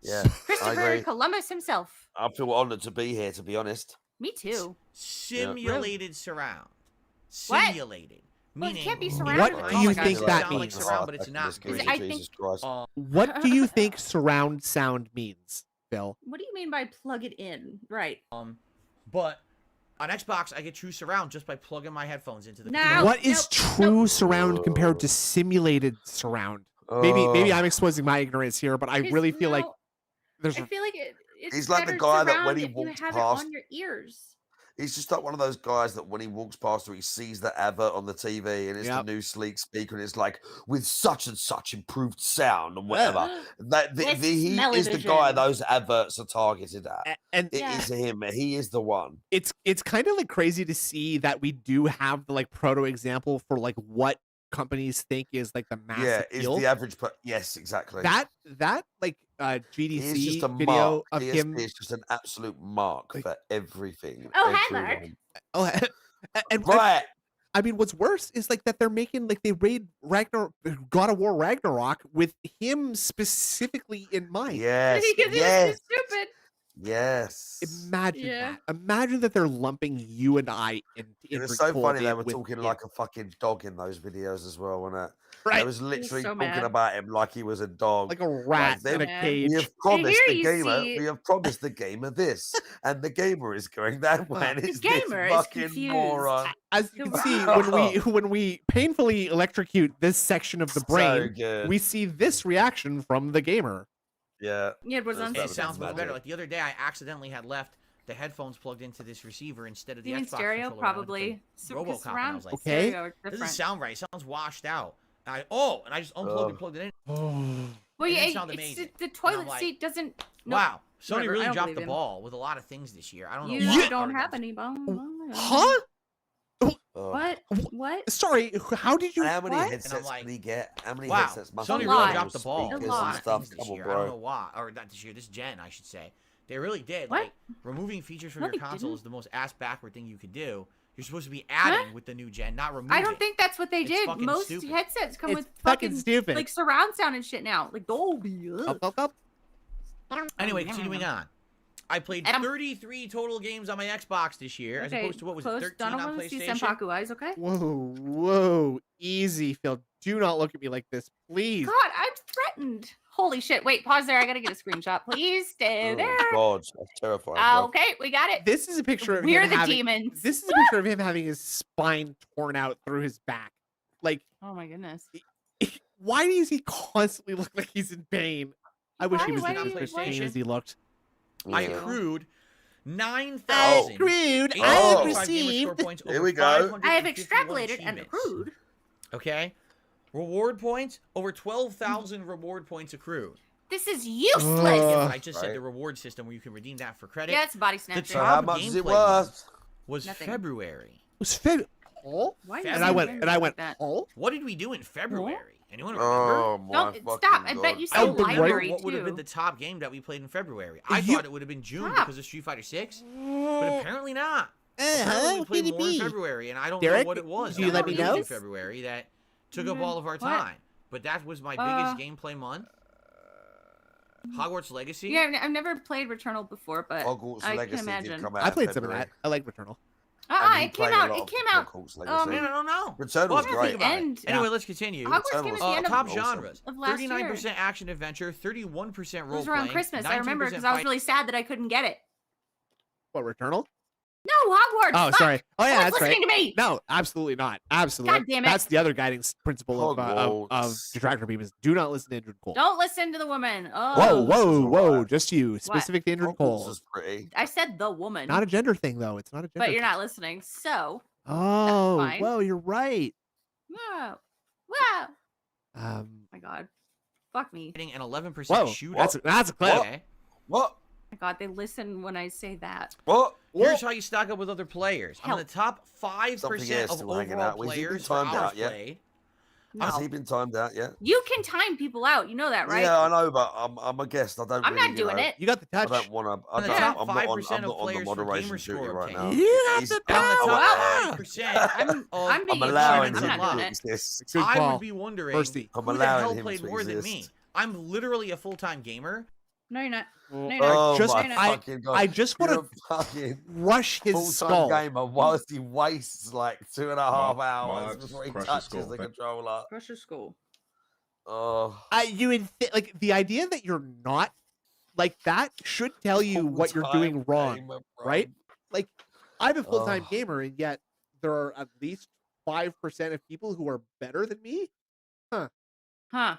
Yeah, I Christopher agree. Columbus himself. I feel honoured to be here, to be honest. Me too. Simulated surround. What? Simulated. Well, it Meaning, can't be it's surrounded. What not do you like think it that sound like means? surround, but it's not Goodness great. gracious, I think- Jesus Christ. what do you think surround sound means, Phil? What do you mean by plug it in? Right. But on Xbox, I get true surround just by plugging my headphones into the Now- What is nope, true surround compared to simulated surround? Maybe Oh. I'm exposing my ignorance here, but I Because really feel like now- there's I feel like it's He's like the better guy that surround when he if you walks have past- it on your ears. He's just like one of those guys that when he walks past or he sees the advert on the TV and it's Yep. the new sleek speaker and it's like with such and such improved sound and whatever. With He smelly is the guy vision. those adverts are targeted at. and It Yeah. is him. He is the one. it's kind of like crazy to see that we do have the like proto example for like what companies think is like the mass Yeah, appeal. is the average. Yes, exactly. That like He's just GDC a video mark. of DSP him. is just an absolute mark Like- for everything. Oh, hi, Mark. everyone. Oh, and Right. I mean, what's worse is like that they're making like they raid God of War Ragnarok with him specifically in mind. Yes. Because he was Yes. too stupid. Yes. Imagine Yeah. that. Imagine that they're lumping you and I in. It was so funny they were with talking him. like a fucking dog in those videos as well, wasn't it? Right. They was literally so talking mad. about him like he was a dog. like a rat they- in a Yeah. cage. We have promised here the you gamer. see- We have promised the gamer this, and the gamer is going that way. And The it's this gamer is fucking confused. moron. As you can Wow. see, when we painfully electrocute this section of the So brain, good. we see this reaction from the gamer. Yeah. Yeah, it was That's on. It That was sounds much better. magic. Like the other day, I accidentally had left the headphones plugged into this receiver instead of the You mean Xbox stereo? controller. I went to Probably. play RoboCop, and I Surround was like, Okay. stereo are It doesn't different. sound right. It sounds washed out. And I just unplugged and plugged it in. Well, It yeah, didn't sound it's amazing. the And toilet I'm like, seat doesn't. No, Wow, Sony whatever, I really don't dropped believe the him. ball with a lot of things this year. I don't know You why. don't have any bone. Huh? Oh. What? What? Sorry, how did you? How many what? headsets like, did he get? How many Wow, headsets must Sony he really get? dropped the ball Speakers with a lot and lot of stuff. things this Come on, year. I don't know bro. why, or not this year, this gen, I should say. They really did. What? Like removing features from No, your they console didn't. is the most ass backward thing you could do. You're supposed to be adding with the new gen, not removing. I don't think that's what they It's did. fucking Most stupid. headsets come It's with fucking fucking stupid. like surround sound and shit now, like Dolby. Up, up, up. Anyway, continuing on. I played Adam. 33 total games on my Xbox this year, as opposed to what was it, close. 13 I don't on want to see PlayStation? Senpaku eyes, okay? Whoa, easy, Phil. Do not look at me like this, please. God, I'm threatened. Holy shit. Wait, pause there. I gotta get a screenshot. Please stay Oh, there. God, that's terrifying. bro. Okay, we got it. This is a picture of We're him the having. demons. This is a picture of him having his spine torn out through his back. Like, Oh my goodness. why does he constantly look like he's in pain? I wish he was Why in do as you- much why- pain as he looked. I Yeah. accrued I 9,000. accrued. I Oh. have 85 gamer score received. points Here over we go. I have 551 extrapolated and achievements. accrued. Okay. Reward points over 12,000 reward points accrued. This is useless. Yeah, but I just said Right. the reward system where you can redeem that for credit. Yeah, it's body The snatcher. So how top much is it gameplay worth? month was Nothing. February. It was Feb. Oh, Why And is I it went- written and I like went. that? Oh, What did we do in February? Anyone remember? Oh my Don't fucking stop. I bet God. you I said would right- library What would have too. been the top game that we played in February? I You- thought it would have been June Stop. because of Street Fighter 6, but apparently not. uh-huh, Apparently we played kitty more in bee. February, and I don't Derek, know what it was. do you that let we me released know? in February that took up all of our What? time, but that was my biggest gameplay month. Hogwarts Legacy. Yeah, I've never played Returnal before, but Hogwarts I Legacy can imagine. did come out. I in played some of February. that. I like Returnal. And he It came played a out. lot It of came out. Hogwarts Man, I Legacy. don't know. Returnal's We'll have to great. think about it. End. Anyway, let's continue. Hogwarts Returnal came at was the end Top awesome. genres: of last year. 39% action adventure, 31% It role was around playing. Christmas. I remember because I was really sad that I couldn't get it. What, Returnal? No, Hogwarts. Oh, fuck. sorry. Oh, yeah, Someone's that's right. listening to me. No, absolutely not. Absolutely. God damn it. That's the other guiding principle of Hogwarts. Detractor Beam is do not listen to Indrid Cole. Don't listen to the woman. Oh. Whoa, whoa, is whoa. alright. Just you. Specific to Indrid Hogwarts Cole. is pretty. I said the woman. Not a gender thing, though. It's not a gender but you're thing. not listening. So, Oh, fine. whoa, you're right. wow. Wow. Um, My God. Fuck me. Getting an 11% whoa, shootout. that's a clip. Okay. What? My God, they listen when I say that. What? Here's how you stock up with other players. I'm in the Help. top 5% Something else of still hanging overall out. Was he been players for timed hours out yet? played. No. Has he been timed out yet? You can time people out. You know that, right? Yeah, I know, but I'm a guest. I don't. I'm really, not doing it. You got the I touch. don't want to. In the I'm top not on 5% of the players for moderation gamer duty score right now. obtained. You got He's- the I'm in the power. top 5% I'm of being I'm allowing ignorant. him I'm not to doing it. exist. Good I call. would be wondering Firsty. I'm who the allowing hell him played to more than me. exist. I'm literally a full-time gamer. No, you're not. Well, No, you're not. Oh just- my I- fucking God. I just want You're to a fucking rush his full-time skull. gamer whilst he wastes like 2.5 hours Mark, before he crush his touches skull. the controller. Crush your skull. Oh. You would like the idea that you're not like that should tell you what you're Full-time doing wrong, gamer, bro. right? Like, I'm a full-time Oh. gamer, and yet there are at least 5% of people who are better than me. Huh.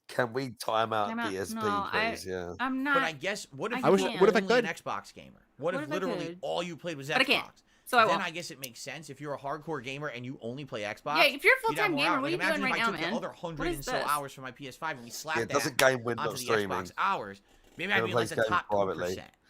Can we time out Time out. DSP, No, please? Yeah. I'm not. But I guess, what if I you wish- were what if I only could? an Xbox gamer? What What if if I literally could? all you played was But I Xbox? can't. So I Then won't. I guess it makes sense if you're a hardcore gamer and you only play Xbox. Yeah, if you're a you'd have full-time more gamer, hours. what are you Like, imagine doing right if I now, took man? the other 100 is and so this? hours from my PS5 and we slapped Yeah, that doesn't game win onto not the streaming. Xbox hours. Maybe I'd Never be in like plays the games top privately. 2%.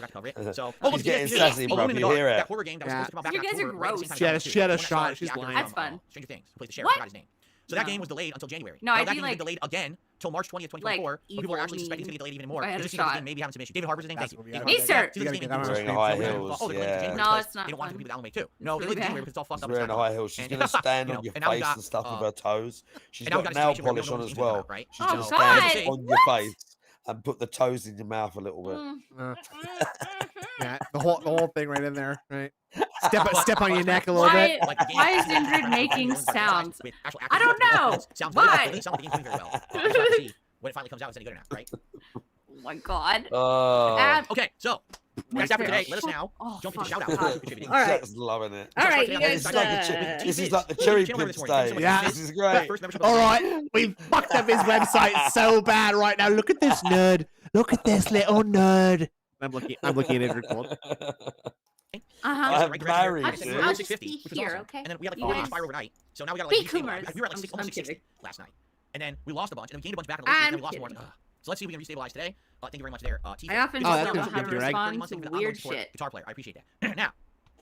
forgot to cover it. So She's getting sassy, bro. You hear it? That horror game that was supposed to come out back You in guys are October, right at the gross. same time She had a as shot. the She's actor lying. from, That's fun. Stranger Things, who plays the sheriff. What? I forgot his name. So that No. game was delayed until January. No, Well, I'd that be game was like- delayed again till March 20th, 2024. But people are actually expecting to get delayed even more. I had a Just because shot. they maybe having some issues. David Harbour's his name. Thank That's you. what David we Harbour. Acer. See, this game gotta was get Wearing delayed. high Oh, heels, they're delayed to yeah. January No, because it's not they don't want it to fun. be with Alan Wake too. No, It's they really delayed to January bad. because it's all fucked She's up. wearing a high heel. She's And- gonna stand you on know, your and now we face got, and stuff with her toes. She's and now we got got a nail situation where we polish don't on know as what's gonna well. come out, right? She's Oh, gonna stand God. on your face and put the toes in your mouth a little bit. Yeah, the whole thing right in there, right? Step on your neck a little bit. Why is Indrid making sounds? I don't know. Why? It sounds like the game's doing very well. When it finally comes out, it's any good or not, right? Oh my god. Okay, so that's after today. Let us now jump into shout-outs. All right. Chat's loving it. All right, you guys. This is like the cherry pimp stage. Yeah. This is great. All right, we fucked up his website so bad right now. Look at this nerd. Look at this little nerd. I'm looking at Indrid Gold. I'm married. I'll Dude. just be here, okay? And then we had You like 4 guys- expire overnight. So now we got Be like we were at like coomers. almost I'm 660 kidding. last night. And then we lost a bunch, and then we gained a bunch back in the late season, and then we lost more. kidding. So let's see if we can restabilize today. Thank you very much there. I often Oh, just that's don't good. know how to Give your egg. respond to weird shit. Guitar player, I appreciate that. Now,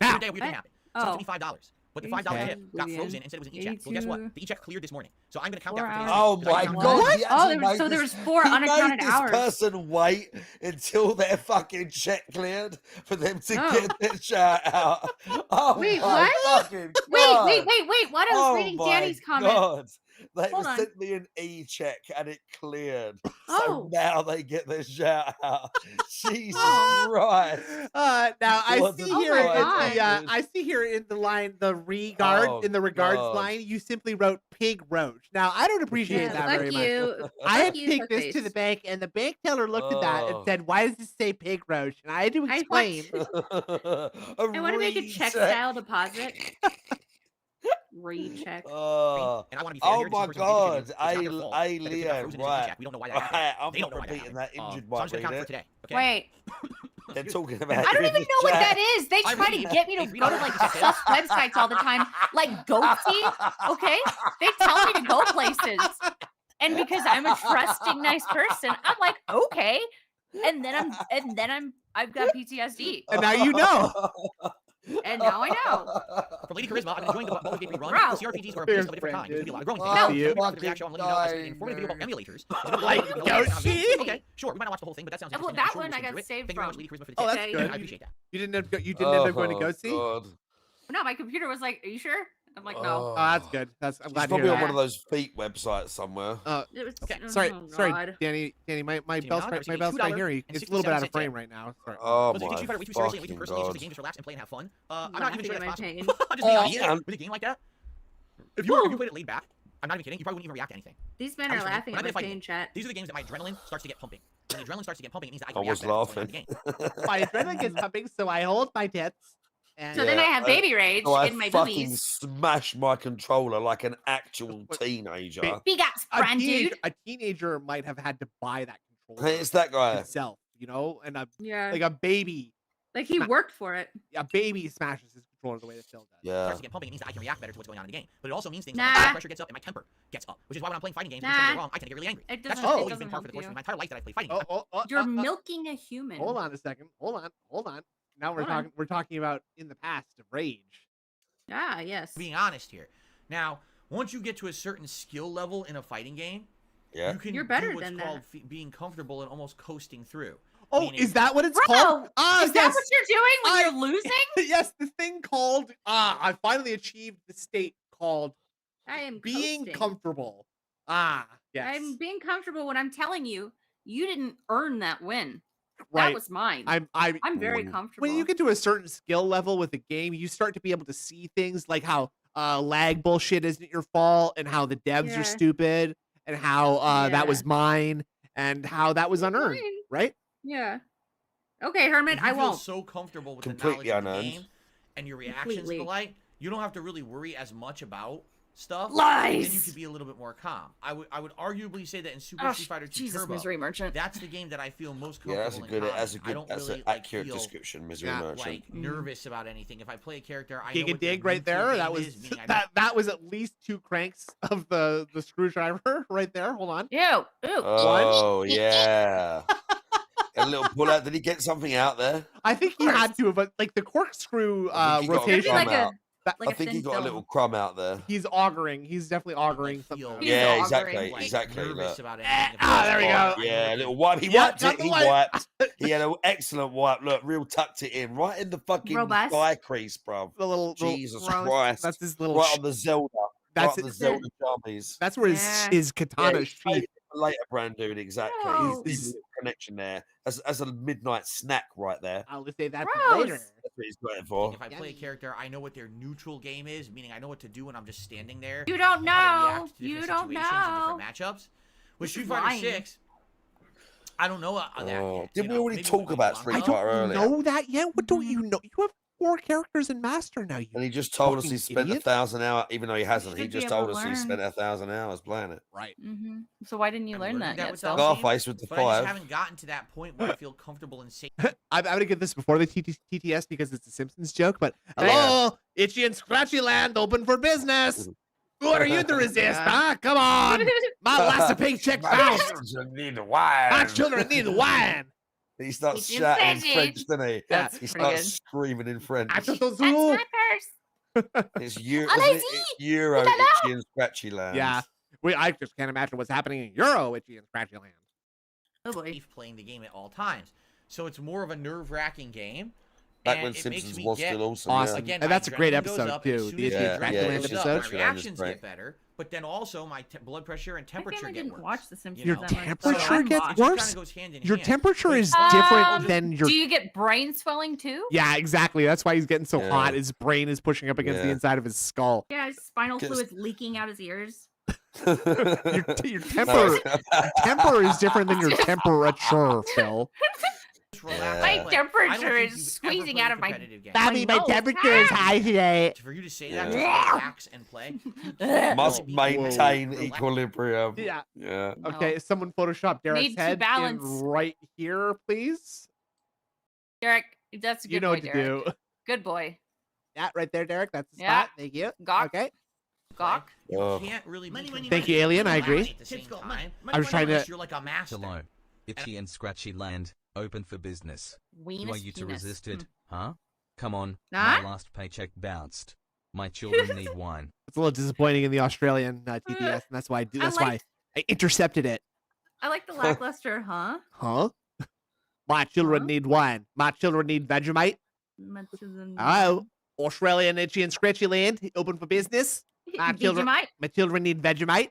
Now. today a weird thing happened. Someone sent me $5, but the $5 Okay. tip got frozen and said it was an e-check. Well, guess what? The e-check cleared this morning. So I'm going to count that for today's Oh stream, 'cause I my counted god! it. he Oh, actually there was, made so there this- was 4 he unaccounted made this hours. person wait until their fucking check cleared for them to Oh. get their shout out. Oh Wait, my what? fucking Wait, God. wait. While I was Oh reading my Danny's comment. God. They Hold on. sent me an e-check and it cleared. Oh. So now they get their shout out. Jesus Oh. Christ. Now I What see the here fuck, in the dude? I see here in the line the regard Oh, in the regards God. line you simply wrote pig roach. Now I don't appreciate Yeah, that fuck very much. you. I had to you, take this to fuckface. the bank, and the bank teller looked at that and Oh. said, "Why does this say pig roach?" And I had to I explain. I want to make a check style deposit. Recheck. Oh, And I want to be fair oh here. my This person God. did it. It's not their fault that the tip got Leo, frozen in the right. e-check. We don't know why that happened. Right, I'm They don't not know why that repeating happened. that injured So I'm one. just going to count it for today. Okay? Wait, They're talking about I don't you in even the know what chat. that is. They I try to read- get me to if you go to don't like know- sus websites all the time, like Goatsy. Okay, they tell me to go places, and because I'm a trusting, nice person, I'm like, okay. And then I've got PTSD, And now you know. and now I know. For Lady Charisma, I've been enjoying the Baldur's Gate rerun. Bro. The CRPGs are a Here's beast of a different kind. It can be a lot of growing Oh, things. no. Some people fucking reaction, I'm letting you know, I an dying, informative video about man. emulators. Like Yoshi? Okay, sure. We might not watch the whole thing, but that sounds Well, interesting. that I'm sure one we'll I got do it. saved Thank you very much, from. Lady Charisma, for the Oh, tip. that's Okay. good. I appreciate that. You didn't end up going to go see. God. No, my computer was like, "Are you sure?" I'm like, Oh. "No." That's good. I'm She's glad to probably hear on that. one of those feet websites somewhere. It was, Okay. Sorry, oh, sorry, God. Danny, my Team bell's Nog, my receiving bell's not $2 hearing. and It's a little bit out of 67 frame cents. right now. Sorry. Oh But if you my take way too seriously and we fucking personally use the God. game just to relax and play and have fun, I'm not Laughing even sure at that's my possible. pain. I'm just being honest. yeah. With a game like that, if you played it laid back, I'm not even kidding, you probably wouldn't even react to anything. These men I are was- laughing when at I my play fighting pain chat. These are the games that my adrenaline starts to get pumping. When the adrenaline starts to get pumping, it means that I I can was react better to what's going on in laughing. the game. My adrenaline gets pumping, so I hold my tits. And So then I have baby rage So I in my fucking boobies. smash my controller like an actual teenager. Big ass brand, dude. a teenager might have had to buy that controller Hey, it's that guy. himself, you know, and Yeah. like a baby He worked for it. smashes his controller the way that Phil does. Yeah. Starts to get pumping, it means that I can react better to what's going on in the game. But it also means things like Nah. my blood pressure gets up and my temper gets up, which is why when I'm playing fighting games, when something Nah. goes wrong, I tend to get really angry. It That's doesn't- just it always doesn't been par for the help course you. of my entire life that I play fighting games. You're milking a human. Hold on a second. Hold on. Now we're Hold on. talking. We're talking about in the past of rage. Ah, yes. Being honest here. Now, once you get to a certain skill level in a fighting game, Yeah. you can You're better do what's than called that. being comfortable and almost coasting through. Oh, Meaning- is that what it's Bro, called? Ah, Is that what you're doing when I- you're losing? yes, the thing called. I finally achieved the state called I am being coasting. comfortable. Yes. I'm being comfortable when I'm telling you, you didn't earn that win. right. That was mine. I'm very Mm. comfortable. when you get to a certain skill level with the game, you start to be able to see things like how lag bullshit isn't your fault, and how the devs Yeah. are stupid, and how that Yeah. was mine, and how that was unearned, Fine. right? Yeah. Okay, Herman, If you I feel won't. so comfortable with Completely the knowledge of the unearned. game and your reactions and the Completely. like, you don't have to really worry as much about stuff. Lies. Then you could be a little bit more calm. I would arguably say that in Super Oh, Street Fighter 2 Jesus, Turbo, misery merchant. that's the game that I feel most comfortable Yeah, that's a and good, calm that's a in. I good, don't that's really an accurate feel description, Misery Yeah, Merchant. like nervous about anything. If I play a character, I know Giga what the dig right root of the there. That game was is, meaning I know- that was at least 2 cranks of the screwdriver right there. Hold on. Ew. Ew. Oh yeah. A little pull out. Did he get something out there? I think he had to, but like the corkscrew I think he got a Could be rotation. crumb like a out. like I a think he thin got a film. little crumb out there. He's augering. He's definitely augering something. feel out. He's Yeah, auguring. exactly, like, exactly. nervous Look. about anything. If Ah, I- there we I go. know Yeah, what little it wipe. He Yeah, wiped got it. the He wipe. wiped. He had an excellent wipe. Look, real tucked it in right in the fucking Robust. thigh crease, bro. The little Jesus gross. Christ. That's his little. Right on the Zelda. That's Right on the it. Zelda jammies. That's where Yeah. his katana he's sheath. later brand dude, exactly. No. He's little connection there. As a midnight snack right there. I'll just say that Gross. later. That's what he's got it for. If I play a character, I know what their neutral game is, meaning I know what to do when I'm just standing there. You don't and how to know. react to You different don't situations and know. different matchups. With This Street is Fighter lying. 6, I don't know that yet. Didn't we you know, already maybe talk we about can Street talk I about Fighter don't earlier? know that yet. What don't you know? You have 4 characters in Master now. You And he just told us he fucking spent idiot. 1,000 hours, even though he hasn't. He should be just able told to us he learn. spent 1,000 hours playing it. Right. So why didn't you I'm learn learning that yet, with Phil? Dalsim, Scarface with the but I just 5. haven't gotten to that point where I feel comfortable in saying. I'm going to get this before the TTS because it's a Simpsons joke, but Yeah. hello, Itchy and Scratchy Land open for business. What are you to resist, huh? Come on. My last paycheck bounced. children need wine. My children need wine. He starts He just shouting in says it. French, doesn't he? That's He pretty starts good. screaming in French. That's That's my purse. It's Euro, Allez-y! it's Euro Oulala! Itchy and Scratchy Land. Yeah. I just can't imagine what's happening in Euro, Itchy and Scratchy Land. Oh boy. safe playing the game at all times. So it's more of a nerve-wracking game. Back and when it Simpsons makes me was get, still awesome. Awesome. Yeah. Again, And my that's a great adrenaline goes episode, up, and as too. soon The as Yeah, adrenaline yeah, goes Itchy up, and my Scratchy Land is reactions great. get better. But then also my blood pressure and My temperature family get didn't worse. watch The Simpsons You Your know? that much. temperature so I'm gets lost. It worse? kind of goes hand in Your hand. temperature is Um, different than your. Do you get brain swelling too? Yeah, exactly. That's why he's getting so Yeah. hot. His brain is pushing up against the Yeah. inside of his skull. Yeah, his spinal Gets- fluid's leaking out his ears. Your temper is different than your temperature, Phil. Just relax My and play. I don't temperature think is you've ever squeezing played out a of my- competitive game. Bobby, my nose temperature is high. high today. For you to say Yeah. that, just relax and play. Must Whoa. maintain Relax. equilibrium. Yeah. Yeah. Okay, someone Photoshop Derek's Need to head in balance. right here, please. Derek, that's a good You know boy, what to Derek. do. Good boy. Yeah, right there, Derek. That's the Yeah. spot. Thank you. Gawk. Okay. Gawk. You Ugh. can't really be Thank you, Alien. I agree. At the same time, I was trying to- unless you're like a master. Hello. Itchy and Scratchy Land, open for business. Who Weenus are you to penis. resist it, huh? Come on, Huh? my last paycheck bounced. My children need wine. It's a little disappointing in the Australian TTS, and that's why that's why I intercepted it. I like the lackluster, huh? Huh? My children Huh? need wine. My children need Vegemite. Much of the- Oh, Australian Itchy and Scratchy Land, open for business. My children, Vegemite? my children need Vegemite.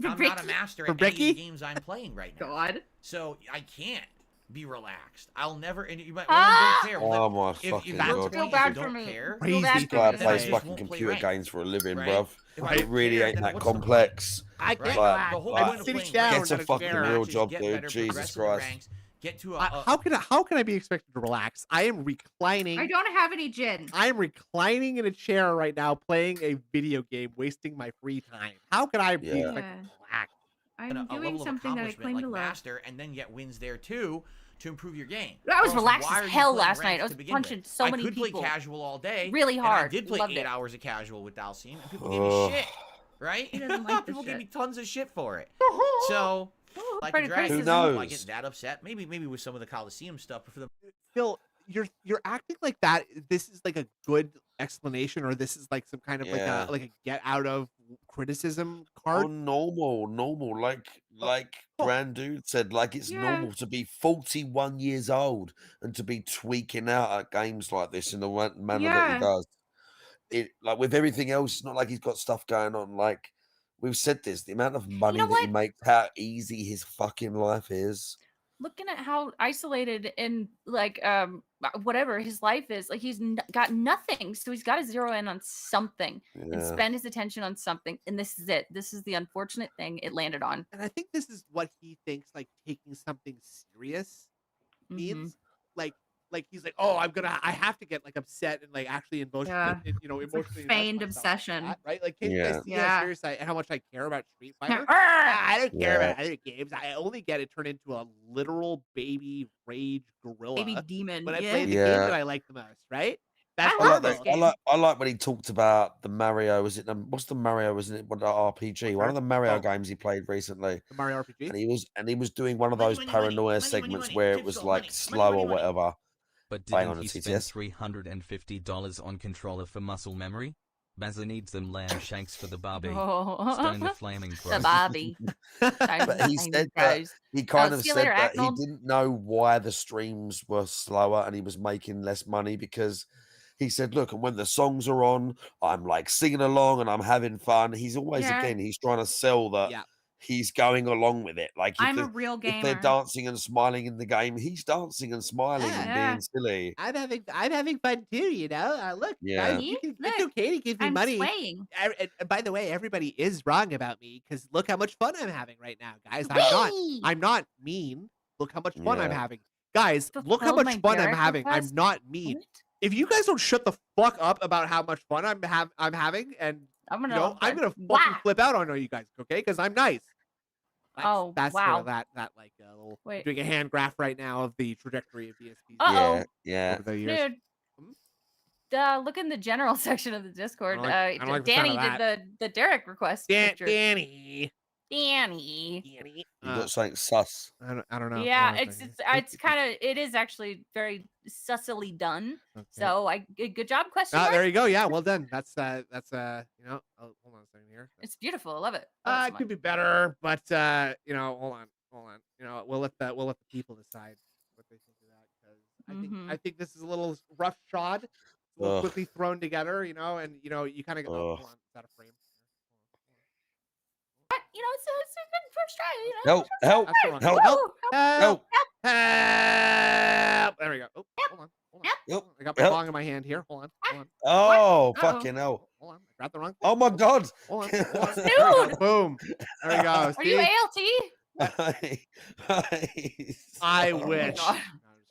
I'm not a master For at any of Ricky? the games I'm playing right now. God. So I can't be relaxed. I'll never. And you might Ah! don't care. Oh my if fucking you're god. Feel playing, bad if you for don't me. care, Crazy. bad This for guy me. then I plays just fucking won't play computer ranked, games for a living, right? bruv. If I It don't really care, ain't then that what's the point? complex. I Right? can't. Like- The whole like- point of Sitting playing down, ranked Get a is fucking to real just job, get dude. better, Jesus progress in the Christ. ranks, get to How can I be expected to relax? I am reclining. I don't have any gin. I am reclining in a chair right now, playing a video game, wasting my free time. How can I be Yeah. expected Yeah. to relax? I'm a doing level of something that I accomplishment claim like to love. master, and then get wins there too to improve your game. I was Or else relaxed why as are you hell playing last night. ranked I was to begin with? punching so many I could people. play casual all day, Really and hard. I did play Loved 8 it. hours of casual with Dalsim, and people gave Ugh. me shit, right? He doesn't like the people gave shit. me tons of shit for it. So, like Part a of dragon, Who criticism. I knows? get that upset. Maybe with some of the Coliseum stuff, but for the Phil, you're acting like that. This is like a good explanation, or this is like some kind of Yeah. like a get out of criticism Oh, card. normal. Like Oh. Brand Dude said, like it's Yeah. normal to be 41 years old and to be tweaking out at games like this in the manner that Yeah. he does. It like with everything else, it's not like he's got stuff going on. Like we've said this, the amount of money know that he what? makes, how easy his fucking life is. Looking at how isolated and like whatever his life is, like he's got nothing, so he's got to zero in on something and Yeah. spend his attention on something, and this is it. This is the unfortunate thing it landed on. And I think this is what he thinks like taking something serious means. Like he's like, oh, I have to get like upset and like actually emotionally, Yeah. emotionally like invest feigned myself in obsession. that, right? Like, can you Yeah. guys see Yeah. how serious how much I care about Street Fighter? Arrgh! I don't care Yeah. about other games. I only get it turned into a literal baby rage gorilla Baby demon. when I yeah. play the Yeah. game that I like the most, right? That's I I what love like this that. game. I like when he talked about the Mario. Is it what's the Mario? Isn't it what the RPG? One of the Mario Oh. games he played recently. the Mario RPG. And he was doing one of Money, those money, money, paranoia money, segments money, where it chips was go, like money, slow money, or money. whatever. But Bang on didn't the he spend TTS. $350 on controller for muscle memory? Bazza needs them lamb shanks for the Barbie. Stone Oh, the flaming the crow. Barbie. But he said that he kind of see you said later, that he Acknold. didn't know why the streams were slower and he was making less money because he said, look, and when the songs are on, I'm like singing along and I'm having fun. He's always Yeah. he's trying to sell that Yeah. he's going along with it. Like I'm a real if they're gamer. dancing and smiling in the game, he's dancing and smiling and Yeah. being silly. I'm having fun too, you know. Look, Yeah. guys, See? it's Look, okay to give me I'm money. swaying. And by the way, everybody is wrong about me because look how much fun I'm having right now, guys. Whee! I'm not mean. Look how much fun I'm Yeah. having, guys. Look how Fulfilled much my fun I'm Derek having. request? I'm not mean. What? If you guys don't shut the fuck up about how much fun I'm having, and I'm you gonna. know, I'm gonna fucking Wow. flip out on you guys, okay? Because I'm nice. Oh, that's wow. that like little. Wait. Doing a hand graph right now of the trajectory of DSP Uh-oh. Yeah. over the years. Dude. Look in the general section of the Discord. I don't like the sound Danny of did the Derek request picture. Danny. Danny. You got something sus. I don't know. Yeah, Hold on a it's second. kind of it is actually very sussily done. Okay. So good job, question mark. There you go. Yeah, well done. That's you know. Oh, hold on a second here. It's beautiful. I love it. Love it so It could much. be better, but you know, hold on. You know, we'll let the people decide what they think of that because I think this is a little rough shod, a little Ugh. quickly thrown together, you know, and you know, you kind of go. Oh, hold on, is that a frame? But you know, it's a good first try. You know. Help! That's the wrong Help! one. Help! Help! There we go. Oh, hold on. Help! I got my Help. bong in my hand here. Hold on. Oh, Uh-oh. fucking hell! Hold on. I grabbed the wrong. Oh my god! Hold on. Dude! Boom. There we go. Are you ALT? I Oh my wish. God.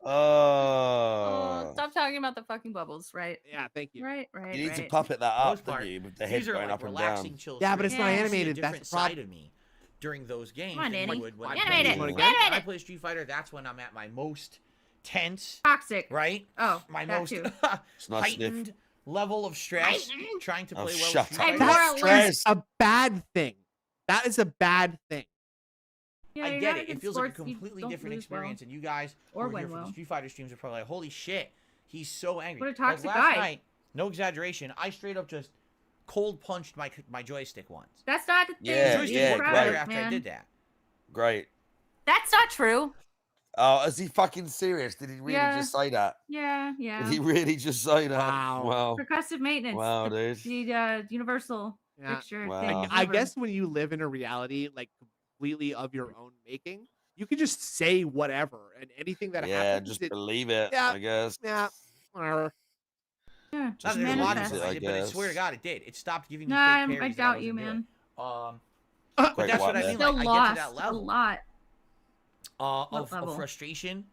Oh. Stop talking about the fucking bubbles, right? Yeah, thank you. Right. You need to right. puppet that up, Most part, don't you? With the head these are going like up and relaxing, down. chill. Yeah, but it's not Yeah. animated. A That's different the problem. side of me during those games. Come on, than you Danny. would when I Animate play- it. Wanna when get it? I play Street Fighter, that's when I'm at my most tense, Toxic. right? Oh, My that most too. It's nice sniff. heightened level of stress Heightened? trying to Oh, play well. shut with up. Street More Fighter. or That stress. is a bad thing. That is a bad thing. Yeah, I you're get not it. in It feels like a sports, you completely don't different lose well. experience, and you guys Or who are win here for the well. Street Fighter streams are probably like, "Holy shit, he's so angry." What a Like, toxic last guy. night, no exaggeration, I straight up just cold punched my joystick once. That's not the thing. Yeah, The Be joystick yeah, worked proud, better great. after I man. did that. Great. That's not true. Oh, is he fucking serious? Did he really Yeah. just say that? Yeah. Did he really just say that? Wow. Wow. Percussive maintenance. Wow, the, dude. The universal Yeah. picture Wow. thing. I is over. guess when you live in a reality like completely of your own making, you can just say whatever and anything that Yeah, happens. just believe it, I guess. Yeah, whatever. Yeah, Not Just that there's logic manifest. it, I behind it, but I guess. swear to God, it did. It stopped giving me Nah, fake I parries that doubt you, wasn't doing. man. But Great that's what one I there. mean. Still Like, I lost get to that a level lot. of level? frustration,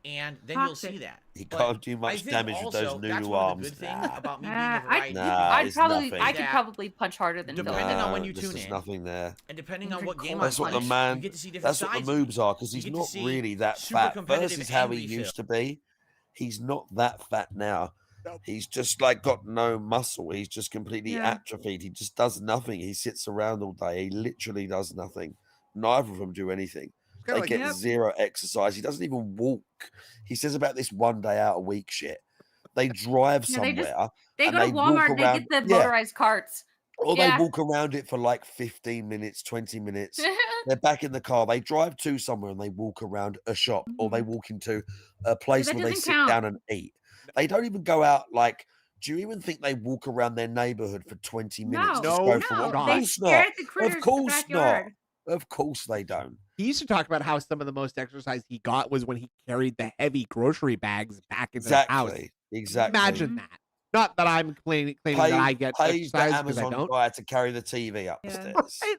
and then Toxic. you'll see that. He But can't do I much think damage with those also that's noodle one of the arms. good things about me being a I- variety Nah, I'd it's probably nothing. I could That- probably punch harder than Depending Dylan. on when you this tune is in. nothing there. And depending on Drink what game cola. I'm That's what the playing, man. you get to see different That's what the sides of moves me. are because You he's get to not see really that super fat competitive versus how he angry Phil. used to be. He's not that fat now. Nope. He's just like got no muscle. He's just completely Yeah. atrophied. He just does nothing. He sits around all day. He literally does nothing. Neither of them do anything. It's They kind of like get Yep. zero exercise. He doesn't even walk. He says about this 1 day out a week shit. They drive Yeah, they somewhere just- They and go to they walk Walmart, they around- get the Yeah. Motorized carts. or Yeah. they walk around it for like 15 minutes, 20 minutes. They're back in the car. They drive to somewhere and they walk around a shop or they walk into a place that where they doesn't sit count. down and eat. They don't even go out like, do you even think they walk around their neighborhood for 20 minutes? No, Just No, go for no, one? not. Of they course stare not. at the critters Of course in the not. backyard. Of course they don't. He used to talk about how some of the most exercise he got was when he carried the heavy grocery bags back into the house. Exactly. Exactly. Imagine that. Not that I'm claiming that I get Pays the exercise because I Amazon don't. guy to carry the TV up the Yeah. stairs.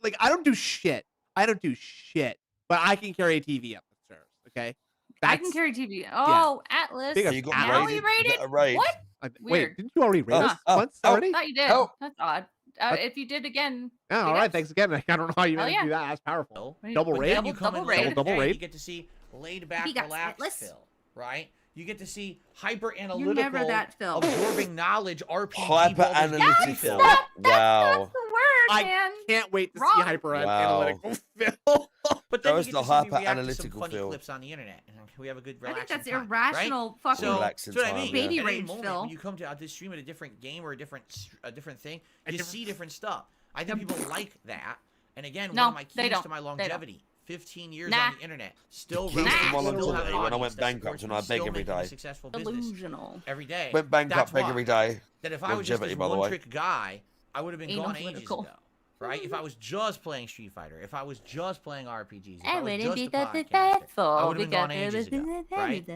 Right? I don't do shit. I don't do shit. But I can carry a TV up the stairs. Okay. I can carry TV. Oh, Atlas. Big So up you got Atlas. Now raided. he You rated? got a raid. What? Wait, Weird. didn't you already rate us Oh, once oh, already? I thought you did. Help. That's odd. If you did again, Oh, all big right. ups. Thanks again. I don't know how you Hell managed to yeah. do that. That's powerful. Phil. Right. Double But raid? double- You come double in raid. later Double and raid? You get to see laid back, Big ups, relaxed Atlas. Phil, right? You get to see hyper You're analytical, never that, Phil. absorbing knowledge, RPG, Hyper Baldur's Gate analytical. Phil. Stop. Wow. That's the word, I man. Can't wait to see Wrong. hyper Wow. analytical Phil. But then Those you the get to see me react to some hyper-analytical funny Phil. clips on the internet, and we have a good I relaxing think that's time, irrational right? fucking. So, Relaxing that's what I time, mean. yeah. Baby At any rage, moment, Phil. when you come to this stream at a different game or a different thing, A you different- see different stuff. I think people like that. And again, No, one of my they keys don't. to my They don't. longevity, 15 years Nah. on the internet, still The keys to relevant, my still longevity have an when I audience went that bankrupt supports and me, I beg still every making a day. successful business delusional. every day. Went bankrupt That's beg why. every day. That if I was just Longevity, this by the way. one-trick guy, I would have been gone ages Analytical. ago. right? If I was just playing Street Fighter, if I was just playing RPGs, if I I was wouldn't just be a that podcaster, I successful would have been gone because ages ago, right?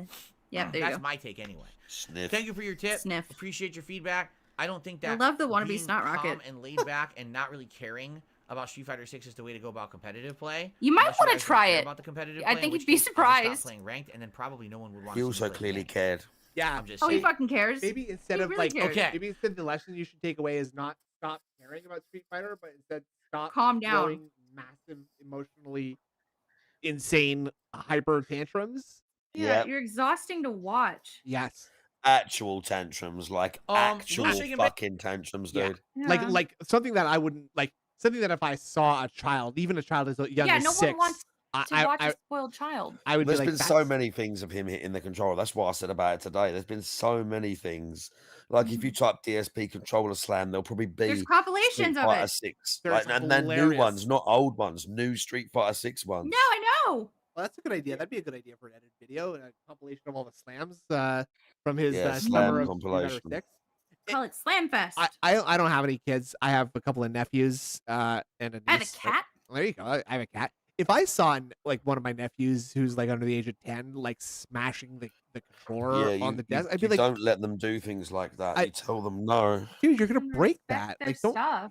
Yeah, there you That's go. my take anyway. Sniff. Thank you for your tip. Sniff. Appreciate your feedback. I don't think I that love the wannabe being snot calm rocket. and laid back and not really caring about Street Fighter 6 is the way to go about competitive play. You might Unless want to guys don't try care it. about the competitive I play, think in you'd which be case I'll just stop surprised. playing ranked, and then probably no one would want He to also play the clearly game. cared. Yeah. I'm just Oh, he saying. fucking cares. Maybe instead He of really like, cares. Okay. maybe instead the lesson you should take away is not stop caring about Street Fighter, but instead stop Calm down. throwing massive, emotionally insane hyper tantrums. Yeah, Yep. you're exhausting to watch. Yes. Actual tantrums, like actual Lucy and fucking tantrums, Yeah. dude. Yeah. Like something that I wouldn't like. Something that if I saw a child, even a child as young Yeah, as no 6, one wants to watch I a spoiled child. would There's be like, been so many things of him hitting the controller. That's what I said about it today. There's been so many things. Like if you type DSP controller slam, there'll probably be There's compilations Street of Fighter it. 6. There's Like, and then new hilarious- ones, not old ones. New Street Fighter 6 ones. No, I know. Well, that's a good idea. That'd be a good idea for an edited video and a compilation of all the slams from his Yeah, summer slam of Street Fighter compilation. 6. Call it Slam Fest. I don't have any kids. I have a couple of nephews and a niece. I have a cat. There you go. I have a cat. If I saw like one of my nephews who's like under the age of 10, like smashing the controller Yeah, on the desk, I'd be you like, don't let them do things like that. You tell them no. dude, you're gonna You break respect that. their Like, don't. stuff.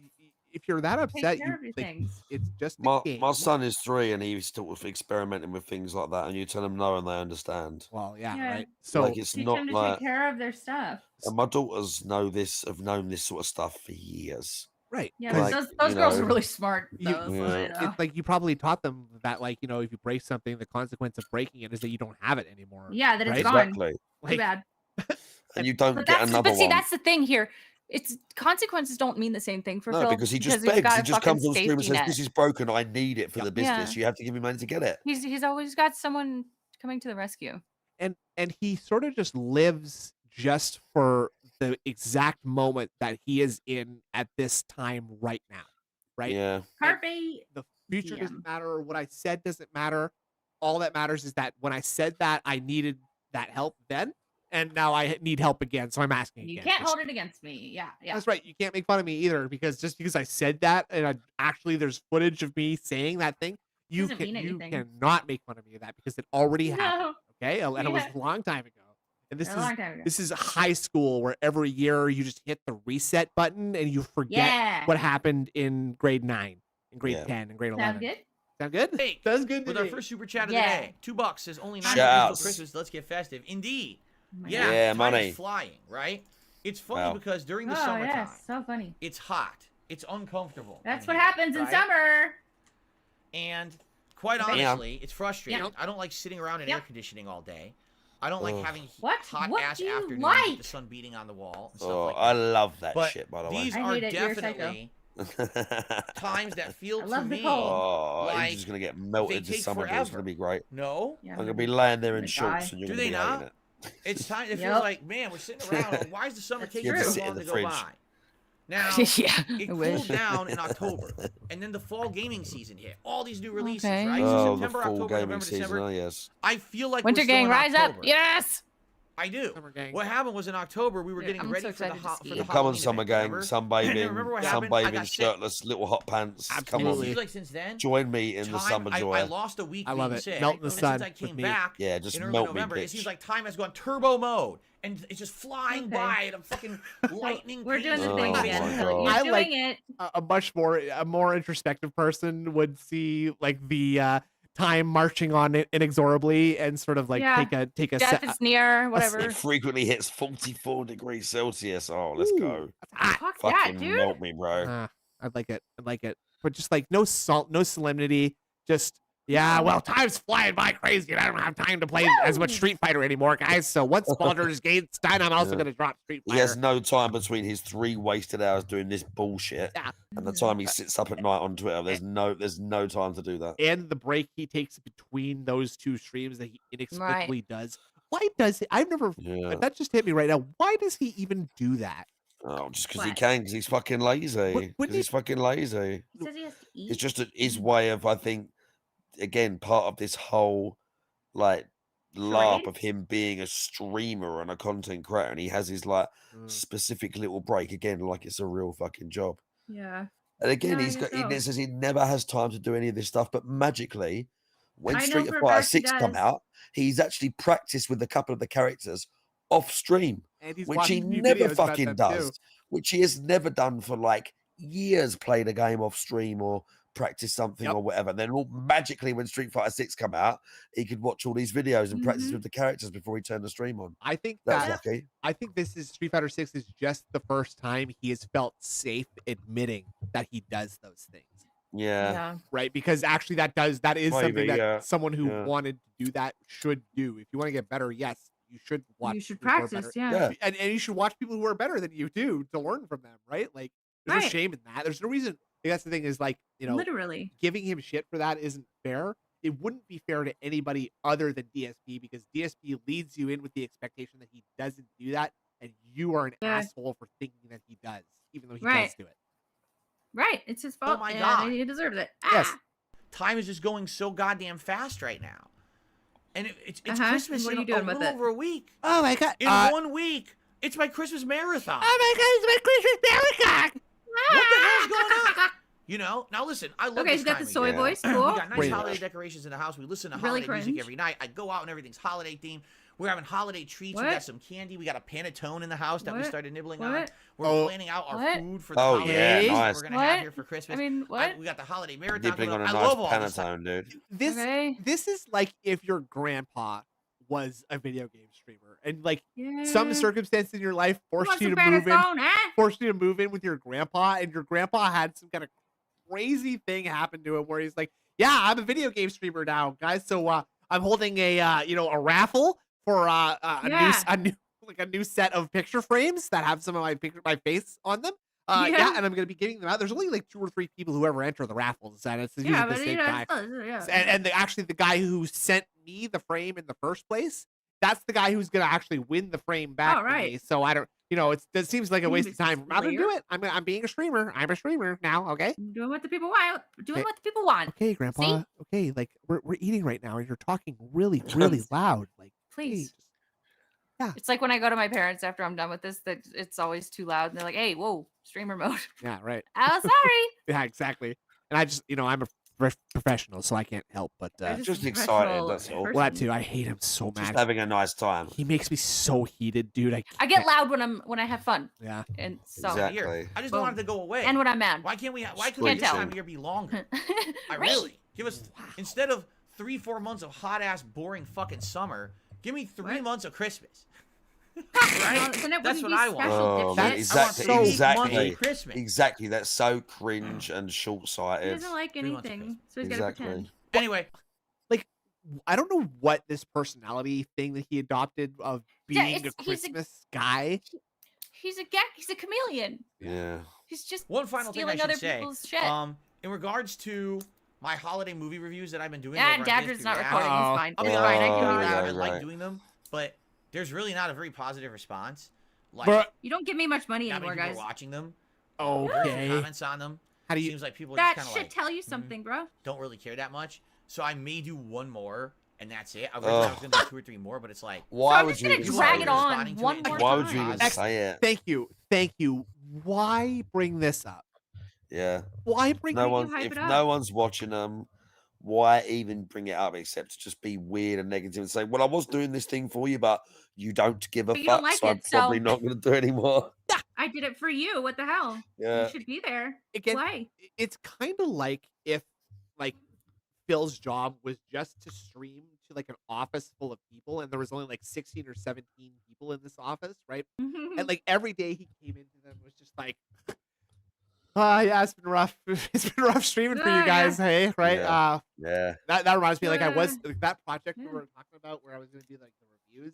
If you're that Take upset, care of your like, things. it's just a My game. son is 3 and he's still experimenting with things like that, and you tell them no and they understand. Well, yeah, Yeah. right. So Like it's Teach not them to like, take care of their stuff. and my daughters know this, have known this sort of stuff for years. right. Yeah, 'cause Like, those you girls are know, really smart. you- Though, so, Yeah. you know. it's like you probably taught them that, like, you know, if you break something, the consequence of breaking it is that you don't have it anymore. Yeah, that it's Right? gone. Exactly. Too Like, bad. And you don't But get that's another but see, one. that's the thing here. It's consequences don't mean the same thing for No, Phil because he just he's begs. got He a just fucking comes on stream and safety says, net. "This is broken. I need it for Yeah. the business. Yeah. You have to give me money to get it." He's always got someone coming to the rescue. and he sort of just lives just for the exact moment that he is in at this time right now, right? Yeah. Carpe. The future Diem. doesn't matter. What I said doesn't matter. All that matters is that when I said that, I needed that help then, and now I need help again. So I'm asking You again. can't hold it against me. Yeah, yeah. That's right. You can't make fun of me either, because just because I said that and actually there's footage of me saying that thing, you Doesn't mean you anything. cannot make fun of me of that because it already happened. No. Okay, and it was Yeah. a long time ago. And this A is long time ago. this is high school where every year you just hit the reset button and you forget Yeah. what happened in grade 9, in grade Yeah. 10, in grade Sounds 11. good? Sound good? Hey, Sounds good to with our me. first super chat of Yeah. the day, $2 says only 9 Shout days outs. till Christmas. Let's get festive. Indeed. Oh my Yeah, God. Yeah, time money. is flying, right? It's funny Wow. because during the Oh, summertime, yeah, so funny. it's hot. It's uncomfortable. That's in what here, happens in right? summer. And quite Yeah. honestly, it's frustrating. Yeah. I don't like sitting around in Yeah. air conditioning all day. I don't like Ugh. having What? hot What ass do you afternoons like? with the sun beating on the wall and stuff Oh, like I that. love that But shit. By the these way. I are hate it. You're a psycho. definitely times that feel I to love the me cold. Oh, like he's just gonna get melted they this take summer. Dude. It's forever. gonna be great. no. Yeah, I'm gonna be laying there in gonna shorts, die. and you're Do gonna they be not? hating it. It's time. It Yep. feels like, man, we're sitting around. Why is the summer That's taking true. so Sit in long the to go fridge. by? Now, yeah, it I wish. cooled down in October, and then the fall gaming season hit. All these new releases, Okay. right? Oh, So the September, full October, gaming November, season. December. Oh yes. I feel like Winter we're still gang, in rise October. up! Yes. I do. Summer gang. What happened was in October we were Yeah, getting I'm ready so for the excited to for ski. the Come on, Halloween summer event, gang, remember? sunbathing, Remember what happened? I sunbathing, got sick. shirtless, little hot pants. Come And it Absolutely. on, seems like since then, join me in the summer I joy. lost a week I love being it. sick. Melt in the and sun since I with came me. back Yeah, just in early melt me, November, it bitch. seems like time has gone turbo mode. And it's just flying Okay. by and I'm fucking lightning. We're doing the pains thing and Oh again. my things. Phil. God. You're I doing like- it. A more introspective person would see like the time marching on it inexorably and sort of like Yeah. take a Death se- is near. Whatever. It frequently hits 44 degrees Celsius. Oh, let's Ooh, go. that's hot. Fuck Fucking that, dude. melt me, bro. I'd like it. I'd like it. But just like no salt, no solemnity. Just yeah. Well, time's flying by crazy, and I don't have time to play as much Woo! Street Fighter anymore, guys. So once Baldur's Gate's done, I'm also Yeah. gonna drop Street He Fighter. has no time between his 3 wasted hours doing this bullshit Yeah. and the time he sits up at night on Twitter. There's no time to do that. And the break he takes between those two streams that he inexplicably does. Why does it? I've never. Yeah. That just hit me right now. Why does he even do that? Oh, just because he What? can, because he's fucking lazy. Wouldn't Because he's fucking lazy. He says he has to eat. It's just his way of, I think, again, part of this whole like LARP Charade? of him being a streamer and a content creator, and he has his like Mm. specific little break again, like it's a real fucking job. Yeah. And again, No, he so. says he never has time to do any of this stuff. But magically, when I know Street for a Fighter fact he 6 come does. out, he's actually practiced with a couple of the characters off stream, And he's which he watching new never videos about fucking them, does, too. which he has never done for like years. Played a game off stream or practice something or whatever. And then magically, when Street Fighter 6 come out, he could watch all these videos and practice with the characters before he turned the stream on. I think That's that lucky. I think this is Street Fighter 6 is just the first time he has felt safe admitting that he does those things. Yeah. Right, because actually that is something Maybe, that someone who yeah. wanted to do that should do. If you want to get better, yes, you should watch. You should people who are practice, better. yeah. And you should watch people who are better than you too to learn from them, right? Like there's no Right. shame in that. There's no reason. That's the thing is like, you know, Literally. giving him shit for that isn't fair. It wouldn't be fair to anybody other than DSP because DSP leads you in with the expectation that he doesn't do that, and you are an asshole for thinking that he does, even though he does do it. Right. It's his fault. Oh my and God. he deserves it. Yes. Time is just going so goddamn fast right now. And it's Christmas What are in you doing a with little it? over a week. Oh my God. In 1 week. It's my Christmas marathon. Oh my God, it's my Christmas marathon. What the hell's going on? You know, now listen, I love Okay, this he's got time the of soy year. voice. We Cool. got nice Pretty holiday much. decorations in the house. We listen to Really holiday music cringe. every night. I go out and everything's holiday themed. We're having holiday treats. We What? got some candy. We got a panettone in the house that we What? started nibbling on. What? We're planning out our What? food for the Oh, holidays. yeah, nice. We're gonna have What? here for Christmas. I mean, what? We got the holiday marathon. Nibbling on coming a up. nice I love all this stuff. panettone, dude. This is like if your grandpa was a video game streamer and like Yeah. some circumstance in your life forced want you some to move in, panettone, eh? forced you to move in with your grandpa, and your grandpa had some kind of crazy thing happen to him where he's like, "Yeah, I'm a video game streamer now, guys. So I'm holding a a raffle for a new set of picture frames that have some of my face on them. Yeah. And I'm gonna be giving them out. There's only like 2 or 3 people who ever enter the raffles, and it's usually Yeah, the but same you know, guy. yeah. And actually, the guy who sent me the frame in the first place, that's the guy who's gonna actually win the frame back Oh, from right. me. So I don't, it seems like a waste of time. I'm gonna do Slayer. it. I'm being a streamer. I'm a streamer now. Okay. Doing what the people want. Doing Okay. what the people want. Okay, Grandpa. Okay, like we're eating right now, and you're talking really, really loud. Like, Please. Yeah. It's like when I go to my parents after I'm done with this, that it's always too loud, and they're like, "Hey, whoa, streamer mode." yeah, right. Oh, sorry. Yeah, exactly. And I just, I'm a professional, so I can't help but You're Just a excited, professional that's all. well, that person. too. I hate him so Just much. having a nice time. He makes me so heated, dude. I get loud when I have fun, Yeah. and so Exactly. Year. I just don't want it to go away. and when I'm mad. Why can't we? Why couldn't Can't this tell. time of year be longer? I Right. really give us instead of 3-4 months of hot ass boring fucking summer. Give me 3 What? months of Christmas. Well, Right? then it That's wouldn't what be I want. special, Oh, dipshit. man, That's exactly, so- months exactly, of Christmas. exactly. That's so cringe and He short-sighted. doesn't like 3 months of anything, so he's got to Exactly. pretend. Anyway, I don't know what this personality thing that he adopted of Yeah, being a he's a- Christmas guy. He's a chameleon. Yeah. He's just one final thing I stealing should other say. people's shit. In regards to my holiday movie reviews that I've been doing. Yeah, over on Dadger's DSP not React, recording. Uh-oh. He's fine. I'll be He's Oh, fine. I can do yeah, that. I like right. doing them, but there's really not a very positive response. Like, Bruh. You don't give me much money not many anymore, people are guys. watching them. Okay. Comments on them. How do you? Seems like people are That just kind should of like tell you something, bro. don't really care that much. So I may do one more, and that's it. I Ugh. was gonna do 2 or 3 more, but it's like Why I'm would just you gonna even drag say it that? on responding to one it and more Why would you even time. say it? Thank you. Why bring this up? Yeah. Why bring? No you one. hype If it up? no one's watching them, why even bring it up except to just be weird and negative and say, "Well, I was doing this thing for you, but you don't give a But you don't fuck, like so I'm it, so- probably not going to do it anymore." I did it for you. What the hell? Yeah. You should be there. Again, Play. it's kind of like if like Phil's job was just to stream to like an office full of people, and there was only like 16 or 17 people in this office, right? And like every day he came into them was just like, yeah, it's been rough. It's been rough streaming for you Yeah. guys, hey, right? Yeah. Yeah. That reminds me, like I was Yeah. like, that project we Yeah. were talking about where I was gonna do like the reviews.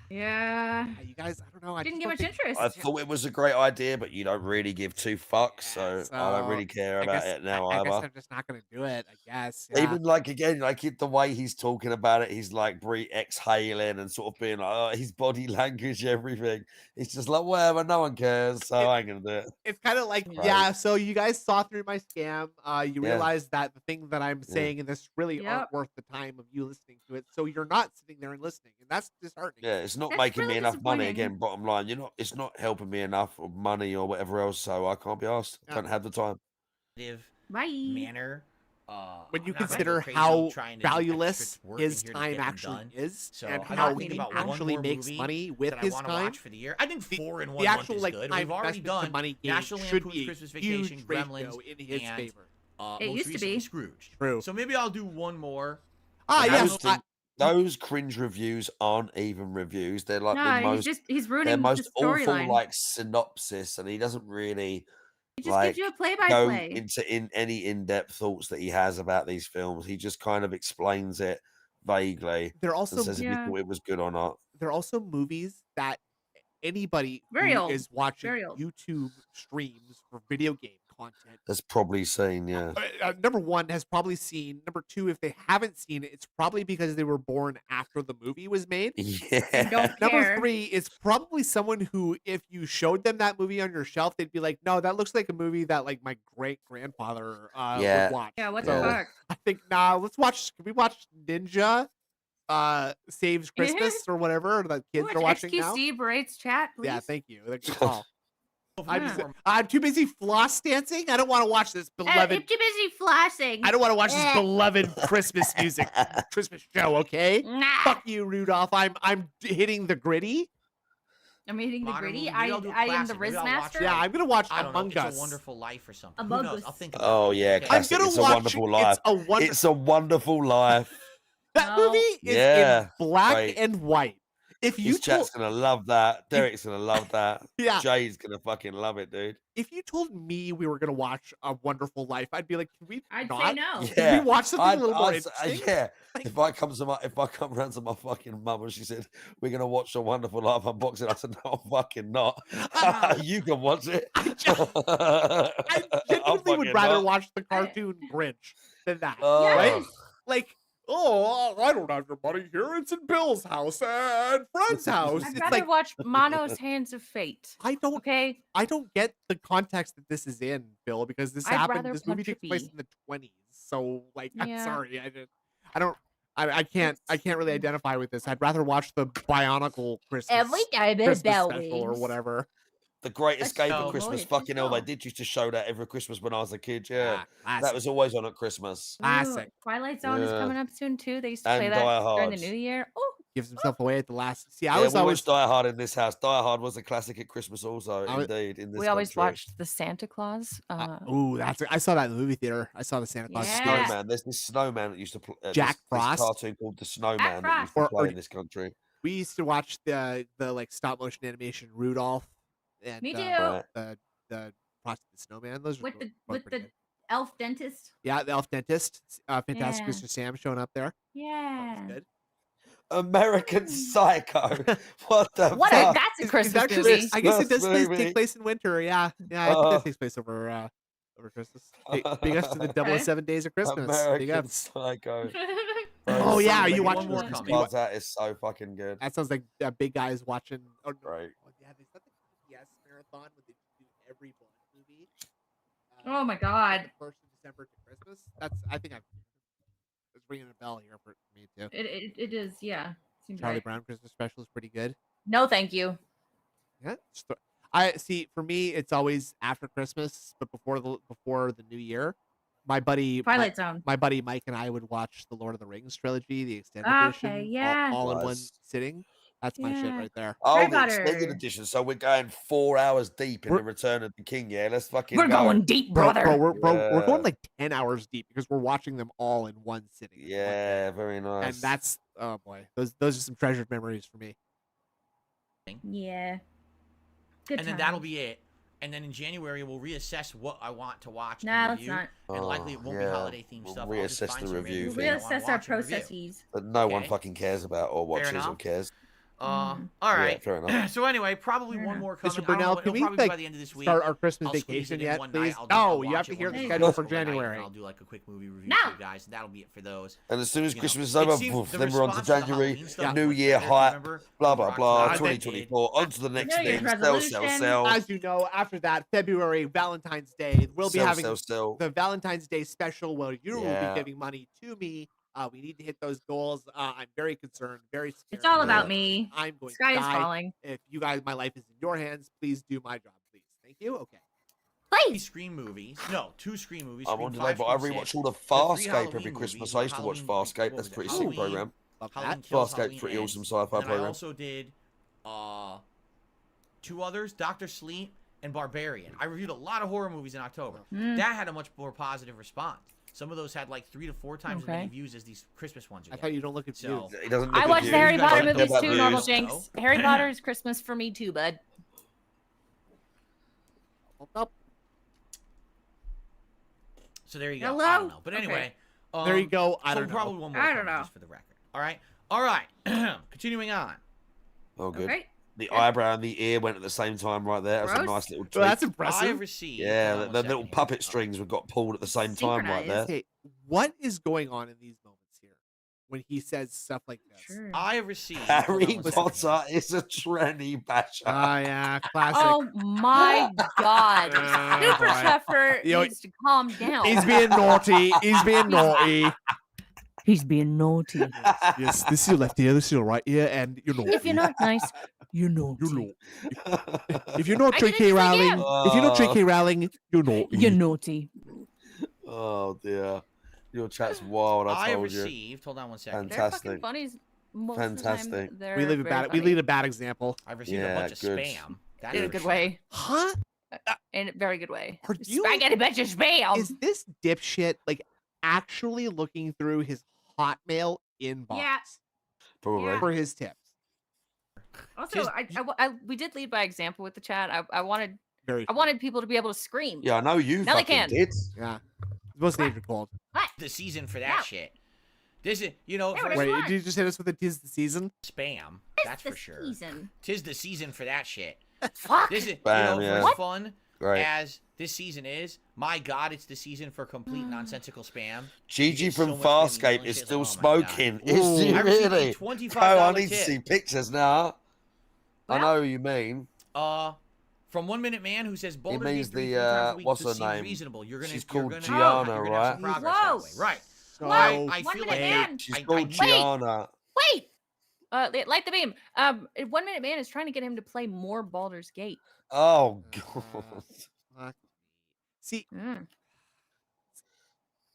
Yeah. You guys, I don't know. I Didn't just get don't much think- interest. I thought it was a great idea, but you don't really give 2 fucks, so I don't really care I about guess- it now I guess either. I'm just not gonna do it. I guess. Yeah. Even like again, like the way he's talking about it, he's like exhaling and sort of being like, oh, his body language, everything. It's just like, whatever, no one cares, so I ain't gonna do it. It's kind of like, Right. yeah, so you guys saw through my scam. You Yeah. realize that the thing that I'm saying in this really aren't Yep. worth the time of you listening to it. So you're not sitting there and listening. And that's disheartening. Yeah, it's not That's making really me enough money. disappointing. Again, bottom line, it's not helping me enough of money or whatever else. So I can't be asked. Yeah. Don't have the time. Bye. Manner. When you I'm not gonna go consider crazy how trying to do extra valueless work his in here to time get them actually done. is, So and I how gotta he think about one actually more makes movie money with that his I want to time, watch for the year. I think 4 in 1 the month actual is like good. time We've already investment to done money gain National should Lampoon's be a Christmas huge Vacation, ratio Gremlins, in his and favor. It most used to recently be. Scrooge. True. So maybe I'll do one more. Ah, And yes. Those cringe reviews aren't even reviews. They're like the No, most. he's They're ruining the most awful storyline. like synopsis, and he doesn't really He just like gives you a go play-by-play. into any in-depth thoughts that he has about these films. He just kind of explains it vaguely They're and also says if he thought it was good or not. they're also movies that anybody Very who old. is watching Very old. YouTube streams for video game content, That's probably seen, yeah. number one, has probably seen. Number two, if they haven't seen it, it's probably because they were born after the movie was made. And don't Yeah. Number care. three, it's probably someone who, if you showed them that movie on your shelf, they'd be like, "No, that looks like a movie that like my great grandfather Yeah. would watch." Yeah, what So the fuck? I think, nah, let's watch. Can we watch Ninja Saves Christmas or whatever the kids are watching now? XQC berates chat, please. Yeah, thank you. Good call. Yeah. I'm too busy floss dancing. I don't want to watch this I'm beloved. too busy flossing. I don't want to watch this Eh. beloved Christmas music, Christmas show. Okay, Nah. fuck you, Rudolph. I'm hitting the gritty. I'm eating the Modern gritty. movie. I Maybe I'll do a am the classic. Riz Maybe I'll watch master. Yeah, I'm gonna watch I don't know. Among It's Us. a Wonderful Life or something. Among Who knows? Us. I'll think about Oh it. yeah, Okay. I'm classic. gonna It's a watch. Wonderful Life. It's a Wonderful Life. That No. movie is Yeah, in black great. and white. If you His chat's told, gonna love that. Derek's gonna love that. yeah, Jay's gonna fucking love it, dude. if you told me we were gonna watch A Wonderful Life, I'd be like, can we I'd say not? no. Can Yeah, we watch something a little more I'd interesting? yeah. Like- If I come round to my fucking mum and she said we're gonna watch A Wonderful Life unboxing, I said no, I'm fucking not. You can watch it. I I genuinely would rather watch the cartoon Grinch than that. Right? Yes. Like, oh, I don't have your money here. It's in Bill's house and Fred's house. I'd It's rather like watch Mono's Hands of Fate. I don't Okay. get the context that this is in, Bill, because this I'd happened. rather This movie punch a takes place bee. in the 20s. So, like, I'm Yeah. sorry, I can't really identify with this. I'd rather watch the Bionicle Christmas special or whatever. The Great That's Escape so at Christmas. good. Fucking hell, they No. did used to show that every Christmas when I was a kid. Yeah, Ah, that was always on at Christmas. Classic. Twilight Zone is Yeah. coming up soon too. They used to play And that Die during the Hard. New Year. Oh, Gives himself away at the last. See, I Yeah, was we always watched Die Hard in this house. Die Hard was a classic at Christmas, also. I was- Indeed, in this we always country. watched the Santa Claus. ooh, I saw that in the movie theater. I saw the Santa Claus. Yeah. stories. Snowman. There's this snowman that used to play. Jack this Frost? cartoon called the Snowman that used Frost. to play Or- in this country. We used to watch the like stop motion animation Rudolph and Me too. Right. the Frosty the Snowman. Those are With the both pretty good. elf dentist. Yeah, the elf dentist, Fantastic Yeah. Mr. Sam showing up there. That Yeah. was good. American Psycho. What the what? fuck? That's a Is Christmas that movie. Christmas? I guess it does Christmas movie. take place in winter. Yeah, I think that takes place over Christmas. Big ups to the Okay. 007 Days of Christmas. Big American ups. Psycho. Oh, yeah, you One watched more Christmas coming. cards. That is so fucking good. That sounds like big guys watching. Oh, no. Right. Oh, yeah, they said the PBS marathon where they do every Bond movie. Oh my God. From 1st of December to Christmas. I think it's ringing a bell here for me too. It is, yeah. Seems Charlie right. Brown Christmas special is pretty good. No, thank you. Yeah. I see. For me, it's always after Christmas, but before the New Year. My buddy Twilight Zone. my buddy Mike and I would watch the Lord of the Rings trilogy, the extended edition, Okay, yeah. all in one Nice. sitting. That's my shit Yeah. right there. Oh, Harry the extended Potter. edition. So we're going 4 hours deep in We're- the Return of the King. Yeah, let's fucking We're go. going deep, Bro, brother. we're Yeah. going like 10 hours deep because we're watching them all in one sitting. in one Yeah, day. very nice. And that's oh boy, those are some treasured memories for me. Yeah. Good And then that'll times. be it. And then in January we'll reassess what I want to watch. Nah, and let's review. not. And likely it won't be yeah. holiday themed We'll stuff. I'll just reassess find the some review random We'll things I wanna reassess our watch and review. processes. That no one Okay. fucking cares about or watches or enough. cares. All Mm. right. fair enough. So anyway, probably Fair one enough. more coming. Mr. I don't Burnell, know, can it'll we probably be by like the end of this week. start our Christmas I'll squeeze vacation it in yet, one please? night. I'll No, watch you have it to hear one the night schedule for overnight, and January. I'll do like a quick movie review No. for you guys. That'll be it for those. And as soon as You know, Christmas is it over, seems the then we're on to response to the January, Halloween stuff New was Year better, hype, remember? blah, blah, Rock blah, Solid did. 2024, on to the next New Year's thing, sell, resolution. As you know, after that, February, Valentine's Day, we'll be having sell. the Valentine's Day special where you will Yeah. be giving money to me We need to hit those goals. I'm very concerned, very scared. It's all about Yeah. me. I'm going Sky to is die. falling. If you guys, my life is in your hands, please do my job, please. Thank you. Okay. Please. Scream movies. No, 2 Scream movies. I'm Scream on 5, delay, but I Scream rewatch 6, all the the 3 Farscape Halloween every Christmas. movies, I used to watch Halloween- Farscape. what That's was it, pretty sick Halloween, program. Love Halloween that. Kills, Farscape's Halloween pretty Ends, awesome sci-fi and then I program. also did 2 others, Dr. Sleep and Barbarian. I reviewed a lot of horror movies in October. That had a much more positive response. Some of those had like 3 to 4 times as many views as these Christmas ones. I thought you don't look at So- views. He doesn't look I at watched the views. Harry You guys Potter don't movies care too, about Normal views. Jinx. Harry Potter is Christmas for me too, bud. So there you go. Hello? I don't know. But Okay. anyway. There you go. I so don't know. probably one more I don't comment know. just for the record. All right. All right. Continuing on. Oh, good. Okay. The eyebrow and the ear went at the same time right there. That's a Gross. nice little treat. Well, that's I impressive. received. Yeah, hold on the one little second here. puppet strings were got pulled at the same time right there. Okay, what is going on in these moments here when he says stuff like this? Sure. I received. Harry hold on one second Potter here. is a tranny basher. Oh yeah, classic. Oh my god. Oh, Super boy. Treffer You know, needs to calm down. He's being naughty. He's being naughty. He's being naughty. Yes, this is your left ear, this is your right ear, and you're naughty. If you're not nice, you're naughty. You're naughty. If you're not I did it J.K. just Rowling, again. if you're not J.K. Rowling, you're naughty. You're naughty. Oh dear, your chat's wild. I I told you. received. Hold on one second. They're fucking Fantastic. funnies most Fantastic. of the time. They're We lead a very bad. We funny. lead a bad example. I've received a Yeah, bunch of good. spam. That's In a for good sure. way. Huh? In a very good way. Are you? Spaghetti bunch of spam. Is this dipshit like actually looking through his Hotmail inbox Yeah. Probably. Yeah. for his tips? Also, His- we did lead by example with the chat. I wanted Very. people to be able to scream. Yeah, I know you Now they fucking can. did. Yeah. It's most names are cold. The season for that Yeah. shit. This is, you know, Yeah, for but Wait, fun. did you just hit us with a tis the season? spam. That's the for sure. season. Tis the season for that shit. Fuck. This is, Bam, you know, yeah. for as fun Great. as this season is, my God, it's the season for complete nonsensical spam. Gigi get so from much money, you know, Farscape and is shit, still like, oh my God. smoking. Ooh. Is he I received a really? $25 Oh, I need to tip. see pictures now. I Well- know who you mean. From 1 Minute Man who says Baldur's means Gate 3 the, times a week what's just her seems name? reasonable. You're gonna, She's you're called gonna, Gianna, you're gonna right? have some progress Whoa. that way. Right. So I 1 feel Minute like Man. She's I called need- Gianna. Wait. Light the beam. 1 Minute Man is trying to get him to play more Baldur's Gate. Oh god. Fuck. See, Mm.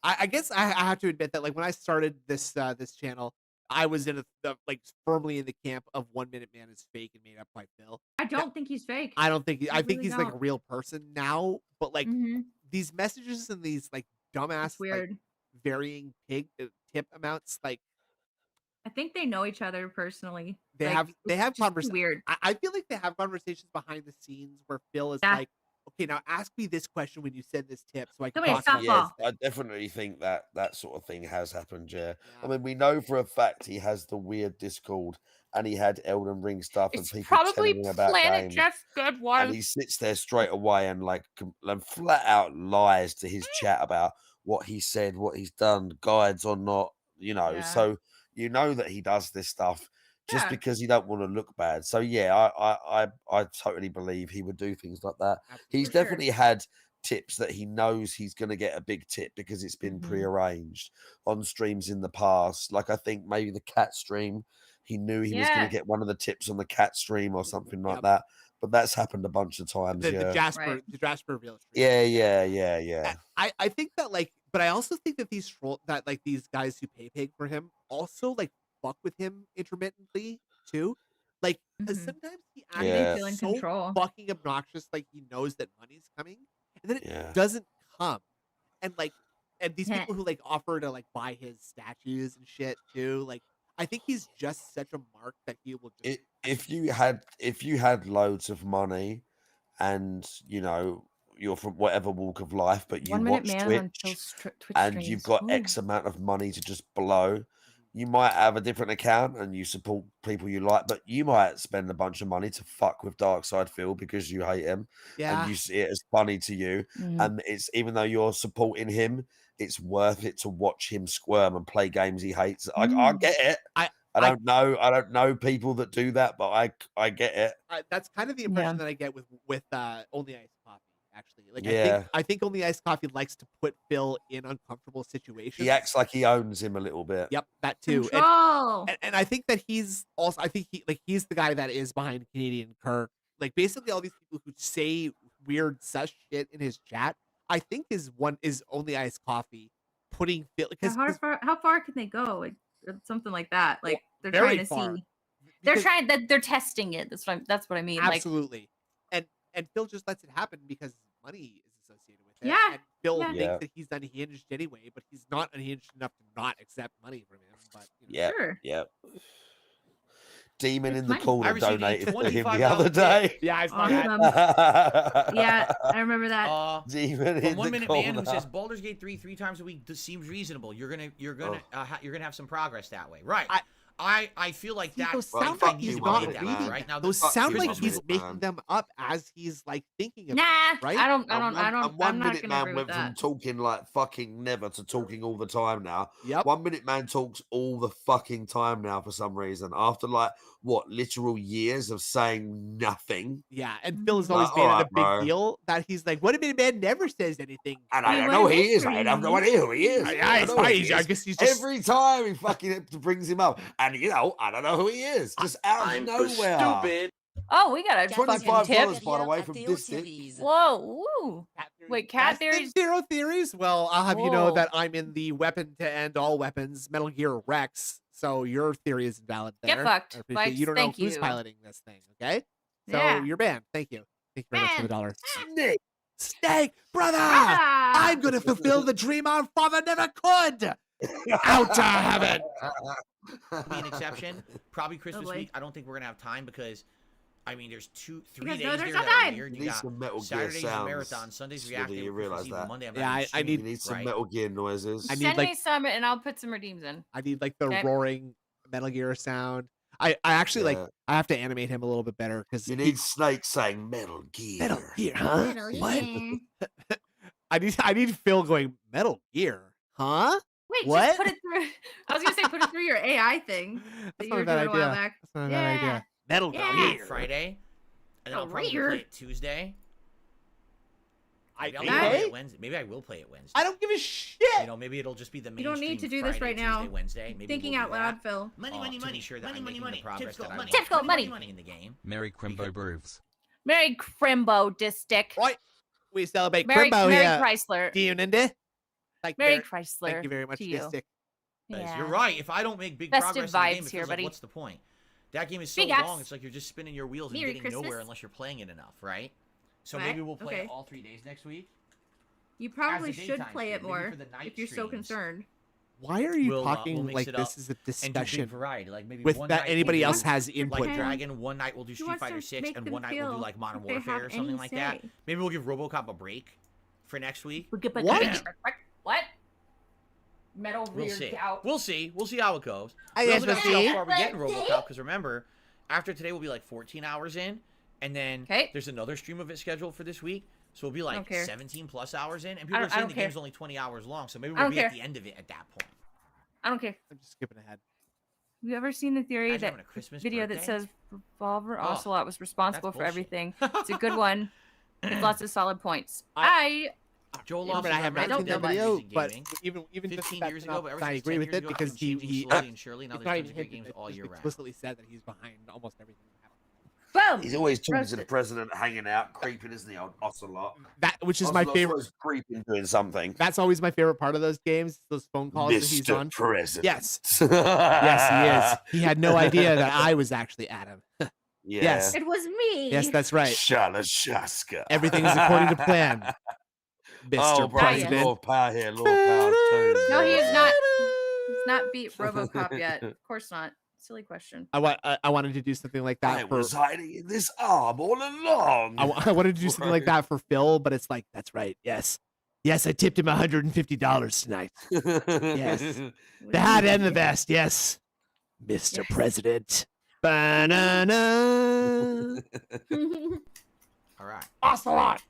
I guess I have to admit that like when I started this this channel, I was in like firmly in the camp of 1 Minute Man is fake and made up by Phil. I don't think he's fake. I don't think I think really he's like a don't. real person now, but like Mhm. these messages and these like dumbass It's weird. like varying tip amounts like I think they know each other personally. they Like, have it's just conversations. weird. I feel like they have conversations behind the scenes where Phil is Yeah. like, okay, now ask me this question when you send this tip so I can Somebody talk stop about Softball. Yeah, I definitely think that that sort of thing has happened, yeah. I Yeah. mean, we know for a fact he has the weird Discord and he had Elden Ring stuff and It's people probably telling him about Planet games. Jeff's good one. And he sits there straight away and like and flat out lies to his chat about what he said, what he's done, guides or not, you know. Yeah. So you know that he does this stuff just Yeah. because he don't want to look bad. So yeah, I totally believe he would do things like that. He's For sure. definitely had tips that he knows he's going to get a big tip because it's been Mhm. prearranged on streams in the past. Like I think maybe the cat stream, he knew he was going Yeah. to get one of the tips on the cat stream or something like Yep. that. But that's happened a bunch of times. the Yeah. Jasper reveal. Yeah. I think that like, but I also think that these guys who pay pig for him also like fuck with him intermittently too. Like 'cause Mhm. sometimes he They Yeah. acts feel in so control. fucking obnoxious, like he knows that money's coming, and then it Yeah. doesn't come. And like, and these Heh. people who like offer to like buy his statues and shit too, like I think he's just such a mark that he will just. If you had loads of money and you know you're from whatever walk of life, but you 1 Minute watch Man on Twitch Twitch and you've streams. got Ooh. X amount of money to just blow, you might have a different account and you support people you like, but you might spend a bunch of money to fuck with Darkside Phil because you hate him Yeah, and you see it as funny to you. Mhm. And it's even though you're supporting him, it's worth it to watch him squirm and play games he hates. I Mm. get it. I I don't know people that do that, but I get it. that's kind of the impression that I get with Only Ice Poppy actually. Like Yeah. I think only Iced Coffee likes to put Phil in uncomfortable situations. He acts like he owns him a little bit. Yep, that too. Control. And I think that he's also, I think he's the guy that is behind Canadian Kirk. Like basically all these people who say weird sus shit in his chat, I think is only Iced Coffee putting Phil, because How far can they go? Like, something like that. Like they're very trying to far. see. They're testing it. That's what I mean. Absolutely. And Phil just lets it happen because money is associated with it. Yeah. And Phil Yeah. thinks that he's unhinged anyway, but he's not unhinged enough to not accept money from him. But Yeah. Sure. Yeah. Demon It's in the money. corner I received a donated to him the $25 other day. yeah, I saw Awesome. that. Yeah, I remember that. Demon From in 1 the Minute corner. Man who says Baldur's Gate 3 times a week seems reasonable. You're gonna have some progress that way, right? I feel like that. Those Well, sound fuck like you, he's One not Minute reading Man. right now. Those Fuck sound you, like One he's Minute making Man. them up as he's like thinking Nah, about it, right? I don't. And I'm One not Minute gonna Man agree with went from that. talking like fucking never to talking all the time now. Yep. 1 Minute Man talks all the fucking time now for some reason. After like what literal years of saying nothing. Yeah, and Phil has always Like, made it a alright, big bro. deal that he's like, "What a Minute Man never says anything." And I Wait, don't what know who is he it is, for mate. I have no you? idea who he is. Yeah, I it's don't know who fine. he I is. guess he's just Every time he fucking brings him up, and I don't know who he is. Just out of nowhere. Oh, we got a fucking tip. $25 by the way from Distant. Whoa, ooh. Wait, cat That's theories. Zero theories. Well, I'll have you know Whoa. that I'm in the weapon to end all weapons, Metal Gear Rex. So your theory is valid there. Get fucked, I appreciate Vikes. you don't know Thank who's you. piloting this thing. Okay, so Yeah. you're banned. Thank you. Thank you very much for the dollar. Snake. Snake, brother, Ah! I'm gonna fulfill the dream our father never could. Out to heaven. Be an exception. Probably Christmas boy. week. I don't think we're gonna have time because, I mean, there's 3 Because days no, there there's that no are time. weird. You You need got some Metal Gear Saturdays a sounds. marathon, Sundays Smithy, reactive. you realise Eve, that? Monday, I'm Yeah, not I even need- You streaming, need some right? Metal Gear noises. I need Send like me some, and I'll put some redeems in. I need like the Okay. roaring Metal Gear sound. I actually like Yeah. I have to animate him a little bit better because You need Snake saying Metal Gear. Metal Gear, huh? Metal What? Gear. I need Phil going Metal Gear, huh? Wait, What? just put it through. I was gonna say put it through your AI thing that That's you not were a bad doing a while idea. back. That's not a Yeah. bad idea. Metal Yeah. Gear. Friday, and then I'll Oh, probably weird. play it Tuesday. I, Maybe I'll play okay. it Wednesday. Maybe I will play it Wednesday. I don't give a shit. You know, maybe it'll just be the You don't need mainstream to do this Friday, right now. Tuesday, Wednesday. Maybe Thinking we'll out do loud, that. Phil. To be sure that I'm making the progress that I want Typical money. in the game. Merry Crimbo Bruves. Merry Crimbo Distick. Right. We celebrate Merry Crimbo Merry here. Chrysler. Do you, Nindy? Thank you Merry very- Chrysler. Thank you very much, to you. Mystic. Guys, Yeah. You're right. If I don't make big Festive progress in the game, vibes it here, feels like, buddy. what's the point? That game is so Big long. ups. It's like you're just spinning your wheels and Merry getting nowhere Christmas. unless you're playing it enough, right? So Right, maybe we'll play it okay. all 3 days next week. You probably As a should daytime play it stream, maybe more for the night if you're so streams. concerned. Why are you We'll talking mix like it this up is a And do big discussion variety, like maybe with one that night anybody we'll else do, has input? like Okay. Dragon, one night we'll do He Street wants to Fighter 6, make and them one night we'll do feel like Modern like they Warfare have or something any like that. say. Maybe we'll give RoboCop a break for next week. What? What? Metal We'll rear see. gout. We'll see. We'll see how it goes. I We guess also we'll gotta see see. how far we get in RoboCop, because remember, after today we'll be like 14 hours in, and then 'Kay. there's another stream of it scheduled for this week, so we'll be like Don't care. 17 plus hours in, and I people are don't- I saying don't the care. game's only 20 hours long, so maybe I we'll don't be at care. the end of it at that point. I don't care. I'm just skipping ahead. Have you ever seen the theory Imagine that having a Christmas video that birthday? says Revolver Oh, Ocelot was responsible for bullshit. everything? It's a good one. With lots of solid points. I Joel Yeah, Lawson, but I have not don't seen that know video, Music but Gaming. even just 15 that's years ago, enough but ever that I since agree 10 with years it ago, because everything's changing he slowly and surely. Now it's there's not tons even of great hinted, games it's all just year round. explicitly said that he's behind almost everything that happens. Boom. He's always talking to the Roasted. president, hanging out, creeping, isn't he? Ocelot. That which is my Ocelot's favorite. always creeping, doing something. That's always my favorite part of those games. Those phone calls that he's Mr. on. President. Yes. Yes, he is. He had no idea that I was actually Adam. Yeah. Yes. It was me. Yes, that's right. Shalashaska. Everything is according to plan. Mr. Oh, bro, President. Lord Power here, Lord Power too. No, he is not. He's not beat RoboCop yet. Of course not. Silly question. I wanted to do something like I that for. was hiding in this arm all along. I wanted to do something like that for Phil, but it's like that's right. Yes, yes, I tipped him $150 tonight. Yes. The hat and the vest. Yes, Mr. Yes. President. Banana. All right. Ocelot.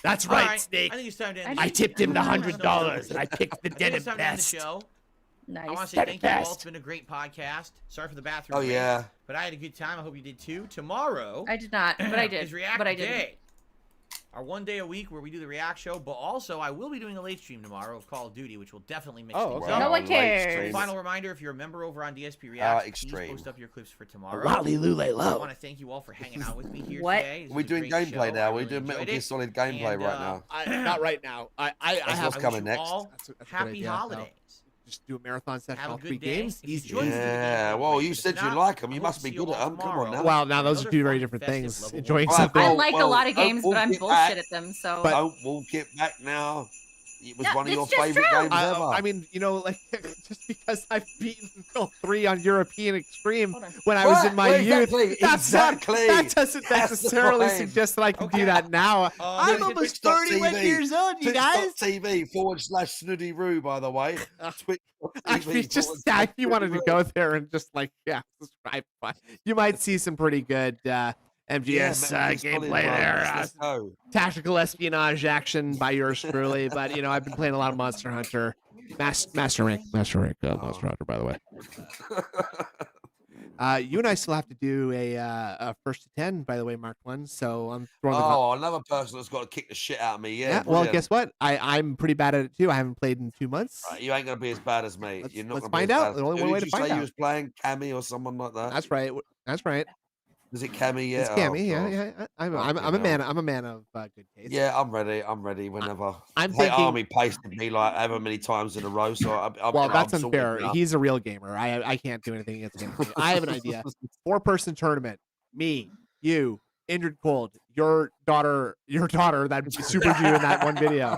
That's All right, Snake. I think it's time to end I the tipped him the I $100 and I picked the I think denim it's time to end the vest. show. I want to Nice. say Denim thank you all. vest. It's been a great podcast. Sorry for the bathroom. Oh, break, yeah. But I had a good time. I hope you did too. Tomorrow I did not, but I did. is React But I did. Day. our 1 day a week where we do the react show, but also I will be doing a late stream tomorrow of Call of Duty, which will definitely mix things okay. up. No one late cares. stream. Final reminder, if you're a member over on DSP React, please Extreme. post up your clips for tomorrow. Lolly Lule I low. want to thank you all for hanging out with me here What? today. This We're was a doing great gameplay show. now. I We're really doing Metal enjoyed Gear it. Solid gameplay And, right now. Not right now. I That's have what's I coming wish you next. all That's a good happy idea. holidays. Just do a marathon session, Have a all good 3 day. games. If you Easy. enjoyed the Yeah, video, well, great. you If said you not, like them. I You hope must to be see you good at all them. Come on tomorrow. now. Well, now those are Another 2 very fun, different festive things. level Enjoying one. something. I Oh, like a well, lot of games, but I'm walk it bullshit back. at them. So But- Don't walk it back now. It was No, one of your it's just favorite true. games ever. I mean, you know, like just because I've beaten Bill 3 on European Extreme Hold on. when I was Right, in my well, youth, exactly, that's not, exactly. that doesn't That's the necessarily point. suggest that I can Okay. do that now. I'm almost Twitch.tv. 31 years old, you guys. Twitch.tv/SnoodyRoo, by the way. Actually, just if you wanted to go there and just like subscribe, you might see some pretty good MGS gameplay there. Let's go. Tactical espionage action by yours truly, but you know I've been playing a lot of Monster Hunter, Master Rank Monster Hunter, by the way. You and I still have to do a first to 10, by the way, Mark 1. So I'm throwing the Another person that's got to kick the shit out of me. Yeah. well, brilliant. guess what? I'm pretty bad at it too. I haven't played in 2 months. Right, you ain't gonna be as bad as me. Let's- You're not let's gonna be find as out. bad as- There's only Who one way did to you find say out. you was playing Cammy or someone like that? That's right. That's right. Is it Cammy? Yeah. It's Cammy. Oh, Yeah, God. yeah. I'm Fucking a man. hell. I'm a man of good taste. Yeah, I'm ready. I'm ready whenever. I'm Hey, thinking. Army pasted me like however many times in a row. So Well, that's I'm sorted unfair. now. He's a real gamer. I can't do anything against him. I have an idea. 4-person tournament. Me, you, Indrid Cold, your daughter that supered you in that one video.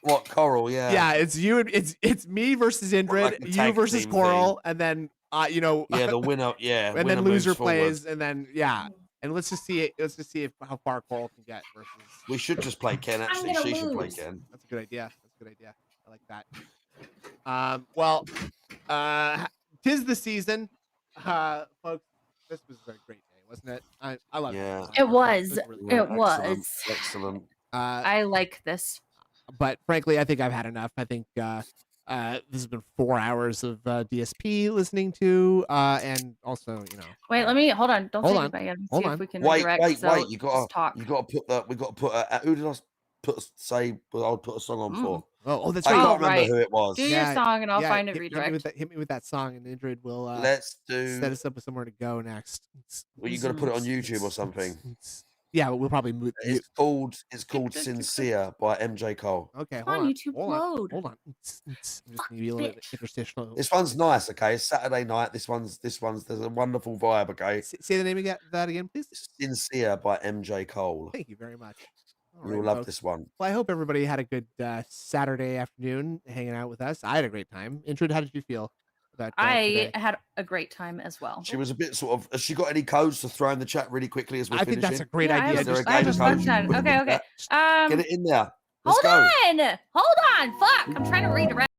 What, Coral? Yeah. Yeah, it's you. It's me versus Indrid, like a you tag versus team Coral, and then you know. Yeah, the winner. Yeah. and winner then moves loser forward. plays, and then yeah. And let's just see how far Coral can get versus. We should just play Ken. Actually, gonna she should play lose. Ken. That's a good idea. That's a good idea. I like that. Well, 'tis the season, folks. This was a great day, wasn't it? I love Yeah. it. It was. Really It good. was. Excellent. I like this. But frankly, I think I've had enough. I think this has been 4 hours of DSP listening to, and also, you know. Wait, let me hold on. Don't Hold say on. goodbye yet. Hold See on. if we can Wait. redirect. So You just talk. gotta put that. We got to put. Who did I say? I'll put a song on for. Oh, that's I right. can't remember right. who it was. Do your song and I'll find a hit me redirect. hit me with that song, and Indrid will Let's do. set us up with somewhere to go next. Well, you got to put it on YouTube or something. Yeah, but we'll probably move. It's called "Sincere" by MJ Cole. Okay, Come on, YouTube, load. Hold on. Just maybe a little bit interstitial. This one's nice. Okay, it's Saturday night. This one's. There's a wonderful vibe. Okay, Say the name of that again, please. "Sincere" by MJ Cole. Thank you very much. All You'll right, love folks. this one. Well, I hope everybody had a good Saturday afternoon hanging out with us. I had a great time. Indrid, how did you feel about I today? had a great time as well. She was a bit sort of. Has she got any codes to throw in the chat really quickly as we're I think finishing? that's a great Yeah, idea. Is there a I have game a code fun you time. can put in Okay, the okay. chat? Get it in there. Let's Hold go. on. Hold on. Fuck. I'm trying to redirect.